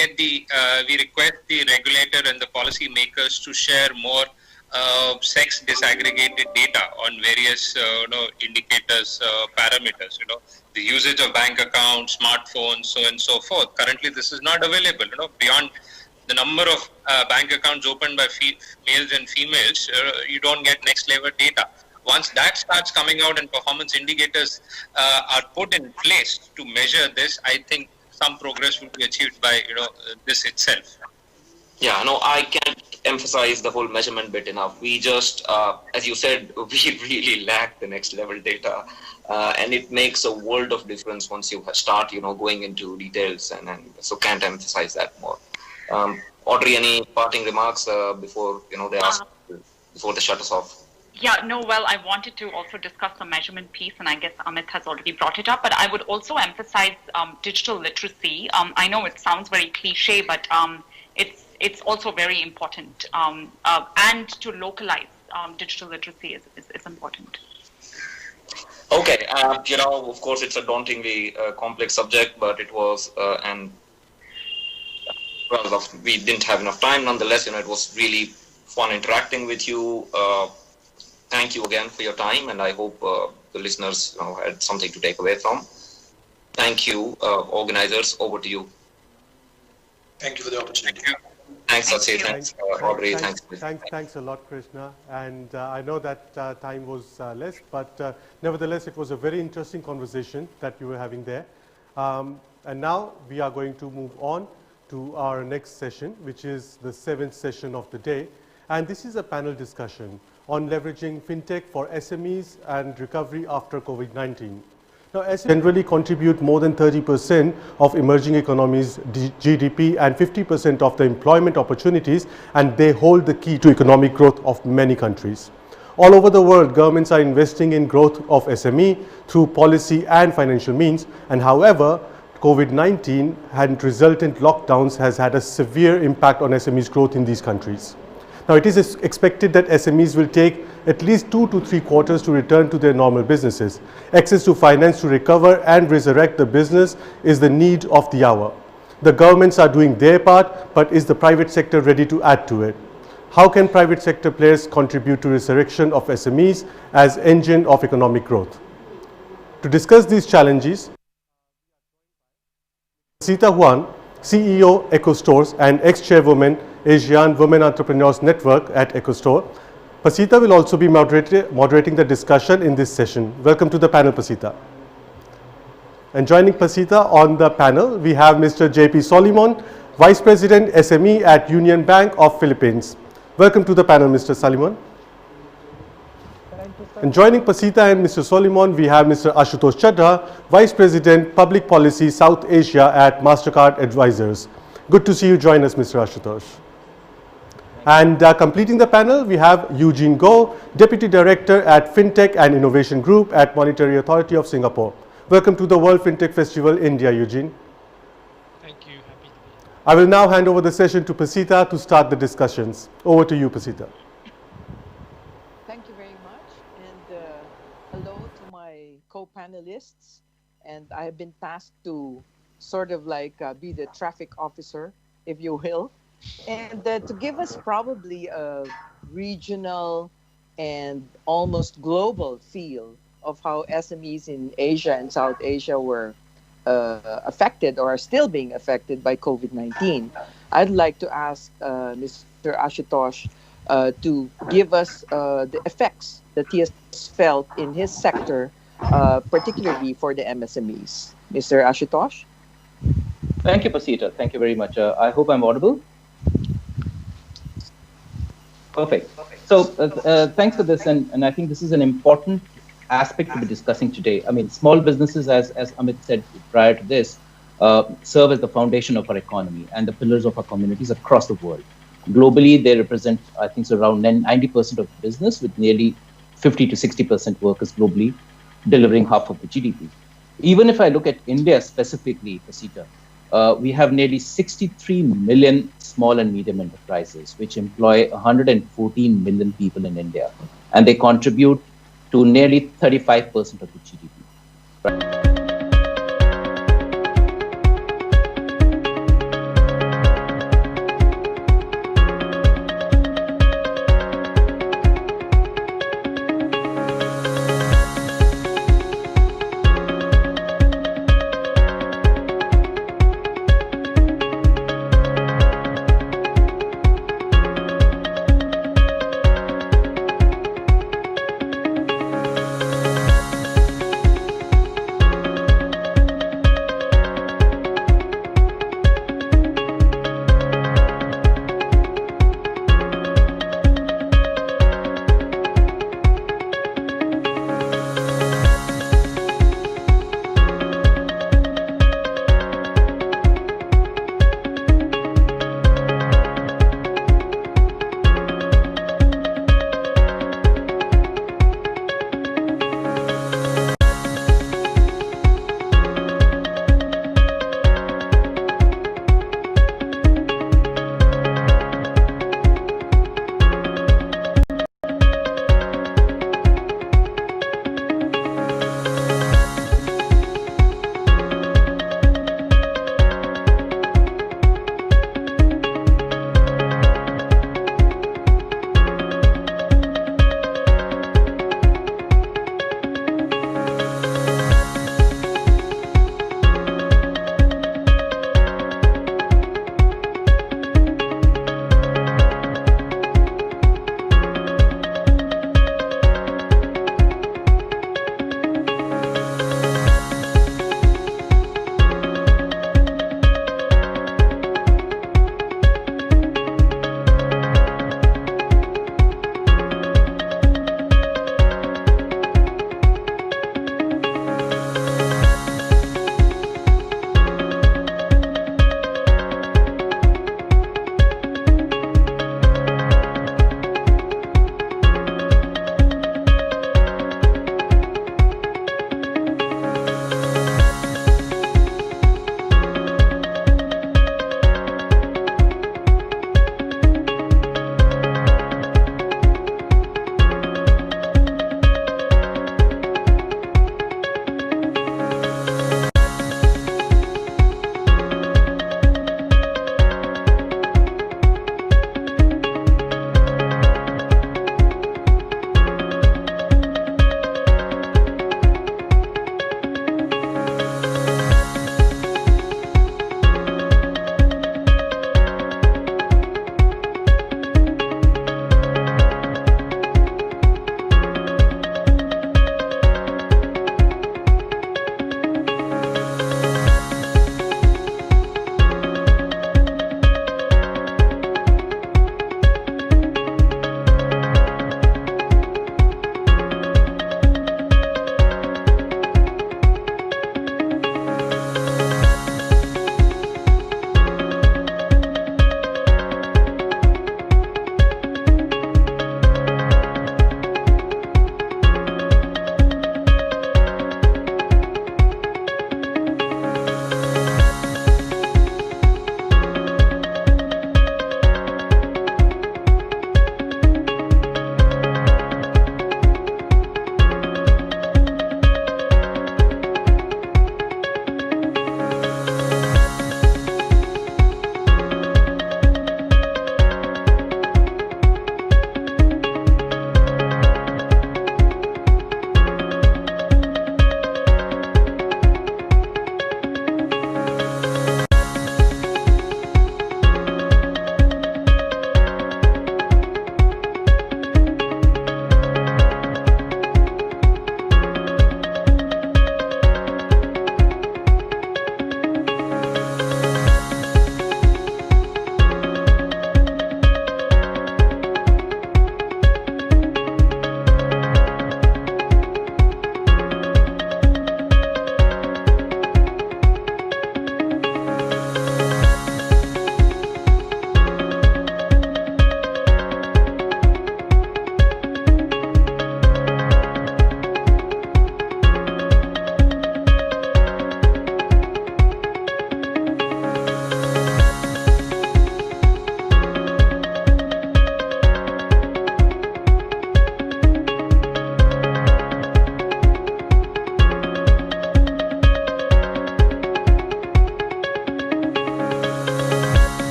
request the regulator and the policy makers to share more sex disaggregated data on various indicators, parameters, the usage of bank accounts, smartphones, so on and so forth. Currently, this is not available, beyond the number of bank accounts opened by males and females, you don't get next level data. Once that starts coming out and performance indicators are put in place to measure this, I think some progress will be achieved by this itself. Yeah, no, I can't emphasize the whole measurement bit enough. We just, as you said, we really lack the next level data, and it makes a world of difference once you start, going into details, and so can't emphasize that more. Audrey, any parting remarks before they ask before they shut us off? Yeah, no, well, I wanted to also discuss the measurement piece, and I guess Amit has already brought it up, but I would also emphasize digital literacy. I know it sounds very cliche, but it's also very important, and to localize digital literacy is important. Okay, of course, it's a dauntingly complex subject, but it was, we didn't have enough time. Nonetheless, it was really fun interacting with you. Thank you again for your time, and I hope the listeners had something to take away from. Thank you, organizers. Over to you. Thank you for the opportunity. Thanks, Sasi. Thanks, Audrey. Thanks a lot, Krishna. And I know that time was less, but nevertheless, it was a very interesting conversation that you were having there. And now we are going to move on to our next session, which is the 7th session of the day. And this is a panel discussion on leveraging fintech for SMEs and recovery after COVID-19. Now, SMEs generally contribute more than 30% of emerging economies' GDP and 50% of the employment opportunities, and they hold the key to economic growth of many countries. All over the world, governments are investing in growth of SME through policy and financial means, and however, COVID-19 and resultant lockdowns has had a severe impact on SMEs' growth in these countries. Now, it is expected that SMEs will take at least 2 to 3 quarters to return to their normal businesses. Access to finance to recover and resurrect the business is the need of the hour. The governments are doing their part, but is the private sector ready to add to it? How can private sector players contribute to resurrection of SMEs as engine of economic growth? To discuss these challenges, Pasita Huang, CEO EcoStores and ex-chairwoman Asian Women Entrepreneurs Network at EcoStore. Pasita will also be moderating the discussion in this session. Welcome to the panel, Pasita. And joining Pasita on the panel, we have Mr. JP Solimon, Vice President SME at Union Bank of Philippines. Welcome to the panel, Mr. Solimon. And joining Pasita and Mr. Solimon, we have Mr. Ashutosh Chadha, Vice President Public Policy South Asia at MasterCard Advisors. Good to see you join us, Mr. Ashutosh. And completing the panel, we have Eugene Goh, Deputy Director at FinTech and Innovation Group at Monetary Authority of Singapore. Welcome to the World FinTech Festival, India, Eugene. Thank you. Happy to be here. I will now hand over the session to Pasita to start the discussions. Over to you, Pasita. Thank you very much. And hello to my co-panelists. And I have been tasked to sort of like be the traffic officer, if you will. And to give us probably a regional and almost global feel of how SMEs in Asia and South Asia were affected or are still being affected by COVID-19, I'd like to ask Mr. Ashutosh to give us the effects that he has felt in his sector, particularly for the MSMEs. Mr. Ashutosh? Thank you, Pasita. Thank you very much. I hope I'm audible. Perfect. So thanks for this, and I think this is an important aspect to be discussing today. I mean, small businesses, as Amit said prior to this, serve as the foundation of our economy and the pillars of our communities across the world. Globally, they represent, I think, so around 90% of business, with nearly 50 to 60% workers globally, delivering half of the GDP. Even if I look at India specifically, Pasita, we have nearly 63 million small and medium enterprises, which employ 114 million people in India, and they contribute to nearly 35% of the GDP.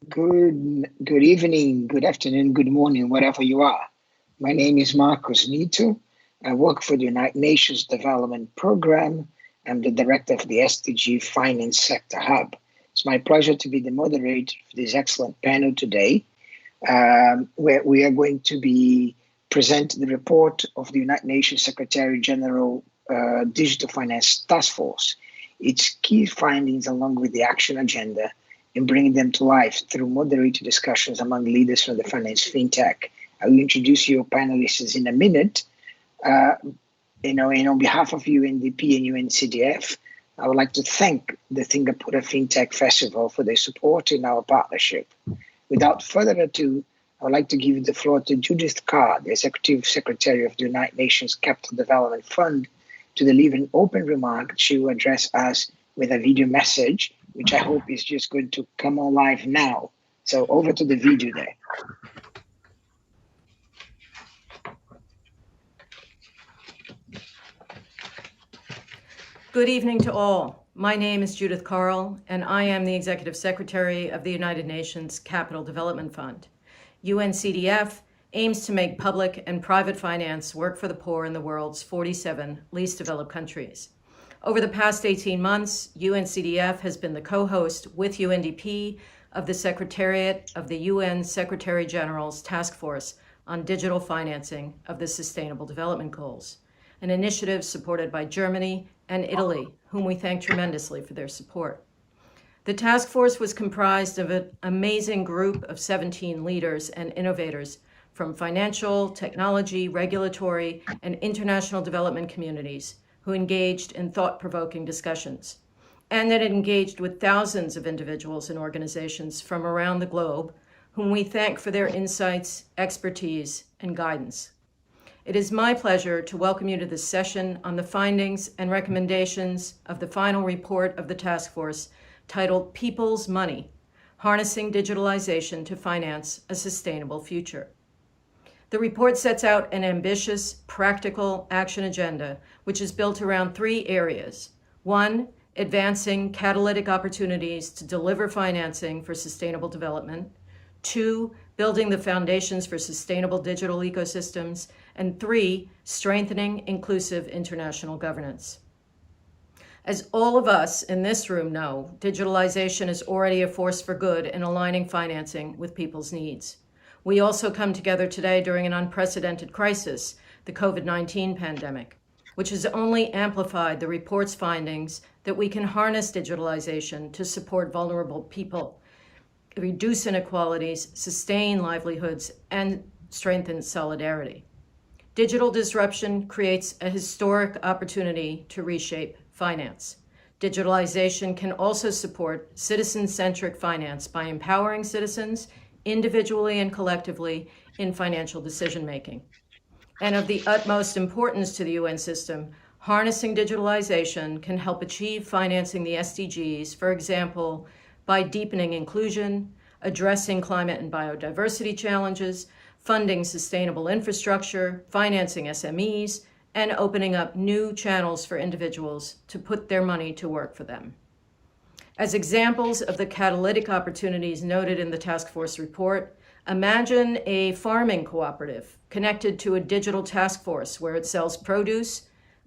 Good evening, good afternoon, good morning, wherever you are. My name is Marcos Nito. I work for the United Nations Development Program. I'm the director of the SDG Finance Sector Hub. It's my pleasure to be the moderator of this excellent panel today, where we are going to be presenting the report of the United Nations Secretary General Digital Finance Task Force, its key findings along with the action agenda, and bringing them to life through moderated discussions among leaders from the finance fintech. I will introduce your panelists in a minute. And on behalf of UNDP and UNCDF, I would like to thank the Singapore FinTech Festival for their support in our partnership. Without further ado, I would like to give the floor to Judith Carr, the Executive Secretary of the United Nations Capital Development Fund, to deliver an open remark. She will address us with a video message, which I hope is just going to come on live now. So over to the video there. Good evening to all. My name is Judith Carl, and I am the Executive Secretary of the United Nations Capital Development Fund. UNCDF aims to make public and private finance work for the poor in the world's 47 least developed countries. Over the past 18 months, UNCDF has been the co-host with UNDP of the Secretariat of the UN Secretary General's Task Force on Digital Financing of the Sustainable Development Goals, an initiative supported by Germany and Italy, whom we thank tremendously for their support. The task force was comprised of an amazing group of 17 leaders and innovators from financial, technology, regulatory, and international development communities who engaged in thought-provoking discussions, and that it engaged with thousands of individuals and organizations from around the globe, whom we thank for their insights, expertise, and guidance. It is my pleasure to welcome you to this session on the findings and recommendations of the final report of the task force titled People's Money, Harnessing Digitalization to Finance a Sustainable Future. The report sets out an ambitious, practical action agenda, which is built around 3 areas. 1, advancing catalytic opportunities to deliver financing for sustainable development. 2, building the foundations for sustainable digital ecosystems. And 3, strengthening inclusive international governance. As all of us in this room know, digitalization is already a force for good in aligning financing with people's needs. We also come together today during an unprecedented crisis, the COVID-19 pandemic, which has only amplified the report's findings that we can harness digitalization to support vulnerable people, reduce inequalities, sustain livelihoods, and strengthen solidarity. Digital disruption creates a historic opportunity to reshape finance. Digitalization can also support citizen-centric finance by empowering citizens individually and collectively in financial decision-making. And of the utmost importance to the UN system, harnessing digitalization can help achieve financing the SDGs, for example, by deepening inclusion, addressing climate and biodiversity challenges, funding sustainable infrastructure, financing SMEs, and opening up new channels for individuals to put their money to work for them. As examples of the catalytic opportunities noted in the task force report, imagine a farming cooperative connected to a digital task force where it sells produce,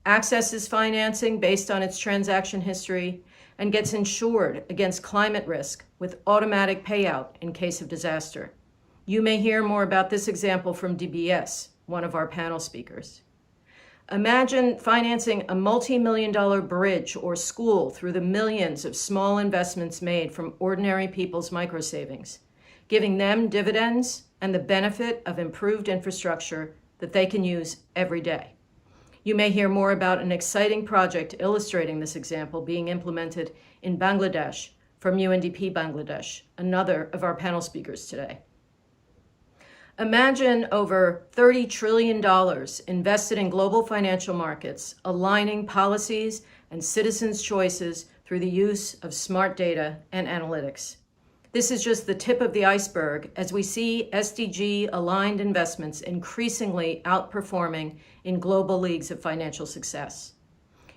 accesses financing based on its transaction history, and gets insured against climate risk with automatic payout in case of disaster. You may hear more about this example from DBS, one of our panel speakers. Imagine financing a multi-million-dollar bridge or school through the millions of small investments made from ordinary people's microsavings, giving them dividends and the benefit of improved infrastructure that they can use every day. You may hear more about an exciting project illustrating this example being implemented in Bangladesh from UNDP Bangladesh, another of our panel speakers today. Imagine over $30 trillion invested in global financial markets, aligning policies and citizens' choices through the use of smart data and analytics. This is just the tip of the iceberg as we see SDG-aligned investments increasingly outperforming in global leagues of financial success.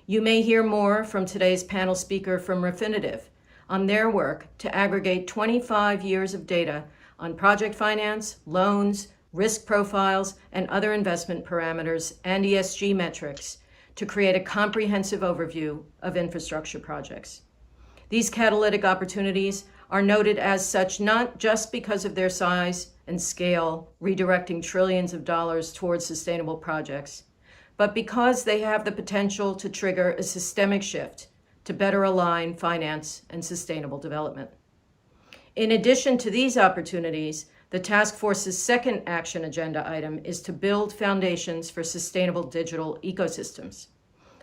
You may hear more from today's panel speaker from Refinitiv, on their work to aggregate 25 years of data on project finance, loans, risk profiles, and other investment parameters and ESG metrics to create a comprehensive overview of infrastructure projects. These catalytic opportunities are noted as such not just because of their size and scale, redirecting trillions of dollars towards sustainable projects, but because they have the potential to trigger a systemic shift to better align finance and sustainable development. In addition to these opportunities, the task force's second action agenda item is to build foundations for sustainable digital ecosystems.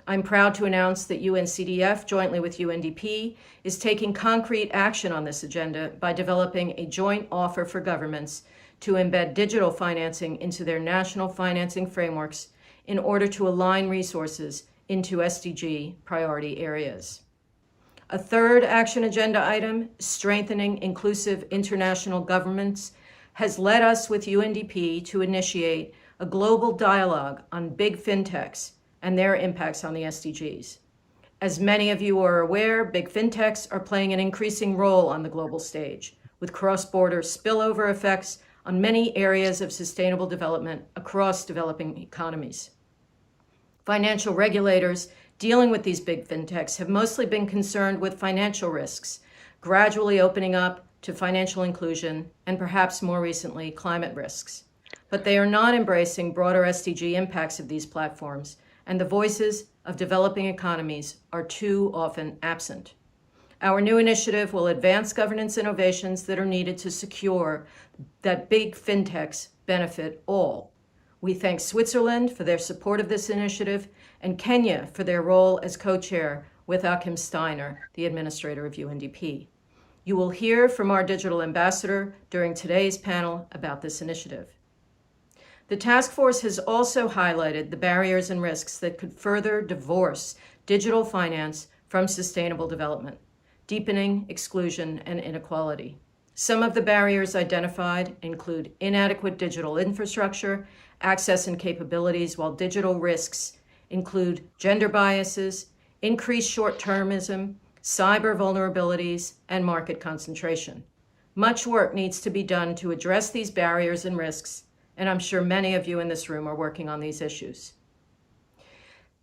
I'm proud to announce that UNCDF, jointly with UNDP, is taking concrete action on this agenda by developing a joint offer for governments to embed digital financing into their national financing frameworks in order to align resources into SDG priority areas. A third action agenda item, strengthening inclusive international governments, has led us with UNDP to initiate a global dialogue on big fintechs and their impacts on the SDGs. As many of you are aware, big fintechs are playing an increasing role on the global stage, with cross-border spillover effects on many areas of sustainable development across developing economies. Financial regulators dealing with these big fintechs have mostly been concerned with financial risks, gradually opening up to financial inclusion, and perhaps more recently, climate risks. But they are not embracing broader SDG impacts of these platforms, and the voices of developing economies are too often absent. Our new initiative will advance governance innovations that are needed to secure that big fintechs benefit all. We thank Switzerland for their support of this initiative and Kenya for their role as co-chair with Achim Steiner, the administrator of UNDP. You will hear from our digital ambassador during today's panel about this initiative. The task force has also highlighted the barriers and risks that could further divorce digital finance from sustainable development, deepening exclusion and inequality. Some of the barriers identified include inadequate digital infrastructure, access and capabilities, while digital risks include gender biases, increased short-termism, cyber vulnerabilities, and market concentration. Much work needs to be done to address these barriers and risks, and I'm sure many of you in this room are working on these issues.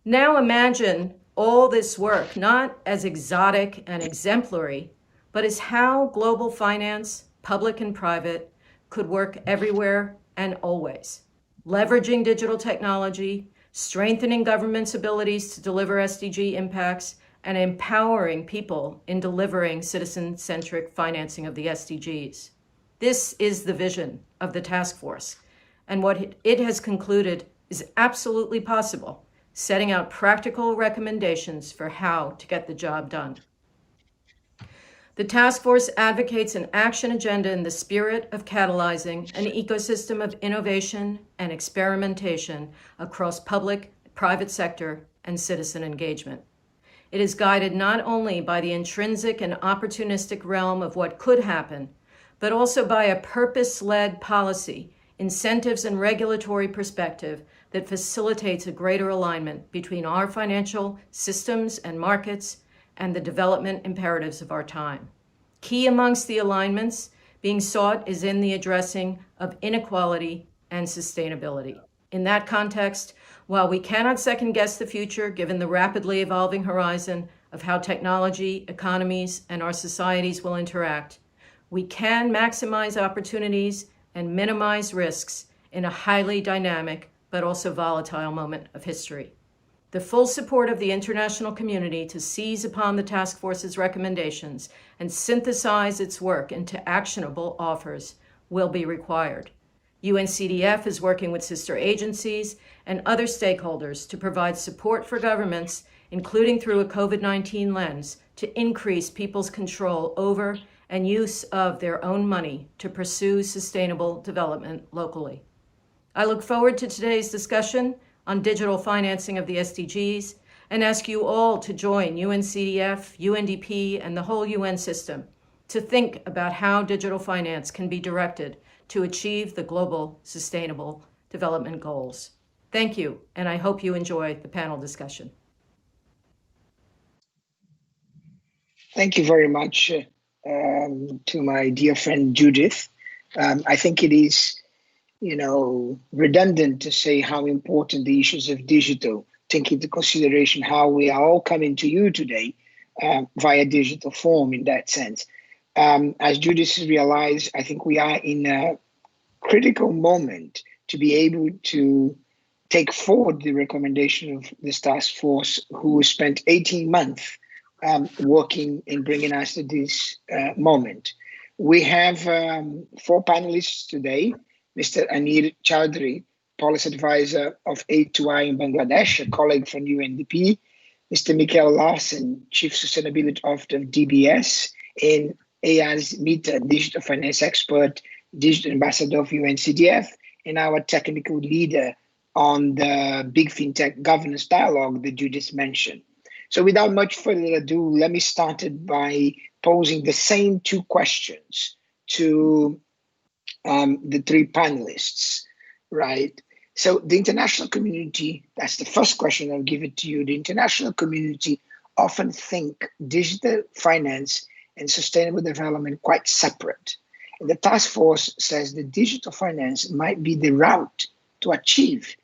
Now imagine all this work not as exotic and exemplary, but as how global finance, public and private, could work everywhere and always, leveraging digital technology, strengthening governments' abilities to deliver SDG impacts, and empowering people in delivering citizen-centric financing of the SDGs. This is the vision of the task force, and what it has concluded is absolutely possible, setting out practical recommendations for how to get the job done. The task force advocates an action agenda in the spirit of catalyzing an ecosystem of innovation and experimentation across public, private sector, and citizen engagement. It is guided not only by the intrinsic and opportunistic realm of what could happen, but also by a purpose-led policy, incentives, and regulatory perspective that facilitates a greater alignment between our financial systems and markets and the development imperatives of our time. Key amongst the alignments being sought is in the addressing of inequality and sustainability. In that context, while we cannot second-guess the future given the rapidly evolving horizon of how technology, economies, and our societies will interact, we can maximize opportunities and minimize risks in a highly dynamic but also volatile moment of history. The full support of the international community to seize upon the task force's recommendations and synthesize its work into actionable offers will be required. UNCDF is working with sister agencies and other stakeholders to provide support for governments, including through a COVID-19 lens, to increase people's control over and use of their own money to pursue sustainable development locally. I look forward to today's discussion on digital financing of the SDGs and ask you all to join UNCDF, UNDP, and the whole UN system to think about how digital finance can be directed to achieve the global sustainable development goals. Thank you, and I hope you enjoy the panel discussion. Thank you very much to my dear friend Judith. I think it is, redundant to say how important the issues of digital, take into consideration how we are all coming to you today via digital form in that sense. As Judith realized, I think we are in a critical moment to be able to take forward the recommendation of this task force who spent 18 months working in bringing us to this moment. We have 4 panelists today. Mr. Anir Chowdhury, Policy Advisor of Aid2I in Bangladesh, a colleague from UNDP. Mr. Mikael Larsen, Chief Sustainability Officer of DBS, and Ayaz Mita, Digital Finance Expert, Digital Ambassador of UNCDF, and our technical leader on the Big FinTech Governance Dialogue that you just mentioned. So without much further ado, let me start it by posing the same 2 questions to the 3 panelists, right? So the international community, that's the first question, I'll give it to you. The international community often think digital finance and sustainable development quite separate. And the task force says that digital finance might be the route to achieve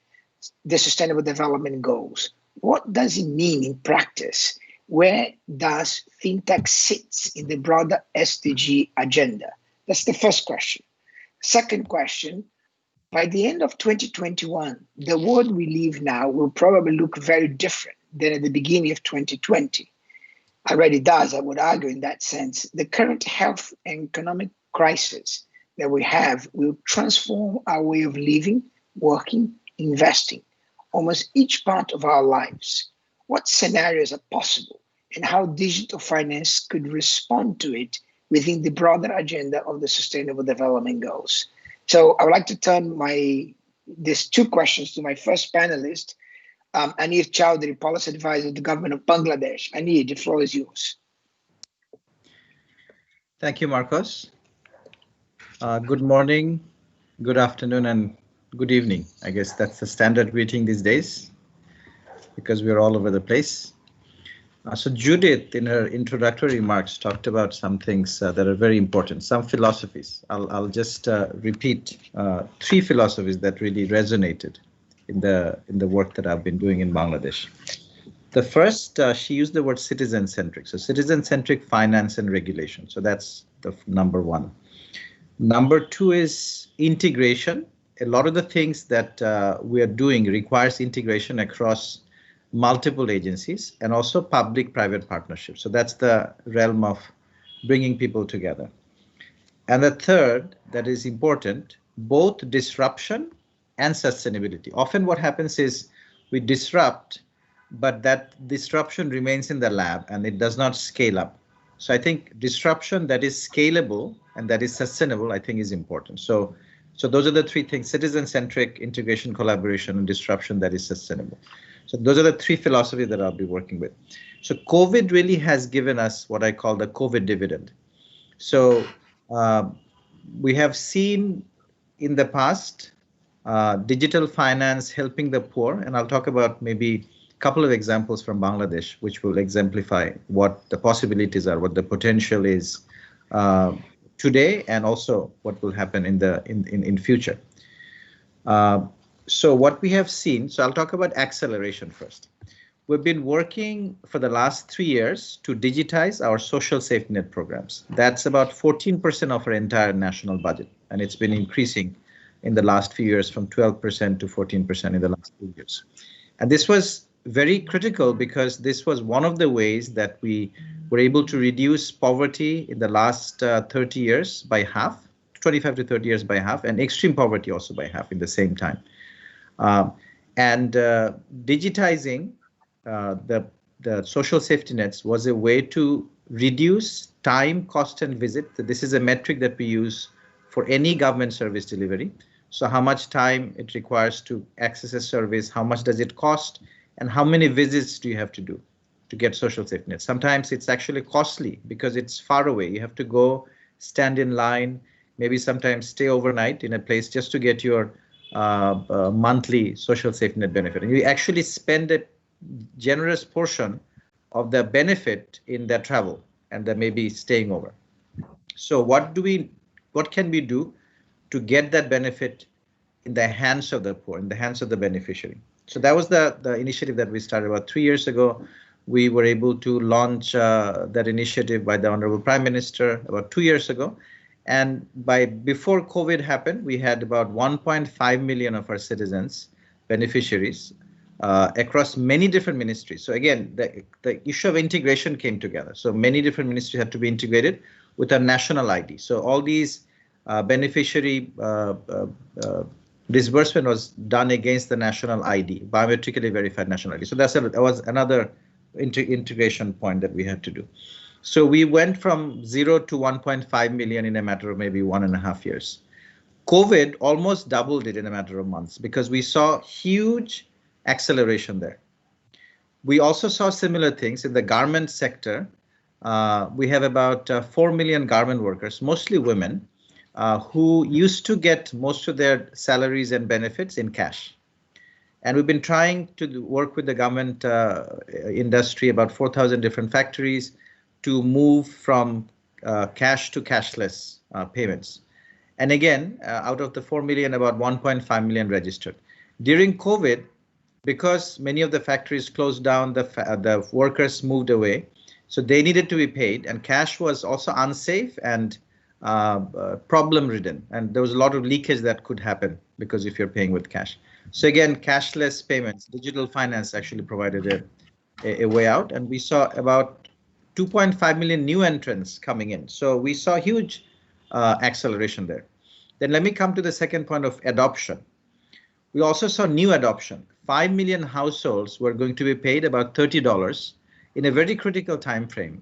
the sustainable development goals. What does it mean in practice? Where does fintech sit in the broader SDG agenda? That's the first question. Second question, by the end of 2021, the world we live now will probably look very different than at the beginning of 2020. Already does, I would argue in that sense. The current health and economic crisis that we have will transform our way of living, working, investing, almost each part of our lives. What scenarios are possible and how digital finance could respond to it within the broader agenda of the Sustainable Development Goals? So I would like to turn these 2 questions to my first panelist, Anir Chowdhury, Policy Advisor to the Government of Bangladesh. Anir, the floor is yours. Thank you, Marcos. Good morning, good afternoon, and good evening. I guess that's the standard greeting these days because we're all over the place. So Judith, in her introductory remarks, talked about some things that are very important, some philosophies. I'll just repeat 3 philosophies that really resonated in the work that I've been doing in Bangladesh. The first, she used the word citizen-centric. So citizen-centric finance and regulation. So that's the number 1. Number 2 is integration. A lot of the things that we are doing requires integration across multiple agencies and also public-private partnerships. So that's the realm of bringing people together. And the third, that is important, both disruption and sustainability. Often what happens is we disrupt, but that disruption remains in the lab and it does not scale up. So I think disruption that is scalable and that is sustainable, I think is important. So those are the 3 things: citizen-centric, integration, collaboration, and disruption that is sustainable. So those are the 3 philosophies that I'll be working with. So COVID really has given us what I call the COVID dividend. So we have seen in the past digital finance helping the poor, and I'll talk about maybe a couple of examples from Bangladesh, which will exemplify what the possibilities are, what the potential is today, and also what will happen in future. So what we have seen, so I'll talk about acceleration first. We've been working for the last 3 years to digitize our social safety net programs. That's about 14% of our entire national budget, and it's been increasing in the last few years from 12% to 14% in the last 2 years. And this was very critical because this was one of the ways that we were able to reduce poverty in the last 30 years by half, 25 to 30 years by half, and extreme poverty also by half in the same time. Digitizing the social safety nets was a way to reduce time, cost, and visit. This is a metric that we use for any government service delivery. So how much time it requires to access a service, how much does it cost, and how many visits do you have to do to get social safety nets? Sometimes it's actually costly because it's far away. You have to go stand in line, maybe sometimes stay overnight in a place just to get your monthly social safety net benefit. And you actually spend a generous portion of the benefit in their travel and they may be staying over. So what can we do to get that benefit in the hands of the poor, in the hands of the beneficiary? So that was the initiative that we started about 3 years ago. We were able to launch that initiative by the Honorable Prime Minister about 2 years ago. And before COVID happened, we had about 1.5 million of our citizens, beneficiaries, across many different ministries. So again, the issue of integration came together. So many different ministries had to be integrated with a national ID. So all these beneficiary disbursement was done against the national ID, biometrically verified national ID. So that was another integration point that we had to do. So we went from 0 to 1.5 million in a matter of maybe 1.5 years. COVID almost doubled it in a matter of months because we saw huge acceleration there. We also saw similar things in the garment sector. We have about 4 million garment workers, mostly women, who used to get most of their salaries and benefits in cash. And we've been trying to work with the government industry, about 4,000 different factories, to move from cash to cashless payments. And again, out of the 4 million, about 1.5 million registered. During COVID, because many of the factories closed down, the workers moved away, so they needed to be paid, and cash was also unsafe and problem-ridden, and there was a lot of leakage that could happen because if you're paying with cash. So again, cashless payments, digital finance actually provided a way out, and we saw about 2.5 million new entrants coming in. So we saw huge acceleration there. Then let me come to the second point of adoption. We also saw new adoption. 5 million households were going to be paid about $30 in a very critical time frame,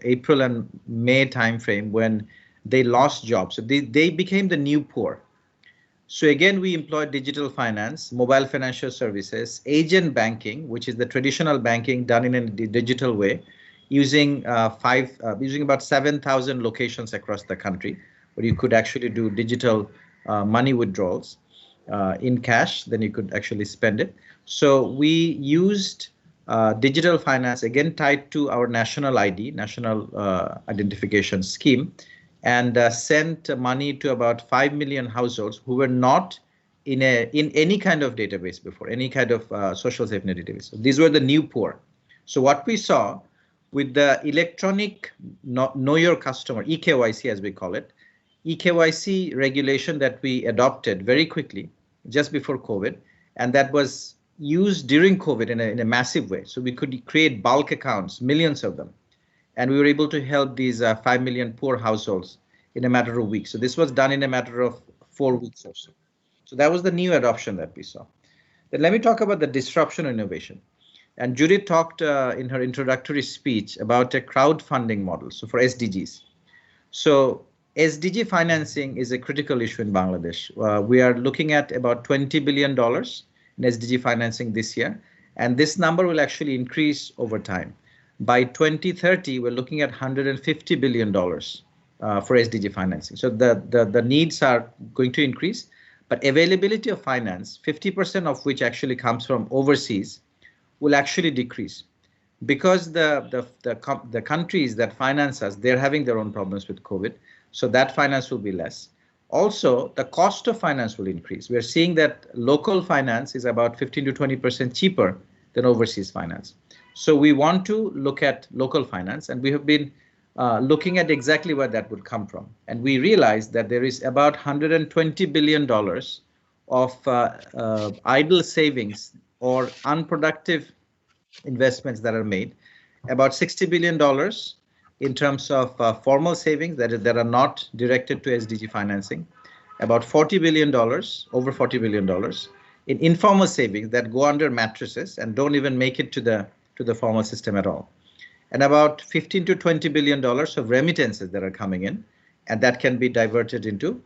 April and May time frame, when they lost jobs. So they became the new poor. So again, we employed digital finance, mobile financial services, agent banking, which is the traditional banking done in a digital way, using about 7,000 locations across the country, where you could actually do digital money withdrawals in cash, then you could actually spend it. So we used digital finance, again tied to our national ID, national identification scheme, and sent money to about 5 million households who were not in any kind of database before, any kind of social safety net database. So these were the new poor. So what we saw with the electronic know your customer, EKYC as we call it, EKYC regulation that we adopted very quickly just before COVID, and that was used during COVID in a massive way. So we could create bulk accounts, millions of them, and we were able to help these 5 million poor households in a matter of weeks. So this was done in a matter of 4 weeks or so. So that was the new adoption that we saw. Then let me talk about the disruption innovation. And Judith talked in her introductory speech about a crowdfunding model, so for SDGs. So SDG financing is a critical issue in Bangladesh. We are looking at about $20 billion in SDG financing this year, and this number will actually increase over time. By 2030, we're looking at $150 billion for SDG financing. So the needs are going to increase, but availability of finance, 50% of which actually comes from overseas, will actually decrease because the countries that finance us, they're having their own problems with COVID. So that finance will be less. Also, the cost of finance will increase. We're seeing that local finance is about 15 to 20% cheaper than overseas finance. So we want to look at local finance, and we have been looking at exactly where that would come from. And we realized that there is about $120 billion of idle savings or unproductive investments that are made, about $60 billion in terms of formal savings that are not directed to SDG financing, about $40 billion, over $40 billion in informal savings that go under mattresses and don't even make it to the formal system at all, and about $15 to $20 billion of remittances that are coming in, and that can be diverted into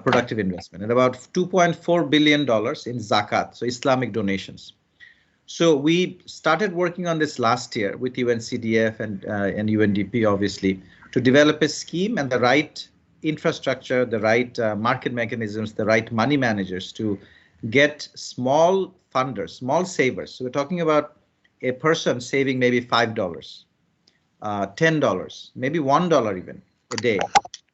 productive investment, and about $2.4 billion in zakat, so Islamic donations. So we started working on this last year with UNCDF and UNDP, obviously, to develop a scheme and the right infrastructure, the right market mechanisms, the right money managers to get small funders, small savers. So we're talking about a person saving maybe $5 $10, maybe $1 even a day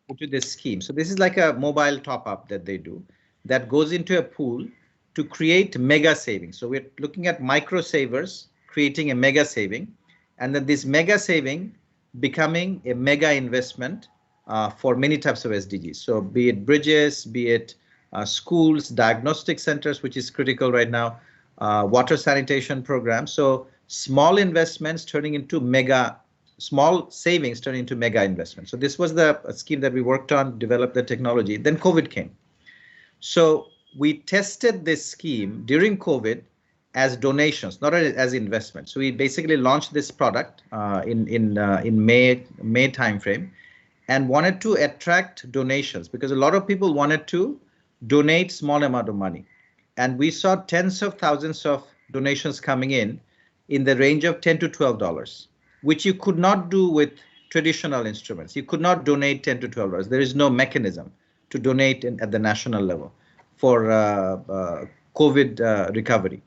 into this scheme. So this is like a mobile top-up that they do that goes into a pool to create mega savings. So we're looking at micro savers creating a mega saving, and then this mega saving becoming a mega investment for many types of SDGs. So be it bridges, be it schools, diagnostic centers, which is critical right now, water sanitation programs. So small investments turning into small savings turning into mega investments. So this was the scheme that we worked on, developed the technology. Then COVID came. So we tested this scheme during COVID as donations, not as investments. So we basically launched this product in May timeframe, and wanted to attract donations because a lot of people wanted to donate small amount of money, and we saw tens of thousands of donations coming in the range of $10 to $12, which you could not do with traditional instruments. You could not donate $10 to $12. There is no mechanism to donate at the national level for COVID recovery.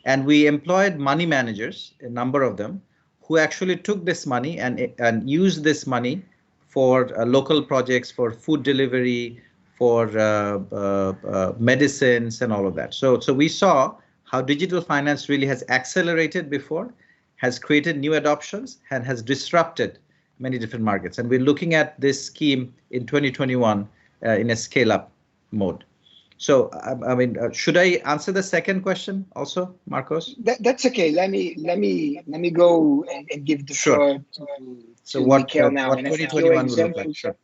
And we employed money managers, a number of them, who actually took this money and used this money for local projects, for food delivery, for medicines and all of that. So we saw how digital finance really has accelerated before, has created new adoptions, and has disrupted many different markets. And we're looking at this scheme in 2021 in a scale-up mode. So, I mean, should I answer the second question also, Marcos? That's okay. Let me go and give the floor to Mikhail now. What 2021 will look like? Sure.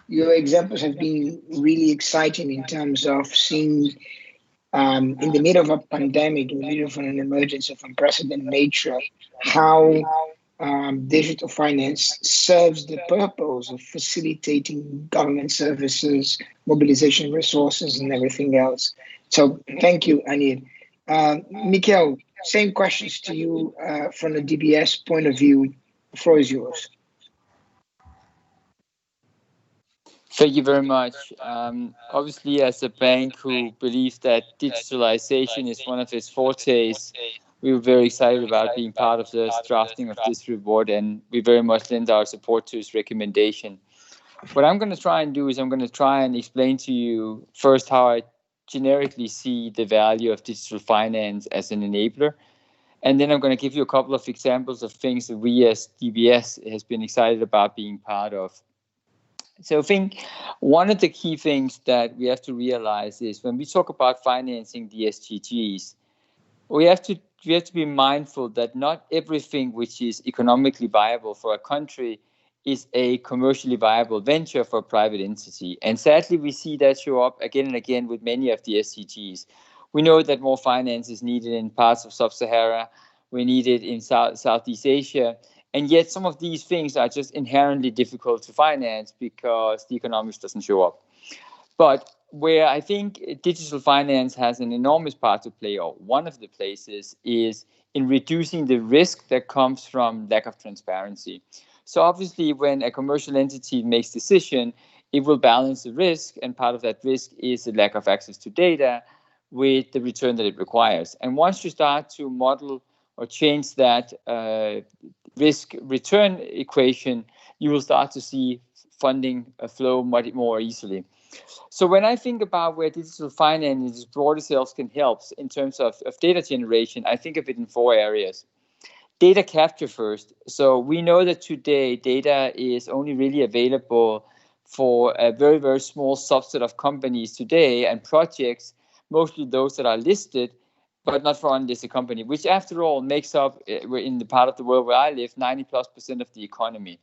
Your examples have been really exciting in terms of seeing in the middle of a pandemic, in the middle of an emergence of unprecedented nature, how digital finance serves the purpose of facilitating government services, mobilization resources, and everything else. So thank you, Anil. Mikhail, same questions to you from the DBS point of view. The floor is yours. Thank you very much. Obviously, as a bank who believes that digitalization is one of its fortes, we were very excited about being part of the drafting of this report, and we very much lend our support to its recommendation. What I'm going to try and do is I'm going to try and explain to you first how I generically see the value of digital finance as an enabler. And then I'm going to give you a couple of examples of things that we as DBS has been excited about being part of. So I think one of the key things that we have to realize is when we talk about financing the SDGs, we have to be mindful that not everything which is economically viable for a country is a commercially viable venture for a private entity. And sadly, we see that show up again and again with many of the SDGs. We know that more finance is needed in parts of Sub-Sahara. We need it in Southeast Asia. And yet some of these things are just inherently difficult to finance because the economics doesn't show up. But where I think digital finance has an enormous part to play, or one of the places, is in reducing the risk that comes from lack of transparency. So obviously, when a commercial entity makes decision, it will balance the risk, and part of that risk is the lack of access to data with the return that it requires. And once you start to model or change that risk-return equation, you will start to see funding flow much more easily. So when I think about where digital finance in its broader self can help in terms of data generation, I think of it in 4 areas. Data capture first. So we know that today data is only really available for a very, very small subset of companies today and projects, mostly those that are listed, but not for unlisted company, which after all makes up, in the part of the world where I live, 90+% of the economy.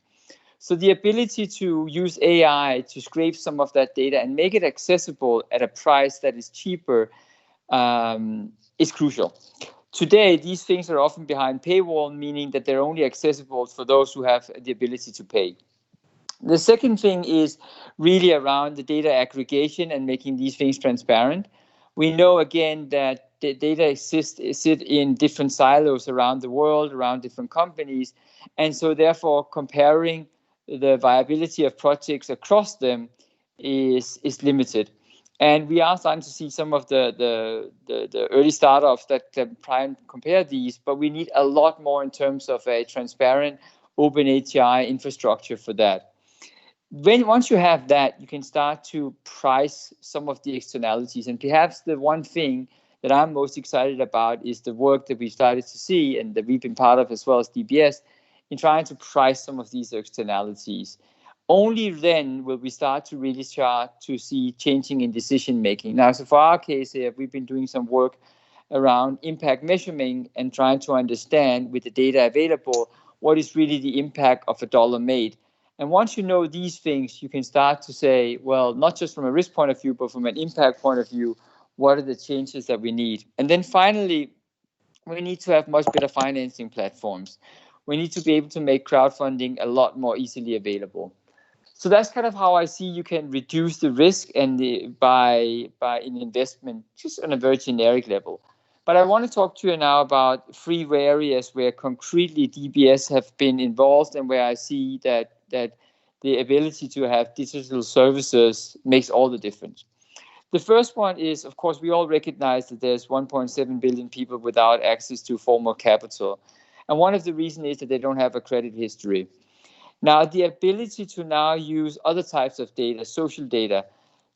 So the ability to use AI to scrape some of that data and make it accessible at a price that is cheaper is crucial. Today, these things are often behind paywall, meaning that they're only accessible for those who have the ability to pay. The second thing is really around the data aggregation and making these things transparent. We know, again, that the data sit in different silos around the world, around different companies. And so therefore, comparing the viability of projects across them is limited. And we are starting to see some of the early startups that can try and compare these, but we need a lot more in terms of a transparent, open API infrastructure for that. Once you have that, you can start to price some of the externalities. And perhaps the one thing that I'm most excited about is the work that we started to see and that we've been part of as well as DBS in trying to price some of these externalities. Only then will we start to see changing in decision making. Now, so for our case here, we've been doing some work around impact measurement and trying to understand with the data available what is really the impact of a dollar made. And once you know these things, you can start to say, well, not just from a risk point of view, but from an impact point of view, what are the changes that we need? And then finally, we need to have much better financing platforms. We need to be able to make crowdfunding a lot more easily available. So that's kind of how I see you can reduce the risk and by an investment, just on a very generic level. But I want to talk to you now about 3 areas where concretely DBS have been involved and where I see that the ability to have digital services makes all the difference. The first one is, of course, we all recognize that there's 1.7 billion people without access to formal capital. And one of the reasons is that they don't have a credit history. Now, the ability to now use other types of data, social data,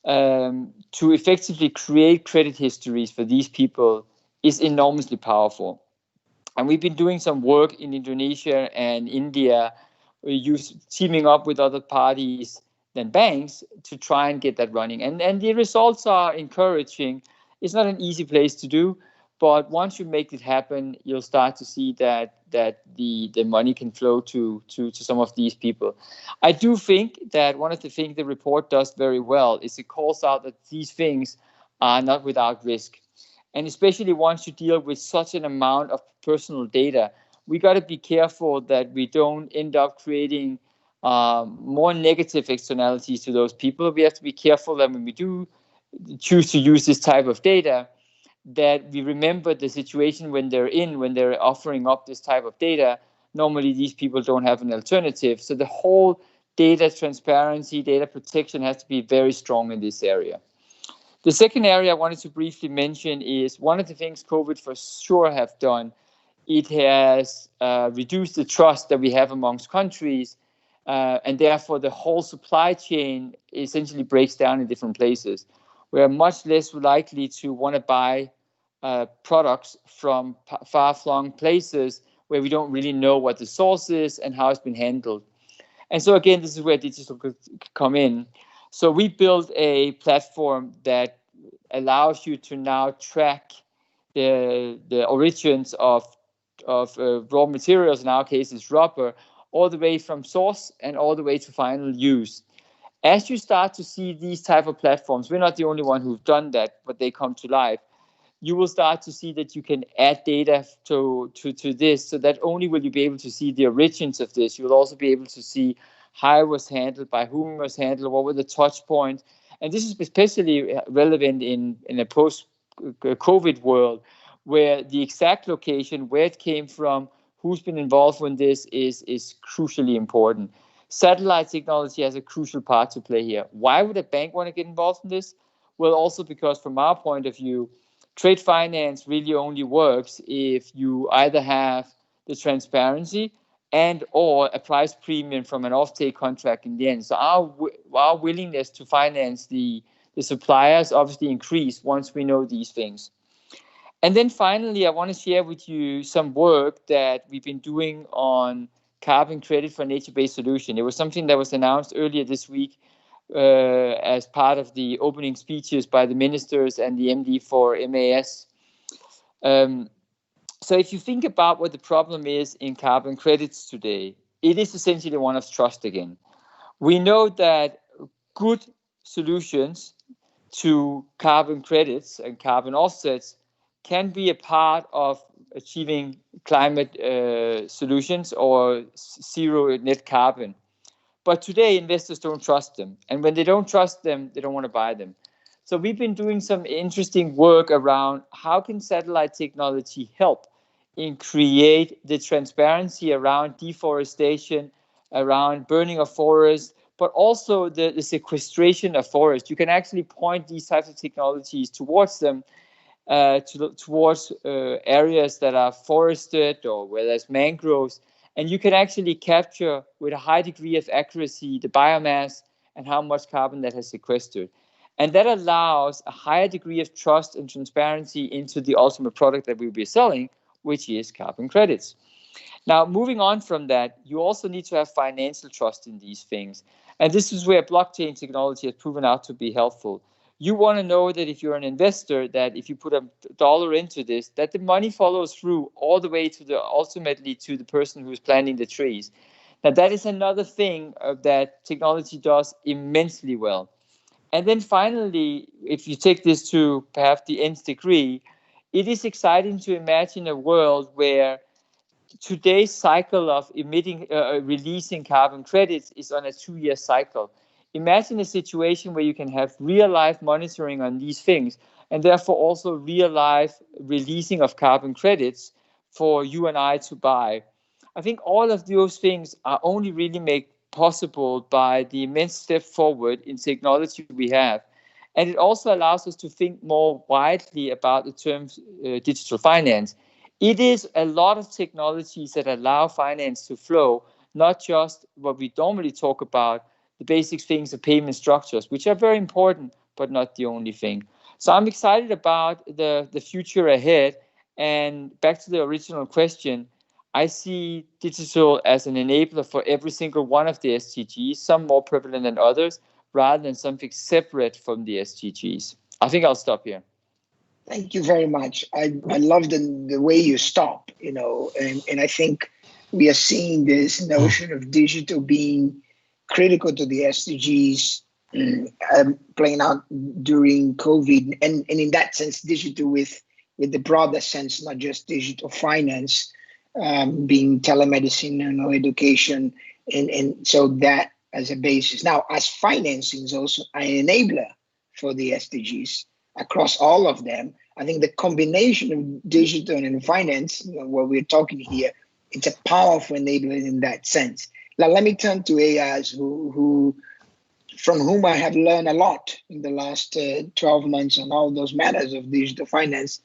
to effectively create credit histories for these people is enormously powerful. And we've been doing some work in Indonesia and India, teaming up with other parties than banks to try and get that running. And the results are encouraging. It's not an easy place to do, but once you make it happen, you'll start to see that the money can flow to some of these people. I do think that one of the things the report does very well is it calls out that these things are not without risk. And especially once you deal with such an amount of personal data, we got to be careful that we don't end up creating more negative externalities to those people. We have to be careful that when we do choose to use this type of data, that we remember the situation when they're offering up this type of data. Normally, these people don't have an alternative. So the whole data transparency, data protection has to be very strong in this area. The second area I wanted to briefly mention is one of the things COVID for sure have done. It has reduced the trust that we have amongst countries, and therefore the whole supply chain essentially breaks down in different places. We are much less likely to want to buy products from far-flung places where we don't really know what the source is and how it's been handled. And so again, this is where digital could come in. So we built a platform that allows you to now track the origins of raw materials, in our case is rubber, all the way from source and all the way to final use. As you start to see these type of platforms, we're not the only one who've done that, but they come to life. You will start to see that you can add data to this, so that only will you be able to see the origins of this, you'll also be able to see how it was handled, by whom it was handled, what were the touch points. And this is especially relevant in a post-COVID world, where the exact location, where it came from, who's been involved in this is crucially important. Satellite technology has a crucial part to play here. Why would a bank want to get involved in this? Well, also because from our point of view, trade finance really only works if you either have the transparency and or a price premium from an offtake contract in the end. So our willingness to finance the suppliers obviously increase once we know these things. And then finally, I want to share with you some work that we've been doing on carbon credit for nature-based solution. It was something that was announced earlier this week as part of the opening speeches by the ministers and the MD for MAS. So if you think about what the problem is in carbon credits today, it is essentially one of trust again. We know that good solutions to carbon credits and carbon offsets can be a part of achieving climate solutions or zero net carbon. But today, investors don't trust them. And when they don't trust them, they don't want to buy them. So we've been doing some interesting work around how can satellite technology help in create the transparency around deforestation, around burning of forests, but also the sequestration of forests. You can actually point these types of technologies towards them, towards areas that are forested or where there's mangroves, And you can actually capture with a high degree of accuracy the biomass and how much carbon that has sequestered. And that allows a higher degree of trust and transparency into the ultimate product that we'll be selling, which is carbon credits. Now, moving on from that, you also need to have financial trust in these things. And this is where blockchain technology has proven out to be helpful. You want to know that if you're an investor, that if you put $1 into this, that the money follows through all the way to ultimately to the person who's planting the trees. Now, that is another thing that technology does immensely well. And then finally, if you take this to perhaps the nth degree, it is exciting to imagine a world where today's cycle of releasing carbon credits is on a 2-year cycle. Imagine a situation where you can have real-life monitoring on these things, and therefore also real-life releasing of carbon credits for you and I to buy. I think all of those things are only really made possible by the immense step forward in technology we have. And it also allows us to think more widely about the term digital finance. It is a lot of technologies that allow finance to flow, not just what we normally talk about, the basic things of payment structures, which are very important, but not the only thing. So I'm excited about the future ahead. And back to the original question, I see digital as an enabler for every single one of the SDGs, some more prevalent than others, rather than something separate from the SDGs. I think I'll stop here. Thank you very much. I love the way you stop, and I think we are seeing this notion of digital being critical to the SDGs playing out during COVID. And in that sense, digital with the broader sense, not just digital finance, being telemedicine and education. And so that as a basis. Now, as financing is also an enabler for the SDGs across all of them, I think the combination of digital and finance, what we're talking here, it's a powerful enabler in that sense. Now, let me turn to Ayaz, from whom I have learned a lot in the last 12 months on all those matters of digital finance.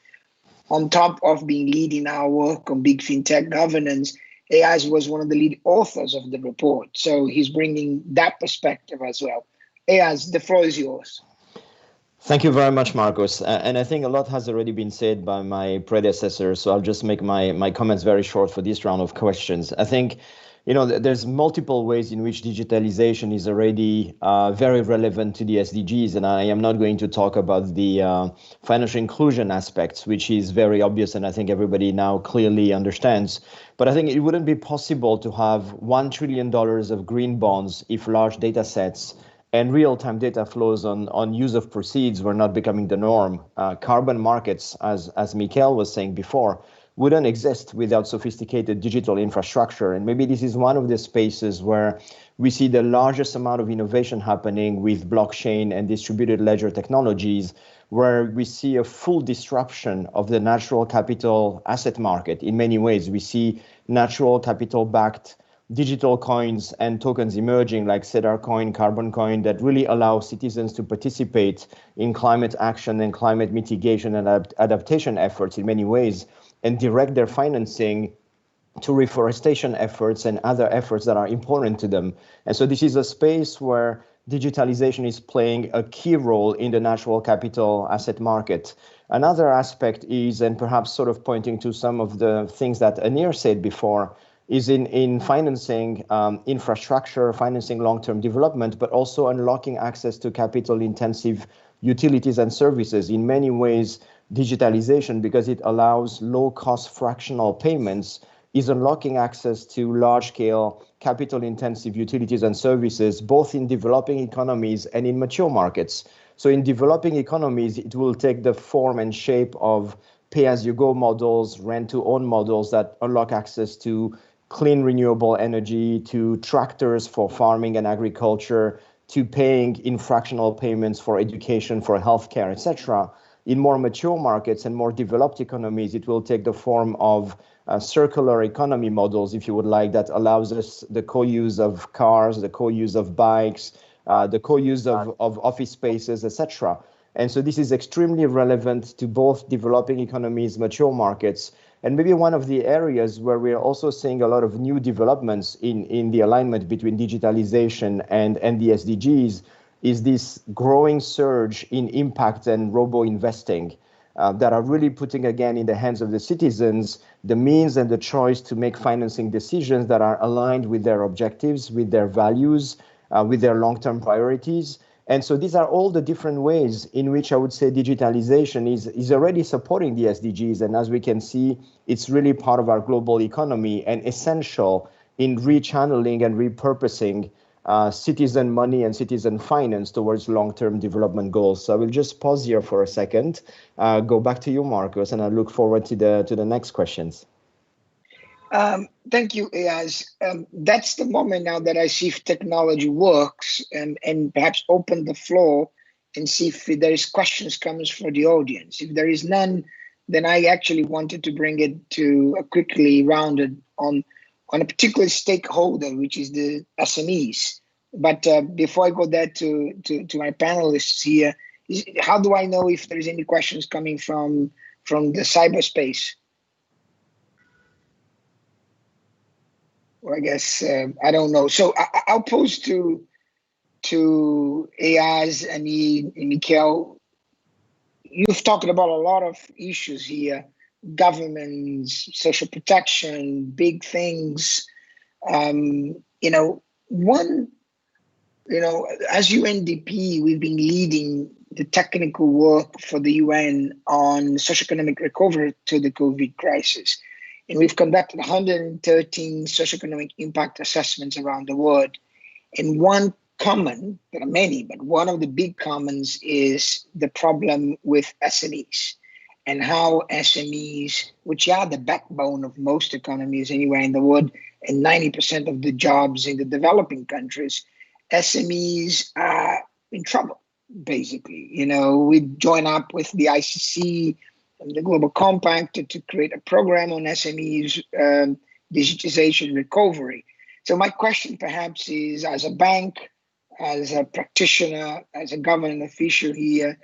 On top of being leading our work on big fintech governance, Ayaz was one of the lead authors of the report. So he's bringing that perspective as well. Ayaz, the floor is yours. Thank you very much, Marcos. And I think a lot has already been said by my predecessor, so I'll just make my comments very short for this round of questions. I think, there's multiple ways in which digitalization is already very relevant to the SDGs, and I am not going to talk about the financial inclusion aspects, which is very obvious, and I think everybody now clearly understands. But I think it wouldn't be possible to have $1 trillion of green bonds if large data sets and real-time data flows on use of proceeds were not becoming the norm. Carbon markets, as Mikhail was saying before, wouldn't exist without sophisticated digital infrastructure. And maybe this is one of the spaces where we see the largest amount of innovation happening with blockchain and distributed ledger technologies, where we see a full disruption of the natural capital asset market. In many ways, we see natural capital-backed digital coins and tokens emerging like Cedar Coin, Carbon Coin, that really allow citizens to participate in climate action and climate mitigation and adaptation efforts in many ways, and direct their financing to reforestation efforts and other efforts that are important to them. And so this is a space where digitalization is playing a key role in the natural capital asset market. Another aspect is, and perhaps sort of pointing to some of the things that Anir said before, is in financing infrastructure, financing long-term development, but also unlocking access to capital-intensive utilities and services. In many ways, digitalization, because it allows low-cost fractional payments, is unlocking access to large-scale capital-intensive utilities and services, both in developing economies and in mature markets. So in developing economies, it will take the form and shape of pay-as-you-go models, rent-to-own models that unlock access to clean renewable energy, to tractors for farming and agriculture, to paying in fractional payments for education, for healthcare, etc. In more mature markets and more developed economies, it will take the form of circular economy models, if you would like, that allows us the co-use of cars, the co-use of bikes, the co-use of office spaces, etc. And so this is extremely relevant to both developing economies, mature markets, and maybe one of the areas where we're also seeing a lot of new developments in the alignment between digitalization and the SDGs is this growing surge in impact and robo-investing that are really putting, again, in the hands of the citizens, the means and the choice to make financing decisions that are aligned with their objectives, with their values, with their long-term priorities. And so these are all the different ways in which I would say digitalization is already supporting the SDGs. And as we can see, it's really part of our global economy and essential in rechanneling and repurposing citizen money and citizen finance towards long-term development goals. So I will just pause here for a second, go back to you, Marcos, and I look forward to the next questions. Thank you, Ayaz. That's the moment now that I see if technology works and perhaps open the floor and see if there is questions coming from the audience. If there is none, then I actually wanted to bring it to a quickly rounded on a particular stakeholder, which is the SMEs. But before I go there to my panelists here, how do I know if there is any questions coming from the cyberspace? Well, I guess I don't know. So I'll pose to Ayaz, Annie, and Mikhail. You've talked about a lot of issues here: governments, social protection, big things. As UNDP, we've been leading the technical work for the UN on socioeconomic recovery to the COVID crisis. And we've conducted 113 socioeconomic impact assessments around the world. And one common, there are many, but one of the big commons is the problem with SMEs and how SMEs, which are the backbone of most economies anywhere in the world, and 90% of the jobs in the developing countries, SMEs are in trouble, basically. We join up with the ICC, the Global Compact to create a program on SMEs, digitization recovery. So my question perhaps is, as a bank, as a practitioner, as a government official here,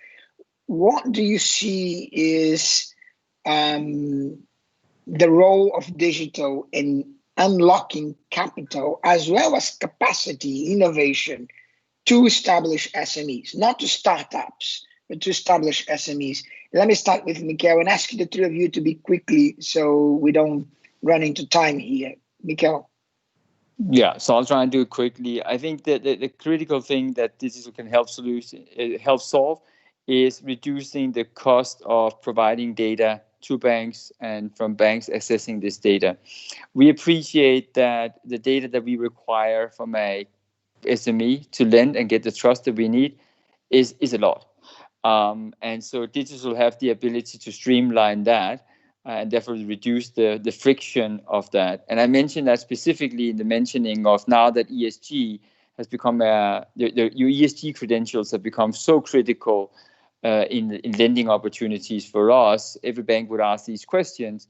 what do you see is the role of digital in unlocking capital as well as capacity, innovation to establish SMEs, not to startups, but to establish SMEs? Let me start with Mikhail and ask the three of you to be quickly so we don't run into time here. Mikhail. Yeah, so I'll try and do it quickly. I think that the critical thing that digital can help solve is reducing the cost of providing data to banks and from banks accessing this data. We appreciate that the data that we require from a SME to lend and get the trust that we need is a lot. And so digital have the ability to streamline that and therefore reduce the friction of that. And I mentioned that specifically in the mentioning of now that ESG has become your ESG credentials have become so critical in lending opportunities for us. Every bank would ask these questions.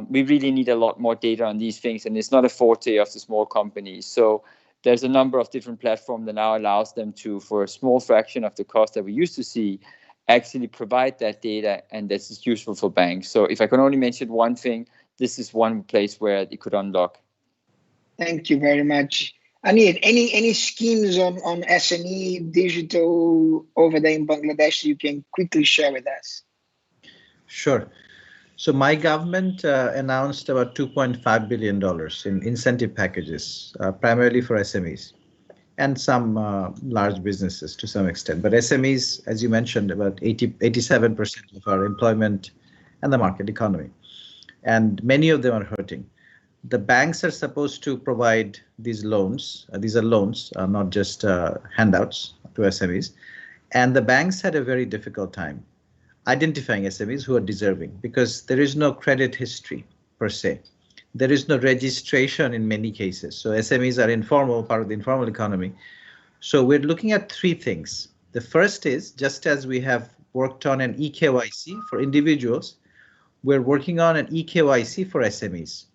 We really need a lot more data on these things, and it's not a forte of the small companies. So there's a number of different platforms that now allows them to, for a small fraction of the cost that we used to see, actually provide that data, and this is useful for banks. So if I can only mention one thing, this is one place where it could unlock. Thank you very much. Anil, any schemes on SME digital over there in Bangladesh you can quickly share with us? Sure. So my government announced about $2.5 billion in incentive packages, primarily for SMEs and some large businesses to some extent. But SMEs, as you mentioned, about 87% of our employment and the market economy. And many of them are hurting. The banks are supposed to provide these loans. These are loans, not just handouts to SMEs. And the banks had a very difficult time identifying SMEs who are deserving because there is no credit history per se. There is no registration in many cases. So SMEs are informal, part of the informal economy. So we're looking at three things. The first is, just as we have worked on an eKYC for individuals, we're working on an eKYC for SMEs.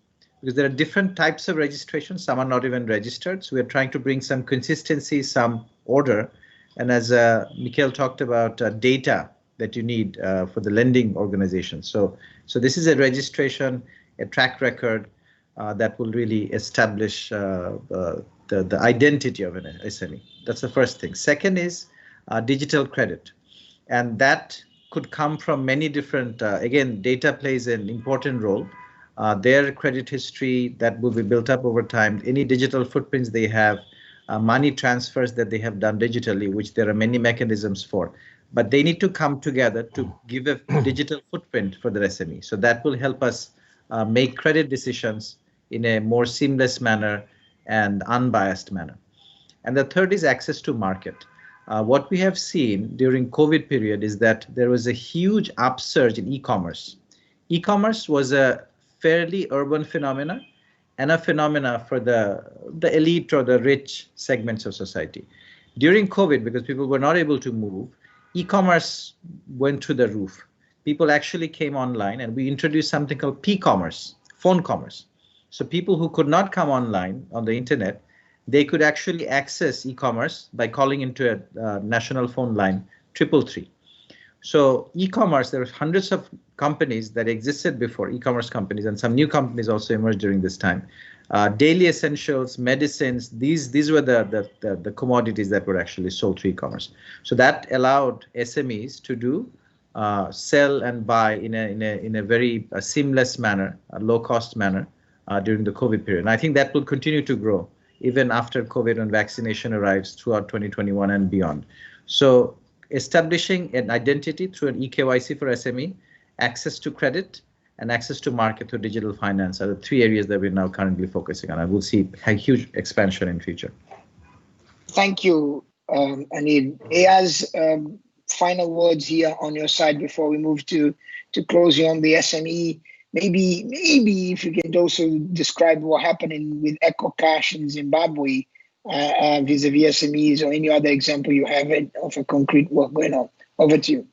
Because there are different types of registration. Some are not even registered. So we're trying to bring some consistency, some order And as Mikhail talked about data that you need for the lending organization. So this is a registration, a track record that will really establish the identity of an SME. That's the first thing. Second is digital credit. And that could come from many different, again, data plays an important role. Their credit history that will be built up over time, any digital footprints they have, money transfers that they have done digitally, which there are many mechanisms for. But they need to come together to give a digital footprint for the SME. So that will help us make credit decisions in a more seamless manner and unbiased manner. And the third is access to market. What we have seen during COVID period is that there was a huge upsurge in e-commerce. E-commerce was a fairly urban phenomena and a phenomena for the elite or the rich segments of society. During COVID, because people were not able to move, e-commerce went through the roof. People actually came online, and we introduced something called P-commerce, phone commerce. So people who could not come online on the internet, they could actually access e-commerce by calling into a national phone line, 333. So e-commerce, there are hundreds of companies that existed before, e-commerce companies, and some new companies also emerged during this time. Daily essentials, medicines, these were the commodities that were actually sold through e-commerce. So that allowed SMEs to do sell and buy in a very seamless manner, a low-cost manner during the COVID period. And I think that will continue to grow even after COVID and vaccination arrives throughout 2021 and beyond. So establishing an identity through an eKYC for SME, access to credit, and access to market through digital finance are the three areas that we're now currently focusing on. I will see a huge expansion in future. Thank you, Anil. Ayaz, final words here on your side before we move to closing on the SME. Maybe if you can also describe what happened with EcoCash in Zimbabwe vis-a-vis SMEs, or any other example you have of a concrete work going on. Over to you.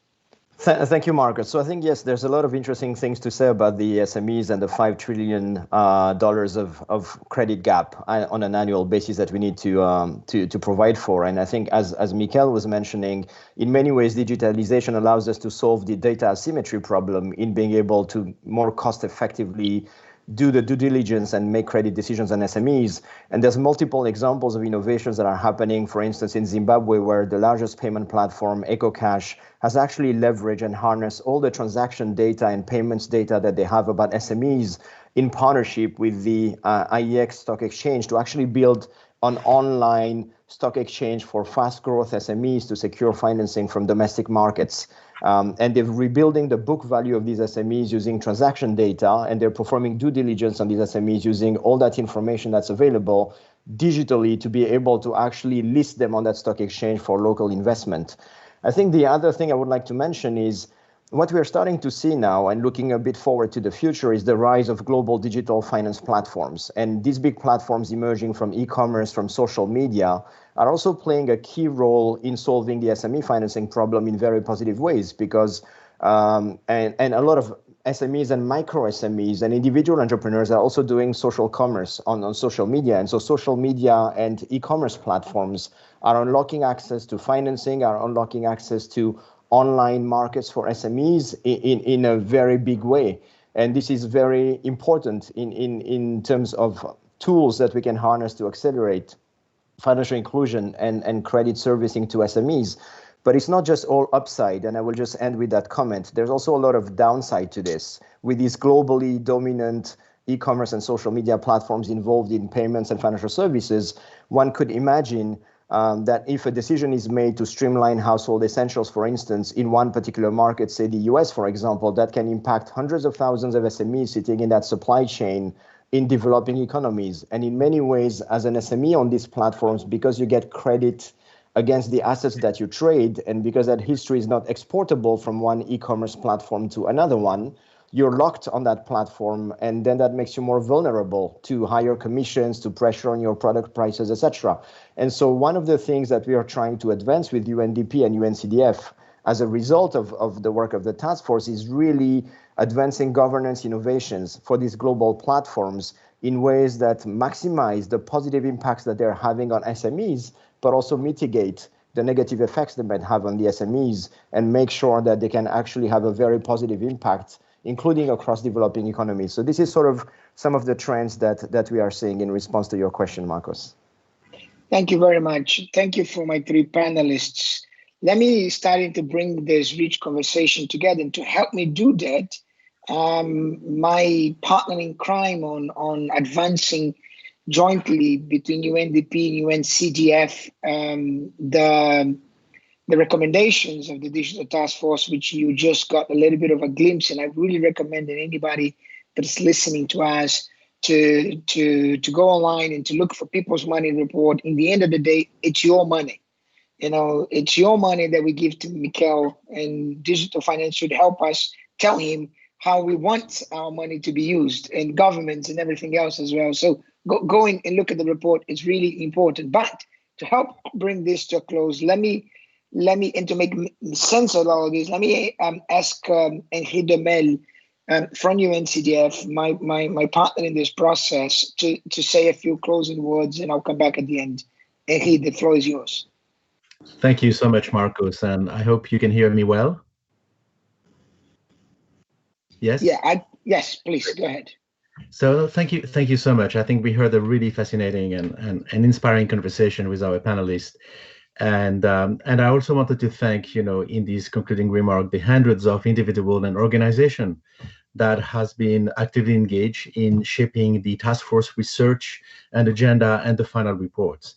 Thank you, Marcus. So I think, yes, there's a lot of interesting things to say about the SMEs and the $5 trillion of credit gap on an annual basis that we need to provide for. And I think, as Mikhail was mentioning, in many ways, digitalization allows us to solve the data asymmetry problem in being able to more cost effectively do the due diligence and make credit decisions on SMEs. And there's multiple examples of innovations that are happening, for instance, in Zimbabwe, where the largest payment platform, EcoCash, has actually leveraged and harnessed all the transaction data and payments data that they have about SMEs in partnership with the IEX stock exchange to actually build an online stock exchange for fast growth SMEs to secure financing from domestic markets. And they're rebuilding the book value of these SMEs using transaction data, and they're performing due diligence on these SMEs using all that information that's available digitally to be able to actually list them on that stock exchange for local investment. I think the other thing I would like to mention is what we're starting to see now, and looking a bit forward to the future, is the rise of global digital finance platforms. And these big platforms emerging from e-commerce, from social media, are also playing a key role in solving the SME financing problem in very positive ways, because and a lot of SMEs and micro SMEs and individual entrepreneurs are also doing social commerce on social media. And so social media and e-commerce platforms are unlocking access to financing, are unlocking access to online markets for SMEs in a very big way. And this is very important in terms of tools that we can harness to accelerate financial inclusion and credit servicing to SMEs. But it's not just all upside, and I will just end with that comment. There's also a lot of downside to this. With these globally dominant e-commerce and social media platforms involved in payments and financial services, one could imagine that if a decision is made to streamline household essentials, for instance, in one particular market, say the US, for example, that can impact hundreds of thousands of SMEs sitting in that supply chain in developing economies. And in many ways, as an SME on these platforms, because you get credit against the assets that you trade, and because that history is not exportable from one e-commerce platform to another one, you're locked on that platform, and then that makes you more vulnerable to higher commissions, to pressure on your product prices, etc. And so one of the things that we are trying to advance with UNDP and UNCDF as a result of the work of the task force is really advancing governance innovations for these global platforms in ways that maximize the positive impacts that they're having on SMEs, but also mitigate the negative effects they might have on the SMEs and make sure that they can actually have a very positive impact, including across developing economies. So this is sort of some of the trends that we are seeing in response to your question, Marcos. Thank you very much. Thank you for my three panelists. Let me start to bring this rich conversation together, and to help me do that, my partner in crime on advancing jointly between UNDP and UNCDF the recommendations of the Digital Task Force, which you just got a little bit of a glimpse, and I really recommend that anybody that's listening to us to go online and to look for People's Money Report. In the end of the day, it's your money. You know, it's your money that we give to Mikhail, and digital finance should help us tell him how we want our money to be used, and governments and everything else as well. So go in and look at the report. It's really important. But to help bring this to a close, let me and to make sense of all of this, let me ask Henri Demel from UNCDF, my partner in this process, to say a few closing words, and I'll come back at the end. Henri, the floor is yours. Thank you so much, Marcos, and I hope you can hear me well. Yes? Yeah, yes, please, go ahead. So thank you so much. I think we heard a really fascinating and inspiring conversation with our panelists. And I also wanted to thank, in these concluding remarks, the hundreds of individuals and organizations that has been actively engaged in shaping the task force research and agenda and the final reports.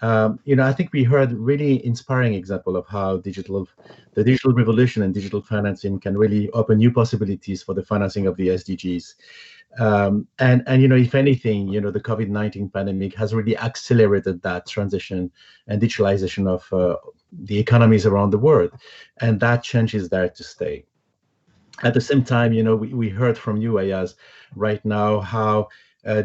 I think we heard really inspiring example of how the digital revolution and digital financing can really open new possibilities for the financing of the SDGs. If anything, the COVID-19 pandemic has really accelerated that transition and digitalization of the economies around the world, and that change is there to stay. At the same time, we heard from you, Ayaz, right now how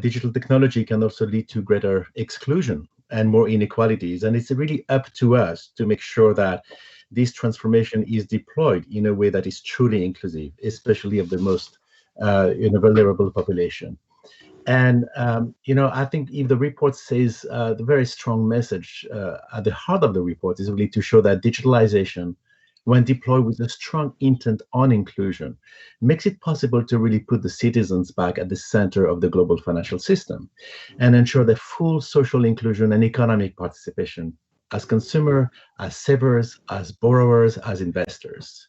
digital technology can also lead to greater exclusion and more inequalities, and it's really up to us to make sure that this transformation is deployed in a way that is truly inclusive, especially of the most vulnerable population. And I think if the report says the very strong message at the heart of the report is really to show that digitalization, when deployed with a strong intent on inclusion, makes it possible to really put the citizens back at the center of the global financial system and ensure the full social inclusion and economic participation as consumers, as savers, as borrowers, as investors.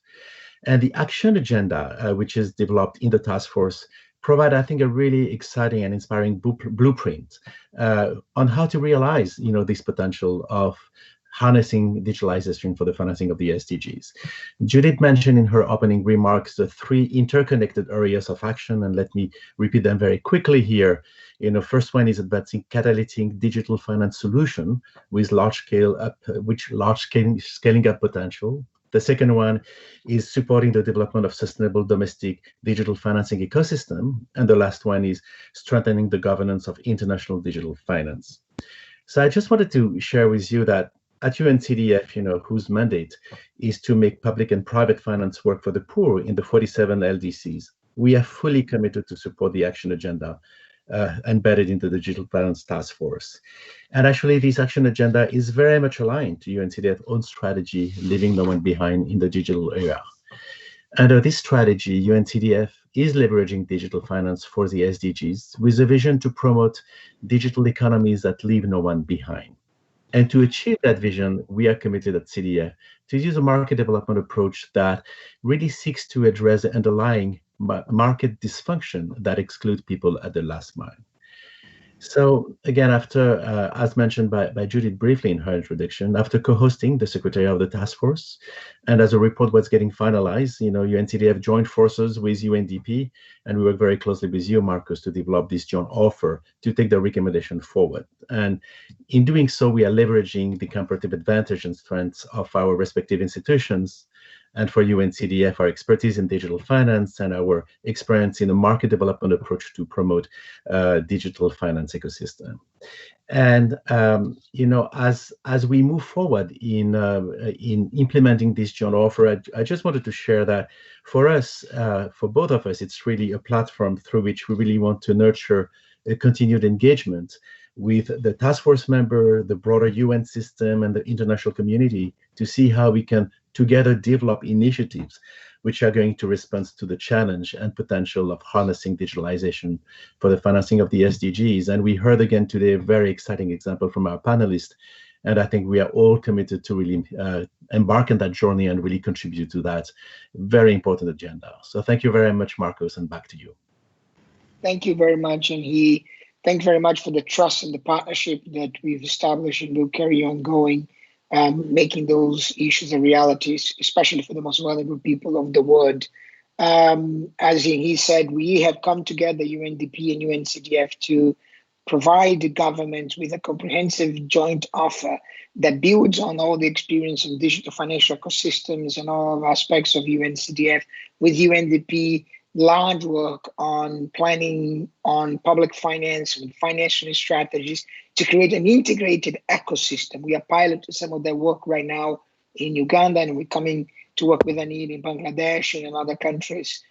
And the action agenda, which is developed in the task force, provide, I think, a really exciting and inspiring blueprint on how to realize, this potential of harnessing digitalization for the financing of the SDGs. Judith mentioned in her opening remarks the three interconnected areas of action, and let me repeat them very quickly here. First one is advancing catalytic digital finance solution with large scaling up potential. The second one is supporting the development of sustainable domestic digital financing ecosystem. And the last one is strengthening the governance of international digital finance. So I just wanted to share with you that at UNCDF, whose mandate is to make public and private finance work for the poor in the 47 LDCs, we are fully committed to support the action agenda embedded into the Digital Finance Task Force. And actually, this action agenda is very much aligned to UNCDF's own strategy, leaving no one behind in the digital era. Under this strategy, UNCDF is leveraging digital finance for the SDGs with a vision to promote digital economies that leave no one behind. And to achieve that vision, we are committed at CDF to use a market development approach that really seeks to address the underlying market dysfunction that excludes people at the last mile. So again, after, as mentioned by Judith briefly in her introduction, after co-hosting the Secretary of the Task Force, and as the report was getting finalized, UNCDF joined forces with UNDP, and we work very closely with you, Marcus, to develop this joint offer to take the recommendation forward. And in doing so, we are leveraging the comparative advantage and strengths of our respective institutions. And for UNCDF, our expertise in digital finance and our experience in a market development approach to promote digital finance ecosystem. And as we move forward in implementing this joint offer, I just wanted to share that for us, for both of us, it's really a platform through which we really want to nurture a continued engagement with the task force member, the broader UN system, and the international community to see how we can together develop initiatives which are going to respond to the challenge and potential of harnessing digitalization for the financing of the SDGs. And we heard again today a very exciting example from our panelists. And I think we are all committed to really embark on that journey and really contribute to that very important agenda. So thank you very much, Marcos, and back to you. Thank you very much. And thank you very much for the trust and the partnership that we've established and will carry on going, making those issues a reality, especially for the most vulnerable people of the world. As he said, we have come together, UNDP and UNCDF, to provide the government with a comprehensive joint offer that builds on all the experience in digital financial ecosystems and all aspects of UNCDF, with UNDP, large work on planning on public finance and financial strategies to create an integrated ecosystem. We are piloting some of their work right now in Uganda, and we're coming to work with Anil in Bangladesh and in other countries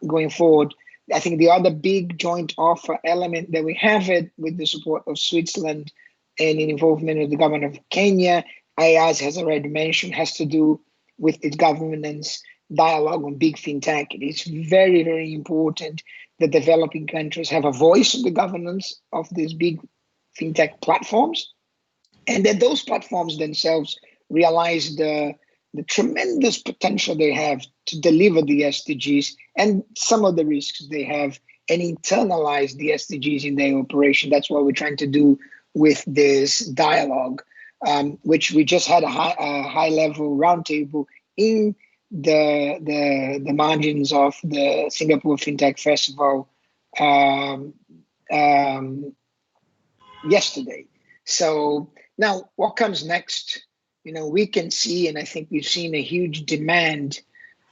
going forward. I think the other big joint offer element that we have it with the support of Switzerland and in involvement of the government of Kenya, IAS has already mentioned, has to do with its governance dialogue on big fintech. It is very, very important that developing countries have a voice in the governance of these big fintech platforms, and that those platforms themselves realize the tremendous potential they have to deliver the SDGs and some of the risks they have, and internalize the SDGs in their operation. That's what we're trying to do with this dialogue, which we just had a high-level roundtable in the margins of the Singapore FinTech Festival yesterday. So now what comes next? We can see, and I think we've seen a huge demand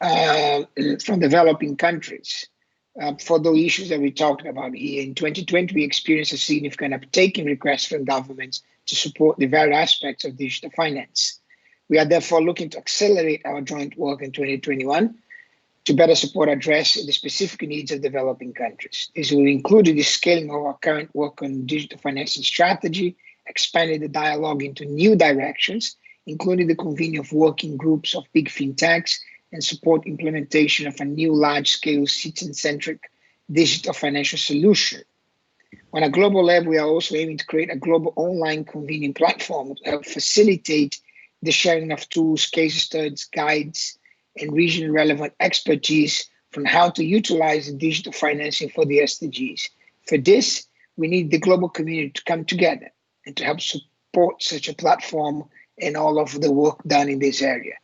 from developing countries for those issues that we talked about here. In 2020, we experienced a significant uptake in requests from governments to support the various aspects of digital finance. We are therefore looking to accelerate our joint work in 2021 to better support address the specific needs of developing countries. This will include the scaling of our current work on digital financing strategy, expanding the dialogue into new directions, including the convening of working groups of big fintechs, and support implementation of a new large-scale citizen-centric digital financial solution. On a global level, we are also aiming to create a global online convening platform to help facilitate the sharing of tools, case studies, guides, and regional relevant expertise from how to utilize digital financing for the SDGs. For this, we need the global community to come together and to help support such a platform and all of the work done in this area.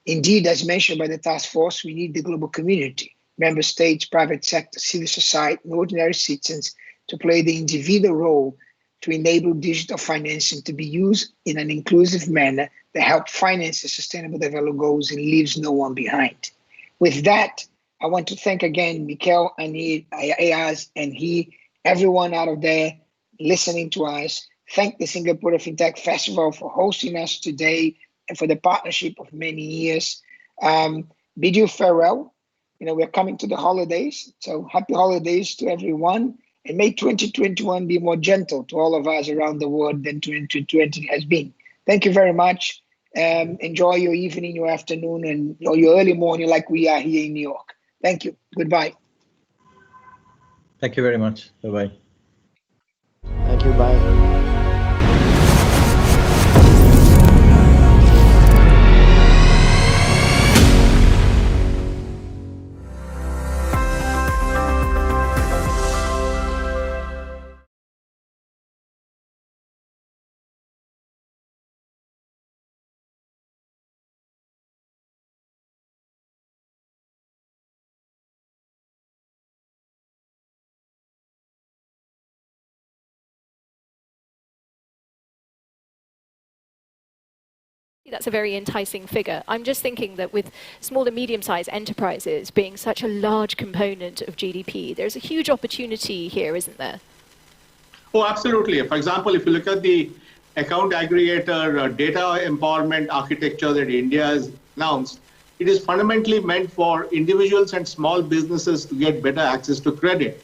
Indeed, as mentioned by the task force, we need the global community, member states, private sector, civil society, and ordinary citizens to play the individual role to enable digital financing to be used in an inclusive manner that help finance the sustainable development goals and leaves no one behind. With that, I want to thank again Mikhail, Anil, Ayaz, and everyone out of there listening to us. Thank the Singapore FinTech Festival for hosting us today and for the partnership of many years. Bid you farewell. We're coming to the holidays, so happy holidays to everyone. And may 2021 be more gentle to all of us around the world than 2020 has been. Thank you very much. Enjoy your evening, your afternoon, and your early morning like we are here in New York. Thank you. Goodbye. Thank you very much. Bye-bye. Thank you. Bye. That's a very enticing figure. I'm just thinking that with small and medium-sized enterprises being such a large component of GDP, there's a huge opportunity here, isn't there? Oh, absolutely. For example, if you look at the account aggregator data empowerment architecture that India has announced, it is fundamentally meant for individuals and small businesses to get better access to credit.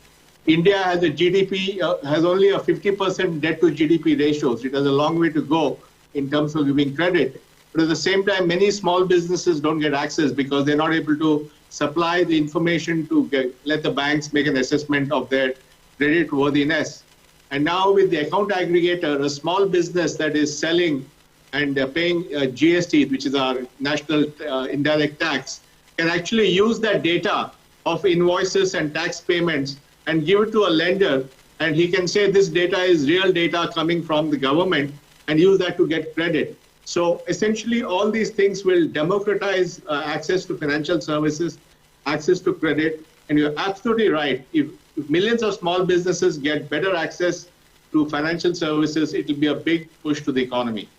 India has a GDP, has only a 50% debt to GDP ratio. So it has a long way to go in terms of giving credit. But at the same time, many small businesses don't get access because they're not able to supply the information to let the banks make an assessment of their credit worthiness. And now with the account aggregator, a small business that is selling and paying GST, which is our national indirect tax, can actually use that data of invoices and tax payments and give it to a lender, and he can say this data is real data coming from the government and use that to get credit. So essentially all these things will democratize access to financial services, access to credit, and you're absolutely right. If millions of small businesses get better access to financial services, it will be a big push to the economy.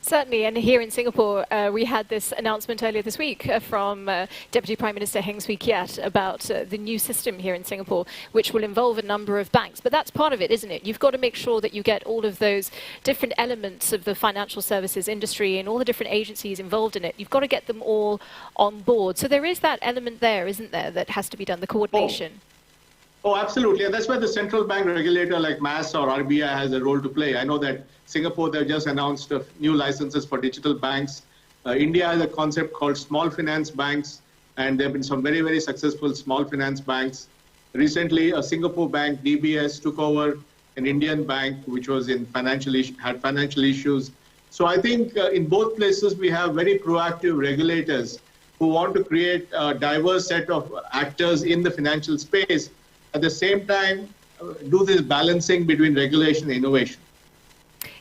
Certainly, and here in Singapore, we had this announcement earlier this week from Deputy Prime Minister Heng Swee Keat about the new system here in Singapore, which will involve a number of banks. But that's part of it, isn't it? You've got to make sure that you get all of those different elements of the financial services industry and all the different agencies involved in it. You've got to get them all on board. So there is that element there, isn't there, that has to be done, the coordination. Oh, absolutely. And that's where the central bank regulator like MAS or RBI has a role to play. I know that Singapore, they've just announced new licenses for digital banks. India has a concept called small finance banks, and there have been some very, very successful small finance banks. Recently, a Singapore bank, DBS, took over an Indian bank, which was in had financial issues. So I think in both places, we have very proactive regulators who want to create a diverse set of actors in the financial space. At the same time, do this balancing between regulation and innovation.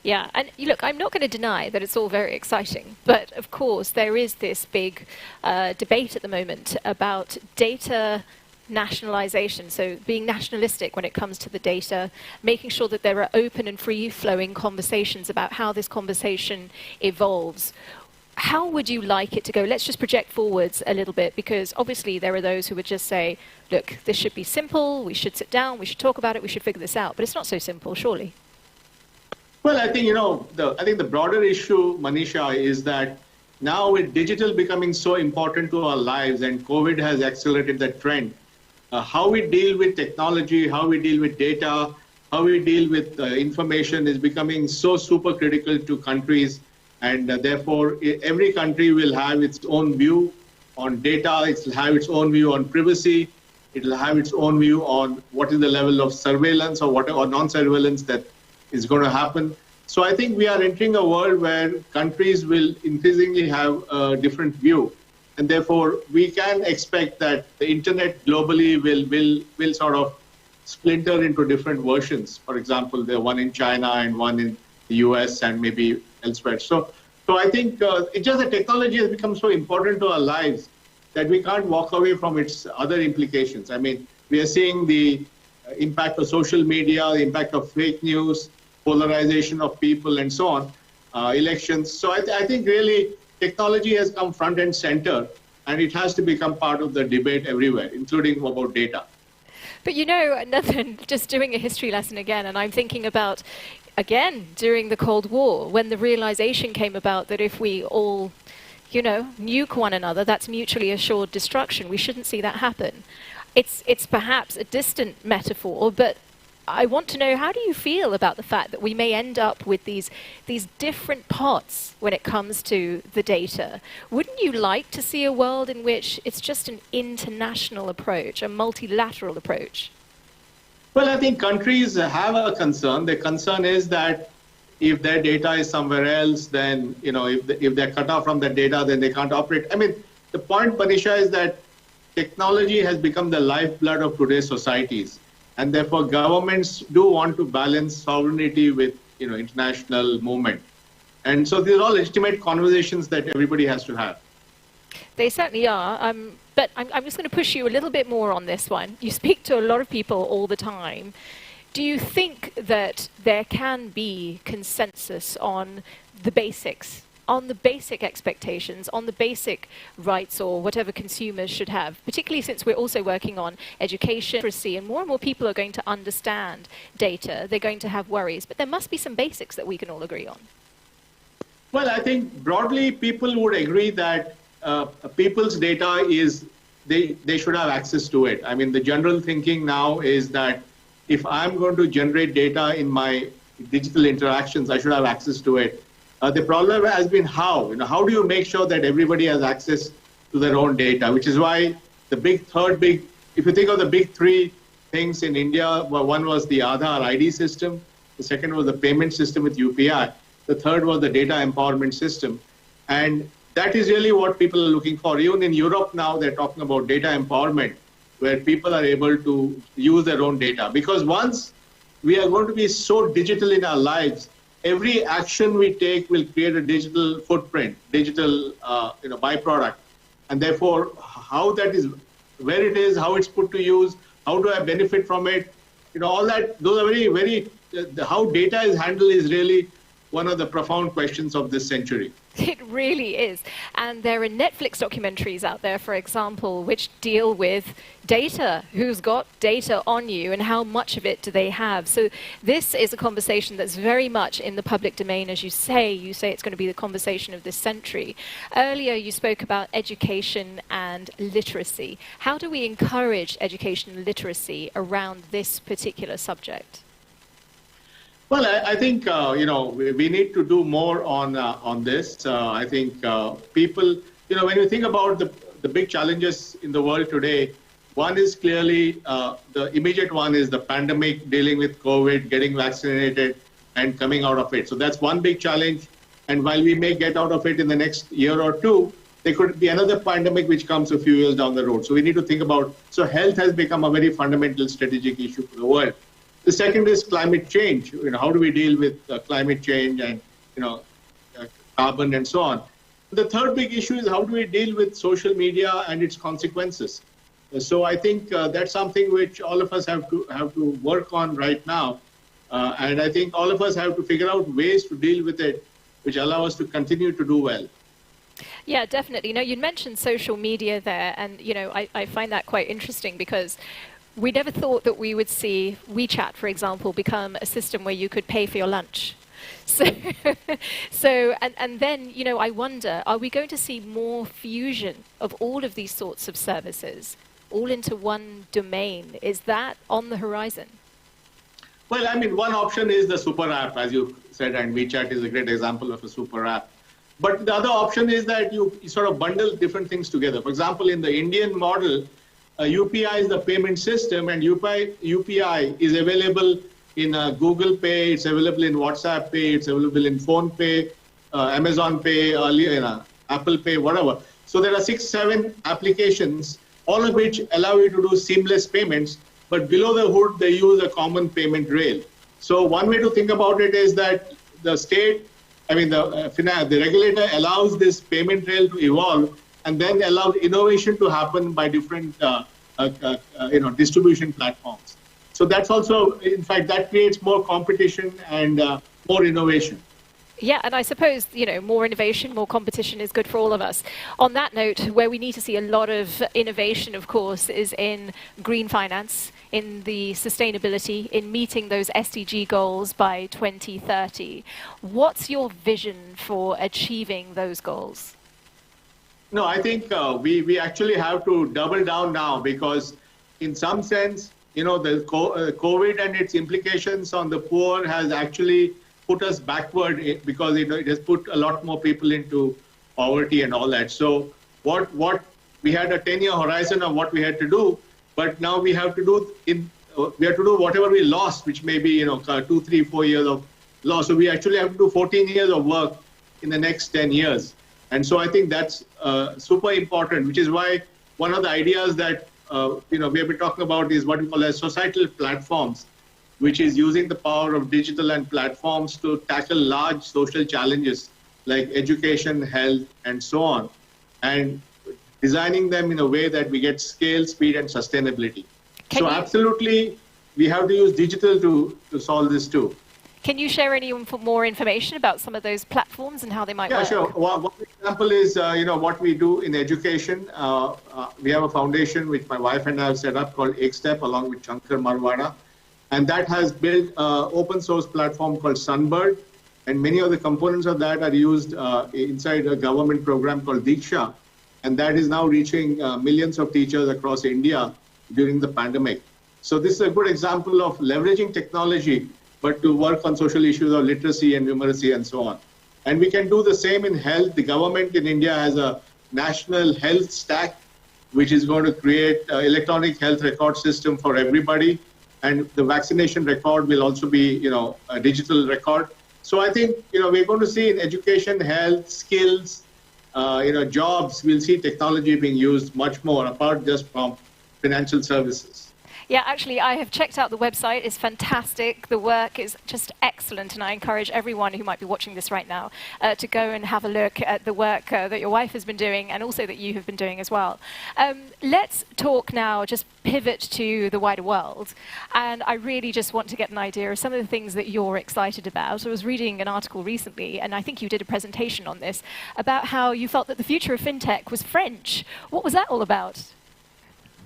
Yeah, and look, I'm not going to deny that it's all very exciting, but of course there is this big debate at the moment about data nationalization, so being nationalistic when it comes to the data, making sure that there are open and free-flowing conversations about how this conversation evolves. How would you like it to go? Let's just project forwards a little bit, because obviously there are those who would just say, look, this should be simple, we should sit down, we should talk about it, we should figure this out. But it's not so simple, surely. Well, I think, I think the broader issue, Manisha, is that now with digital becoming so important to our lives, and COVID has accelerated that trend, how we deal with technology, how we deal with data, how we deal with information is becoming so super critical to countries. And therefore, every country will have its own view on data, it will have its own view on privacy, it will have its own view on what is the level of surveillance or non-surveillance that is going to happen. So I think we are entering a world where countries will increasingly have a different view. And therefore, we can expect that the internet globally will sort of splinter into different versions. For example, the one in China and one in the US and maybe elsewhere. So I think it's just that technology has become so important to our lives that we can't walk away from its other implications. I mean, we are seeing the impact of social media, the impact of fake news, polarization of people, and so on, elections. So I think really technology has come front and center, and it has to become part of the debate everywhere, including about data. But Nathan, just doing a history lesson again, and I'm thinking about, again, during the Cold War, when the realization came about that if we all, nuke one another, that's mutually assured destruction. We shouldn't see that happen. It's perhaps a distant metaphor, but I want to know, how do you feel about the fact that we may end up with these different pots when it comes to the data? Wouldn't you like to see a world in which it's just an international approach, a multilateral approach? Well, I think countries have a concern. The concern is that if their data is somewhere else, then, if they're cut off from that data, then they can't operate. I mean, the point, Manisha, is that technology has become the lifeblood of today's societies. And therefore, governments do want to balance sovereignty with, international movement. And so these are all legitimate conversations that everybody has to have. They certainly are. But I'm just going to push you a little bit more on this one. You speak to a lot of people all the time. Do you think that there can be consensus on the basics, on the basic expectations, on the basic rights or whatever consumers should have, particularly since we're also working on education, literacy, and more people are going to understand data. They're going to have worries, but there must be some basics that we can all agree on. Well, I think broadly people would agree that people's data is, they should have access to it. I mean, the general thinking now is that if I'm going to generate data in my digital interactions, I should have access to it. The problem has been how. How do you make sure that everybody has access to their own data? Which is why the if you think of the big three things in India, well, one was the Aadhaar ID system, the second was the payment system with UPI, the third was the data empowerment system. And that is really what people are looking for. Even in Europe now, they're talking about data empowerment, where people are able to use their own data. Because once we are going to be so digital in our lives, every action we take will create a digital footprint, digital byproduct. And therefore, how that is, where it is, how it's put to use, how do I benefit from it, all that, those are very, very, how data is handled is really one of the profound questions of this century. It really is. And there are Netflix documentaries out there, for example, which deal with data. Who's got data on you and how much of it do they have? So this is a conversation that's very much in the public domain, as you say. You say it's going to be the conversation of this century. Earlier, you spoke about education and literacy. How do we encourage education and literacy around this particular subject? Well, I think we need to do more on this. I think people, when you think about the big challenges in the world today, one is clearly the immediate one is the pandemic, dealing with COVID, getting vaccinated, and coming out of it. So that's one big challenge. And while we may get out of it in the next year or two, there could be another pandemic which comes a few years down the road. So we need to think about. So health has become a very fundamental strategic issue for the world. The second is climate change. How do we deal with climate change and carbon and so on. The third big issue is how do we deal with social media and its consequences. So I think that's something which all of us have to work on right now, and I think all of us have to figure out ways to deal with it, which allow us to continue to do well. Yeah, definitely. You mentioned social media there, and I find that quite interesting because we never thought that we would see WeChat, for example, become a system where you could pay for your lunch. And then, I wonder, are we going to see more fusion of all of these sorts of services, all into one domain? Is that on the horizon? Well, I mean, one option is the super app, as you said, and WeChat is a great example of a super app. But the other option is that you sort of bundle different things together. For example, in the Indian model, UPI is the payment system, and UPI is available in Google Pay, it's available in WhatsApp Pay, it's available in Phone Pay, Amazon Pay, Apple Pay, whatever. So there are 6-7 applications, all of which allow you to do seamless payments, but below the hood, they use a common payment rail. So one way to think about it is that the state, the regulator allows this payment rail to evolve and then allows innovation to happen by different distribution platforms. So that's also, in fact, that creates more competition and more innovation. Yeah, and I suppose, more innovation, more competition is good for all of us. On that note, where we need to see a lot of innovation, of course, is in green finance, in the sustainability, in meeting those SDG goals by 2030. What's your vision for achieving those goals? No, I think we actually have to double down now because in some sense, the COVID and its implications on the poor has actually put us backward because it has put a lot more people into poverty and all that. So what we had a 10-year horizon of what we had to do, but now we have to do whatever we lost, which may be 2, 3, 4 years of loss. So we actually have to do 14 years of work in the next 10 years. And so I think that's super important, which is why one of the ideas that we have been talking about is what we call as societal platforms, which is using the power of digital and platforms to tackle large social challenges like education, health, and so on, and designing them in a way that we get scale, speed, and sustainability. So absolutely, we have to use digital to solve this too. Can you share any more information about some of those platforms and how they might work? Yeah, sure. One example is, what we do in education. We have a foundation which my wife and I have set up called EkStep along with Shankar Marwada. And that has built an open source platform called Sunbird. And many of the components of that are used inside a government program called Diksha. And that is now reaching millions of teachers across India during the pandemic. So this is a good example of leveraging technology, but to work on social issues of literacy and numeracy and so on. And we can do the same in health. The government in India has a national health stack, which is going to create an electronic health record system for everybody. And the vaccination record will also be, a digital record. So I think, we're going to see in education, health, skills, jobs, we'll see technology being used much more apart just from financial services. Yeah, actually, I have checked out the website. It's fantastic. The work is just excellent, and I encourage everyone who might be watching this right now to go and have a look at the work that your wife has been doing and also that you have been doing as well. Let's talk now, just pivot to the wider world, and I really just want to get an idea of some of the things that you're excited about. I was reading an article recently, and I think you did a presentation on this, about how you felt that the future of fintech was French. What was that all about?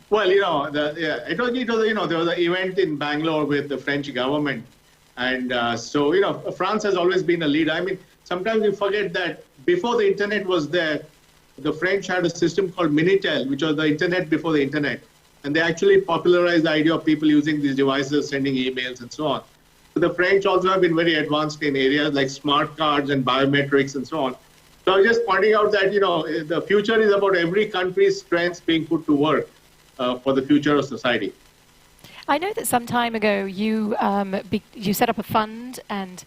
Well, I told you, there was an event in Bangalore with the French government. And France has always been a leader. I mean, sometimes we forget that before the internet was there, the French had a system called Minitel, which was the internet before the internet. And they actually popularized the idea of people using these devices, sending emails and so on. So the French also have been very advanced in areas like smart cards and biometrics and so on. So I was just pointing out that, the future is about every country's strengths being put to work. For the future of society. I know that some time ago you set up a fund and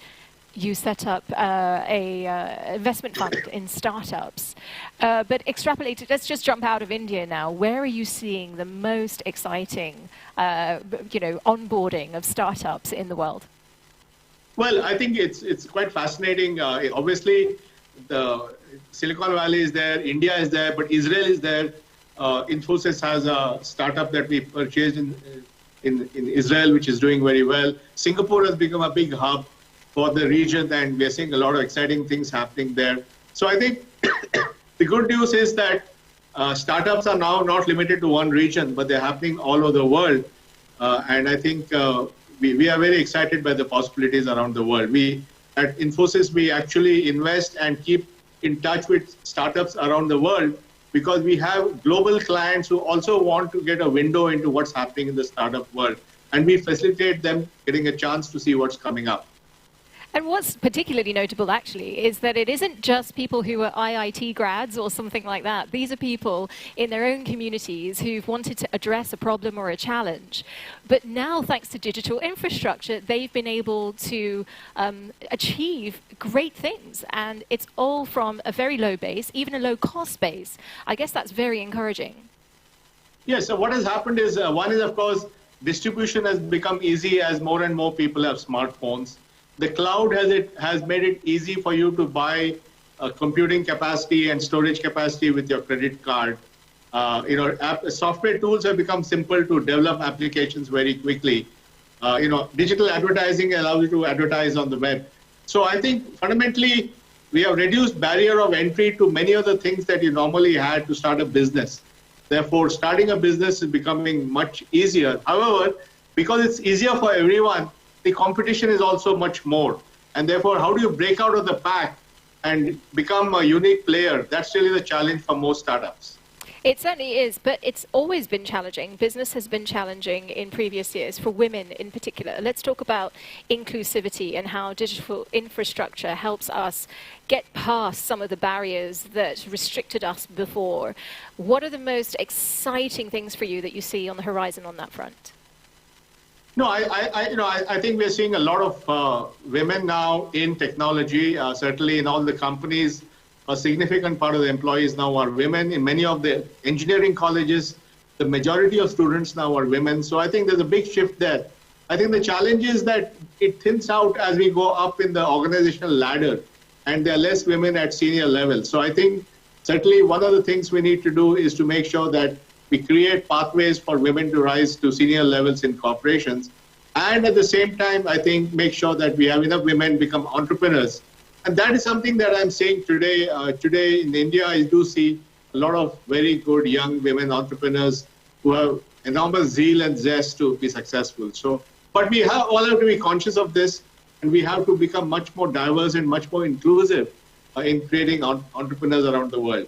you set up a investment fund in startups. But extrapolated, let's just jump out of India now. Where are you seeing the most exciting, onboarding of startups in the world? Well, I think it's quite fascinating. Obviously, the Silicon Valley is there, India is there, but Israel is there. Infosys has a startup that we purchased in Israel, which is doing very well. Singapore has become a big hub for the region, and we're seeing a lot of exciting things happening there. So I think the good news is that startups are now not limited to one region, but they're happening all over the world. And I think we are very excited by the possibilities around the world. At Infosys, we actually invest and keep in touch with startups around the world, because we have global clients who also want to get a window into what's happening in the startup world. And we facilitate them getting a chance to see what's coming up. And what's particularly notable, actually, is that it isn't just people who are IIT grads or something like that. These are people in their own communities who've wanted to address a problem or a challenge. But now, thanks to digital infrastructure, they've been able to achieve great things. And it's all from a very low base, even a low cost base. I guess that's very encouraging. Yeah, so what has happened is, one is, of course, distribution has become easy as more and more people have smartphones. The cloud has made it easy for you to buy computing capacity and storage capacity with your credit card. Software tools have become simple to develop applications very quickly. Digital advertising allows you to advertise on the web. So I think fundamentally we have reduced barrier of entry to many of the things that you normally had to start a business. Therefore, starting a business is becoming much easier. However, because it's easier for everyone, the competition is also much more. And therefore, how do you break out of the pack and become a unique player? That's really the challenge for most startups. It certainly is, but it's always been challenging. Business has been challenging in previous years, for women in particular. Let's talk about inclusivity and how digital infrastructure helps us get past some of the barriers that restricted us before. What are the most exciting things for you that you see on the horizon on that front? No, I think we're seeing a lot of women now in technology. Certainly in all the companies, a significant part of the employees now are women. In many of the engineering colleges, the majority of students now are women. So I think there's a big shift there. I think the challenge is that it thins out as we go up in the organizational ladder, and there are less women at senior levels. So I think certainly one of the things we need to do is to make sure that we create pathways for women to rise to senior levels in corporations. And at the same time, I think make sure that we have enough women become entrepreneurs. And that is something that I'm seeing today. Today in India, I do see a lot of very good young women entrepreneurs who have enormous zeal and zest to be successful. So, but we all have to be conscious of this, and we have to become much more diverse and much more inclusive in creating entrepreneurs around the world.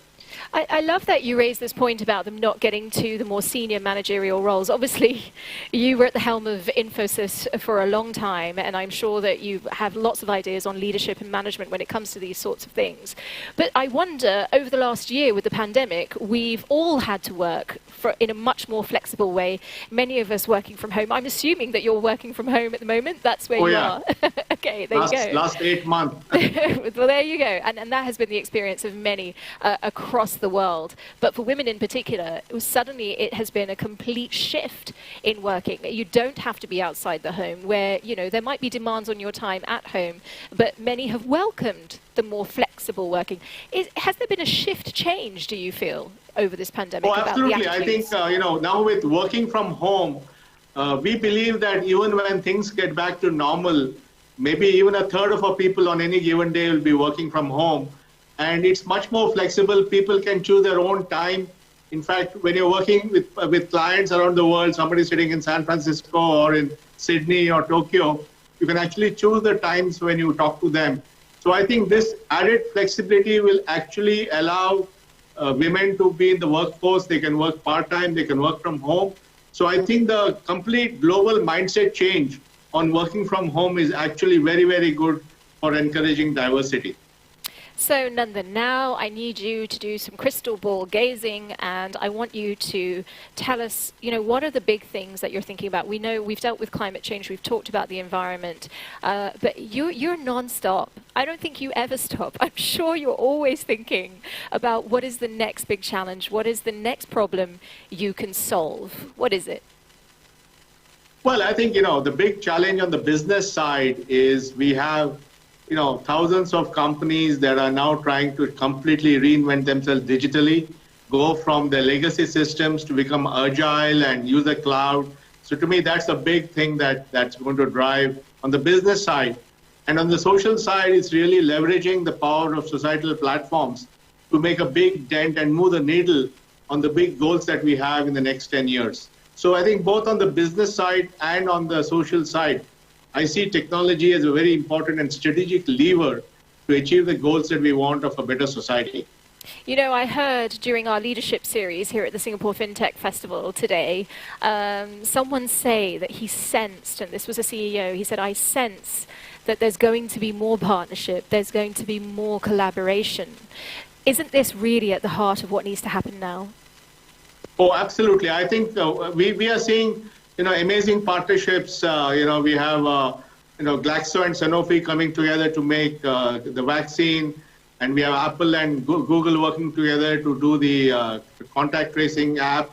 I love that you raised this point about them not getting to the more senior managerial roles. Obviously, you were at the helm of Infosys for a long time, and I'm sure that you have lots of ideas on leadership and management when it comes to these sorts of things. But I wonder, over the last year with the pandemic, we've all had to work in a much more flexible way, many of us working from home. I'm assuming that you're working from home at the moment. That's where you are. Okay, there you go. Last 8 months. Well, there you go. And that has been the experience of many across the world. But for women in particular, suddenly it has been a complete shift in working. You don't have to be outside the home where, you know, there might be demands on your time at home, but many have welcomed the more flexible working. Has there been a shift change, do you feel, over this pandemic? Oh, absolutely. I think, now with working from home, we believe that even when things get back to normal, maybe even a third of our people on any given day will be working from home. And it's much more flexible. People can choose their own time. In fact, when you're working with clients around the world, somebody sitting in San Francisco or in Sydney or Tokyo, you can actually choose the times when you talk to them. So I think this added flexibility will actually allow women to be in the workforce. They can work part-time, they can work from home. So I think the complete global mindset change on working from home is actually very, very good for encouraging diversity. So Nandan, now I need you to do some crystal ball gazing, and I want you to tell us, what are the big things that you're thinking about? We know we've dealt with climate change, we've talked about the environment, but you're non-stop. I don't think you ever stop. I'm sure you're always thinking about what is the next big challenge, what is the next problem you can solve. What is it? Well, I think, the big challenge on the business side is we have thousands of companies that are now trying to completely reinvent themselves digitally, go from their legacy systems to become agile and use the cloud. So to me, that's a big thing that's going to drive on the business side. And on the social side, it's really leveraging the power of societal platforms to make a big dent and move the needle on the big goals that we have in the next 10 years. So I think both on the business side and on the social side, I see technology as a very important and strategic lever to achieve the goals that we want of a better society. I heard during our leadership series here at the Singapore FinTech Festival today, someone say that he sensed, and this was a CEO, he said, I sense that there's going to be more partnership, there's going to be more collaboration. Isn't this really at the heart of what needs to happen now? Oh, absolutely. I think we are seeing amazing partnerships. We have, Glaxo and Sanofi coming together to make the vaccine, and we have Apple and Google working together to do the contact tracing app.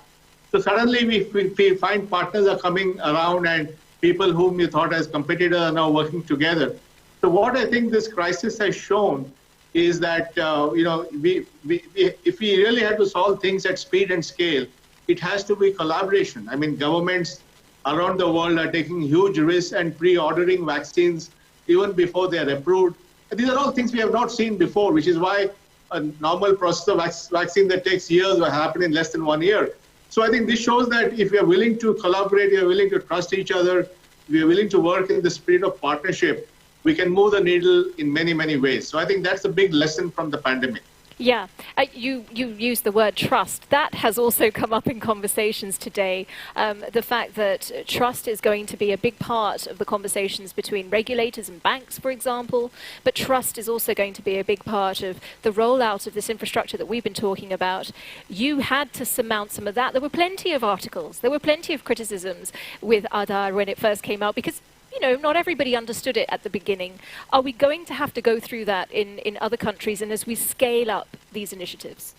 So suddenly we find partners are coming around, and people whom we thought as competitors are now working together. So what I think this crisis has shown is that, if we really have to solve things at speed and scale, it has to be collaboration. I mean, governments around the world are taking huge risks and pre-ordering vaccines even before they are approved. And these are all things we have not seen before, which is why a normal process of vaccine that takes years will happen in less than 1 year. So I think this shows that if we are willing to collaborate, we are willing to trust each other, we are willing to work in the spirit of partnership, we can move the needle in many, many ways. So I think that's a big lesson from the pandemic. Yeah, you used the word trust. That has also come up in conversations today. The fact that trust is going to be a big part of the conversations between regulators and banks, for example, but trust is also going to be a big part of the rollout of this infrastructure that we've been talking about. You had to surmount some of that. There were plenty of articles, there were plenty of criticisms with Aadhaar when it first came out, because not everybody understood it at the beginning. Are we going to have to go through that in other countries and as we scale up these initiatives?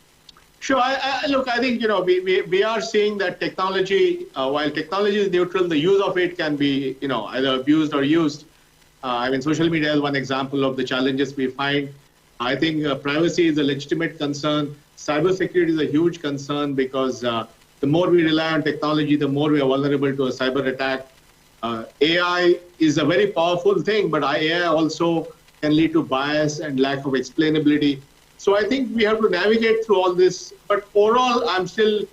Sure. Look, I think, we are seeing that technology, while technology is neutral, the use of it can be, either abused or used. Social media is one example of the challenges we find. I think privacy is a legitimate concern. Cybersecurity is a huge concern because the more we rely on technology, the more we are vulnerable to a cyber attack. AI is a very powerful thing, but AI also can lead to bias and lack of explainability. So I think we have to navigate through all this. But overall, I'm still a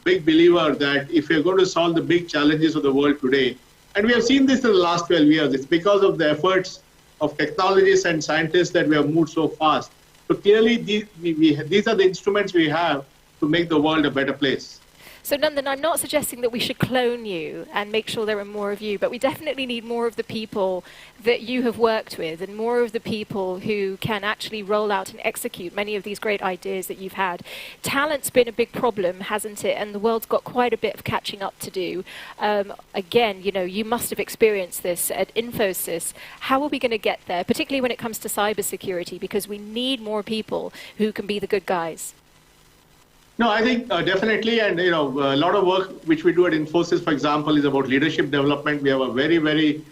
big believer that if we're going to solve the big challenges of the world today, and we have seen this in the last 12 years, it's because of the efforts of technologists and scientists that we have moved so fast. So clearly, these are the instruments we have to make the world a better place. So Nandan, I'm not suggesting that we should clone you and make sure there are more of you, but we definitely need more of the people that you have worked with and more of the people who can actually roll out and execute many of these great ideas that you've had. Talent's been a big problem, hasn't it? And the world's got quite a bit of catching up to do. Again, you know, you must have experienced this at Infosys. How are we going to get there, particularly when it comes to cybersecurity? Because we need more people who can be the good guys. No, I think definitely, and a lot of work which we do at Infosys, for example, is about leadership development. We have a very, very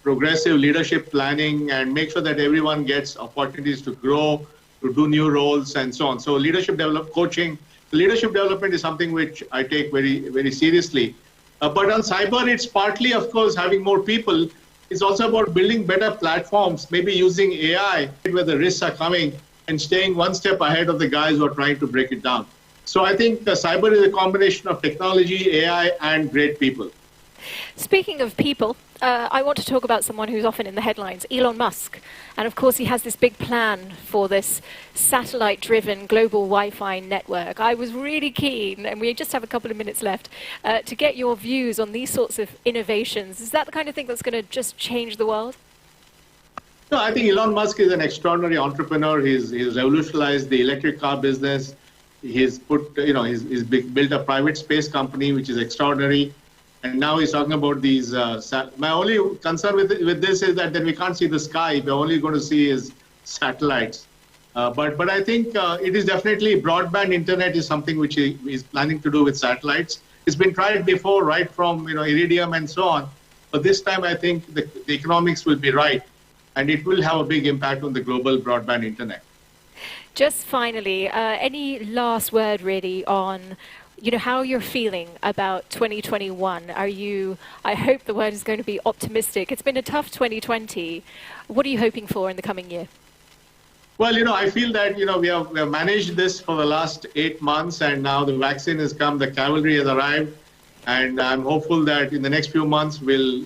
progressive leadership planning and make sure that everyone gets opportunities to grow, to do new roles, and so on. So leadership coaching, leadership development is something which I take very, very seriously. But on cyber, it's partly, of course, having more people. It's also about building better platforms, maybe using AI where the risks are coming, and staying one step ahead of the guys who are trying to break it down. So I think cyber is a combination of technology, AI, and great people. Speaking of people, I want to talk about someone who's often in the headlines, Elon Musk. And of course, he has this big plan for this satellite-driven global Wi-Fi network. I was really keen, and we just have a couple of minutes left, to get your views on these sorts of innovations. Is that the kind of thing that's going to just change the world? No, I think Elon Musk is an extraordinary entrepreneur. He's revolutionized the electric car business. He's built a private space company, which is extraordinary. And now he's talking about these. My only concern with this is that then we can't see the sky. We're only going to see is satellites. But I think it is definitely broadband internet is something which he is planning to do with satellites. It's been tried before, right from Iridium and so on. But this time, I think the economics will be right. And it will have a big impact on the global broadband internet. Just finally, any last word really on, how you're feeling about 2021? I hope the word is going to be optimistic. It's been a tough 2020. What are you hoping for in the coming year? Well, I feel that, we have managed this for the last 8 months, and now the vaccine has come, the cavalry has arrived, and I'm hopeful that in the next few months we'll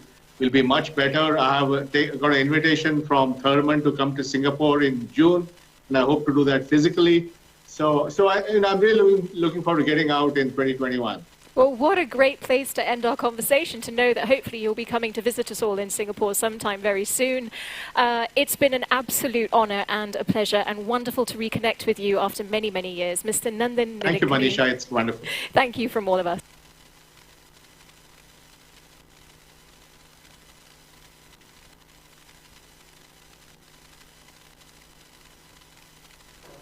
be much better. I have got an invitation from Thurman to come to Singapore in June, and I hope to do that physically. So I'm really looking forward to getting out in 2021. Well, what a great place to end our conversation, to know that hopefully you'll be coming to visit us all in Singapore sometime very soon. It's been an absolute honor and a pleasure, and wonderful to reconnect with you after many, many years. Mr. Nandan. Thank you, Manisha. It's wonderful. Thank you from all of us.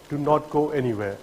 Do not go anywhere.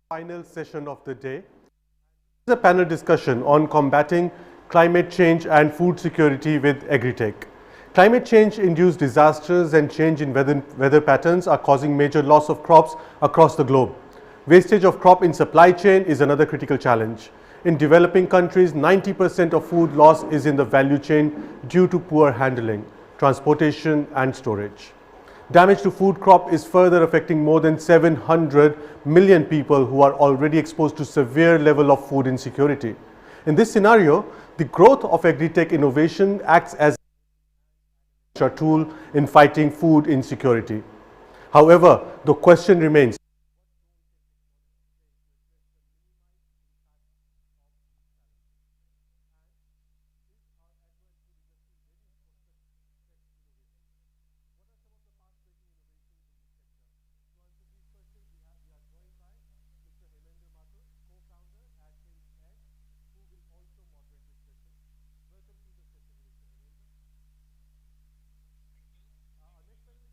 Final session of the day. This is a panel discussion on combating climate change and food security with agri-tech. Climate change-induced disasters and change in weather patterns are causing major loss of crops across the globe. Wastage of crop in supply chain is another critical challenge. In developing countries, 90% of food loss is in the value chain due to poor handling, transportation and storage. Damage to food crop is further affecting more than 700 million people who are already exposed to severe level of food insecurity. In this scenario, the growth of agri-tech innovation acts as a tool in fighting food insecurity. However, the question remains,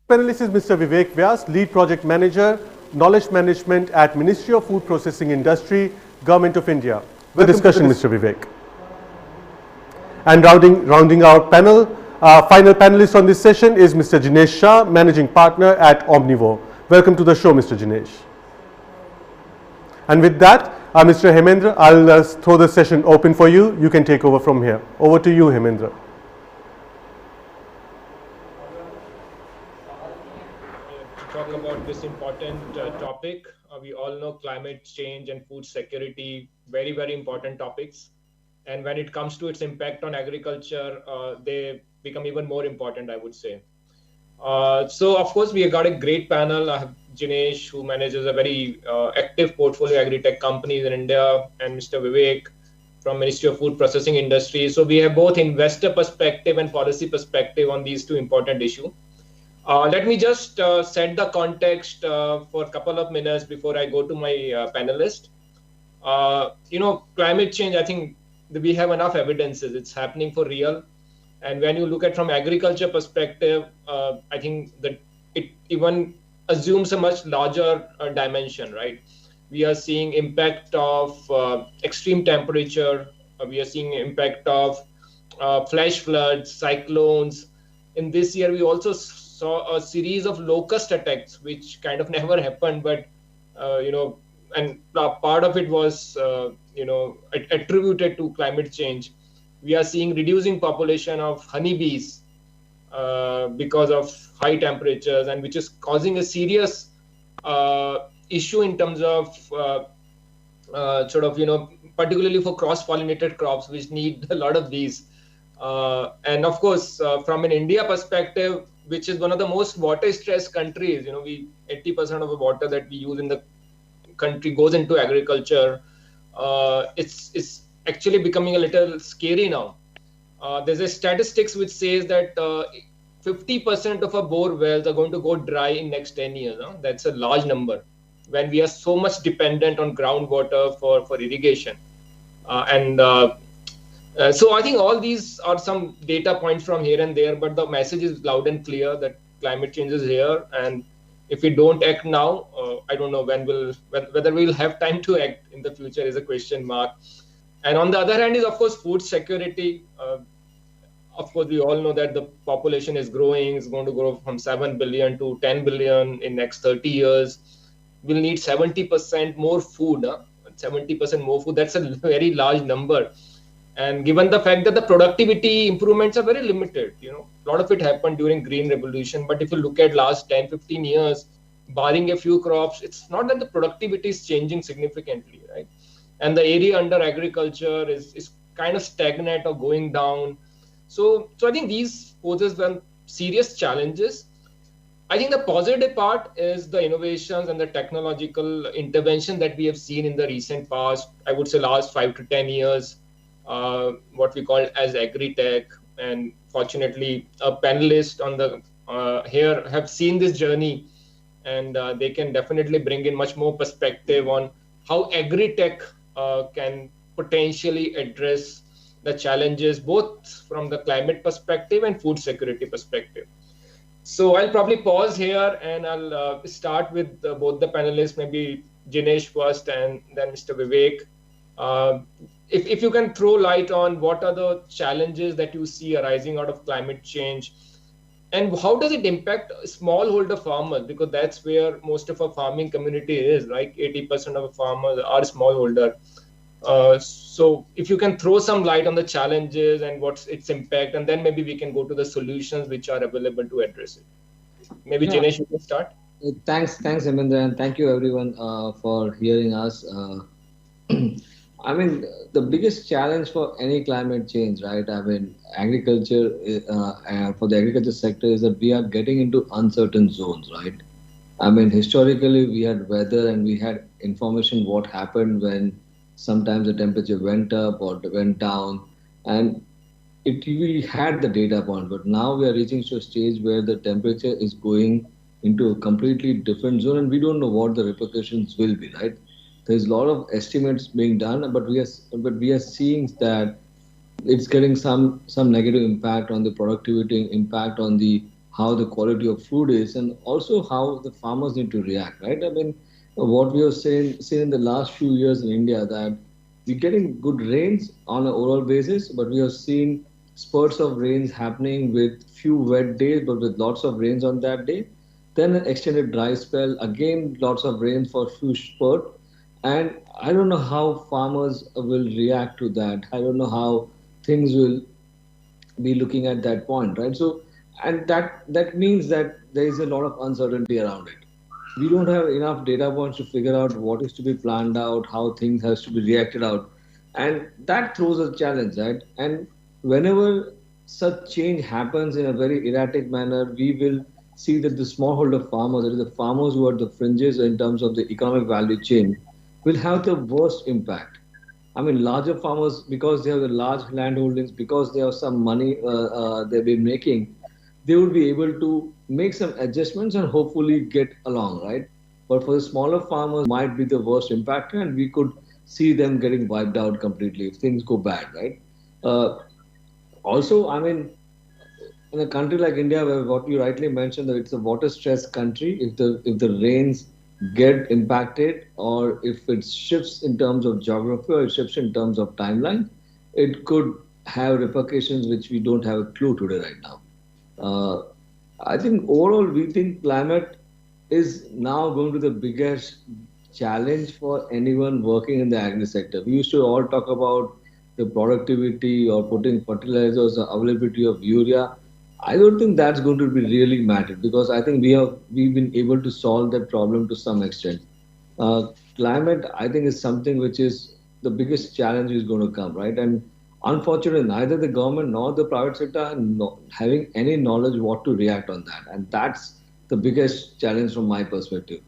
panelist is Mr. Vivek Vyas, Lead Project Manager, Knowledge Management at Ministry of Food Processing Industry, Government of India. The discussion, Mr. Vivek. And rounding our panel, final panelist on this session is Mr. Jinesh Shah, Managing Partner at Omnivore. Welcome to the show, Mr. Jinesh. And with that, Mr. Hemendra, I'll throw the session open for you. You can take over from here. Over to you, Hemendra. Talk about this important topic. We all know climate change and food security, very, very important topics. And when it comes to its impact on agriculture, they become even more important, I would say. So, of course, we have got a great panel. I have Jinesh, who manages a very active portfolio of agri-tech companies in India, and Mr. Vivek from Ministry of Food Processing Industry. So we have both investor perspective and policy perspective on these two important issues. Let me just set the context for a couple of minutes before I go to my panelist. Climate change, I think we have enough evidences. It's happening for real. And when you look at from agriculture perspective, I think that it even assumes a much larger dimension, right? We are seeing impact of extreme temperature. We are seeing impact of flash floods, cyclones. In this year, we also saw a series of locust attacks, which kind of never happened, but and part of it was attributed to climate change. We are seeing reducing population of honeybees because of high temperatures, and which is causing a serious issue in terms of particularly for cross-pollinated crops, which need a lot of bees. And of course, from an India perspective, which is one of the most water-stressed countries, 80% of the water that we use in the country goes into agriculture. It's actually becoming a little scary now. There's a statistics which says that 50% of our bore wells are going to go dry in next 10 years. That's a large number when we are so much dependent on groundwater for irrigation. So I think all these are some data points from here and there, but the message is loud and clear that climate change is here. And if we don't act now, I don't know whether we'll have time to act in the future is a question mark. And on the other hand is, of course, food security. Of course, we all know that the population is growing. It's going to grow from 7 billion to 10 billion in next 30 years. We'll need 70% more food. 70% more food. That's a very large number. And given the fact that the productivity improvements are very limited, a lot of it happened during Green Revolution. But if you look at last 10, 15 years, barring a few crops, it's not that the productivity is changing significantly, right? And the area under agriculture is kind of stagnant or going down. So I think these poses some serious challenges. I think the positive part is the innovations and the technological intervention that we have seen in the recent past, I would say last 5 to 10 years, what we call as agri-tech. And fortunately, a panelist on the here have seen this journey, and they can definitely bring in much more perspective on how agri-tech can potentially address the challenges both from the climate perspective and food security perspective. So I'll probably pause here and I'll start with both the panelists, maybe Jinesh first and then Mr. Vivek. If you can throw light on what are the challenges that you see arising out of climate change, and how does it impact smallholder farmers? Because that's where most of our farming community is, right? 80% of farmers are smallholder. So if you can throw some light on the challenges and what's its impact, and then maybe we can go to the solutions which are available to address it. Maybe Jinesh, you can start. Thanks, Hemendra, and thank you everyone for hearing us. I mean, the biggest challenge for any climate change, right? I mean, agriculture for the agriculture sector is that we are getting into uncertain zones, right? I mean, historically, we had weather and we had information what happened when sometimes the temperature went up or went down, and we had the data point. But now we are reaching to a stage where the temperature is going into a completely different zone, and we don't know what the repercussions will be, right? There's a lot of estimates being done, but we are seeing that it's getting some negative impact on the productivity, impact on the how the quality of food is, and also how the farmers need to react, right? I mean, what we have seen in the last few years in India, that we're getting good rains on an overall basis, but we have seen spurts of rains happening with few wet days, but with lots of rains on that day. Then an extended dry spell, again lots of rain for few spurts. And I don't know how farmers will react to that. I don't know how things will be looking at that point, right? So, and that means that there is a lot of uncertainty around it. We don't have enough data points to figure out what is to be planned out, how things has to be reacted out, and that throws a challenge, right? And whenever such change happens in a very erratic manner, we will see that the smallholder farmers, that is the farmers who are the fringes in terms of the economic value chain, will have the worst impact. I mean, larger farmers, because they have the large landholdings, because they have some money they've been making, they would be able to make some adjustments and hopefully get along, right? But for the smaller farmers, might be the worst impact, and we could see them getting wiped out completely if things go bad, right? Also, I mean, in a country like India, where what you rightly mentioned, that it's a water-stressed country, if the rains get impacted, or if it shifts in terms of geography or it shifts in terms of timeline, it could have repercussions which we don't have a clue today right now. I think overall we think climate is now going to be the biggest challenge for anyone working in the agri sector. We used to all talk about the productivity or putting fertilizers, the availability of urea. I don't think that's going to be really matter, because I think we've been able to solve that problem to some extent. Climate, I think, is something which is the biggest challenge is going to come, right? And unfortunately, neither the government nor the private sector are having any knowledge what to react on that, and that's the biggest challenge from my perspective.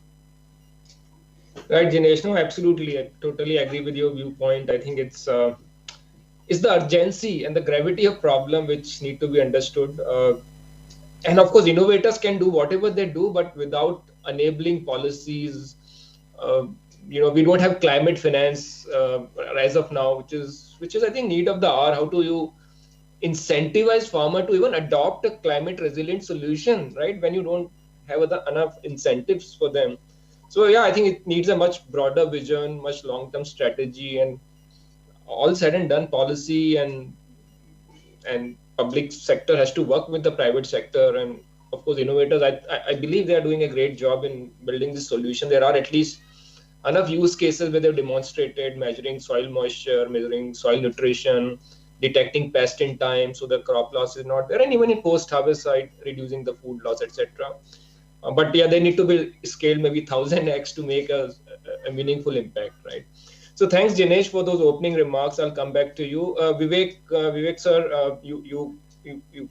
Right, Jinesh. No, absolutely. I totally agree with your viewpoint. I think it's the urgency and the gravity of problem which need to be understood. And of course, innovators can do whatever they do, but without enabling policies, we don't have climate finance as of now, which is I think need of the hour. How do you incentivize farmer to even adopt a climate resilient solution, right? When you don't have enough incentives for them. So yeah, I think it needs a much broader vision, much long-term strategy, and all said and done, policy and public sector has to work with the private sector, and of course innovators. I believe they are doing a great job in building this solution. There are at least enough use cases where they've demonstrated measuring soil moisture, measuring soil nutrition, detecting pest in time so the crop loss is not there, and even in post-harvest side, reducing the food loss, etc. But yeah, they need to be scaled maybe 1000x to make a meaningful impact, right? So thanks, Jinesh, for those opening remarks. I'll come back to you. Vivek sir, you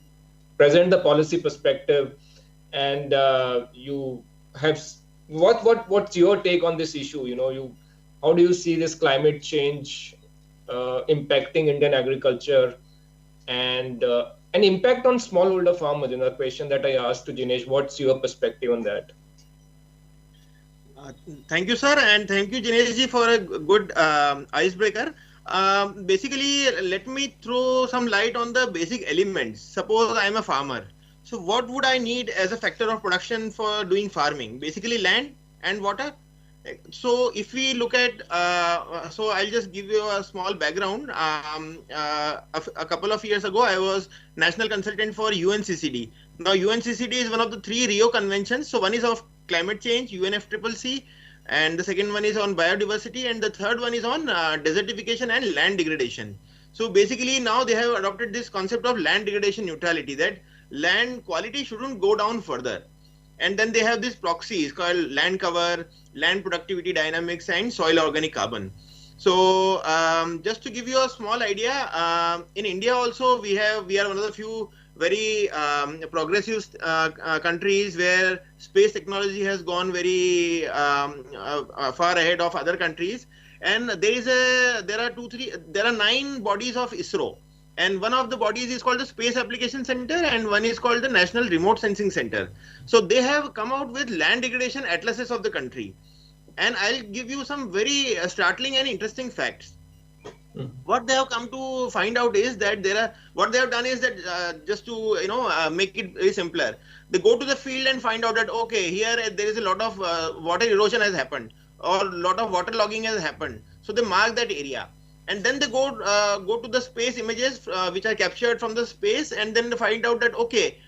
present the policy perspective, and you have what's your take on this issue? How do you see this climate change impacting Indian agriculture, and an impact on smallholder farmers? A question that I asked to Jinesh. What's your perspective on that? Thank you, sir, and thank you, Jinesh ji, for a good icebreaker. Basically, let me throw some light on the basic elements. Suppose I am a farmer. So what would I need as a factor of production for doing farming? Basically land and water. So if we look at, so I'll just give you a small background. A couple of years ago, I was national consultant for UNCCD. Now UNCCD is one of the 3 Rio conventions. So one is of climate change, UNFCCC, and the second one is on biodiversity, and the third one is on desertification and land degradation. So basically now they have adopted this concept of land degradation neutrality, that land quality shouldn't go down further. And then they have these proxies called land cover, land productivity dynamics, and soil organic carbon. So just to give you a small idea, in India also we are one of the few very progressive countries where space technology has gone very far ahead of other countries. And there are 9 bodies of ISRO. And one of the bodies is called the Space Application Center, and one is called the National Remote Sensing Center. So they have come out with land degradation atlases of the country. And I'll give you some very startling and interesting facts. What they have come to find out is that what they have done is that just to make it very simpler, they go to the field and find out that okay, here there is a lot of water erosion has happened, or a lot of water logging has happened. So they mark that area. And then they go to the space images which are captured from the space, and then they find out that okay,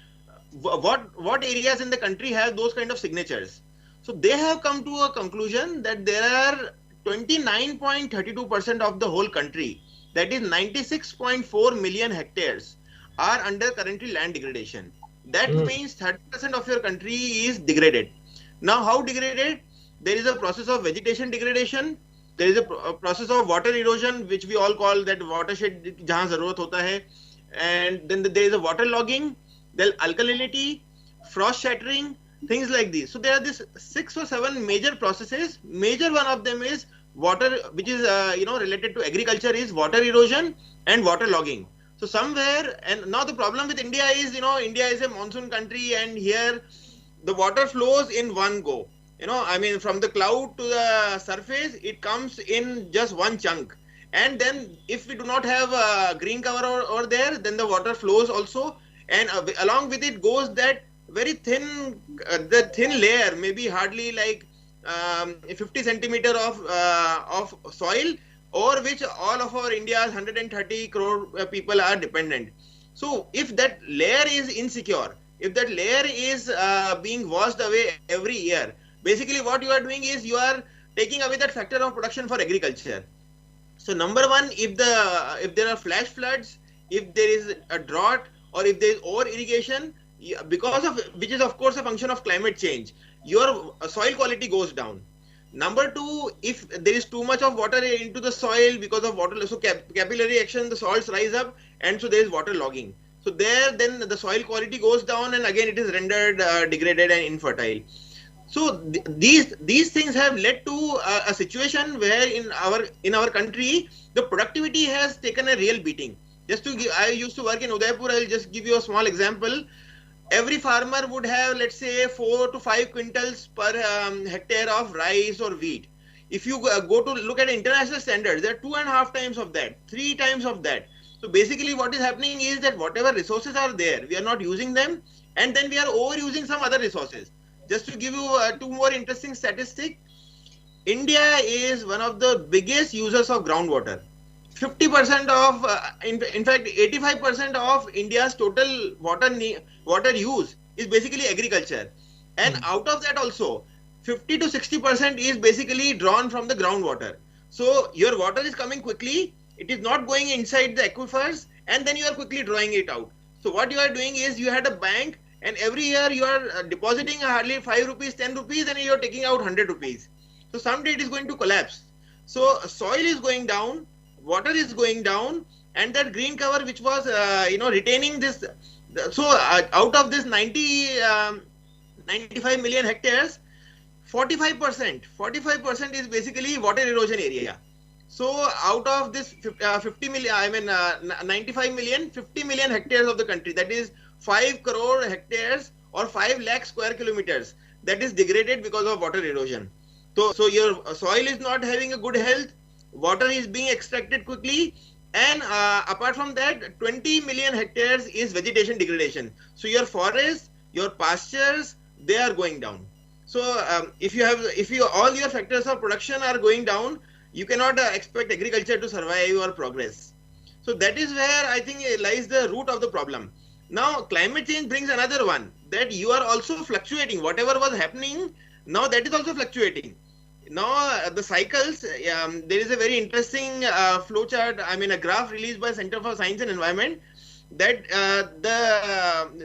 what areas in the country have those kind of signatures. So they have come to a conclusion that there are 29.32% of the whole country, that is 96.4 million hectares, are under currently land degradation. That means 30% of your country is degraded. Now how degraded? There is a process of vegetation degradation. There is a process of water erosion, which we all call that watershed jahan zarurat hota hai. And then there is a water logging, then alkalinity, frost shattering, things like these. So there are these 6 or 7 major processes. Major one of them is water, which is related to agriculture, is water erosion and water logging. So somewhere, and now the problem with India is, India is a monsoon country, and here the water flows in one go. From the cloud to the surface, it comes in just one chunk. And then if we do not have a green cover over there, then the water flows also. And along with it goes that very thin, the thin layer, maybe hardly like 50 centimeter of soil, over which all of our India's 130 crore people are dependent. So if that layer is insecure, if that layer is being washed away every year, basically what you are doing is you are taking away that factor of production for agriculture. So number one, if there are flash floods, if there is a drought, or if there is over irrigation, because of which is of course a function of climate change, your soil quality goes down. Number two, if there is too much of water into the soil because of water, so capillary action, the salts rise up, and so there is water logging. So there, then the soil quality goes down, and again it is rendered degraded and infertile. So these things have led to a situation where in our country the productivity has taken a real beating. I used to work in Udaipur. I'll just give you a small example. Every farmer would have, let's say, 4 to 5 quintals per hectare of rice or wheat. If you go to look at international standards, there are 2.5 times of that, 3 times of that. So basically what is happening is that whatever resources are there, we are not using them, and then we are overusing some other resources. Just to give you 2 more interesting statistics, India is one of the biggest users of groundwater. 50% of, in fact, 85% of India's total water use is basically agriculture. And out of that also, 50 to 60% is basically drawn from the groundwater. So your water is coming quickly, it is not going inside the aquifers, and then you are quickly drawing it out. So what you are doing is you had a bank, and every year you are depositing hardly 5 rupees, 10 rupees, and you are taking out 100 rupees. So someday it is going to collapse. So soil is going down, water is going down, and that green cover which was retaining this. So out of this 95 million hectares, 45% is basically water erosion area. So out of this 50 million, 95 million, 50 million hectares of the country, that is 5 crore hectares or 5 lakh square kilometers, that is degraded because of water erosion. So your soil is not having a good health, water is being extracted quickly, And apart from that, 20 million hectares is vegetation degradation. So your forests, your pastures, they are going down. So if all your factors of production are going down, you cannot expect agriculture to survive or progress. So that is where I think lies the root of the problem. Now climate change brings another one, that you are also fluctuating. Whatever was happening, now that is also fluctuating. Now the cycles, there is a very interesting flow chart, I mean a graph released by Center for Science and Environment, that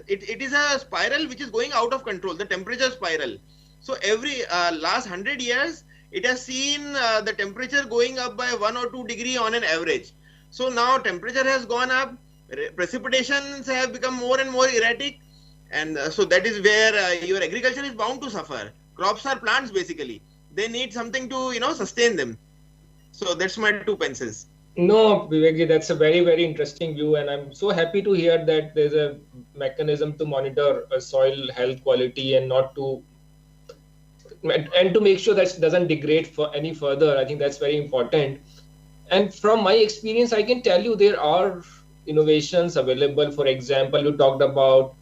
it is a spiral which is going out of control, the temperature spiral. So every last 100 years, it has seen the temperature going up by 1 or 2 degree on an average. So now temperature has gone up, precipitations have become more and more erratic, and so that is where your agriculture is bound to suffer. Crops are plants basically. They need something to, sustain them. So that's my 2 pences. No, Vivekji, that's a very, very interesting view. And I'm so happy to hear that there's a mechanism to monitor soil health quality and to make sure that it doesn't degrade for any further. I think that's very important. And from my experience, I can tell you there are innovations available. For example, you talked about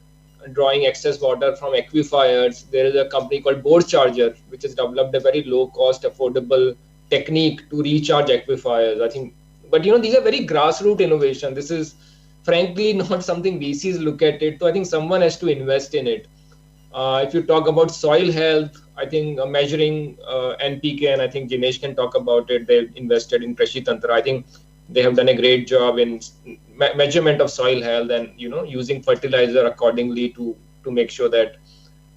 drawing excess water from aquifers. There is a company called Bore Charger, which has developed a very low cost, affordable technique to recharge aquifers. I think, but these are very grassroots innovation. This is frankly not something VCs look at it. So I think someone has to invest in it. If you talk about soil health, I think measuring NPK, and I think Jinesh can talk about it. They've invested in Krishi Tantra. I think they have done a great job in measurement of soil health and using fertilizer accordingly to make sure that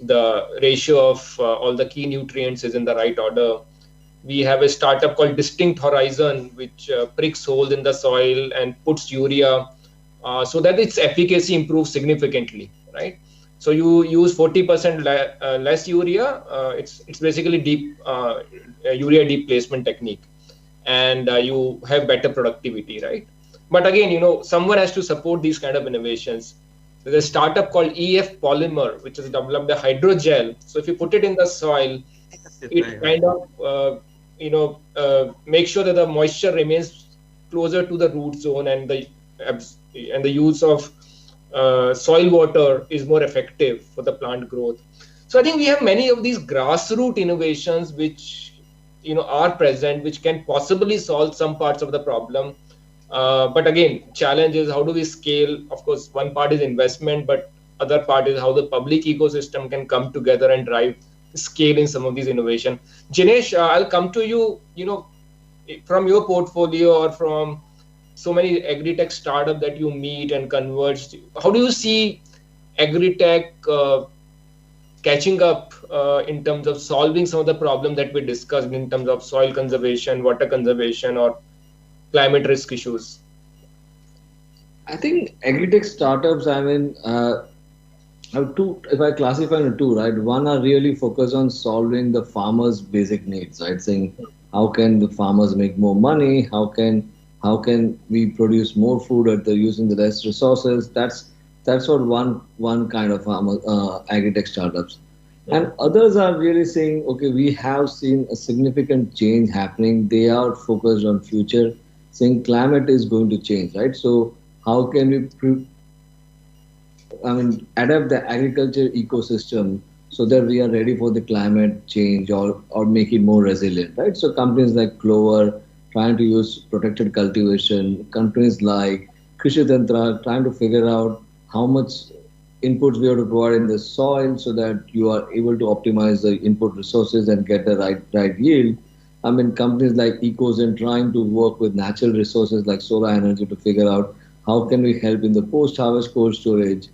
the ratio of all the key nutrients is in the right order. We have a startup called Distinct Horizon, which pricks holes in the soil and puts urea so that its efficacy improves significantly, right? So you use 40% less urea. It's basically deep urea deep placement technique, and you have better productivity, right? But again, someone has to support these kind of innovations. There's a startup called EF Polymer, which has developed a hydrogel. So if you put it in the soil, it kind of make sure that the moisture remains closer to the root zone, and the use of soil water is more effective for the plant growth. So I think we have many of these grassroots innovations which are present, which can possibly solve some parts of the problem. But again, challenge is how do we scale? Of course, one part is investment, but other part is how the public ecosystem can come together and drive scale in some of these innovation. Jinesh, I'll come to you, from your portfolio or from so many agri-tech startup that you meet and converge. How do you see agri-tech catching up in terms of solving some of the problems that we discussed in terms of soil conservation, water conservation, or climate risk issues? I think agri-tech startups, have two, if I classify into two, right? One are really focused on solving the farmers' basic needs, right? Saying how can the farmers make more money? How can we produce more food at using the less resources? That's what one kind of agri-tech startups. And others are really saying, okay, we have seen a significant change happening. They are focused on future, saying climate is going to change, right? So how can we adapt the agriculture ecosystem so that we are ready for the climate change or make it more resilient, right? So companies like Clover trying to use protected cultivation, companies like Krishi Tantra trying to figure out how much inputs we have to provide in the soil so that you are able to optimize the input resources and get the right yield. Companies like Ecozen trying to work with natural resources like solar energy to figure out how can we help in the post-harvest cold storage.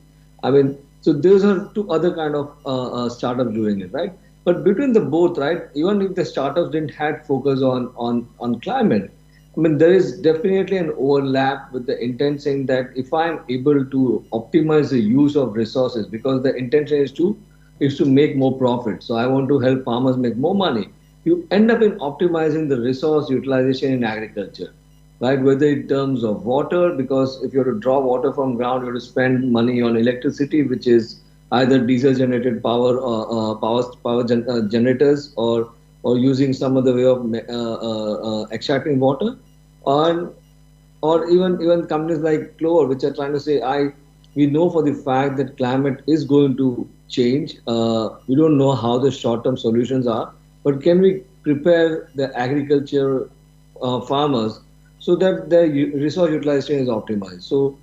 So those are two other kind of startups doing it, right? But between the both, right, even if the startups didn't have focus on climate, there is definitely an overlap with the intent saying that if I'm able to optimize the use of resources, because the intention is to make more profit. So I want to help farmers make more money. You end up in optimizing the resource utilization in agriculture, right? Whether in terms of water, because if you have to draw water from ground, you have to spend money on electricity, which is either diesel generated power generators or using some other way of extracting water. or even companies like Clover, which are trying to say, we know for the fact that climate is going to change. We don't know how the short-term solutions are, but can we prepare the agriculture farmers so that their resource utilization is optimized? So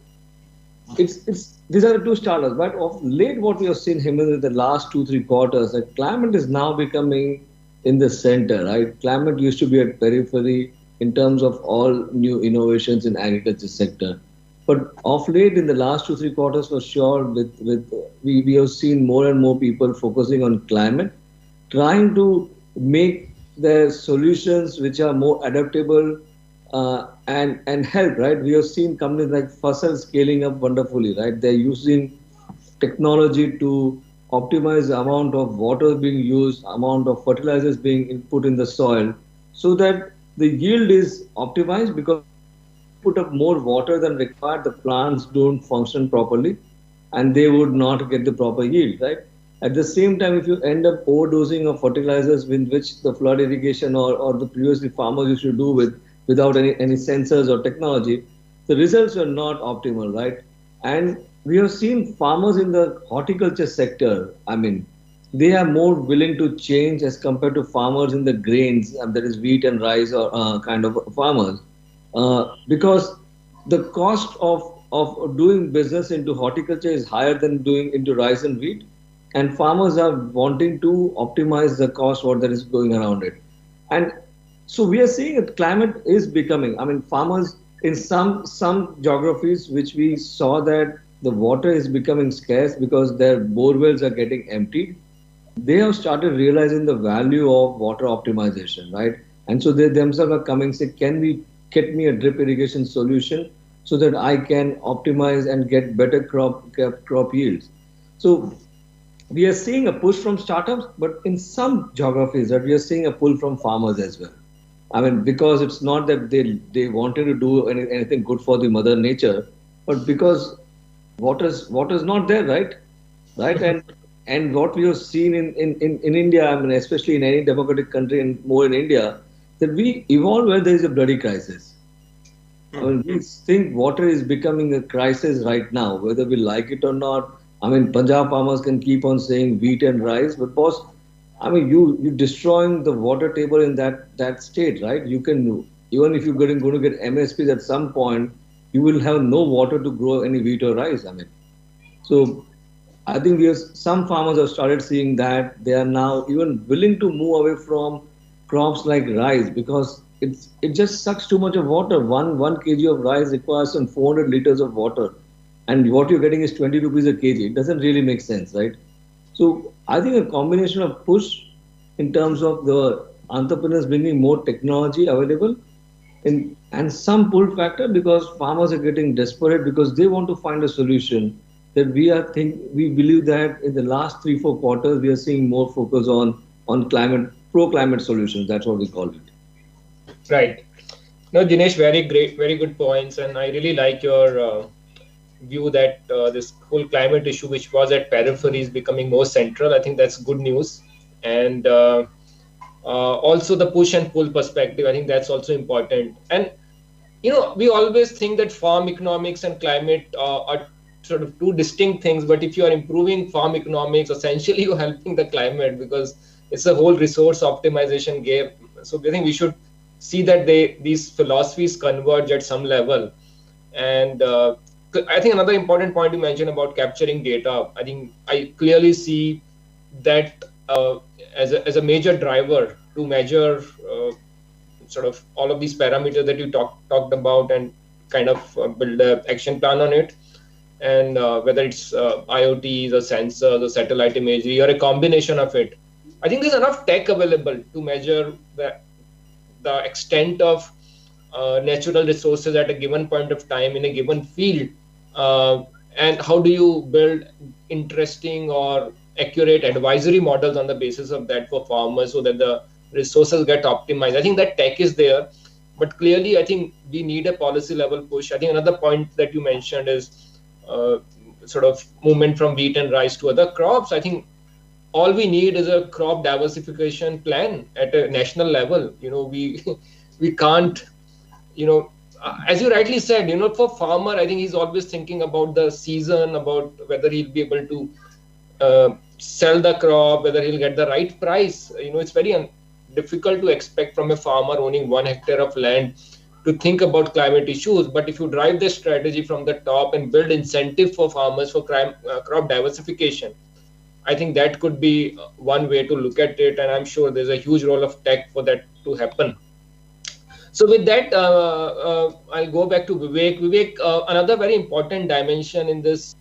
it's these are the two starters. But of late, what we have seen, Hemant, in the last 2-3 quarters, that climate is now becoming in the center, right? Climate used to be at periphery in terms of all new innovations in agriculture sector. But of late, in the last 2-3 quarters, for sure, we have seen more and more people focusing on climate, trying to make the solutions which are more adaptable and help, right? We have seen companies like Fussell scaling up wonderfully, right? They're using technology to optimize the amount of water being used, amount of fertilizers being put in the soil, so that the yield is optimized, because put up more water than required, the plants don't function properly and they would not get the proper yield, right? At the same time, if you end up overdosing of fertilizers, with which the flood irrigation or the previously farmers used to do without any sensors or technology, the results are not optimal, right? And we have seen farmers in the horticulture sector, I mean, they are more willing to change as compared to farmers in the grains, that is wheat and rice or kind of farmers, because the cost of doing business into horticulture is higher than doing into rice and wheat, and farmers are wanting to optimize the cost what that is going around it. And so we are seeing that climate is becoming, I mean, farmers in some geographies which we saw that the water is becoming scarce because their bore wells are getting emptied, they have started realizing the value of water optimization, right? And so they themselves are coming, say, can we get me a drip irrigation solution so that I can optimize and get better crop yields? So we are seeing a push from startups, but in some geographies that we are seeing a pull from farmers as well. I mean, because it's not that they wanted to do anything good for the mother nature, but because water's not there, right? And what we have seen in India, I mean, especially in any democratic country and more in India, that we evolve where there is a bloody crisis. I mean, we think water is becoming a crisis right now, whether we like it or not. I mean, Punjab farmers can keep on saying wheat and rice, but boss, I mean, you destroying the water table in that state, right? You can, even if you're going to get MSPs at some point, you will have no water to grow any wheat or rice. I mean, so I think some farmers have started seeing that they are now even willing to move away from crops like rice, because it just sucks too much of water. One kg of rice requires some 400 liters of water, and what you're getting is 20 rupees a kg. It doesn't really make sense, right? So I think a combination of push in terms of the entrepreneurs bringing more technology available, and some pull factor because farmers are getting desperate because they want to find a solution. That we believe that in the last 3-4 quarters we are seeing more focus on pro-climate solutions. That's what we call it. Right. No, Dinesh, very good points, and I really like your view that this whole climate issue, which was at periphery, is becoming more central. I think that's good news, and also the push and pull perspective. I think that's also important. And we always think that farm economics and climate are sort of two distinct things, but if you are improving farm economics, essentially you're helping the climate, because it's a whole resource optimization game. So I think we should see that these philosophies converge at some level. And I think another important point you mentioned about capturing data, I think I clearly see that as a major driver to measure sort of all of these parameters that you talked about, and kind of build an action plan on it. And whether it's IoT, the sensor, the satellite imagery, or a combination of it, I think there's enough tech available to measure the extent of natural resources at a given point of time in a given field, and how do you build interesting or accurate advisory models on the basis of that for farmers so that the resources get optimized. I think that tech is there, but clearly I think we need a policy level push. I think another point that you mentioned is sort of movement from wheat and rice to other crops. I think all we need is a crop diversification plan at a national level. We can't as you rightly said, for farmer, I think he's always thinking about the season, about whether he'll be able to sell the crop, whether he'll get the right price. It's very difficult to expect from a farmer owning 1 hectare of land to think about climate issues. But if you drive the strategy from the top and build incentive for farmers for crop diversification, I think that could be one way to look at it. And I'm sure there's a huge role of tech for that to happen. So with that, I'll go back to Vivek. Vivek, another very important dimension in this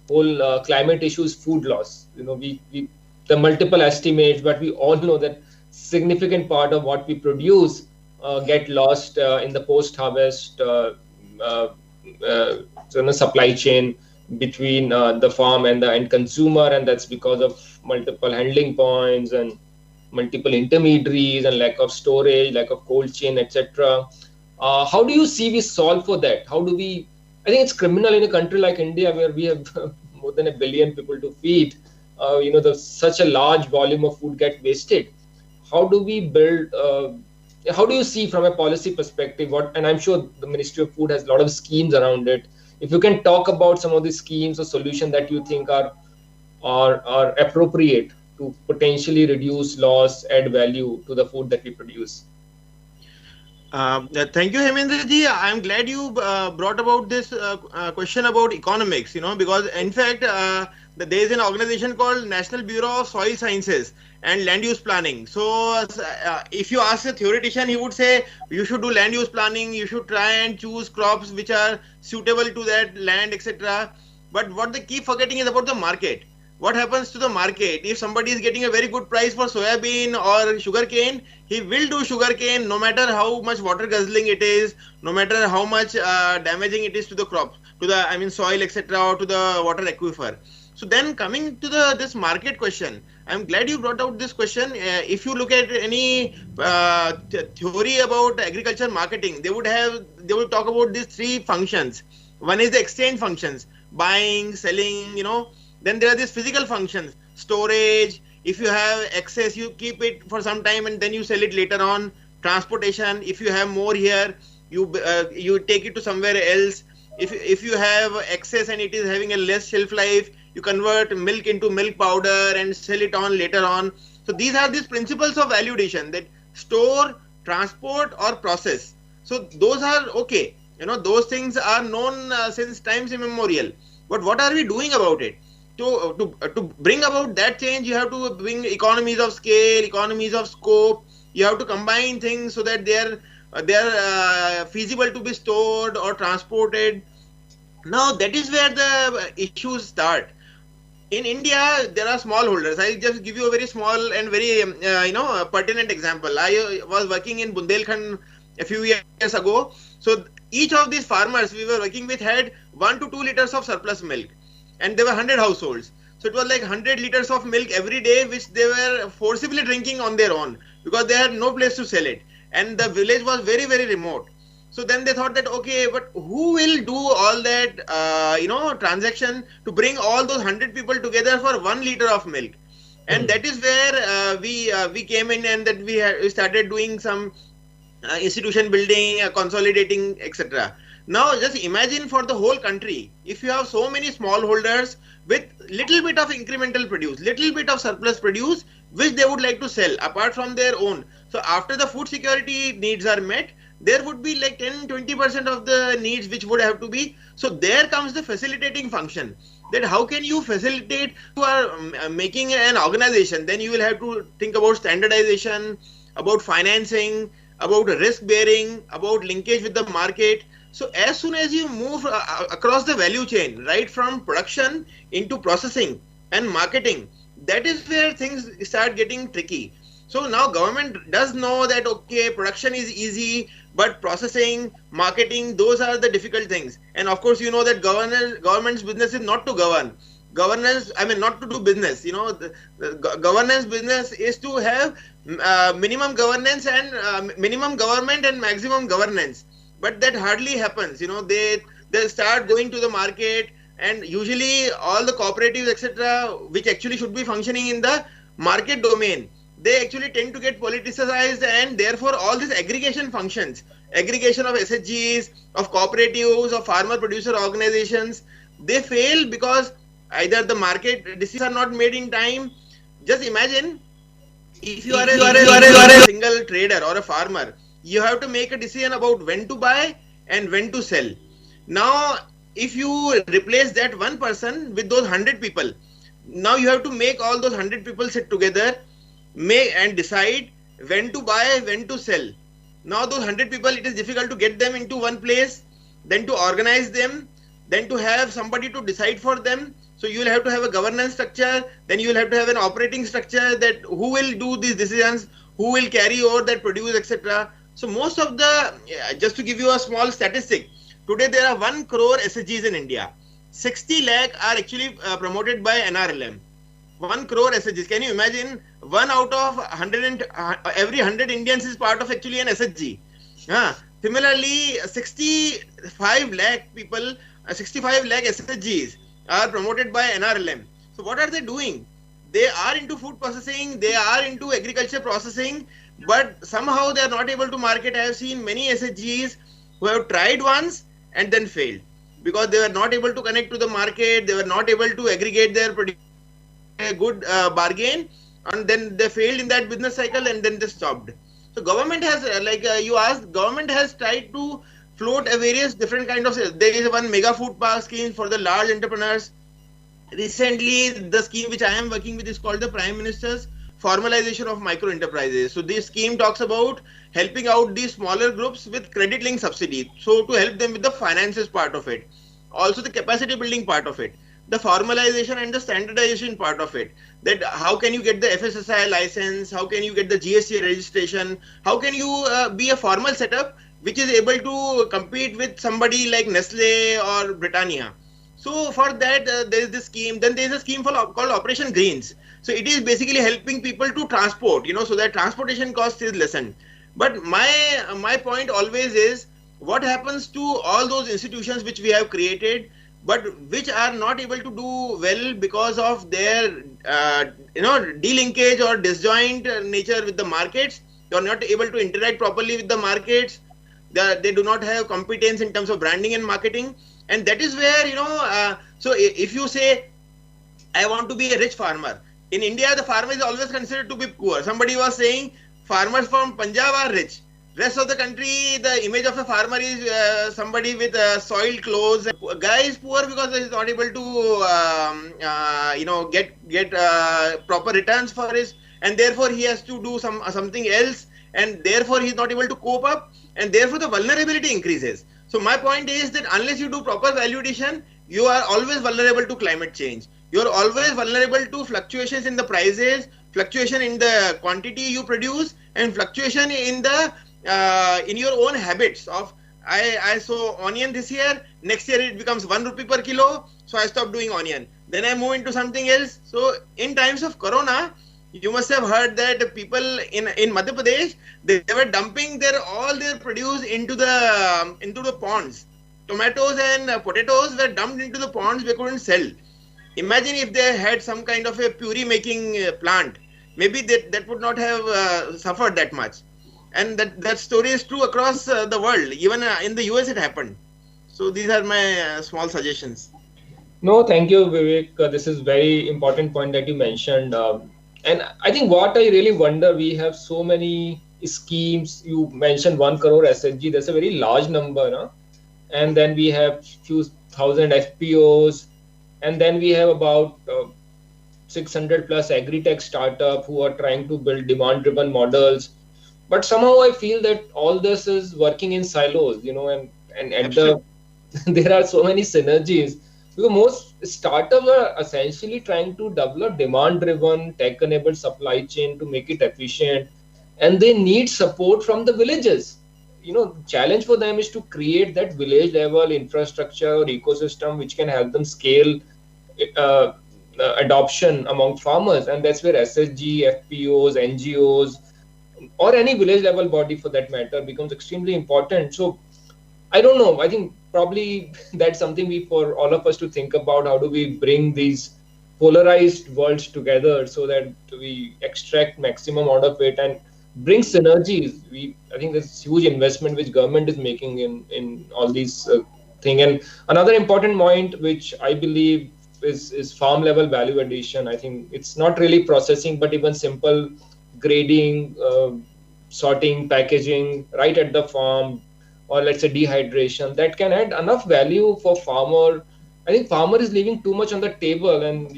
whole climate issue is food loss. The multiple estimates, but we all know that significant part of what we produce get lost in the post-harvest supply chain between the farm and the end consumer, and that's because of multiple handling points and multiple intermediaries and lack of storage, lack of cold chain, etc. How do you see we solve for that? I think it's criminal in a country like India where we have more than 1 billion people to feed. Such a large volume of food get wasted. How do we build? How do you see from a policy perspective? And I'm sure the Ministry of Food has a lot of schemes around it. If you can talk about some of the schemes or solutions that you think are appropriate to potentially reduce loss, add value to the food that we produce. Thank you, Hemendraji. I'm glad you brought about this question about economics, because in fact, there is an organization called National Bureau of Soil Sciences and Land Use Planning. So if you ask a theoretician, he would say you should do land use planning, you should try and choose crops which are suitable to that land, etc. But what they keep forgetting is about the market. What happens to the market? If somebody is getting a very good price for soybean or sugarcane, he will do sugarcane no matter how much water guzzling it is, no matter how much damaging it is to the crop, to the soil, etc., or to the water aquifer. So then coming to this market question, I'm glad you brought out this question. If you look at any theory about agriculture marketing, they would talk about these 3 functions. One is the exchange functions, buying, selling, Then there are these physical functions, storage. If you have excess, you keep it for some time and then you sell it later on. Transportation. If you have more here, you take it to somewhere else. If you have excess and it is having a less shelf life, you convert milk into milk powder and sell it on later on. So these are these principles of value addition, that store, transport or process. So those are okay. Those things are known since times immemorial. But what are we doing about it? To bring about that change, you have to bring economies of scale, economies of scope. You have to combine things so that they are feasible to be stored or transported. Now that is where the issues start. In India, there are smallholders. I'll just give you a very small and very pertinent example. I was working in Bundelkhand a few years ago. So each of these farmers we were working with had 1 to 2 liters of surplus milk. And there were 100 households. So it was like 100 liters of milk every day, which they were forcibly drinking on their own because they had no place to sell it. And the village was very, very remote. So then they thought that, okay, but who will do all that, transaction to bring all those 100 people together for 1 liter of milk? And that is where we came in, and that we started doing some institution building, consolidating, etc. Now just imagine for the whole country, if you have so many smallholders with little bit of incremental produce, little bit of surplus produce, which they would like to sell apart from their own. So after the food security needs are met, there would be like 10-20% of the needs which would have to be. So there comes the facilitating function. That how can you facilitate? You are making an organization, then you will have to think about standardization, about financing, about risk bearing, about linkage with the market. So as soon as you move across the value chain, right from production into processing and marketing, that is where things start getting tricky. So now government does know that, okay, production is easy, but processing, marketing, those are the difficult things. And of course, you know that government's business is not to govern. Governance, not to do business. The governance business is to have minimum governance and minimum government and maximum governance. But that hardly happens. They start going to the market, and usually all the cooperatives, etc., which actually should be functioning in the market domain, they actually tend to get politicized, and therefore all these aggregation functions, aggregation of SHGs, of cooperatives, of farmer producer organizations, they fail because either the market decisions are not made in time. Just imagine if you are a single trader or a farmer, you have to make a decision about when to buy and when to sell. Now, if you replace that one person with those 100 people, now you have to make all those 100 people sit together, and decide when to buy, when to sell. Now those 100 people, it is difficult to get them into one place, then to organize them, then to have somebody to decide for them. So you will have to have a governance structure, then you will have to have an operating structure, that who will do these decisions, who will carry over that produce, etc. So most of the, just to give you a small statistic, today there are 1 crore SHGs in India. 60 lakh are actually promoted by NRLM. 1 crore SHGs. Can you imagine? 1 out of 100, every 100 Indians is part of actually an SHG. Similarly, 65 lakh people, 65 lakh SHGs are promoted by NRLM. So what are they doing? They are into food processing, they are into agriculture processing, but somehow they are not able to market. I have seen many SHGs who have tried once and then failed because they were not able to connect to the market, they were not able to aggregate their produce, a good bargain, and then they failed in that business cycle and then they stopped. So government has, like you asked, government has tried to float a various different kind of, there is one mega food park scheme for the large entrepreneurs. Recently, the scheme which I am working with is called the Prime Minister's Formalization of Micro Enterprises. So this scheme talks about helping out these smaller groups with credit link subsidy. So to help them with the finances part of it, also the capacity building part of it, the formalization and the standardization part of it, that how can you get the FSSAI license, how can you get the GST registration, how can you be a formal setup which is able to compete with somebody like Nestle or Britannia. So for that there is this scheme. Then there is a scheme called Operation Greens. So it is basically helping people to transport, so that transportation cost is lessened. But my point always is, what happens to all those institutions which we have created, but which are not able to do well because of their delinkage or disjoint nature with the markets. They are not able to interact properly with the markets. They do not have competence in terms of branding and marketing. And that is where, so if you say, I want to be a rich farmer, in India, the farmer is always considered to be poor. Somebody was saying farmers from Punjab are rich. Rest of the country, the image of a farmer is somebody with soiled clothes. A guy is poor because he is not able to, get proper returns for his, and therefore he has to do something else, and therefore he is not able to cope up, and therefore the vulnerability increases. So my point is that unless you do proper value addition, you are always vulnerable to climate change. You are always vulnerable to fluctuations in the prices, fluctuation in the quantity you produce, and fluctuation in the in your own habits of, I sow onion this year, next year it becomes 1 rupee per kilo, so I stop doing onion. Then I move into something else. So in times of Corona, you must have heard that people in Madhya Pradesh, they were dumping all their produce into the ponds. Tomatoes and potatoes were dumped into the ponds, they couldn't sell. Imagine if they had some kind of a puree making plant, maybe that would not have suffered that much. And that story is true across the world. Even in the US it happened. So these are my small suggestions. No, thank you, Vivek. This is very important point that you mentioned. And I think what I really wonder, we have so many schemes. You mentioned 1 crore SHG. That's a very large number. No? And then we have few thousand FPOs. And then we have about 600 plus agri-tech startup who are trying to build demand-driven models. But somehow I feel that all this is working in silos, and at there are so many synergies. Because most startups are essentially trying to develop demand-driven, tech-enabled supply chain to make it efficient, and they need support from the villages. Challenge for them is to create that village-level infrastructure or ecosystem which can help them scale adoption among farmers, and that's where SSG, FPOs, NGOs, or any village-level body for that matter becomes extremely important. So I don't know. I think probably that's something for all of us to think about. How do we bring these polarized worlds together so that we extract maximum out of it and bring synergies. I think there's huge investment which government is making in all these thing. And another important point which I believe is farm level value addition. I think it's not really processing, but even simple grading, sorting, packaging right at the farm, or let's say dehydration, that can add enough value for farmer. I think farmer is leaving too much on the table, and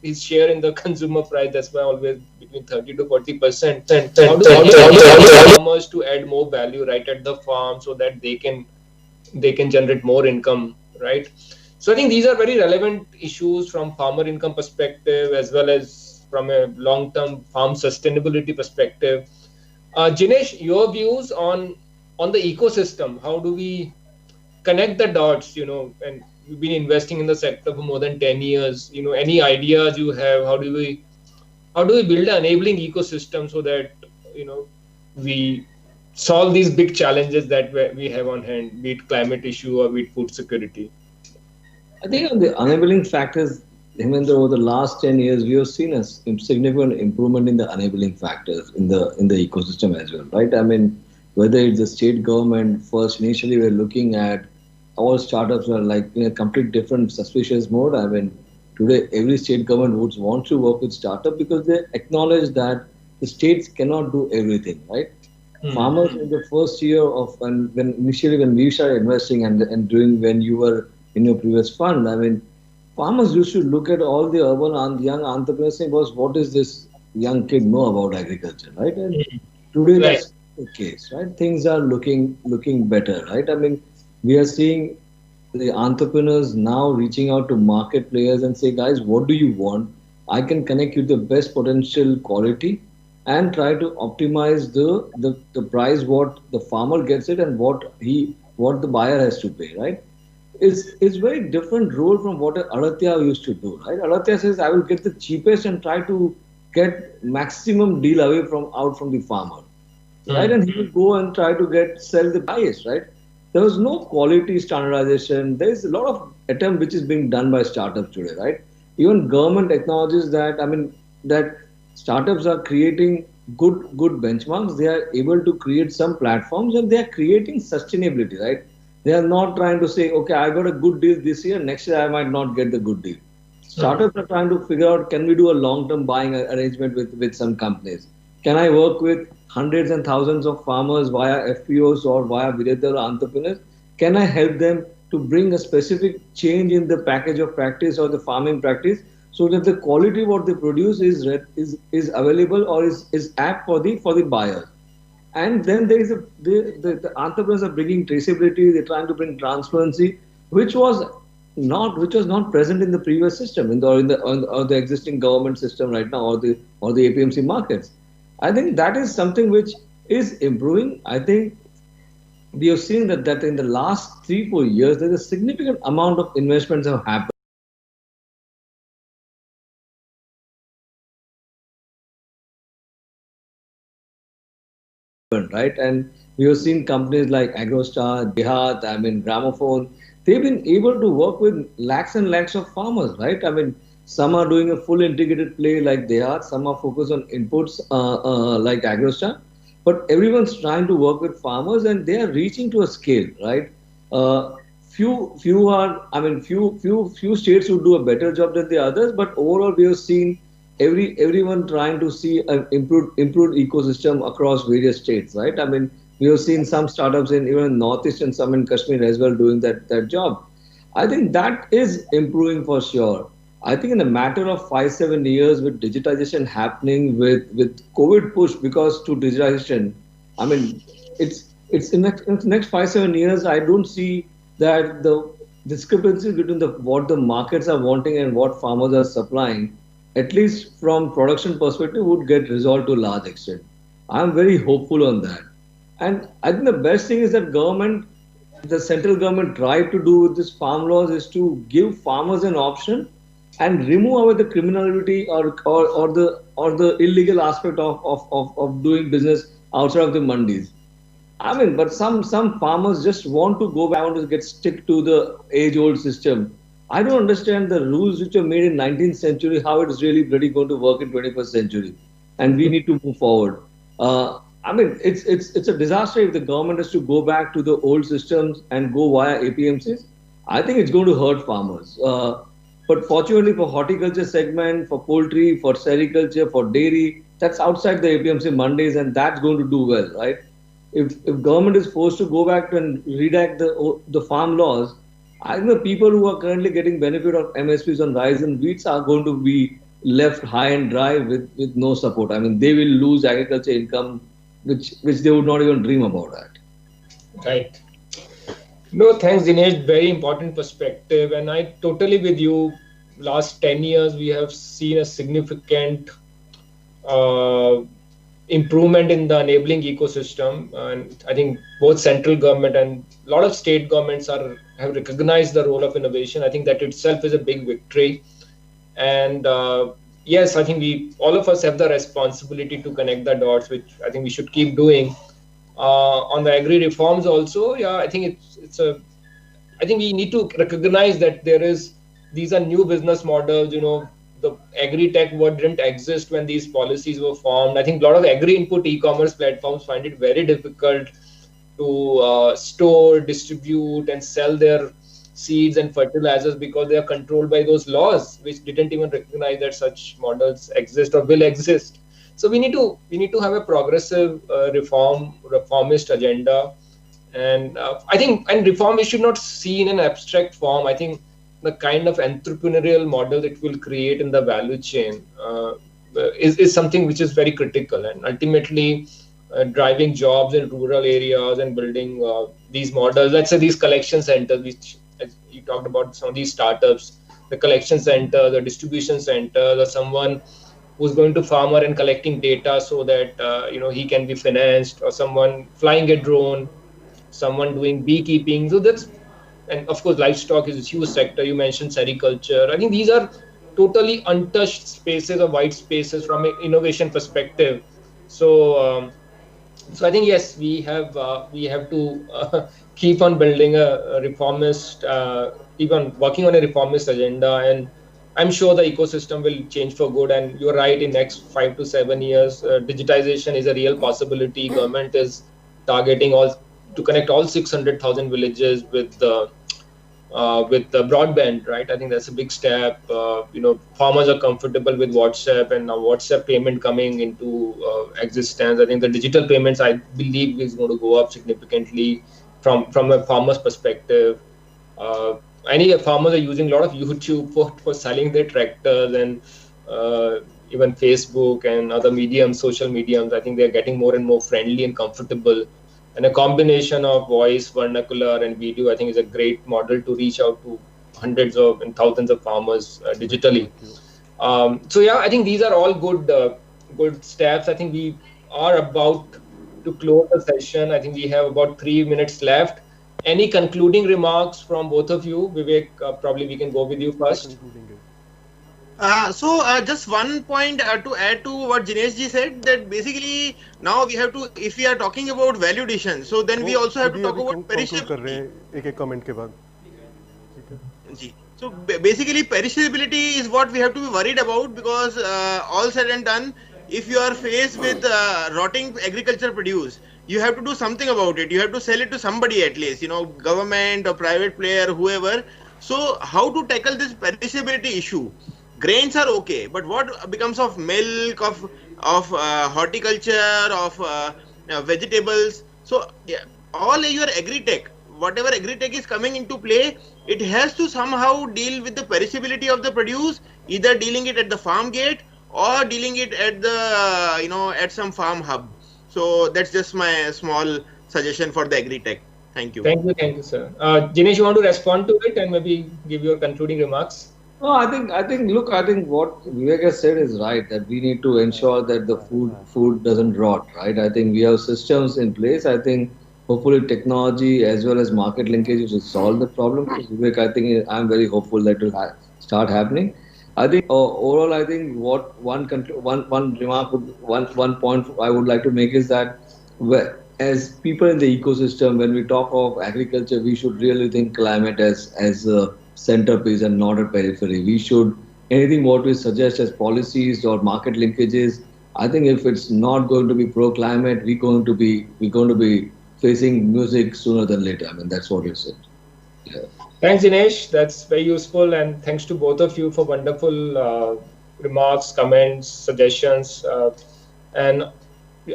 his share in the consumer price, that's why always between 30 to 40%. How do we get farmers to add more value right at the farm so that they can generate more income, right? So I think these are very relevant issues from farmer income perspective as well as from a long-term farm sustainability perspective. Jinesh, your views on the ecosystem. How do we connect the dots, and you've been investing in the sector for more than 10 years, any ideas you have? How do we build an enabling ecosystem so that, we solve these big challenges that we have on hand, be it climate issue or be it food security? I think on the enabling factors, Hemendra, over the last 10 years, we have seen a significant improvement in the enabling factors in the ecosystem as well, right? I mean, whether it's the state government, first initially we're looking at all startups are like in a complete different suspicious mode. I mean, today every state government would want to work with startup because they acknowledge that the states cannot do everything, right? Farmers in the first year of when initially when we started investing and doing when you were in your previous fund, I mean, farmers used to look at all the urban and young entrepreneurs saying, "Was what does this young kid know about agriculture?" Right? And today that's the case, right? Things are looking better, right? I mean, we are seeing the entrepreneurs now reaching out to market players and say, "Guys, what do you want? I can connect you the best potential quality." And try to optimize the price what the farmer gets it and what the buyer has to pay, right? It's very different role from what Adatya used to do, right? Adatya says I will get the cheapest and try to get maximum deal away from the farmer, right? And he will go and try to sell the highest, right? There was no quality standardization. There is a lot of attempt which is being done by startups today, right? Even government acknowledges that. I mean that. Startups are creating good benchmarks. They are able to create some platforms and they are creating sustainability, right? They are not trying to say, okay, I got a good deal this year, next year I might not get the good deal. Startups are trying to figure out, can we do a long-term buying arrangement with some companies? Can I work with hundreds and thousands of farmers via FPOs or via Viretha entrepreneurs? Can I help them to bring a specific change in the package of practice or the farming practice, so that the quality what they produce is available or is apt for the buyer? And then there is the entrepreneurs are bringing traceability. They're trying to bring transparency, which was not present in the previous system or the existing government system right now or the APMC markets. I think that is something which is improving. I think we have seen that in the last 3-4 years there is a significant amount of investments have happened. Right, and we have seen companies like AgroStar, Dehat, I mean Gramophone, they've been able to work with lakhs and lakhs of farmers, right? I mean, some are doing a full integrated play like Dehat, some are focused on inputs like AgroStar, but everyone's trying to work with farmers and they are reaching to a scale, right? Few states would do a better job than the others, but overall we have seen everyone trying to see an improved ecosystem across various states, right? I mean, we have seen some startups in even Northeast and some in Kashmir as well doing that job. I think that is improving for sure. I think in a matter of 5-7 years with digitization happening, with COVID push because to digitization, I mean, it's in the next 5-7 years, I don't see that the discrepancies between what the markets are wanting and what farmers are supplying, at least from production perspective, would get resolved to a large extent. I'm very hopeful on that. And I think the best thing is that the central government tried to do with this farm laws is to give farmers an option and remove away the criminality or the illegal aspect of doing business outside of the mandis. I mean, but some farmers just want to go back and stick to the age-old system. I don't understand the rules which were made in 19th century, how it is really bloody going to work in 21st century. And we need to move forward. I mean, it's a disaster if the government has to go back to the old systems and go via APMCs. I think it's going to hurt farmers. But fortunately for horticulture segment, for poultry, for sericulture, for dairy, that's outside the APMC Mondays, and that's going to do well, right? If government is forced to go back and redact the farm laws, I think the people who are currently getting benefit of MSPs on rice and wheats are going to be left high and dry with no support. I mean, they will lose agriculture income, which they would not even dream about that. Right. No, thanks, Dinesh. Very important perspective. And I totally with you. Last 10 years, we have seen a significant improvement in the enabling ecosystem. And I think both central government and a lot of state governments have recognized the role of innovation. I think that itself is a big victory. And yes, I think all of us have the responsibility to connect the dots, which I think we should keep doing. On the agri reforms also, yeah, I think I think we need to recognize that these are new business models. The agri-tech word didn't exist when these policies were formed. I think a lot of agri-input e-commerce platforms find it very difficult to store, distribute, and sell their seeds and fertilizers because they are controlled by those laws, which didn't even recognize that such models exist or will exist. So we need to have a progressive reformist agenda, and I think reform we should not see in an abstract form. I think the kind of entrepreneurial model it will create in the value chain is something which is very critical, and ultimately driving jobs in rural areas and building these models. Let's say these collection centers, which as you talked about, some of these startups, the collection center, the distribution center, or someone who's going to farmer and collecting data so that he can be financed, or someone flying a drone, someone doing beekeeping. So and of course livestock is a huge sector. You mentioned sericulture. I think these are totally untouched spaces or white spaces from an innovation perspective. So I think yes, we have to keep on building a reformist, keep on working on a reformist agenda, and I'm sure the ecosystem will change for good. And you're right, in next 5 to 7 years, digitization is a real possibility. Government is targeting to connect all 600,000 villages with the broadband, right? I think that's a big step. Farmers are comfortable with WhatsApp, and now WhatsApp payment coming into existence. I think the digital payments, I believe, is going to go up significantly from a farmer's perspective. Any farmers are using a lot of YouTube for selling their tractors, and even Facebook and other mediums, social mediums. I think they're getting more and more friendly and comfortable. And a combination of voice, vernacular, and video, I think, is a great model to reach out to hundreds of and thousands of farmers digitally. So yeah, I think these are all good steps. I think we are about to close the session. I think we have about 3 minutes left. Any concluding remarks from both of you? Vivek, probably we can go with you first. Just one point to add to what Jinesh ji said, that basically now we have to, if we are talking about value addition, so then we also have to talk about perishability. So basically perishability is what we have to be worried about, because all said and done, if you are faced with rotting agriculture produce, you have to do something about it. You have to sell it to somebody, at least, government or private player, whoever. So how to tackle this perishability issue? Grains are okay, but what becomes of milk, of horticulture, of vegetables? So all your agri-tech, whatever agri-tech is coming into play, it has to somehow deal with the perishability of the produce, either dealing it at the farm gate or dealing it at the at some farm hub. So that's just my small suggestion for the agri-tech. Thank you. Thank you, sir. Jinesh, you want to respond to it and maybe give your concluding remarks? No, I think what Vivek has said is right, that we need to ensure that the food doesn't rot, right? I think we have systems in place. I think hopefully technology as well as market linkages will solve the problem. Vivek, I think I'm very hopeful that it will start happening. I think overall, I think what one point I would like to make is that as people in the ecosystem, when we talk of agriculture, we should really think climate as a centerpiece and not a periphery. We should, anything what we suggest as policies or market linkages, I think if it's not going to be pro-climate, we're going to be facing music sooner than later. I mean, that's what you said. Yeah. Thanks, Dinesh. That's very useful. And thanks to both of you for wonderful remarks, comments, suggestions. And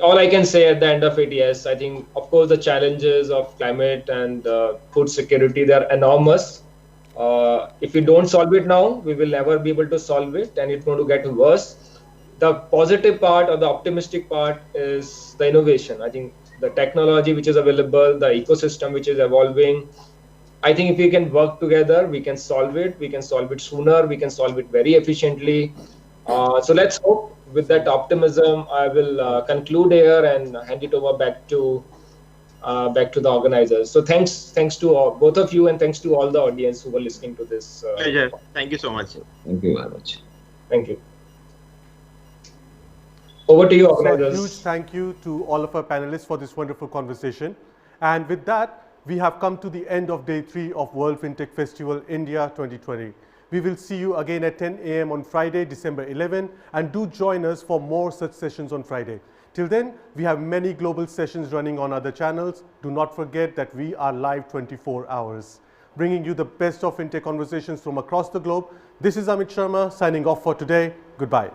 all I can say at the end of it, yes, I think, of course, the challenges of climate and food security, they're enormous. If we don't solve it now, we will never be able to solve it, and it's going to get worse. The positive part or the optimistic part is the innovation. I think the technology which is available, the ecosystem which is evolving, I think if we can work together, we can solve it. We can solve it sooner. We can solve it very efficiently. So let's hope. With that optimism, I will conclude here and hand it over back to the organizers. So thanks to both of you, and thanks to all the audience who were listening to this. Pleasure. Thank you so much. Thank you very much. Thank you. Over to you, So a organizers. huge thank you to all of our panelists for this wonderful conversation. And with that, we have come to the end of day 3 of World FinTech Festival India 2020. We will see you again at 10 a.m. on Friday, December 11, and do join us for more such sessions on Friday. Till then, we have many global sessions running on other channels. Do not forget that we are live 24 hours, bringing you the best of FinTech conversations from across the globe. This is Amit Sharma signing off for today. Goodbye.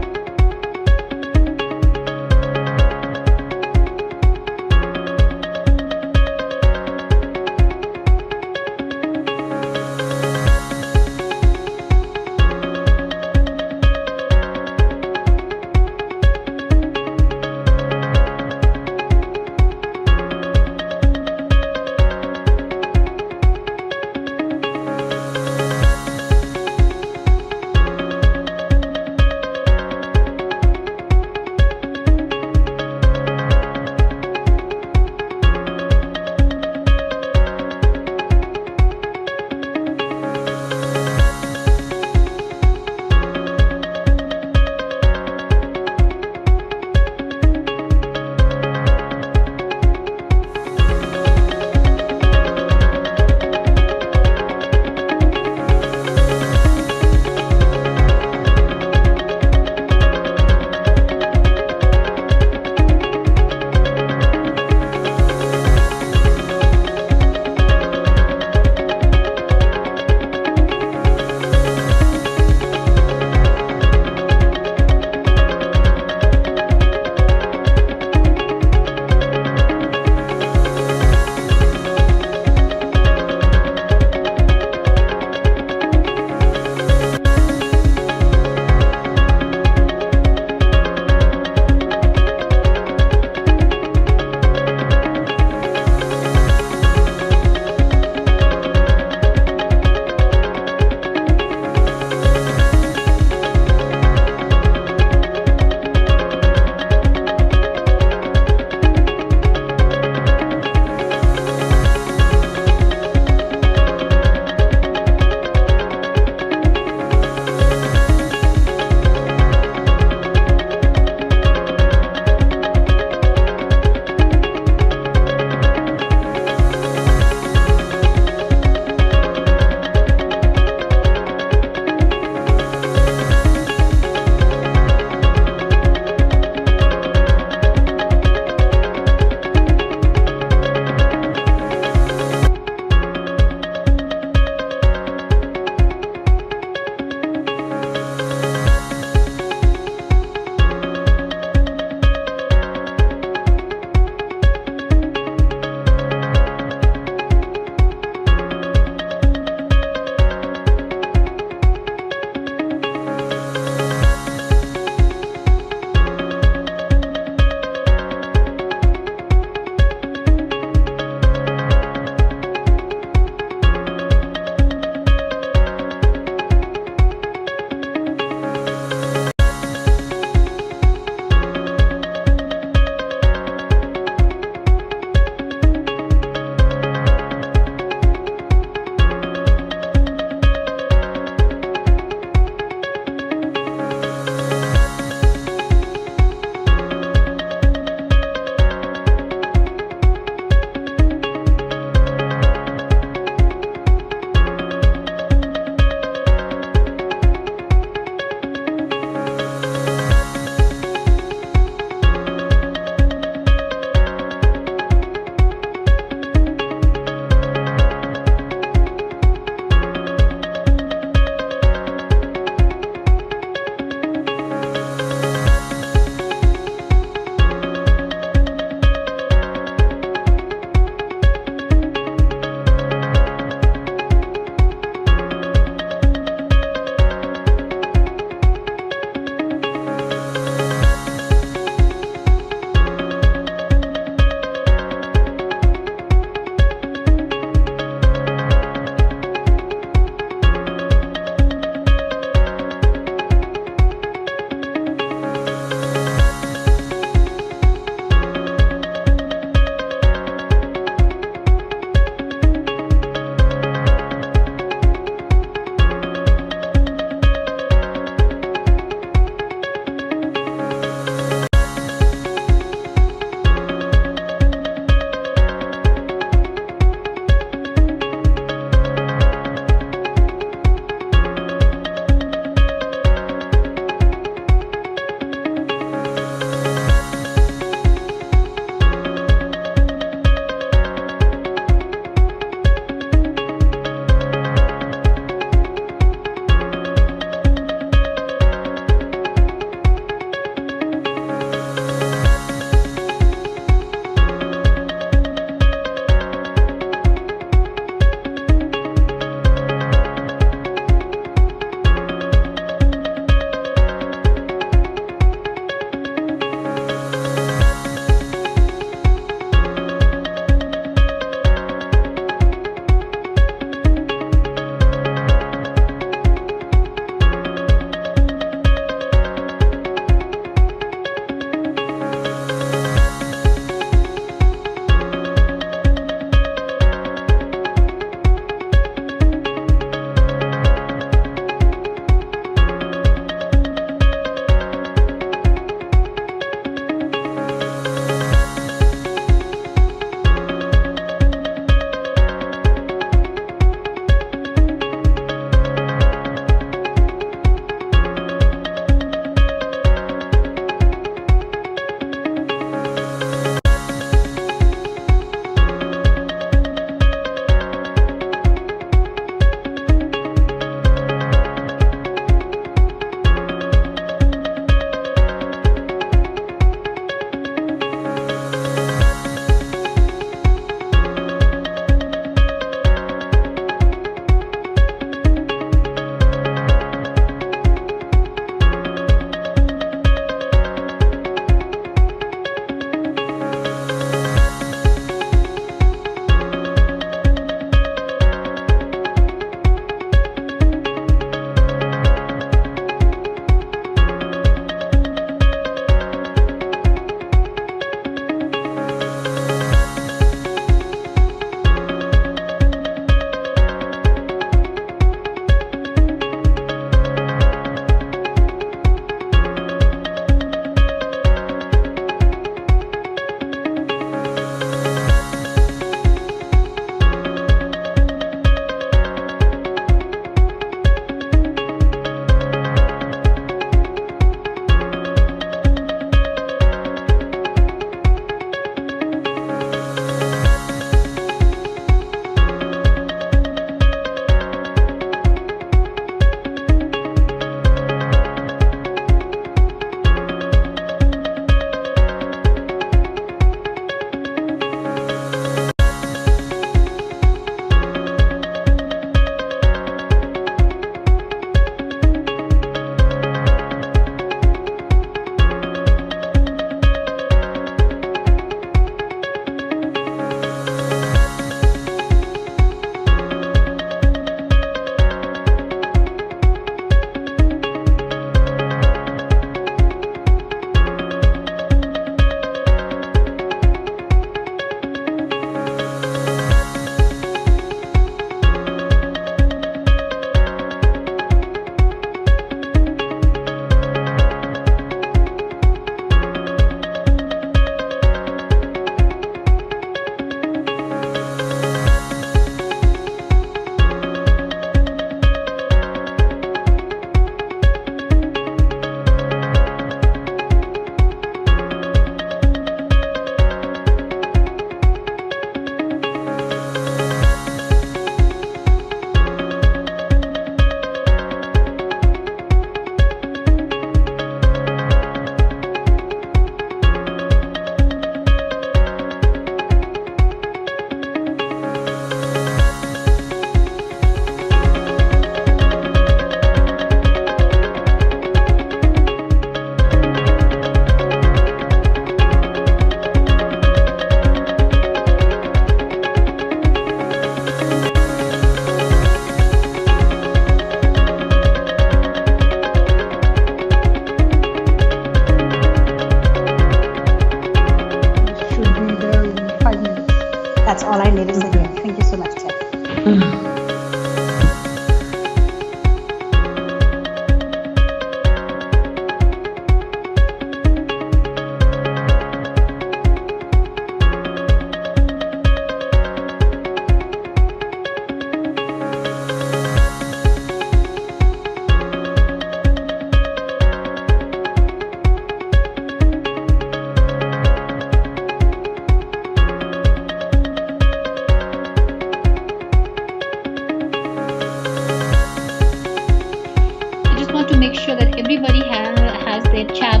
make sure that everybody has their chat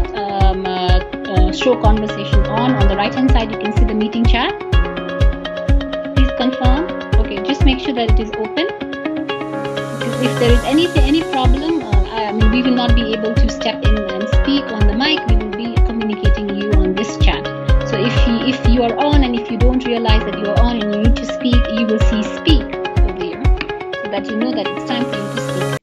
show conversation on the right hand side. You can see the meeting chat. Please confirm. Okay, just make sure that it is open. Because if there is any problem, we will not be able to step in and speak on the mic. We will be communicating you on this chat. So if you are on and if you don't realize that you are on and you need to speak, you will see speak over here, so that you know that it's time for you to speak.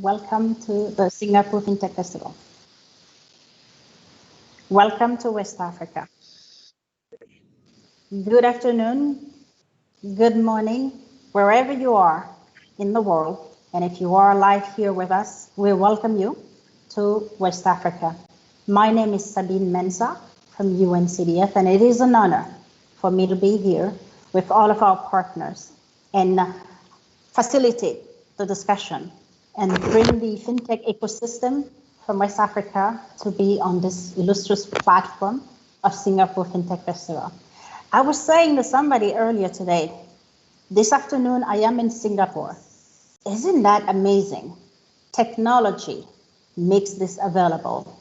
Welcome to the Singapore FinTech Festival. Welcome to West Africa. Good afternoon, good morning, wherever you are in the world. And if you are live here with us, we welcome you to West Africa. My name is Sabine Mensah from UNCDF, and it is an honor for me to be here with all of our partners and facilitate the discussion and bring the fintech ecosystem from West Africa to be on this illustrious platform of Singapore FinTech Festival. I was saying to somebody earlier today, this afternoon I am in Singapore. Isn't that amazing? Technology makes this available.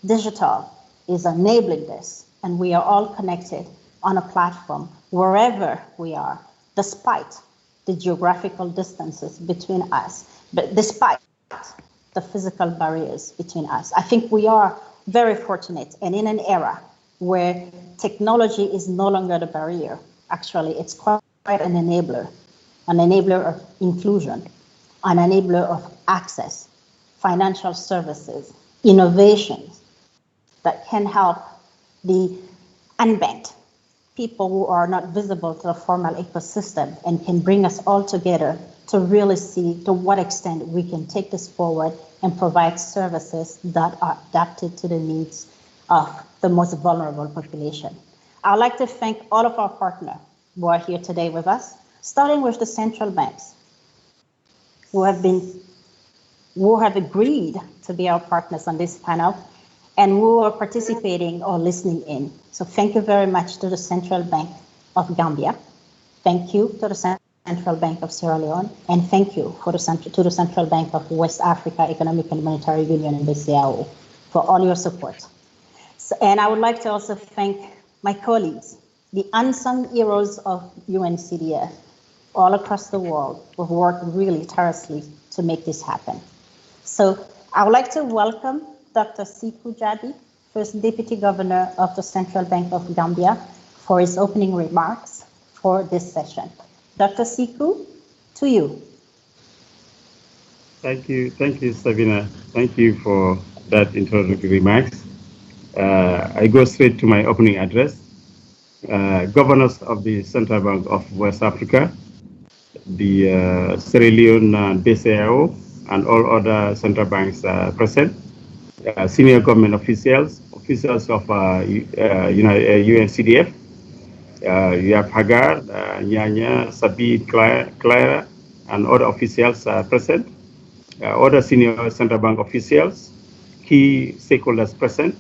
Digital is enabling this, and we are all connected on a platform wherever we are, despite the geographical distances between us, but despite the physical barriers between us. I think we are very fortunate, and in an era where technology is no longer the barrier. Actually, it's quite an enabler of inclusion, an enabler of access, financial services, innovations that can help the unbanked, people who are not visible to the formal ecosystem, and can bring us all together to really see to what extent we can take this forward and provide services that are adapted to the needs of the most vulnerable population. I'd like to thank all of our partners who are here today with us, starting with the central banks who have agreed to be our partners on this panel and who are participating or listening in. So thank you very much to the Central Bank of Gambia. Thank you to the Central Bank of Sierra Leone, and thank you to the Central Bank of West Africa Economic and Monetary Union and BCAO for all your support. And I would like to also thank my colleagues, the unsung heroes of UNCDF all across the world who have worked really tirelessly to make this happen. So I would like to welcome Dr. Sekou Jabi, First Deputy Governor of the Central Bank of Gambia, for his opening remarks for this session. Dr. Sekou, to you. Thank you, Sabina. Thank you for that introductory remarks. I go straight to my opening address. Governors of the Central Bank of West Africa, the Sierra Leone BCAO, and all other central banks present, senior government officials of UNCDF, you have Hagar, Nyanya, Sabine, Clara, and other officials present, other senior central bank officials, key stakeholders present,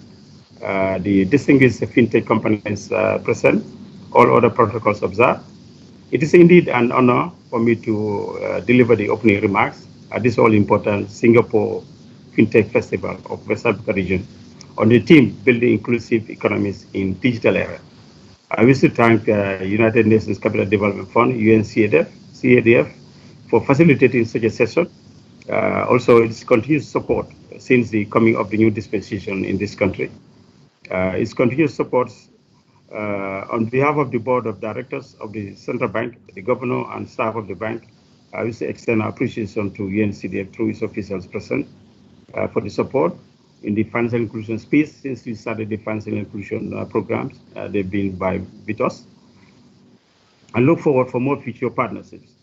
the distinguished fintech companies present, all other protocols observed. It is indeed an honor for me to deliver the opening remarks at this all-important Singapore FinTech Festival of West Africa region on the theme Building Inclusive Economies in Digital Era. I wish to thank the United Nations Capital Development Fund, UNCDF, for facilitating such a session. Also, its continuous support since the coming of the new dispensation in this country. Its continuous support on behalf of the Board of Directors of the Central Bank, the Governor, and staff of the bank, I wish to extend our appreciation to UNCDF through its officials present for the support in the financial inclusion space since we started the financial inclusion programs. They've been with us. I look forward for more future partnerships.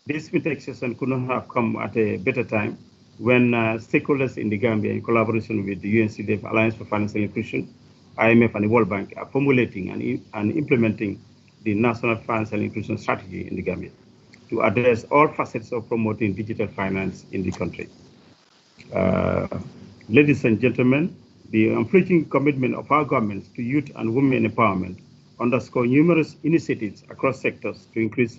This FinTech session could not have come at a better time when stakeholders in the Gambia, in collaboration with the UNCDF Alliance for Financial Inclusion, IMF, and the World Bank, are formulating and implementing the National Financial Inclusion Strategy in the Gambia to address all facets of promoting digital finance in the country. Ladies and gentlemen, the unflinching commitment of our governments to youth and women empowerment underscore numerous initiatives across sectors to increase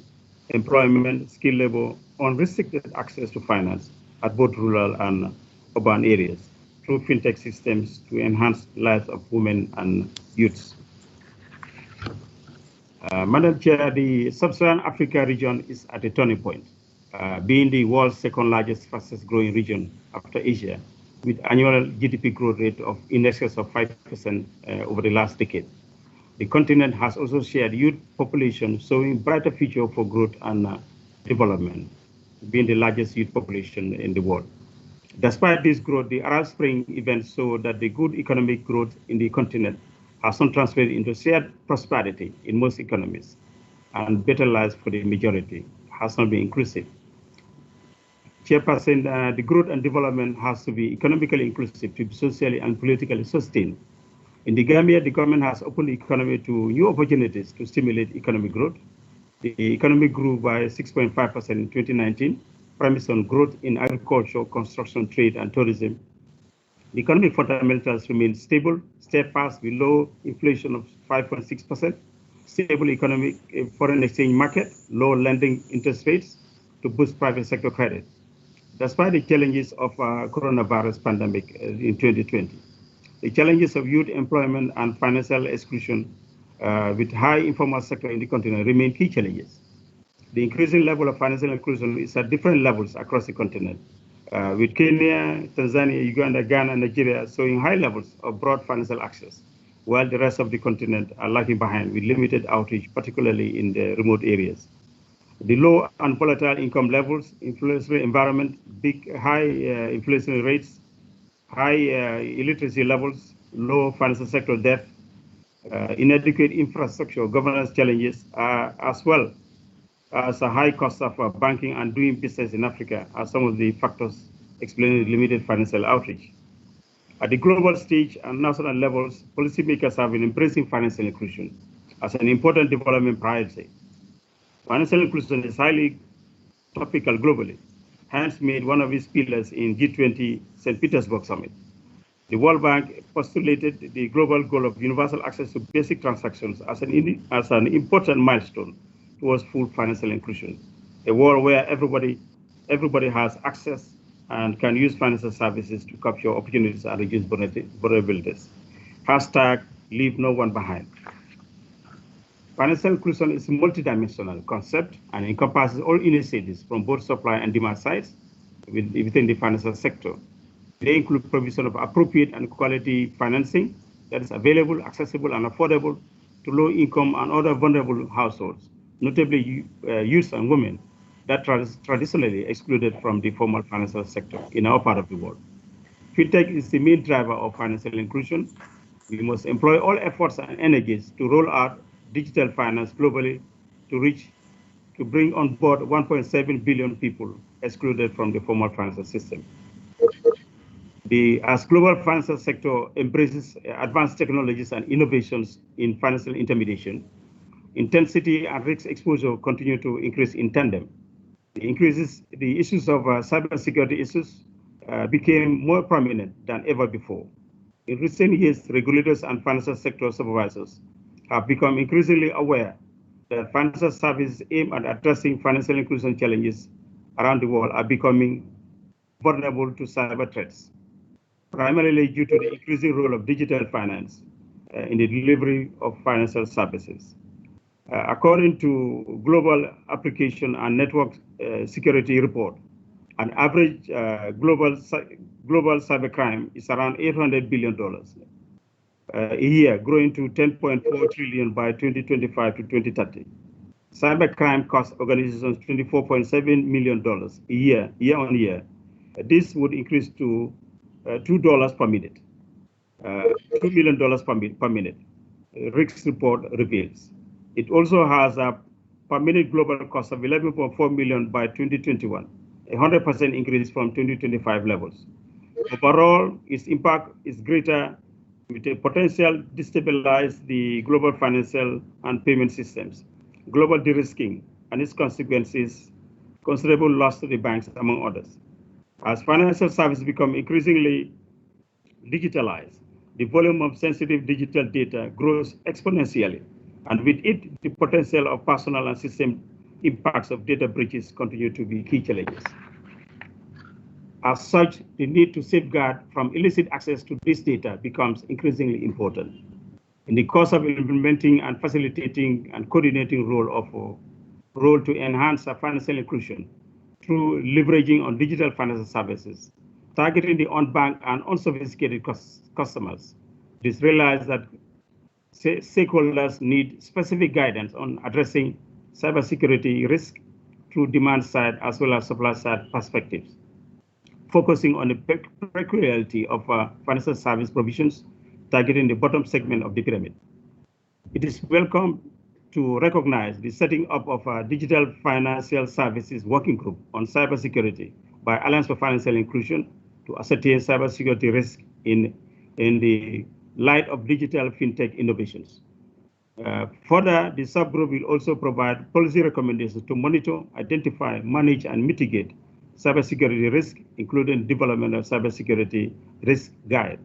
employment, skilled labor, unrestricted access to finance at both rural and urban areas through fintech systems to enhance lives of women and youths. Madam Chair, the Sub-Saharan Africa region is at a turning point, being the world's second largest, fastest growing region after Asia, with annual GDP growth rate of in excess of 5% over the last decade. The continent has also shared youth population showing brighter future for growth and development, being the largest youth population in the world. Despite this growth, the Arab Spring events show that the good economic growth in the continent has not translated into shared prosperity in most economies, and better lives for the majority has not been inclusive. Chairperson, the growth and development has to be economically inclusive to be socially and politically sustained. In the Gambia, the government has opened the economy to new opportunities to stimulate economic growth. The economy grew by 6.5% in 2019, premised on growth in agriculture, construction, trade, and tourism. The economic fundamentals remain stable, steadfast with low inflation of 5.6%, stable economic foreign exchange market, low lending interest rates to boost private sector credit. Despite the challenges of coronavirus pandemic in 2020, the challenges of youth employment and financial exclusion with high informal sector in the continent remain key challenges. The increasing level of financial inclusion is at different levels across the continent, with Kenya, Tanzania, Uganda, Ghana, and Nigeria showing high levels of broad financial access, while the rest of the continent are lagging behind with limited outreach, particularly in the remote areas. The low and volatile income levels, inflationary environment, high inflationary rates, high illiteracy levels, low financial sector debt, inadequate infrastructure governance challenges, as well as a high cost of banking and doing business in Africa are some of the factors explaining limited financial outreach. At the global stage and national levels, policymakers have been embracing financial inclusion as an important development priority. Financial inclusion is highly topical globally, hence made one of its pillars in G20 St. Petersburg Summit. The World Bank postulated the global goal of universal access to basic transactions as an important milestone towards full financial inclusion, a world where everybody has access and can use financial services to capture opportunities and reduce vulnerabilities. Hashtag leave no one behind. Financial inclusion is a multidimensional concept and encompasses all initiatives from both supply and demand sides within the financial sector. They include provision of appropriate and quality financing that is available, accessible, and affordable to low-income and other vulnerable households, notably youth and women that traditionally excluded from the formal financial sector in our part of the world. FinTech is the main driver of financial inclusion. We must employ all efforts and energies to roll out digital finance globally to bring on board 1.7 billion people excluded from the formal financial system. As global financial sector embraces advanced technologies and innovations in financial intermediation, intensity and risk exposure continue to increase in tandem. The issues of cybersecurity issues became more prominent than ever before. In recent years, regulators and financial sector supervisors have become increasingly aware that financial services aimed at addressing financial inclusion challenges around the world are becoming vulnerable to cyber threats, primarily due to the increasing role of digital finance in the delivery of financial services. According to Global Application and Network Security Report, an average global cybercrime is around $800 billion a year, growing to 10.4 trillion by 2025 to 2030. Cybercrime costs organizations $24.7 million a year on year. This would increase to $2 per minute, $2 million per minute, Risk report reveals. It also has a per minute global cost of 11.4 million by 2021, a 100% increase from 2025 levels. Overall, its impact is greater, with a potential to destabilize the global financial and payment systems, global de-risking, and its consequences, considerable loss to the banks, among others. As financial services become increasingly digitalized, the volume of sensitive digital data grows exponentially, and with it, the potential of personal and system impacts of data breaches continue to be key challenges. As such, the need to safeguard from illicit access to this data becomes increasingly important. In the course of implementing and facilitating and coordinating role to enhance financial inclusion through leveraging on digital financial services, targeting the unbanked and unsophisticated customers, it is realized that stakeholders need specific guidance on addressing cybersecurity risk through demand side as well as supply side perspectives. focusing on the peculiarity of financial service provisions targeting the bottom segment of the pyramid. It is welcome to recognize the setting up of a digital financial services working group on cybersecurity by Alliance for Financial Inclusion to ascertain cybersecurity risk in the light of digital fintech innovations. Further, the subgroup will also provide policy recommendations to monitor, identify, manage, and mitigate cybersecurity risk, including development of cybersecurity risk guide.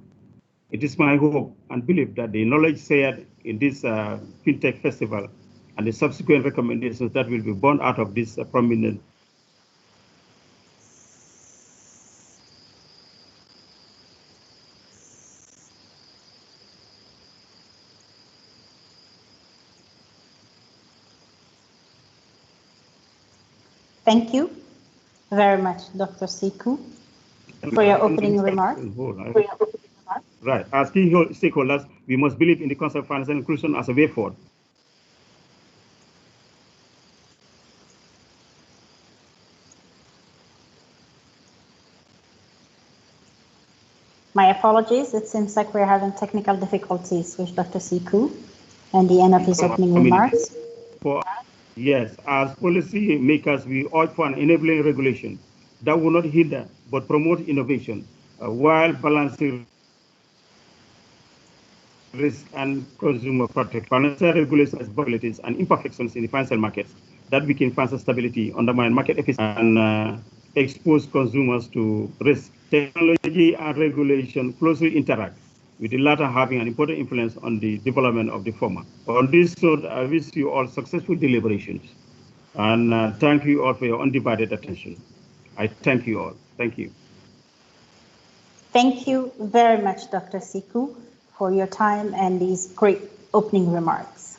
It is my hope and belief that the knowledge shared in this FinTech Festival and the subsequent recommendations that will be born out of this prominent Thank you very much, Dr. Siku, for your opening remarks. Right. As key stakeholders, we must believe in the concept of financial inclusion as a way forward. My apologies. It seems like we're having technical difficulties with Dr. Siku and the end of his opening remarks. Yes, as policy makers, we urge for an enabling regulation that will not hinder but promote innovation while balancing risk and consumer protection. Financial regulation has vulnerabilities and imperfections in the financial markets that weaken financial stability, undermine market efficiency, and expose consumers to risk. Technology and regulation closely interact, with the latter having an important influence on the development of the former. On this note, I wish you all successful deliberations, and thank you all for your undivided attention. I thank you all. Thank you. Thank you very much, Dr. Siku, for your time and these great opening remarks.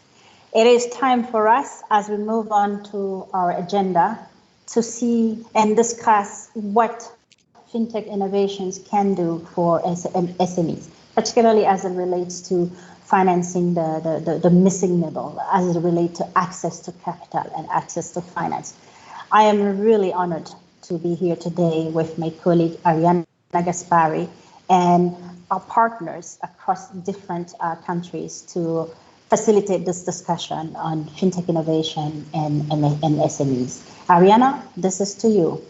It is time for us, as we move on to our agenda, to see and discuss what fintech innovations can do for SMEs, particularly as it relates to financing the missing middle, as it relates to access to capital and access to finance. I am really honored to be here today with my colleague Ariana Gaspari and our partners across different countries to facilitate this discussion on fintech innovation and SMEs. Ariana, this is to you.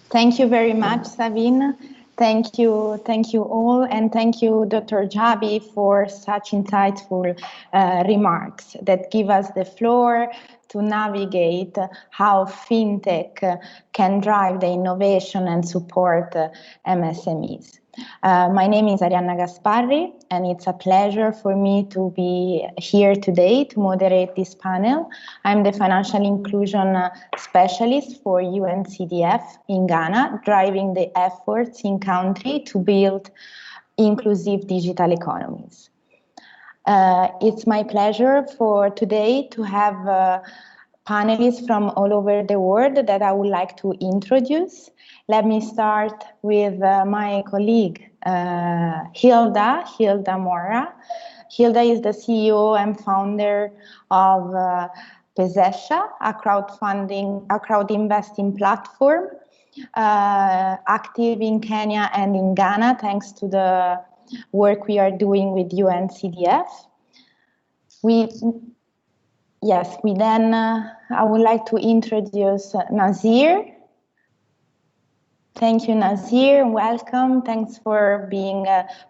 Thank you very much, Sabine. Thank you all, and thank you, Dr. Jabi, for such insightful remarks that give us the floor to navigate how fintech can drive the innovation and support MSMEs. My name is Arianna Gasparri, and it's a pleasure for me to be here today to moderate this panel. I'm the financial inclusion specialist for UNCDF in Ghana, driving the efforts in country to build inclusive digital economies. It's my pleasure for today to have panelists from all over the world that I would like to introduce. Let me start with my colleague, Hilda Mora. Hilda is the CEO and founder of Pesesha, a crowd investing platform, active in Kenya and in Ghana, thanks to the work we are doing with UNCDF. I would like to introduce Nazir. Thank you, Nazir. Welcome. Thanks for being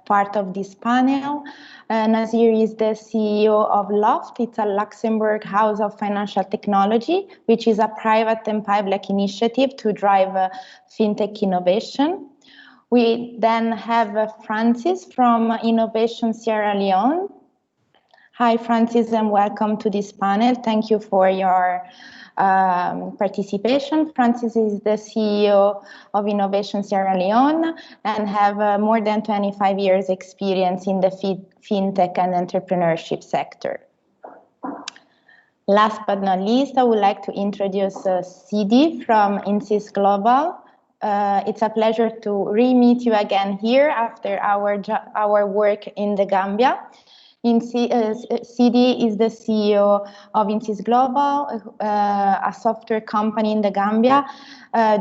part of this panel. Nazir is the CEO of Loft. It's a Luxembourg house of financial technology, which is a private and public initiative to drive fintech innovation. We then have Francis from Innovation Sierra Leone. Hi, Francis, and welcome to this panel. Thank you for your participation. Francis is the CEO of Innovation Sierra Leone and have more than 25 years experience in the fintech and entrepreneurship sector. Last but not least, I would like to introduce Sidi from Insys Global. It's a pleasure to re-meet you again here after our work in the Gambia. Sidi is the CEO of Insys Global, a software company in the Gambia,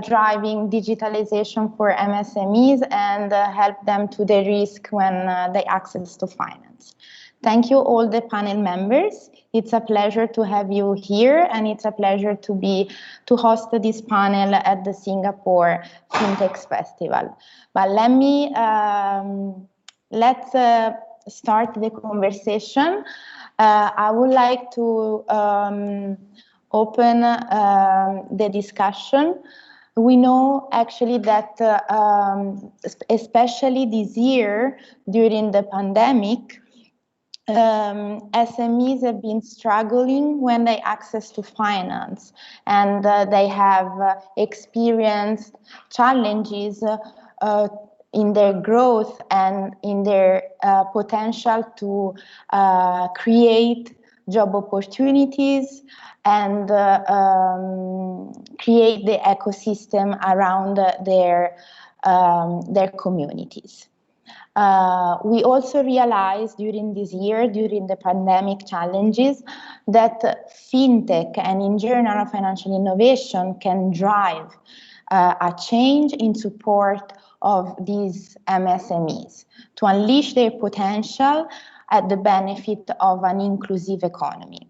driving digitalization for MSMEs and help them to de-risk when they access to finance. Thank you all the panel members. It's a pleasure to have you here, and it's a pleasure to host this panel at the Singapore FinTech Festival. But let's start the conversation. I would like to open the discussion. We know actually that especially this year during the pandemic, SMEs have been struggling when they access to finance, and they have experienced challenges in their growth and in their potential to create job opportunities and create the ecosystem around their communities. We also realized during this year, during the pandemic challenges, that fintech and in general financial innovation can drive a change in support of these MSMEs to unleash their potential at the benefit of an inclusive economy.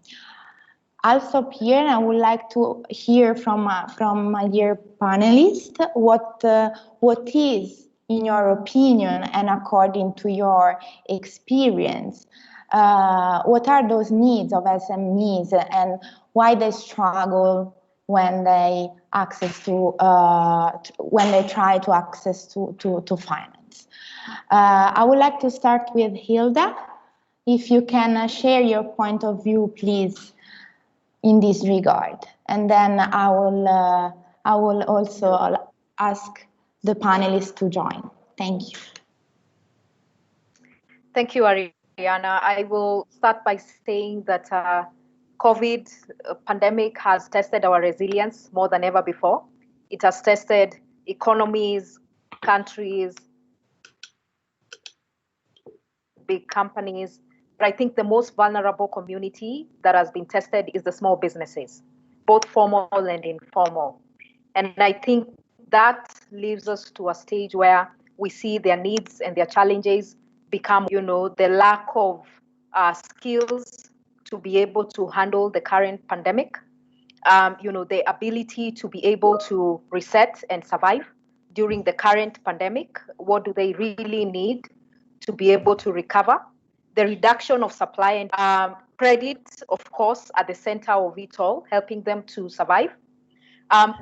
I'll stop here, and I would like to hear from my dear panelists what is, in your opinion and according to your experience, what are those needs of SMEs and why they struggle when they when they try to access to finance. I would like to start with Hilda. If you can share your point of view, please, in this regard, and then I will also ask the panelists to join. Thank you. Thank you, Ariana. I will start by saying that COVID pandemic has tested our resilience more than ever before. It has tested economies, countries, big companies. But I think the most vulnerable community that has been tested is the small businesses, both formal and informal. And I think that leaves us to a stage where we see their needs and their challenges become, the lack of skills to be able to handle the current pandemic, the ability to be able to reset and survive during the current pandemic. What do they really need to be able to recover? The reduction of supply and credit, of course, at the center of it all, helping them to survive.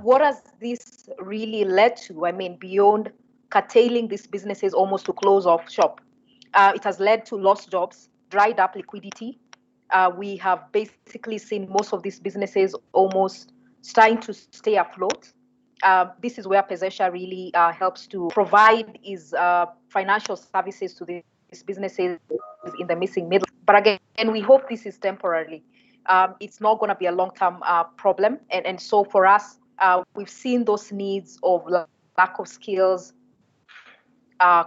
What has this really led to? I mean, beyond curtailing these businesses almost to close off shop, it has led to lost jobs, dried up liquidity. We have basically seen most of these businesses almost trying to stay afloat. This is where Pesesha really helps to provide is financial services to these businesses in the missing middle. But again, we hope this is temporarily. It's not going to be a long-term problem. And so for us, we've seen those needs of lack of skills,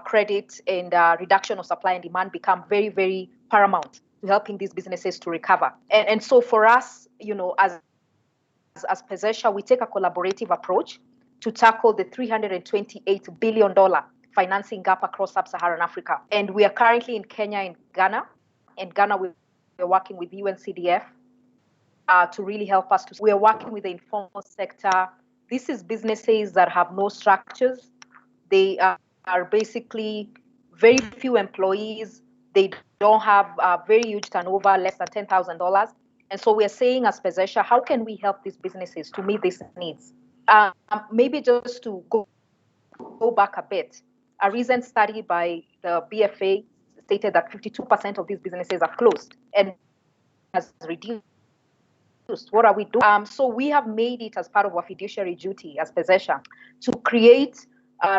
credit, and reduction of supply and demand become very, very paramount to helping these businesses to recover. And so for us, as Pesesha, we take a collaborative approach to tackle the $328 billion financing gap across sub-Saharan Africa. And we are currently in Kenya and Ghana. In Ghana, we're working with UNCDF to really help us. We are working with the informal sector. This is businesses that have no structures. They are basically very few employees. They don't have a very huge turnover, less than $10,000. And so we are saying as Pesesha, how can we help these businesses to meet these needs? Maybe just to go back a bit, a recent study by the BFA stated that 52% of these businesses are closed and has reduced. What are we doing? So we have made it as part of our fiduciary duty as Pesesha to create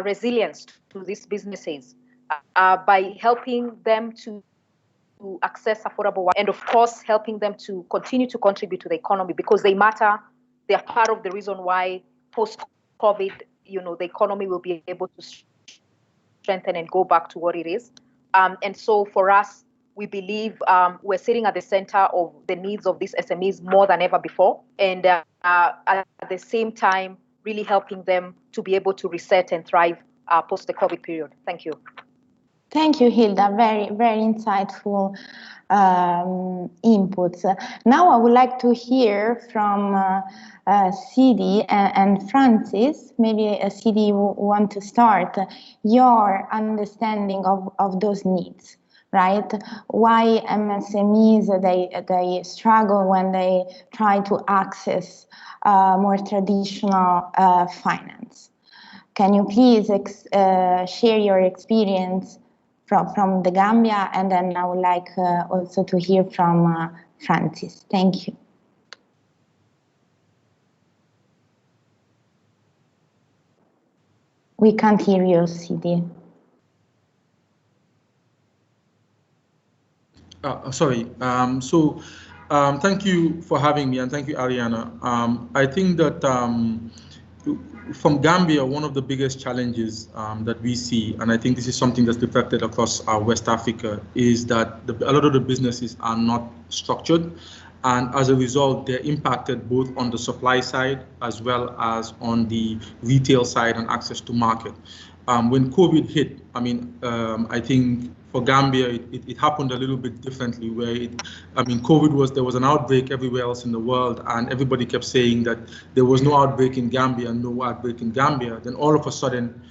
resilience to these businesses by helping them to access affordable and, of course, helping them to continue to contribute to the economy because they matter. They are part of the reason why post-COVID, the economy will be able to strengthen and go back to what it is. And so for us, we believe we're sitting at the center of the needs of these SMEs more than ever before, and at the same time, really helping them to be able to reset and thrive post the COVID period. Thank you. Thank you, Hilda. Very, very insightful inputs. Now I would like to hear from Sidi and Francis. Maybe Sidi, you want to start your understanding of those needs, right? Why MSMEs, they struggle when they try to access more traditional finance. Can you please share your experience from the Gambia, and then I would like also to hear from Francis. Thank you. We can't hear you, Sidi. Sorry. Thank you for having me, and thank you, Ariana. I think that from Gambia, one of the biggest challenges that we see, and I think this is something that's reflected across West Africa, is that a lot of the businesses are not structured. And as a result, they're impacted both on the supply side as well as on the retail side and access to market. When COVID hit, I think for Gambia, it happened a little bit differently, where there was an outbreak everywhere else in the world, and everybody kept saying that there was no outbreak in Gambia, no outbreak in Gambia. Then all of a sudden,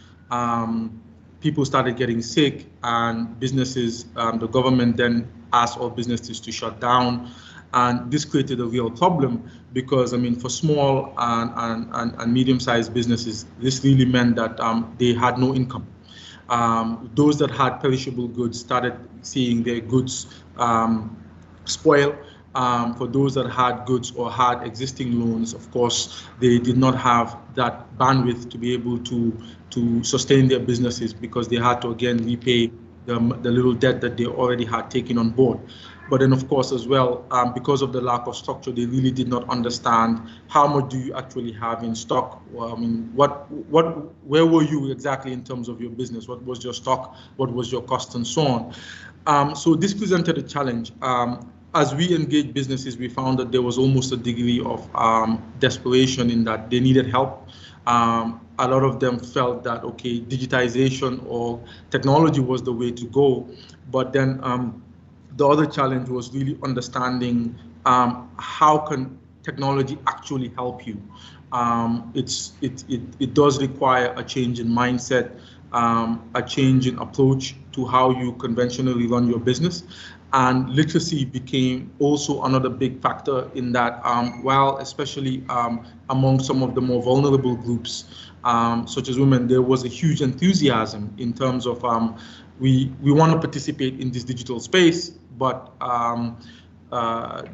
people started getting sick, and businesses, the government then asked all businesses to shut down. And this created a real problem because, for small and medium-sized businesses, this really meant that they had no income. Those that had perishable goods started seeing their goods spoil. For those that had goods or had existing loans, of course, they did not have that bandwidth to be able to sustain their businesses because they had to, again, repay the little debt that they already had taken on board. But then, of course, as well, because of the lack of structure, they really did not understand how much do you actually have in stock. Well, where were you exactly in terms of your business? What was your stock? What was your cost, and so on? So this presented a challenge. As we engaged businesses, we found that there was almost a degree of desperation in that they needed help. A lot of them felt that, okay, digitization or technology was the way to go. But then the other challenge was really understanding how can technology actually help you. It does require a change in mindset, a change in approach to how you conventionally run your business. And literacy became also another big factor in that, while especially among some of the more vulnerable groups, such as women, there was a huge enthusiasm in terms of we want to participate in this digital space, but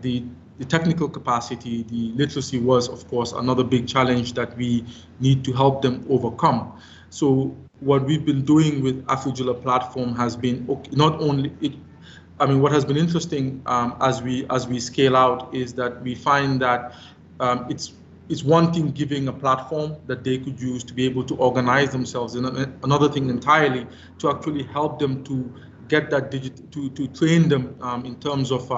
the technical capacity, the literacy was, of course, another big challenge that we need to help them overcome. So what we've been doing with Afrojulla platform has been not only what has been interesting as we scale out is that we find that it's one thing giving a platform that they could use to be able to organize themselves, and another thing entirely to actually help them to get that to train them in terms of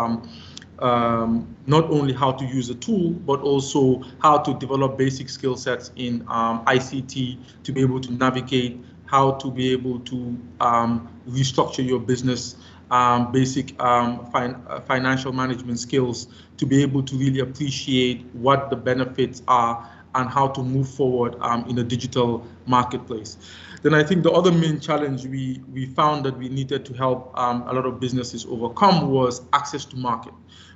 not only how to use a tool, but also how to develop basic skill sets in ICT to be able to navigate, how to be able to restructure your business, basic financial management skills to be able to really appreciate what the benefits are and how to move forward in a digital marketplace. Then I think the other main challenge we found that we needed to help a lot of businesses overcome was access to market.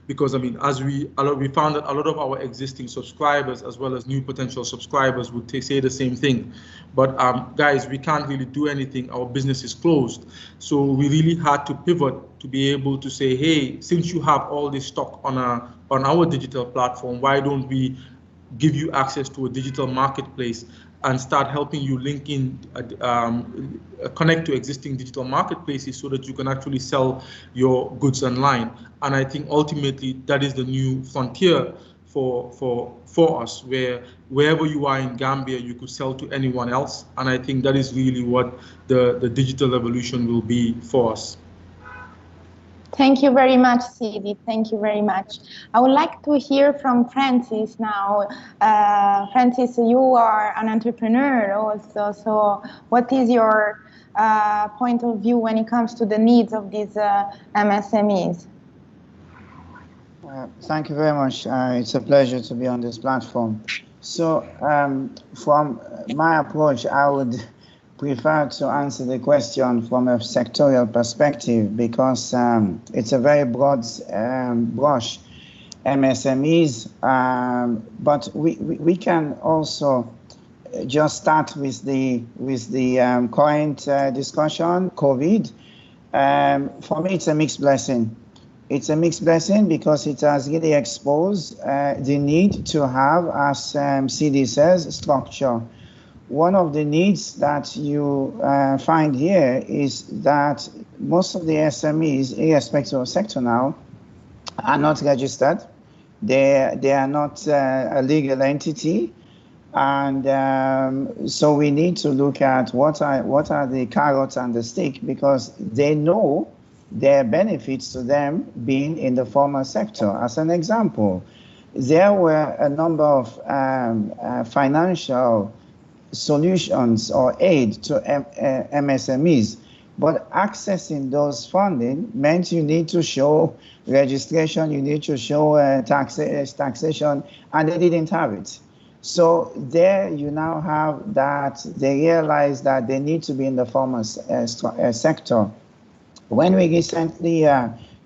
Because as we found that a lot of our existing subscribers as well as new potential subscribers would say the same thing. But guys, we can't really do anything. Our business is closed. So we really had to pivot to be able to say, hey, since you have all this stock on our digital platform, why don't we give you access to a digital marketplace and start helping you link in, connect to existing digital marketplaces so that you can actually sell your goods online. And I think ultimately that is the new frontier for us, where wherever you are in Gambia, you could sell to anyone else. And I think that is really what the digital revolution will be for us. Thank you very much, Sidi. Thank you very much. I would like to hear from Francis now. Francis, you are an entrepreneur also. So what is your point of view when it comes to the needs of these MSMEs? Thank you very much. It's a pleasure to be on this platform. So from my approach, I would prefer to answer the question from a sectorial perspective because it's a very broad brush, MSMEs, but we can also just start with the current discussion, COVID. For me, it's a mixed blessing. It's a mixed blessing because it has really exposed the need to have, as CD says, structure. One of the needs that you find here is that most of the SMEs, irrespective of sector now, are not registered. They are not a legal entity. And so we need to look at what are the carrots and the stick, because they know there are benefits to them being in the formal sector. As an example, there were a number of financial solutions or aid to MSMEs, but accessing those funding meant you need to show registration, you need to show taxation, and they didn't have it. So there you now have that they realize that they need to be in the formal sector. When we recently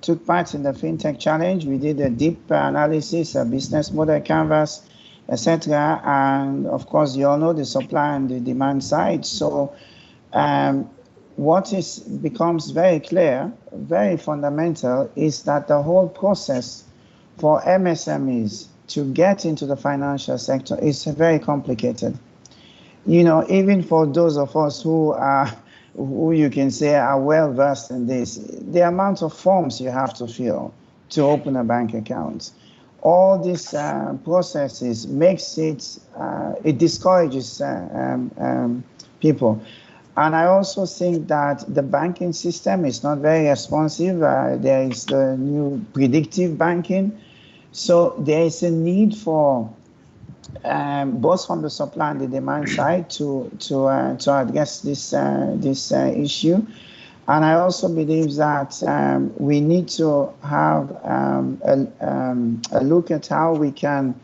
took part in the FinTech Challenge, we did a deep analysis, a business model canvas, etc. And of course, you all know the supply and the demand side. So what becomes very clear, very fundamental, is that the whole process for MSMEs to get into the financial sector is very complicated. You know, even for those of us who you can say are well versed in this, the amount of forms you have to fill to open a bank account, all these processes makes it discourages people. And I also think that the banking system is not very responsive. There is the new predictive banking. So there is a need for both from the supply and the demand side to address this issue. And I also believe that we need to have a look at how we can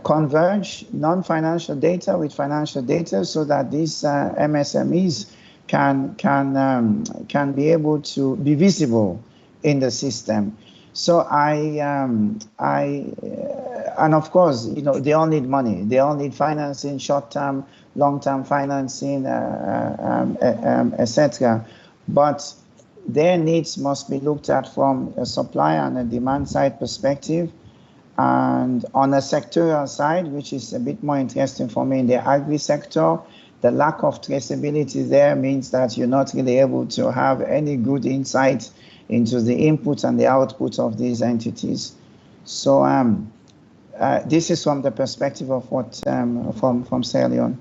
converge non-financial data with financial data so that these MSMEs can be able to be visible in the system. So and of course, you know, they all need money. They all need financing, short-term, long-term financing, etc. But their needs must be looked at from a supply and a demand side perspective. And on a sectoral side, which is a bit more interesting for me in the agri sector, the lack of traceability there means that you're not really able to have any good insight into the input and the output of these entities. So this is from the perspective of what from Sierra Leone.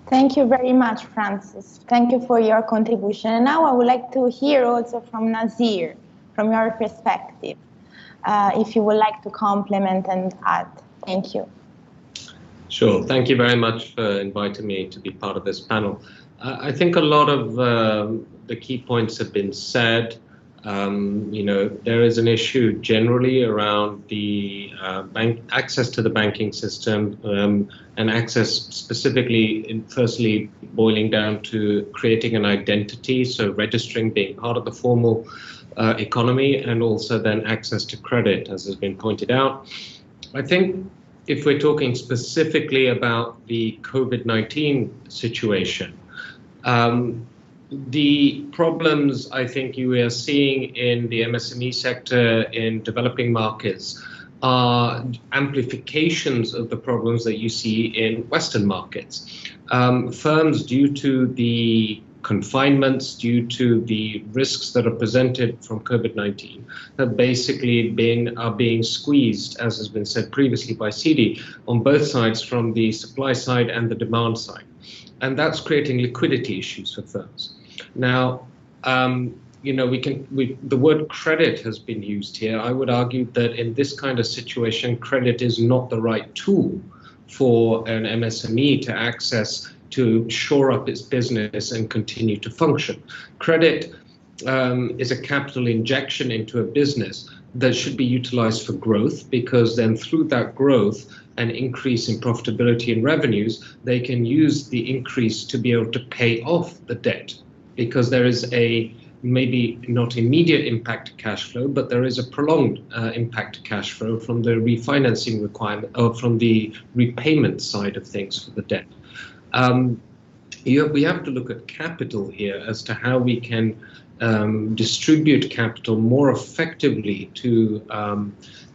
Thank you very much, Francis. Thank you for your contribution. And now I would like to hear also from Nazir, from your perspective, if you would like to complement and add. Thank you. Sure. Thank you very much for inviting me to be part of this panel. I think a lot of the key points have been said. You know, there is an issue generally around the access to the banking system and access specifically, firstly, boiling down to creating an identity, so registering, being part of the formal economy, and also then access to credit, as has been pointed out. I think if we're talking specifically about the COVID-19 situation, the problems I think you are seeing in the MSME sector in developing markets are amplifications of the problems that you see in Western markets. Firms, due to the confinements, due to the risks that are presented from COVID-19, have basically are being squeezed, as has been said previously by Sidi, on both sides, from the supply side and the demand side. And that's creating liquidity issues for firms. Now, the word credit has been used here. I would argue that in this kind of situation, credit is not the right tool for an MSME to access to shore up its business and continue to function. Credit is a capital injection into a business that should be utilized for growth, because then through that growth and increase in profitability and revenues, they can use the increase to be able to pay off the debt, because there is a maybe not immediate impact to cash flow, but there is a prolonged impact to cash flow from the refinancing requirement, or from the repayment side of things for the debt. We have to look at capital here as to how we can distribute capital more effectively to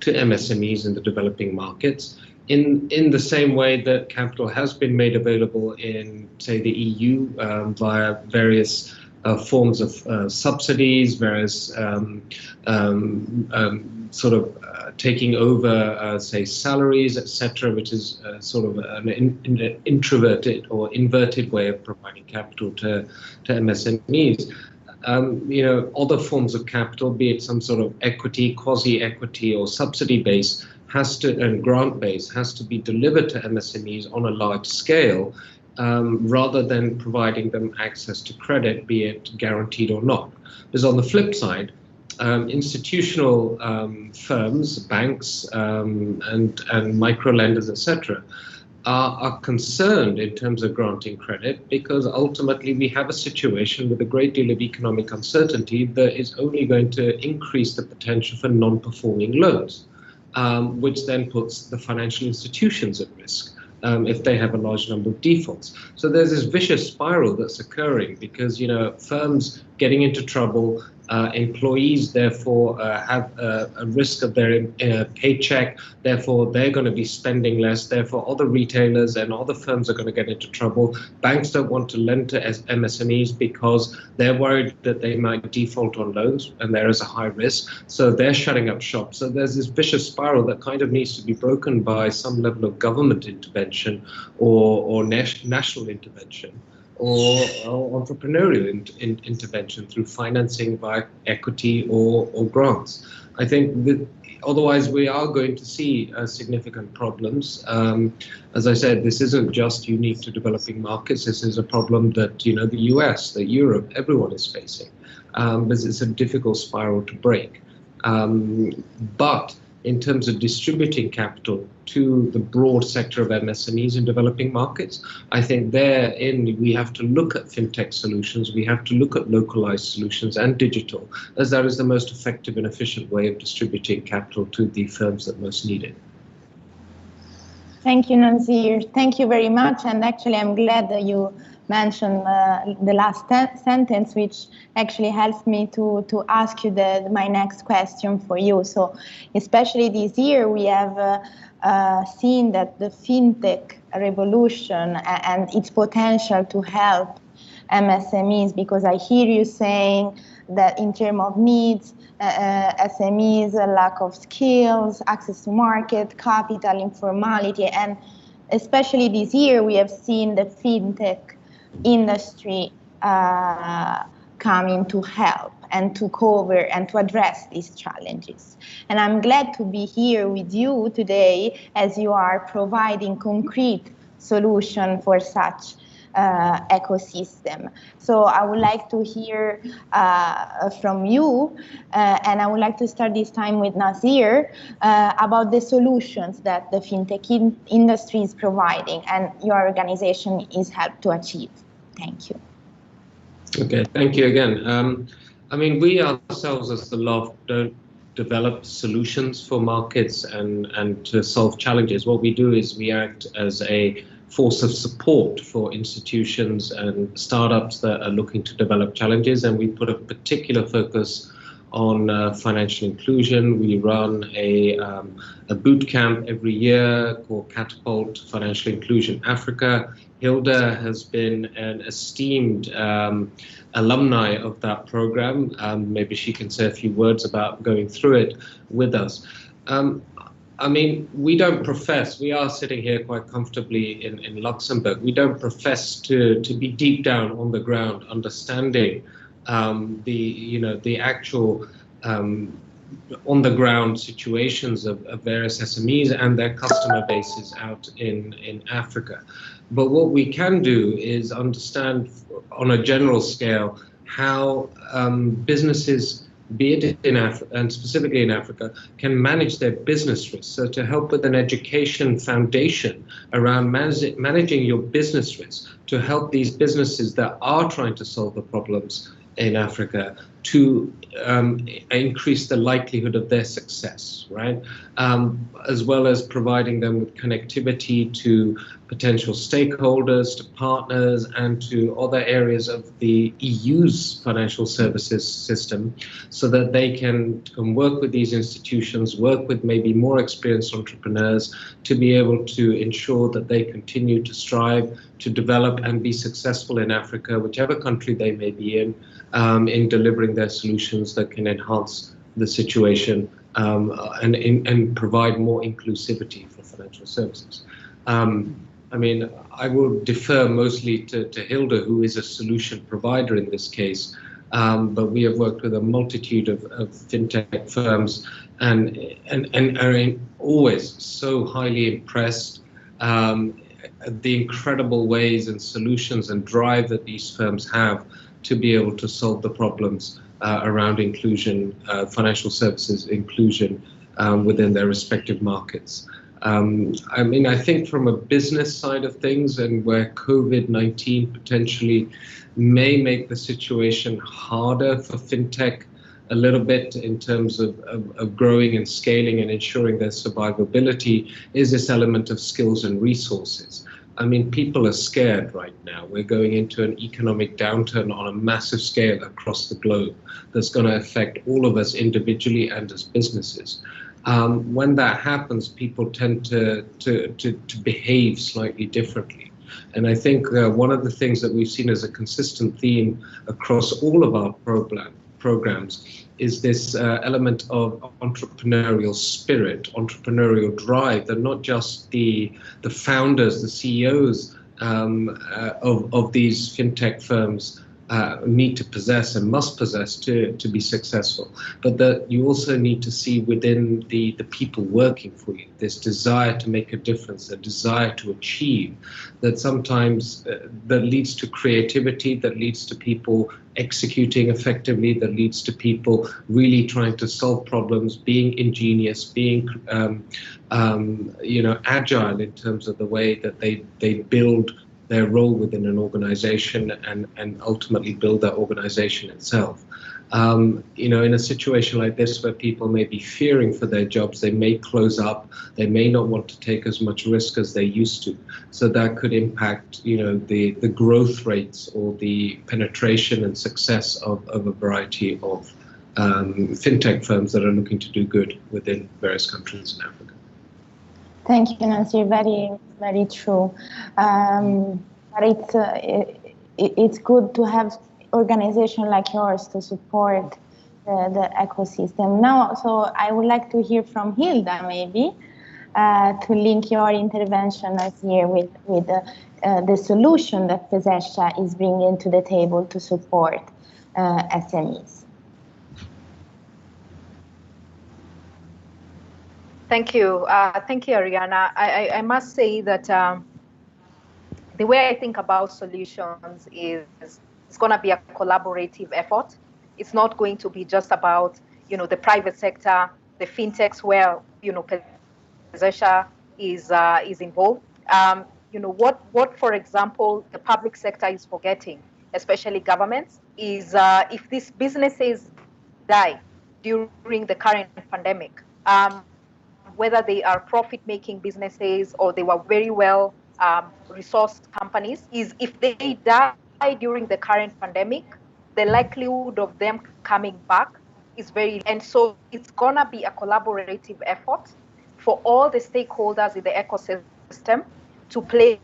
MSMEs in the developing markets, in the same way that capital has been made available in, say, the EU via various forms of subsidies, various sort of taking over, say, salaries, etc., which is sort of an introverted or inverted way of providing capital to MSMEs. Other forms of capital, be it some sort of equity, quasi-equity, or subsidy base, and grant base, has to be delivered to MSMEs on a large scale, rather than providing them access to credit, be it guaranteed or not. Because on the flip side, institutional firms, banks, and micro lenders, etc., are concerned in terms of granting credit, because ultimately we have a situation with a great deal of economic uncertainty that is only going to increase the potential for non-performing loans, which then puts the financial institutions at risk if they have a large number of defaults. So there's this vicious spiral that's occurring, because firms getting into trouble, employees therefore have a risk of their paycheck, therefore they're going to be spending less, therefore other retailers and other firms are going to get into trouble. Banks don't want to lend to MSMEs because they're worried that they might default on loans, and there is a high risk, so they're shutting up shop. So there's this vicious spiral that kind of needs to be broken by some level of government intervention or national intervention, or entrepreneurial intervention through financing by equity or grants. I think that otherwise we are going to see significant problems. As I said, this isn't just unique to developing markets. This is a problem that the US, that Europe, everyone is facing. But it's a difficult spiral to break. But in terms of distributing capital to the broad sector of MSMEs in developing markets, I think therein we have to look at fintech solutions, we have to look at localized solutions and digital, as that is the most effective and efficient way of distributing capital to the firms that most need it. Thank you, Nazir. Thank you very much. And actually, I'm glad that you mentioned the last sentence, which actually helps me to ask you my next question for you. So especially this year, we have seen that the fintech revolution and its potential to help MSMEs, because I hear you saying that in terms of needs, SMEs, lack of skills, access to market, capital, informality, and especially this year we have seen the fintech industry coming to help and to cover and to address these challenges. And I'm glad to be here with you today, as you are providing concrete solution for such ecosystem. So I would like to hear from you, and I would like to start this time with Nazir, about the solutions that the fintech industry is providing and your organization is helped to achieve. Thank you. Okay, thank you again. I mean, we ourselves as the Loft don't develop solutions for markets and to solve challenges. What we do is we act as a force of support for institutions and startups that are looking to develop challenges, and we put a particular focus on financial inclusion. We run a boot camp every year called Catapult Financial Inclusion Africa. Hilda has been an esteemed alumni of that program. Maybe she can say a few words about going through it with us. I mean, we don't profess, we are sitting here quite comfortably in Luxembourg. We don't profess to be deep down on the ground, understanding the actual on the ground situations of various SMEs and their customer bases out in Africa. But what we can do is understand on a general scale how businesses, be it in Africa and specifically in Africa, can manage their business risks. So to help with an education foundation around managing your business risks, to help these businesses that are trying to solve the problems in Africa to increase the likelihood of their success, right? As well as providing them with connectivity to potential stakeholders, to partners, and to other areas of the EU's financial services system, so that they can work with these institutions, work with maybe more experienced entrepreneurs to be able to ensure that they continue to strive to develop and be successful in Africa, whichever country they may be in delivering their solutions that can enhance the situation and provide more inclusivity for financial services. I mean, I will defer mostly to Hilda, who is a solution provider in this case, but we have worked with a multitude of fintech firms and are always so highly impressed the incredible ways and solutions and drive that these firms have to be able to solve the problems around inclusion, financial services inclusion within their respective markets. I mean, I think from a business side of things, and where COVID-19 potentially may make the situation harder for fintech a little bit in terms of growing and scaling and ensuring their survivability, is this element of skills and resources. I mean, people are scared right now. We're going into an economic downturn on a massive scale across the globe that's going to affect all of us individually and as businesses. When that happens, people tend to behave slightly differently. And I think one of the things that we've seen as a consistent theme across all of our programs is this element of entrepreneurial spirit, entrepreneurial drive, that not just the founders, the CEOs of these fintech firms need to possess and must possess to be successful, but that you also need to see within the people working for you this desire to make a difference, a desire to achieve, that sometimes that leads to creativity, that leads to people executing effectively, that leads to people really trying to solve problems, being ingenious, being agile in terms of the way that they build their role within an organization and ultimately build that organization itself. In a situation like this where people may be fearing for their jobs, they may close up, they may not want to take as much risk as they used to. So that could impact, the growth rates or the penetration and success of a variety of fintech firms that are looking to do good within various countries in Africa. Thank you, Nancy. Very, very true. But it's good to have organization like yours to support the ecosystem. Now, so I would like to hear from Hilda, maybe, to link your intervention as here with the solution that Pesesha is bringing to the table to support SMEs. Thank you. Thank you, Ariana. I must say that the way I think about solutions is it's going to be a collaborative effort. It's not going to be just about, the private sector, the fintechs where, Pesesha is involved. What, for example, the public sector is forgetting, especially governments, is if these businesses die during the current pandemic, whether they are profit-making businesses or they were very well resourced companies, is if they die during the current pandemic, the likelihood of them coming back is very, and so it's gonna be a collaborative effort for all the stakeholders in the ecosystem to play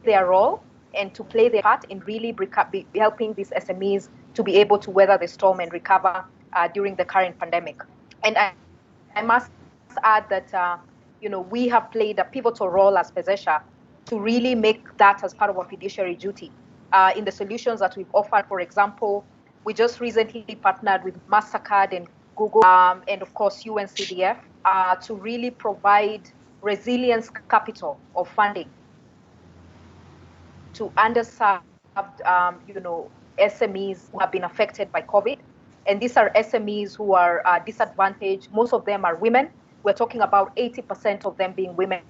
their role and to play their part in really helping these SMEs to be able to weather the storm and recover during the current pandemic. And I must add that we have played a pivotal role as Pesesha to really make that as part of our fiduciary duty, in the solutions that we've offered. For example, we just recently partnered with MasterCard and Google, and of course UNCDF, to really provide resilience capital or funding to underserved, SMEs who have been affected by COVID. And these are SMEs who are disadvantaged. Most of them are women. We're talking about 80% of them being women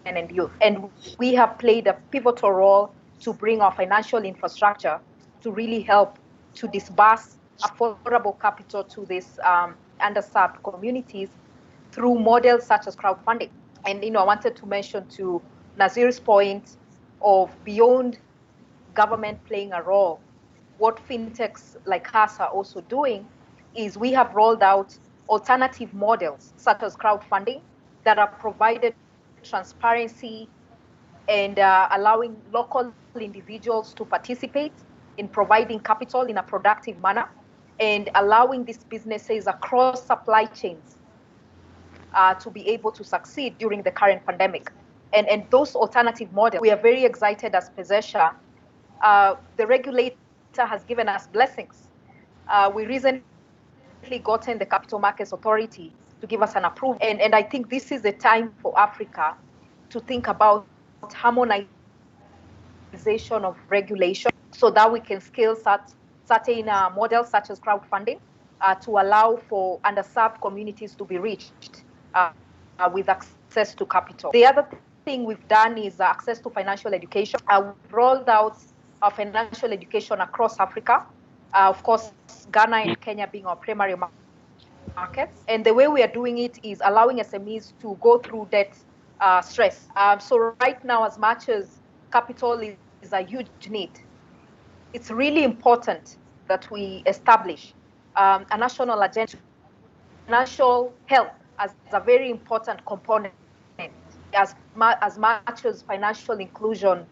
and youth. And we have played a pivotal role to bring our financial infrastructure to really help to disburse affordable capital to these underserved communities through models such as crowdfunding. And I wanted to mention to Nazir's point of beyond government playing a role, what fintechs like us are also doing is we have rolled out alternative models such as crowdfunding that are provided transparency and allowing local individuals to participate in providing capital in a productive manner and allowing these businesses across supply chains to be able to succeed during the current pandemic. And those alternative models, we are very excited as PESESHA. The regulator has given us blessings. We recently gotten the Capital Markets Authority to give us an approval. And I think this is the time for Africa to think about harmonization of regulation so that we can scale certain models such as crowdfunding to allow for underserved communities to be reached with access to capital. The other thing we've done is access to financial education. We've rolled out our financial education across Africa. Of course, Ghana and Kenya being our primary markets. And the way we are doing it is allowing SMEs to go through debt stress. So right now, as much as capital is a huge need, it's really important that we establish a national agenda. Financial health as a very important component, as much as financial inclusion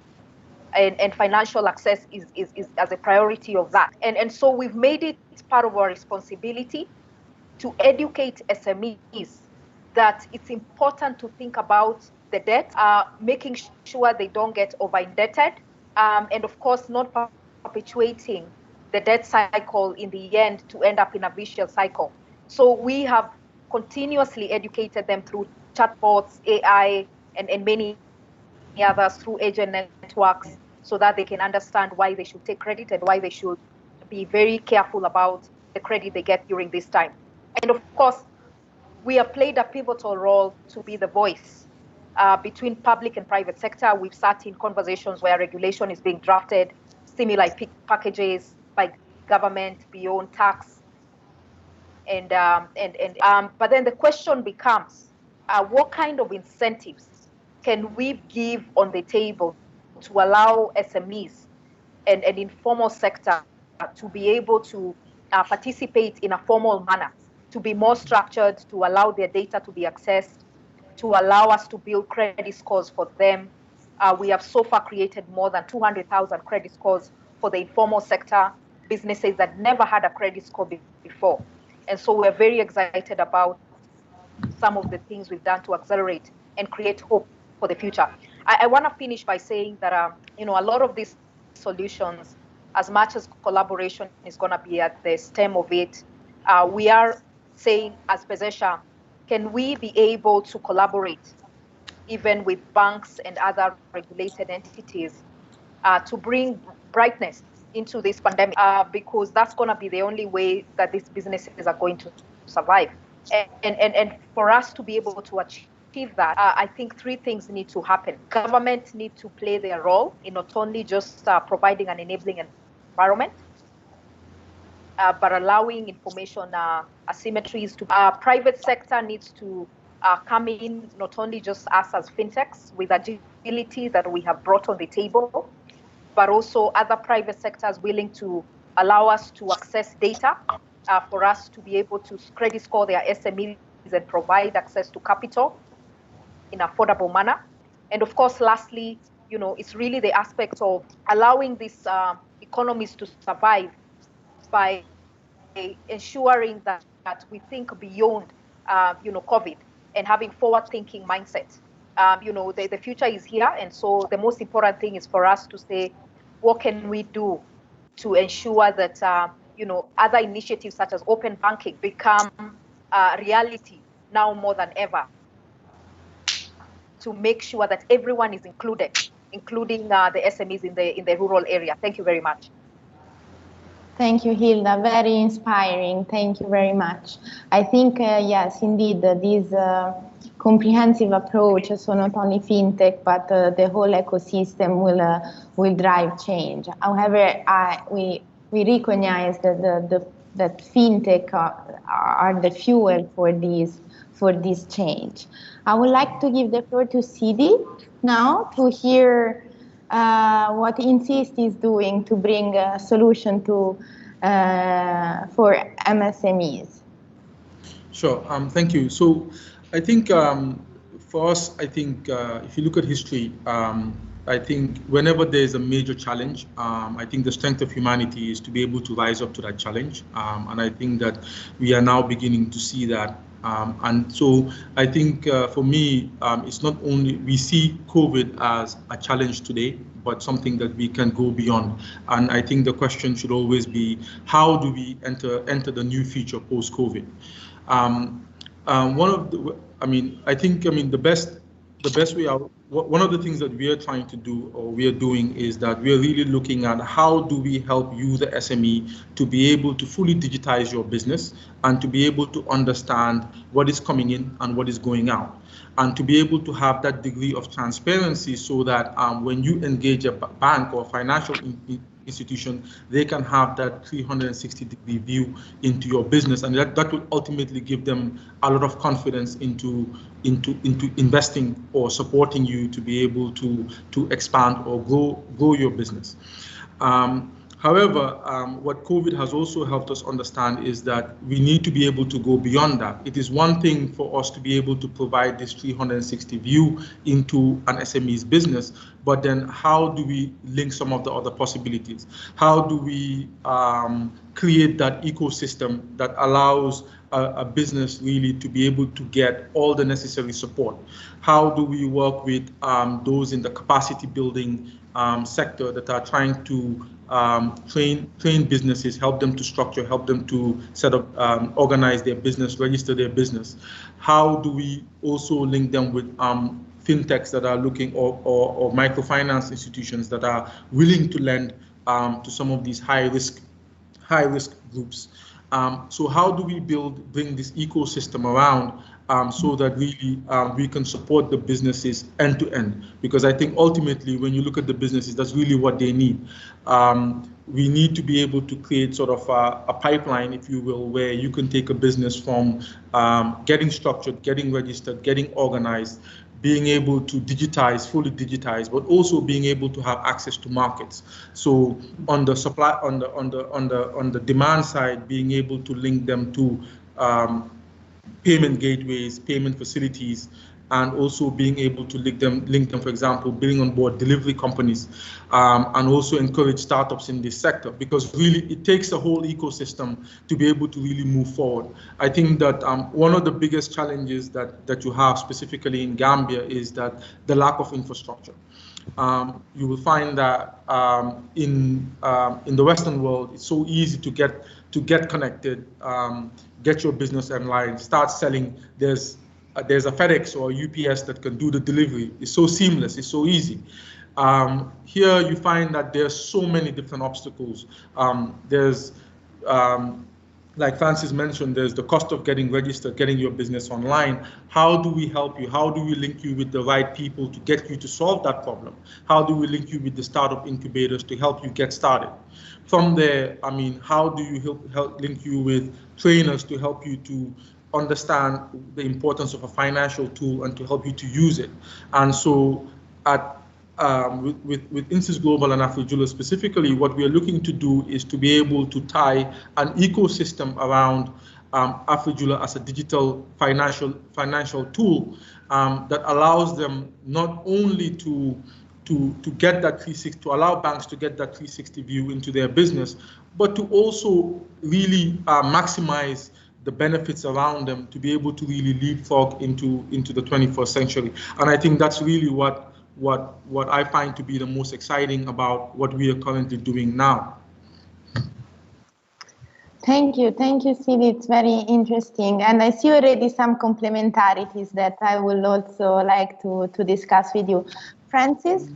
and financial access is as a priority of that. And so we've made it part of our responsibility to educate SMEs that it's important to think about the debt, making sure they don't get over-indebted, and of course not perpetuating the debt cycle in the end to end up in a vicious cycle. So we have continuously educated them through chatbots, AI, and many others through agent networks so that they can understand why they should take credit and why they should be very careful about the credit they get during this time. And of course, we have played a pivotal role to be the voice between public and private sector. We've sat in conversations where regulation is being drafted, stimuli packages by government beyond tax. But then the question becomes, what kind of incentives can we give on the table to allow SMEs and informal sector to be able to participate in a formal manner, to be more structured, to allow their data to be accessed, to allow us to build credit scores for them. We have so far created more than 200,000 credit scores for the informal sector, businesses that never had a credit score before. And so we're very excited about some of the things we've done to accelerate and create hope for the future. I want to finish by saying that a lot of these solutions, as much as collaboration is going to be at the stem of it, we are saying as PESESHA, can we be able to collaborate even with banks and other regulated entities to bring brightness into this pandemic, because that's going to be the only way that these businesses are going to survive. And for us to be able to achieve that, I think three things need to happen. Government need to play their role in not only just providing an enabling environment, but allowing information asymmetries to private sector needs to come in, not only just us as fintechs with agility that we have brought on the table, but also other private sectors willing to allow us to access data for us to be able to credit score their SMEs and provide access to capital in an affordable manner. And of course, lastly, it's really the aspect of allowing these economies to survive by ensuring that we think beyond, COVID and having forward-thinking mindset. The future is here, and so the most important thing is for us to say what can we do to ensure that other initiatives such as open banking become reality now more than ever, to make sure that everyone is included, including the SMEs in the rural area. Thank you very much. Thank you, Hilda. Very inspiring. Thank you very much. I think, yes, indeed, this comprehensive approach, so not only fintech, but the whole ecosystem will drive change. However, we recognize that fintech are the fuel for this change. I would like to give the floor to Sidi now to hear what Insist is doing to bring a solution for MSMEs. Sure. Thank you. So I think for us, I think if you look at history, I think whenever there's a major challenge, I think the strength of humanity is to be able to rise up to that challenge. And I think that we are now beginning to see that. And so I think for me, it's not only we see COVID as a challenge today, but something that we can go beyond. And I think the question should always be, how do we enter the new future post-COVID? The best way out, one of the things that we are trying to do, or we are doing, is that we are really looking at how do we help you, the SME, to be able to fully digitize your business and to be able to understand what is coming in and what is going out, and to be able to have that degree of transparency so that when you engage a bank or financial institution, they can have that 360-degree view into your business, and that will ultimately give them a lot of confidence into investing or supporting you to be able to expand or grow your business. However, what COVID has also helped us understand is that we need to be able to go beyond that. It is one thing for us to be able to provide this 360 view into an SME's business, but then how do we link some of the other possibilities? How do we create that ecosystem that allows a business really to be able to get all the necessary support? How do we work with those in the capacity building sector that are trying to train businesses, help them to structure, help them to set up, organize their business, register their business? How do we also link them with fintechs that are looking, or microfinance institutions that are willing to lend to some of these high risk groups? So how do we bring this ecosystem around so that really we can support the businesses end to end? Because I think ultimately, when you look at the businesses, that's really what they need. We need to be able to create sort of a pipeline, if you will, where you can take a business from getting structured, getting registered, getting organized, being able to fully digitize, but also being able to have access to markets. So on the supply, on the demand side, being able to link them to payment gateways, payment facilities, and also being able to link them, for example, bringing on board delivery companies, and also encourage startups in this sector, because really it takes a whole ecosystem to be able to really move forward. I think that one of the biggest challenges that you have specifically in Gambia is that the lack of infrastructure. You will find that in the Western world, it's so easy to get connected, get your business online, start selling. There's a FedEx or a UPS that can do the delivery. It's so seamless, it's so easy. Here you find that there's so many different obstacles. Like Francis mentioned, there's the cost of getting registered, getting your business online. How do we help you? How do we link you with the right people to get you to solve that problem? How do we link you with the startup incubators to help you get started? From there, how do you help link you with trainers to help you to understand the importance of a financial tool and to help you to use it? And so with Insys Global and AfriJula specifically, what we are looking to do is to be able to tie an ecosystem around AfriJula as a digital financial tool that allows them not only to get that 360, to allow banks to get that 360 view into their business, but to also really maximize the benefits around them, to be able to really leapfrog into the 21st century. And I think that's really what what I find to be the most exciting about what we are currently doing now. Thank you, Sid. It's very interesting, and I see already some complementarities that I would also like to discuss with you. Francis,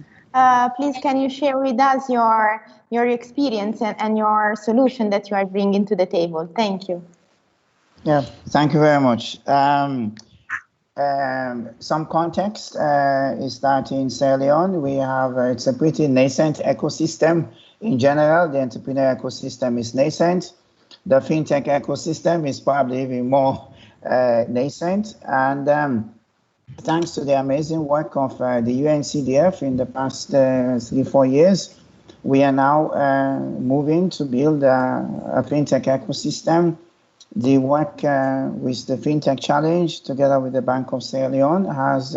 please, can you share with us your experience and your solution that you are bringing to the table? Thank you. Yeah, thank you very much. Some context is that in Sierra Leone we have it's a pretty nascent ecosystem. In general, the entrepreneur ecosystem is nascent. The fintech ecosystem is probably even more nascent, and thanks to the amazing work of the UNCDF in the past 3-4 years, we are now moving to build a fintech ecosystem. The work with the FinTech Challenge, together with the Bank of Sierra Leone, has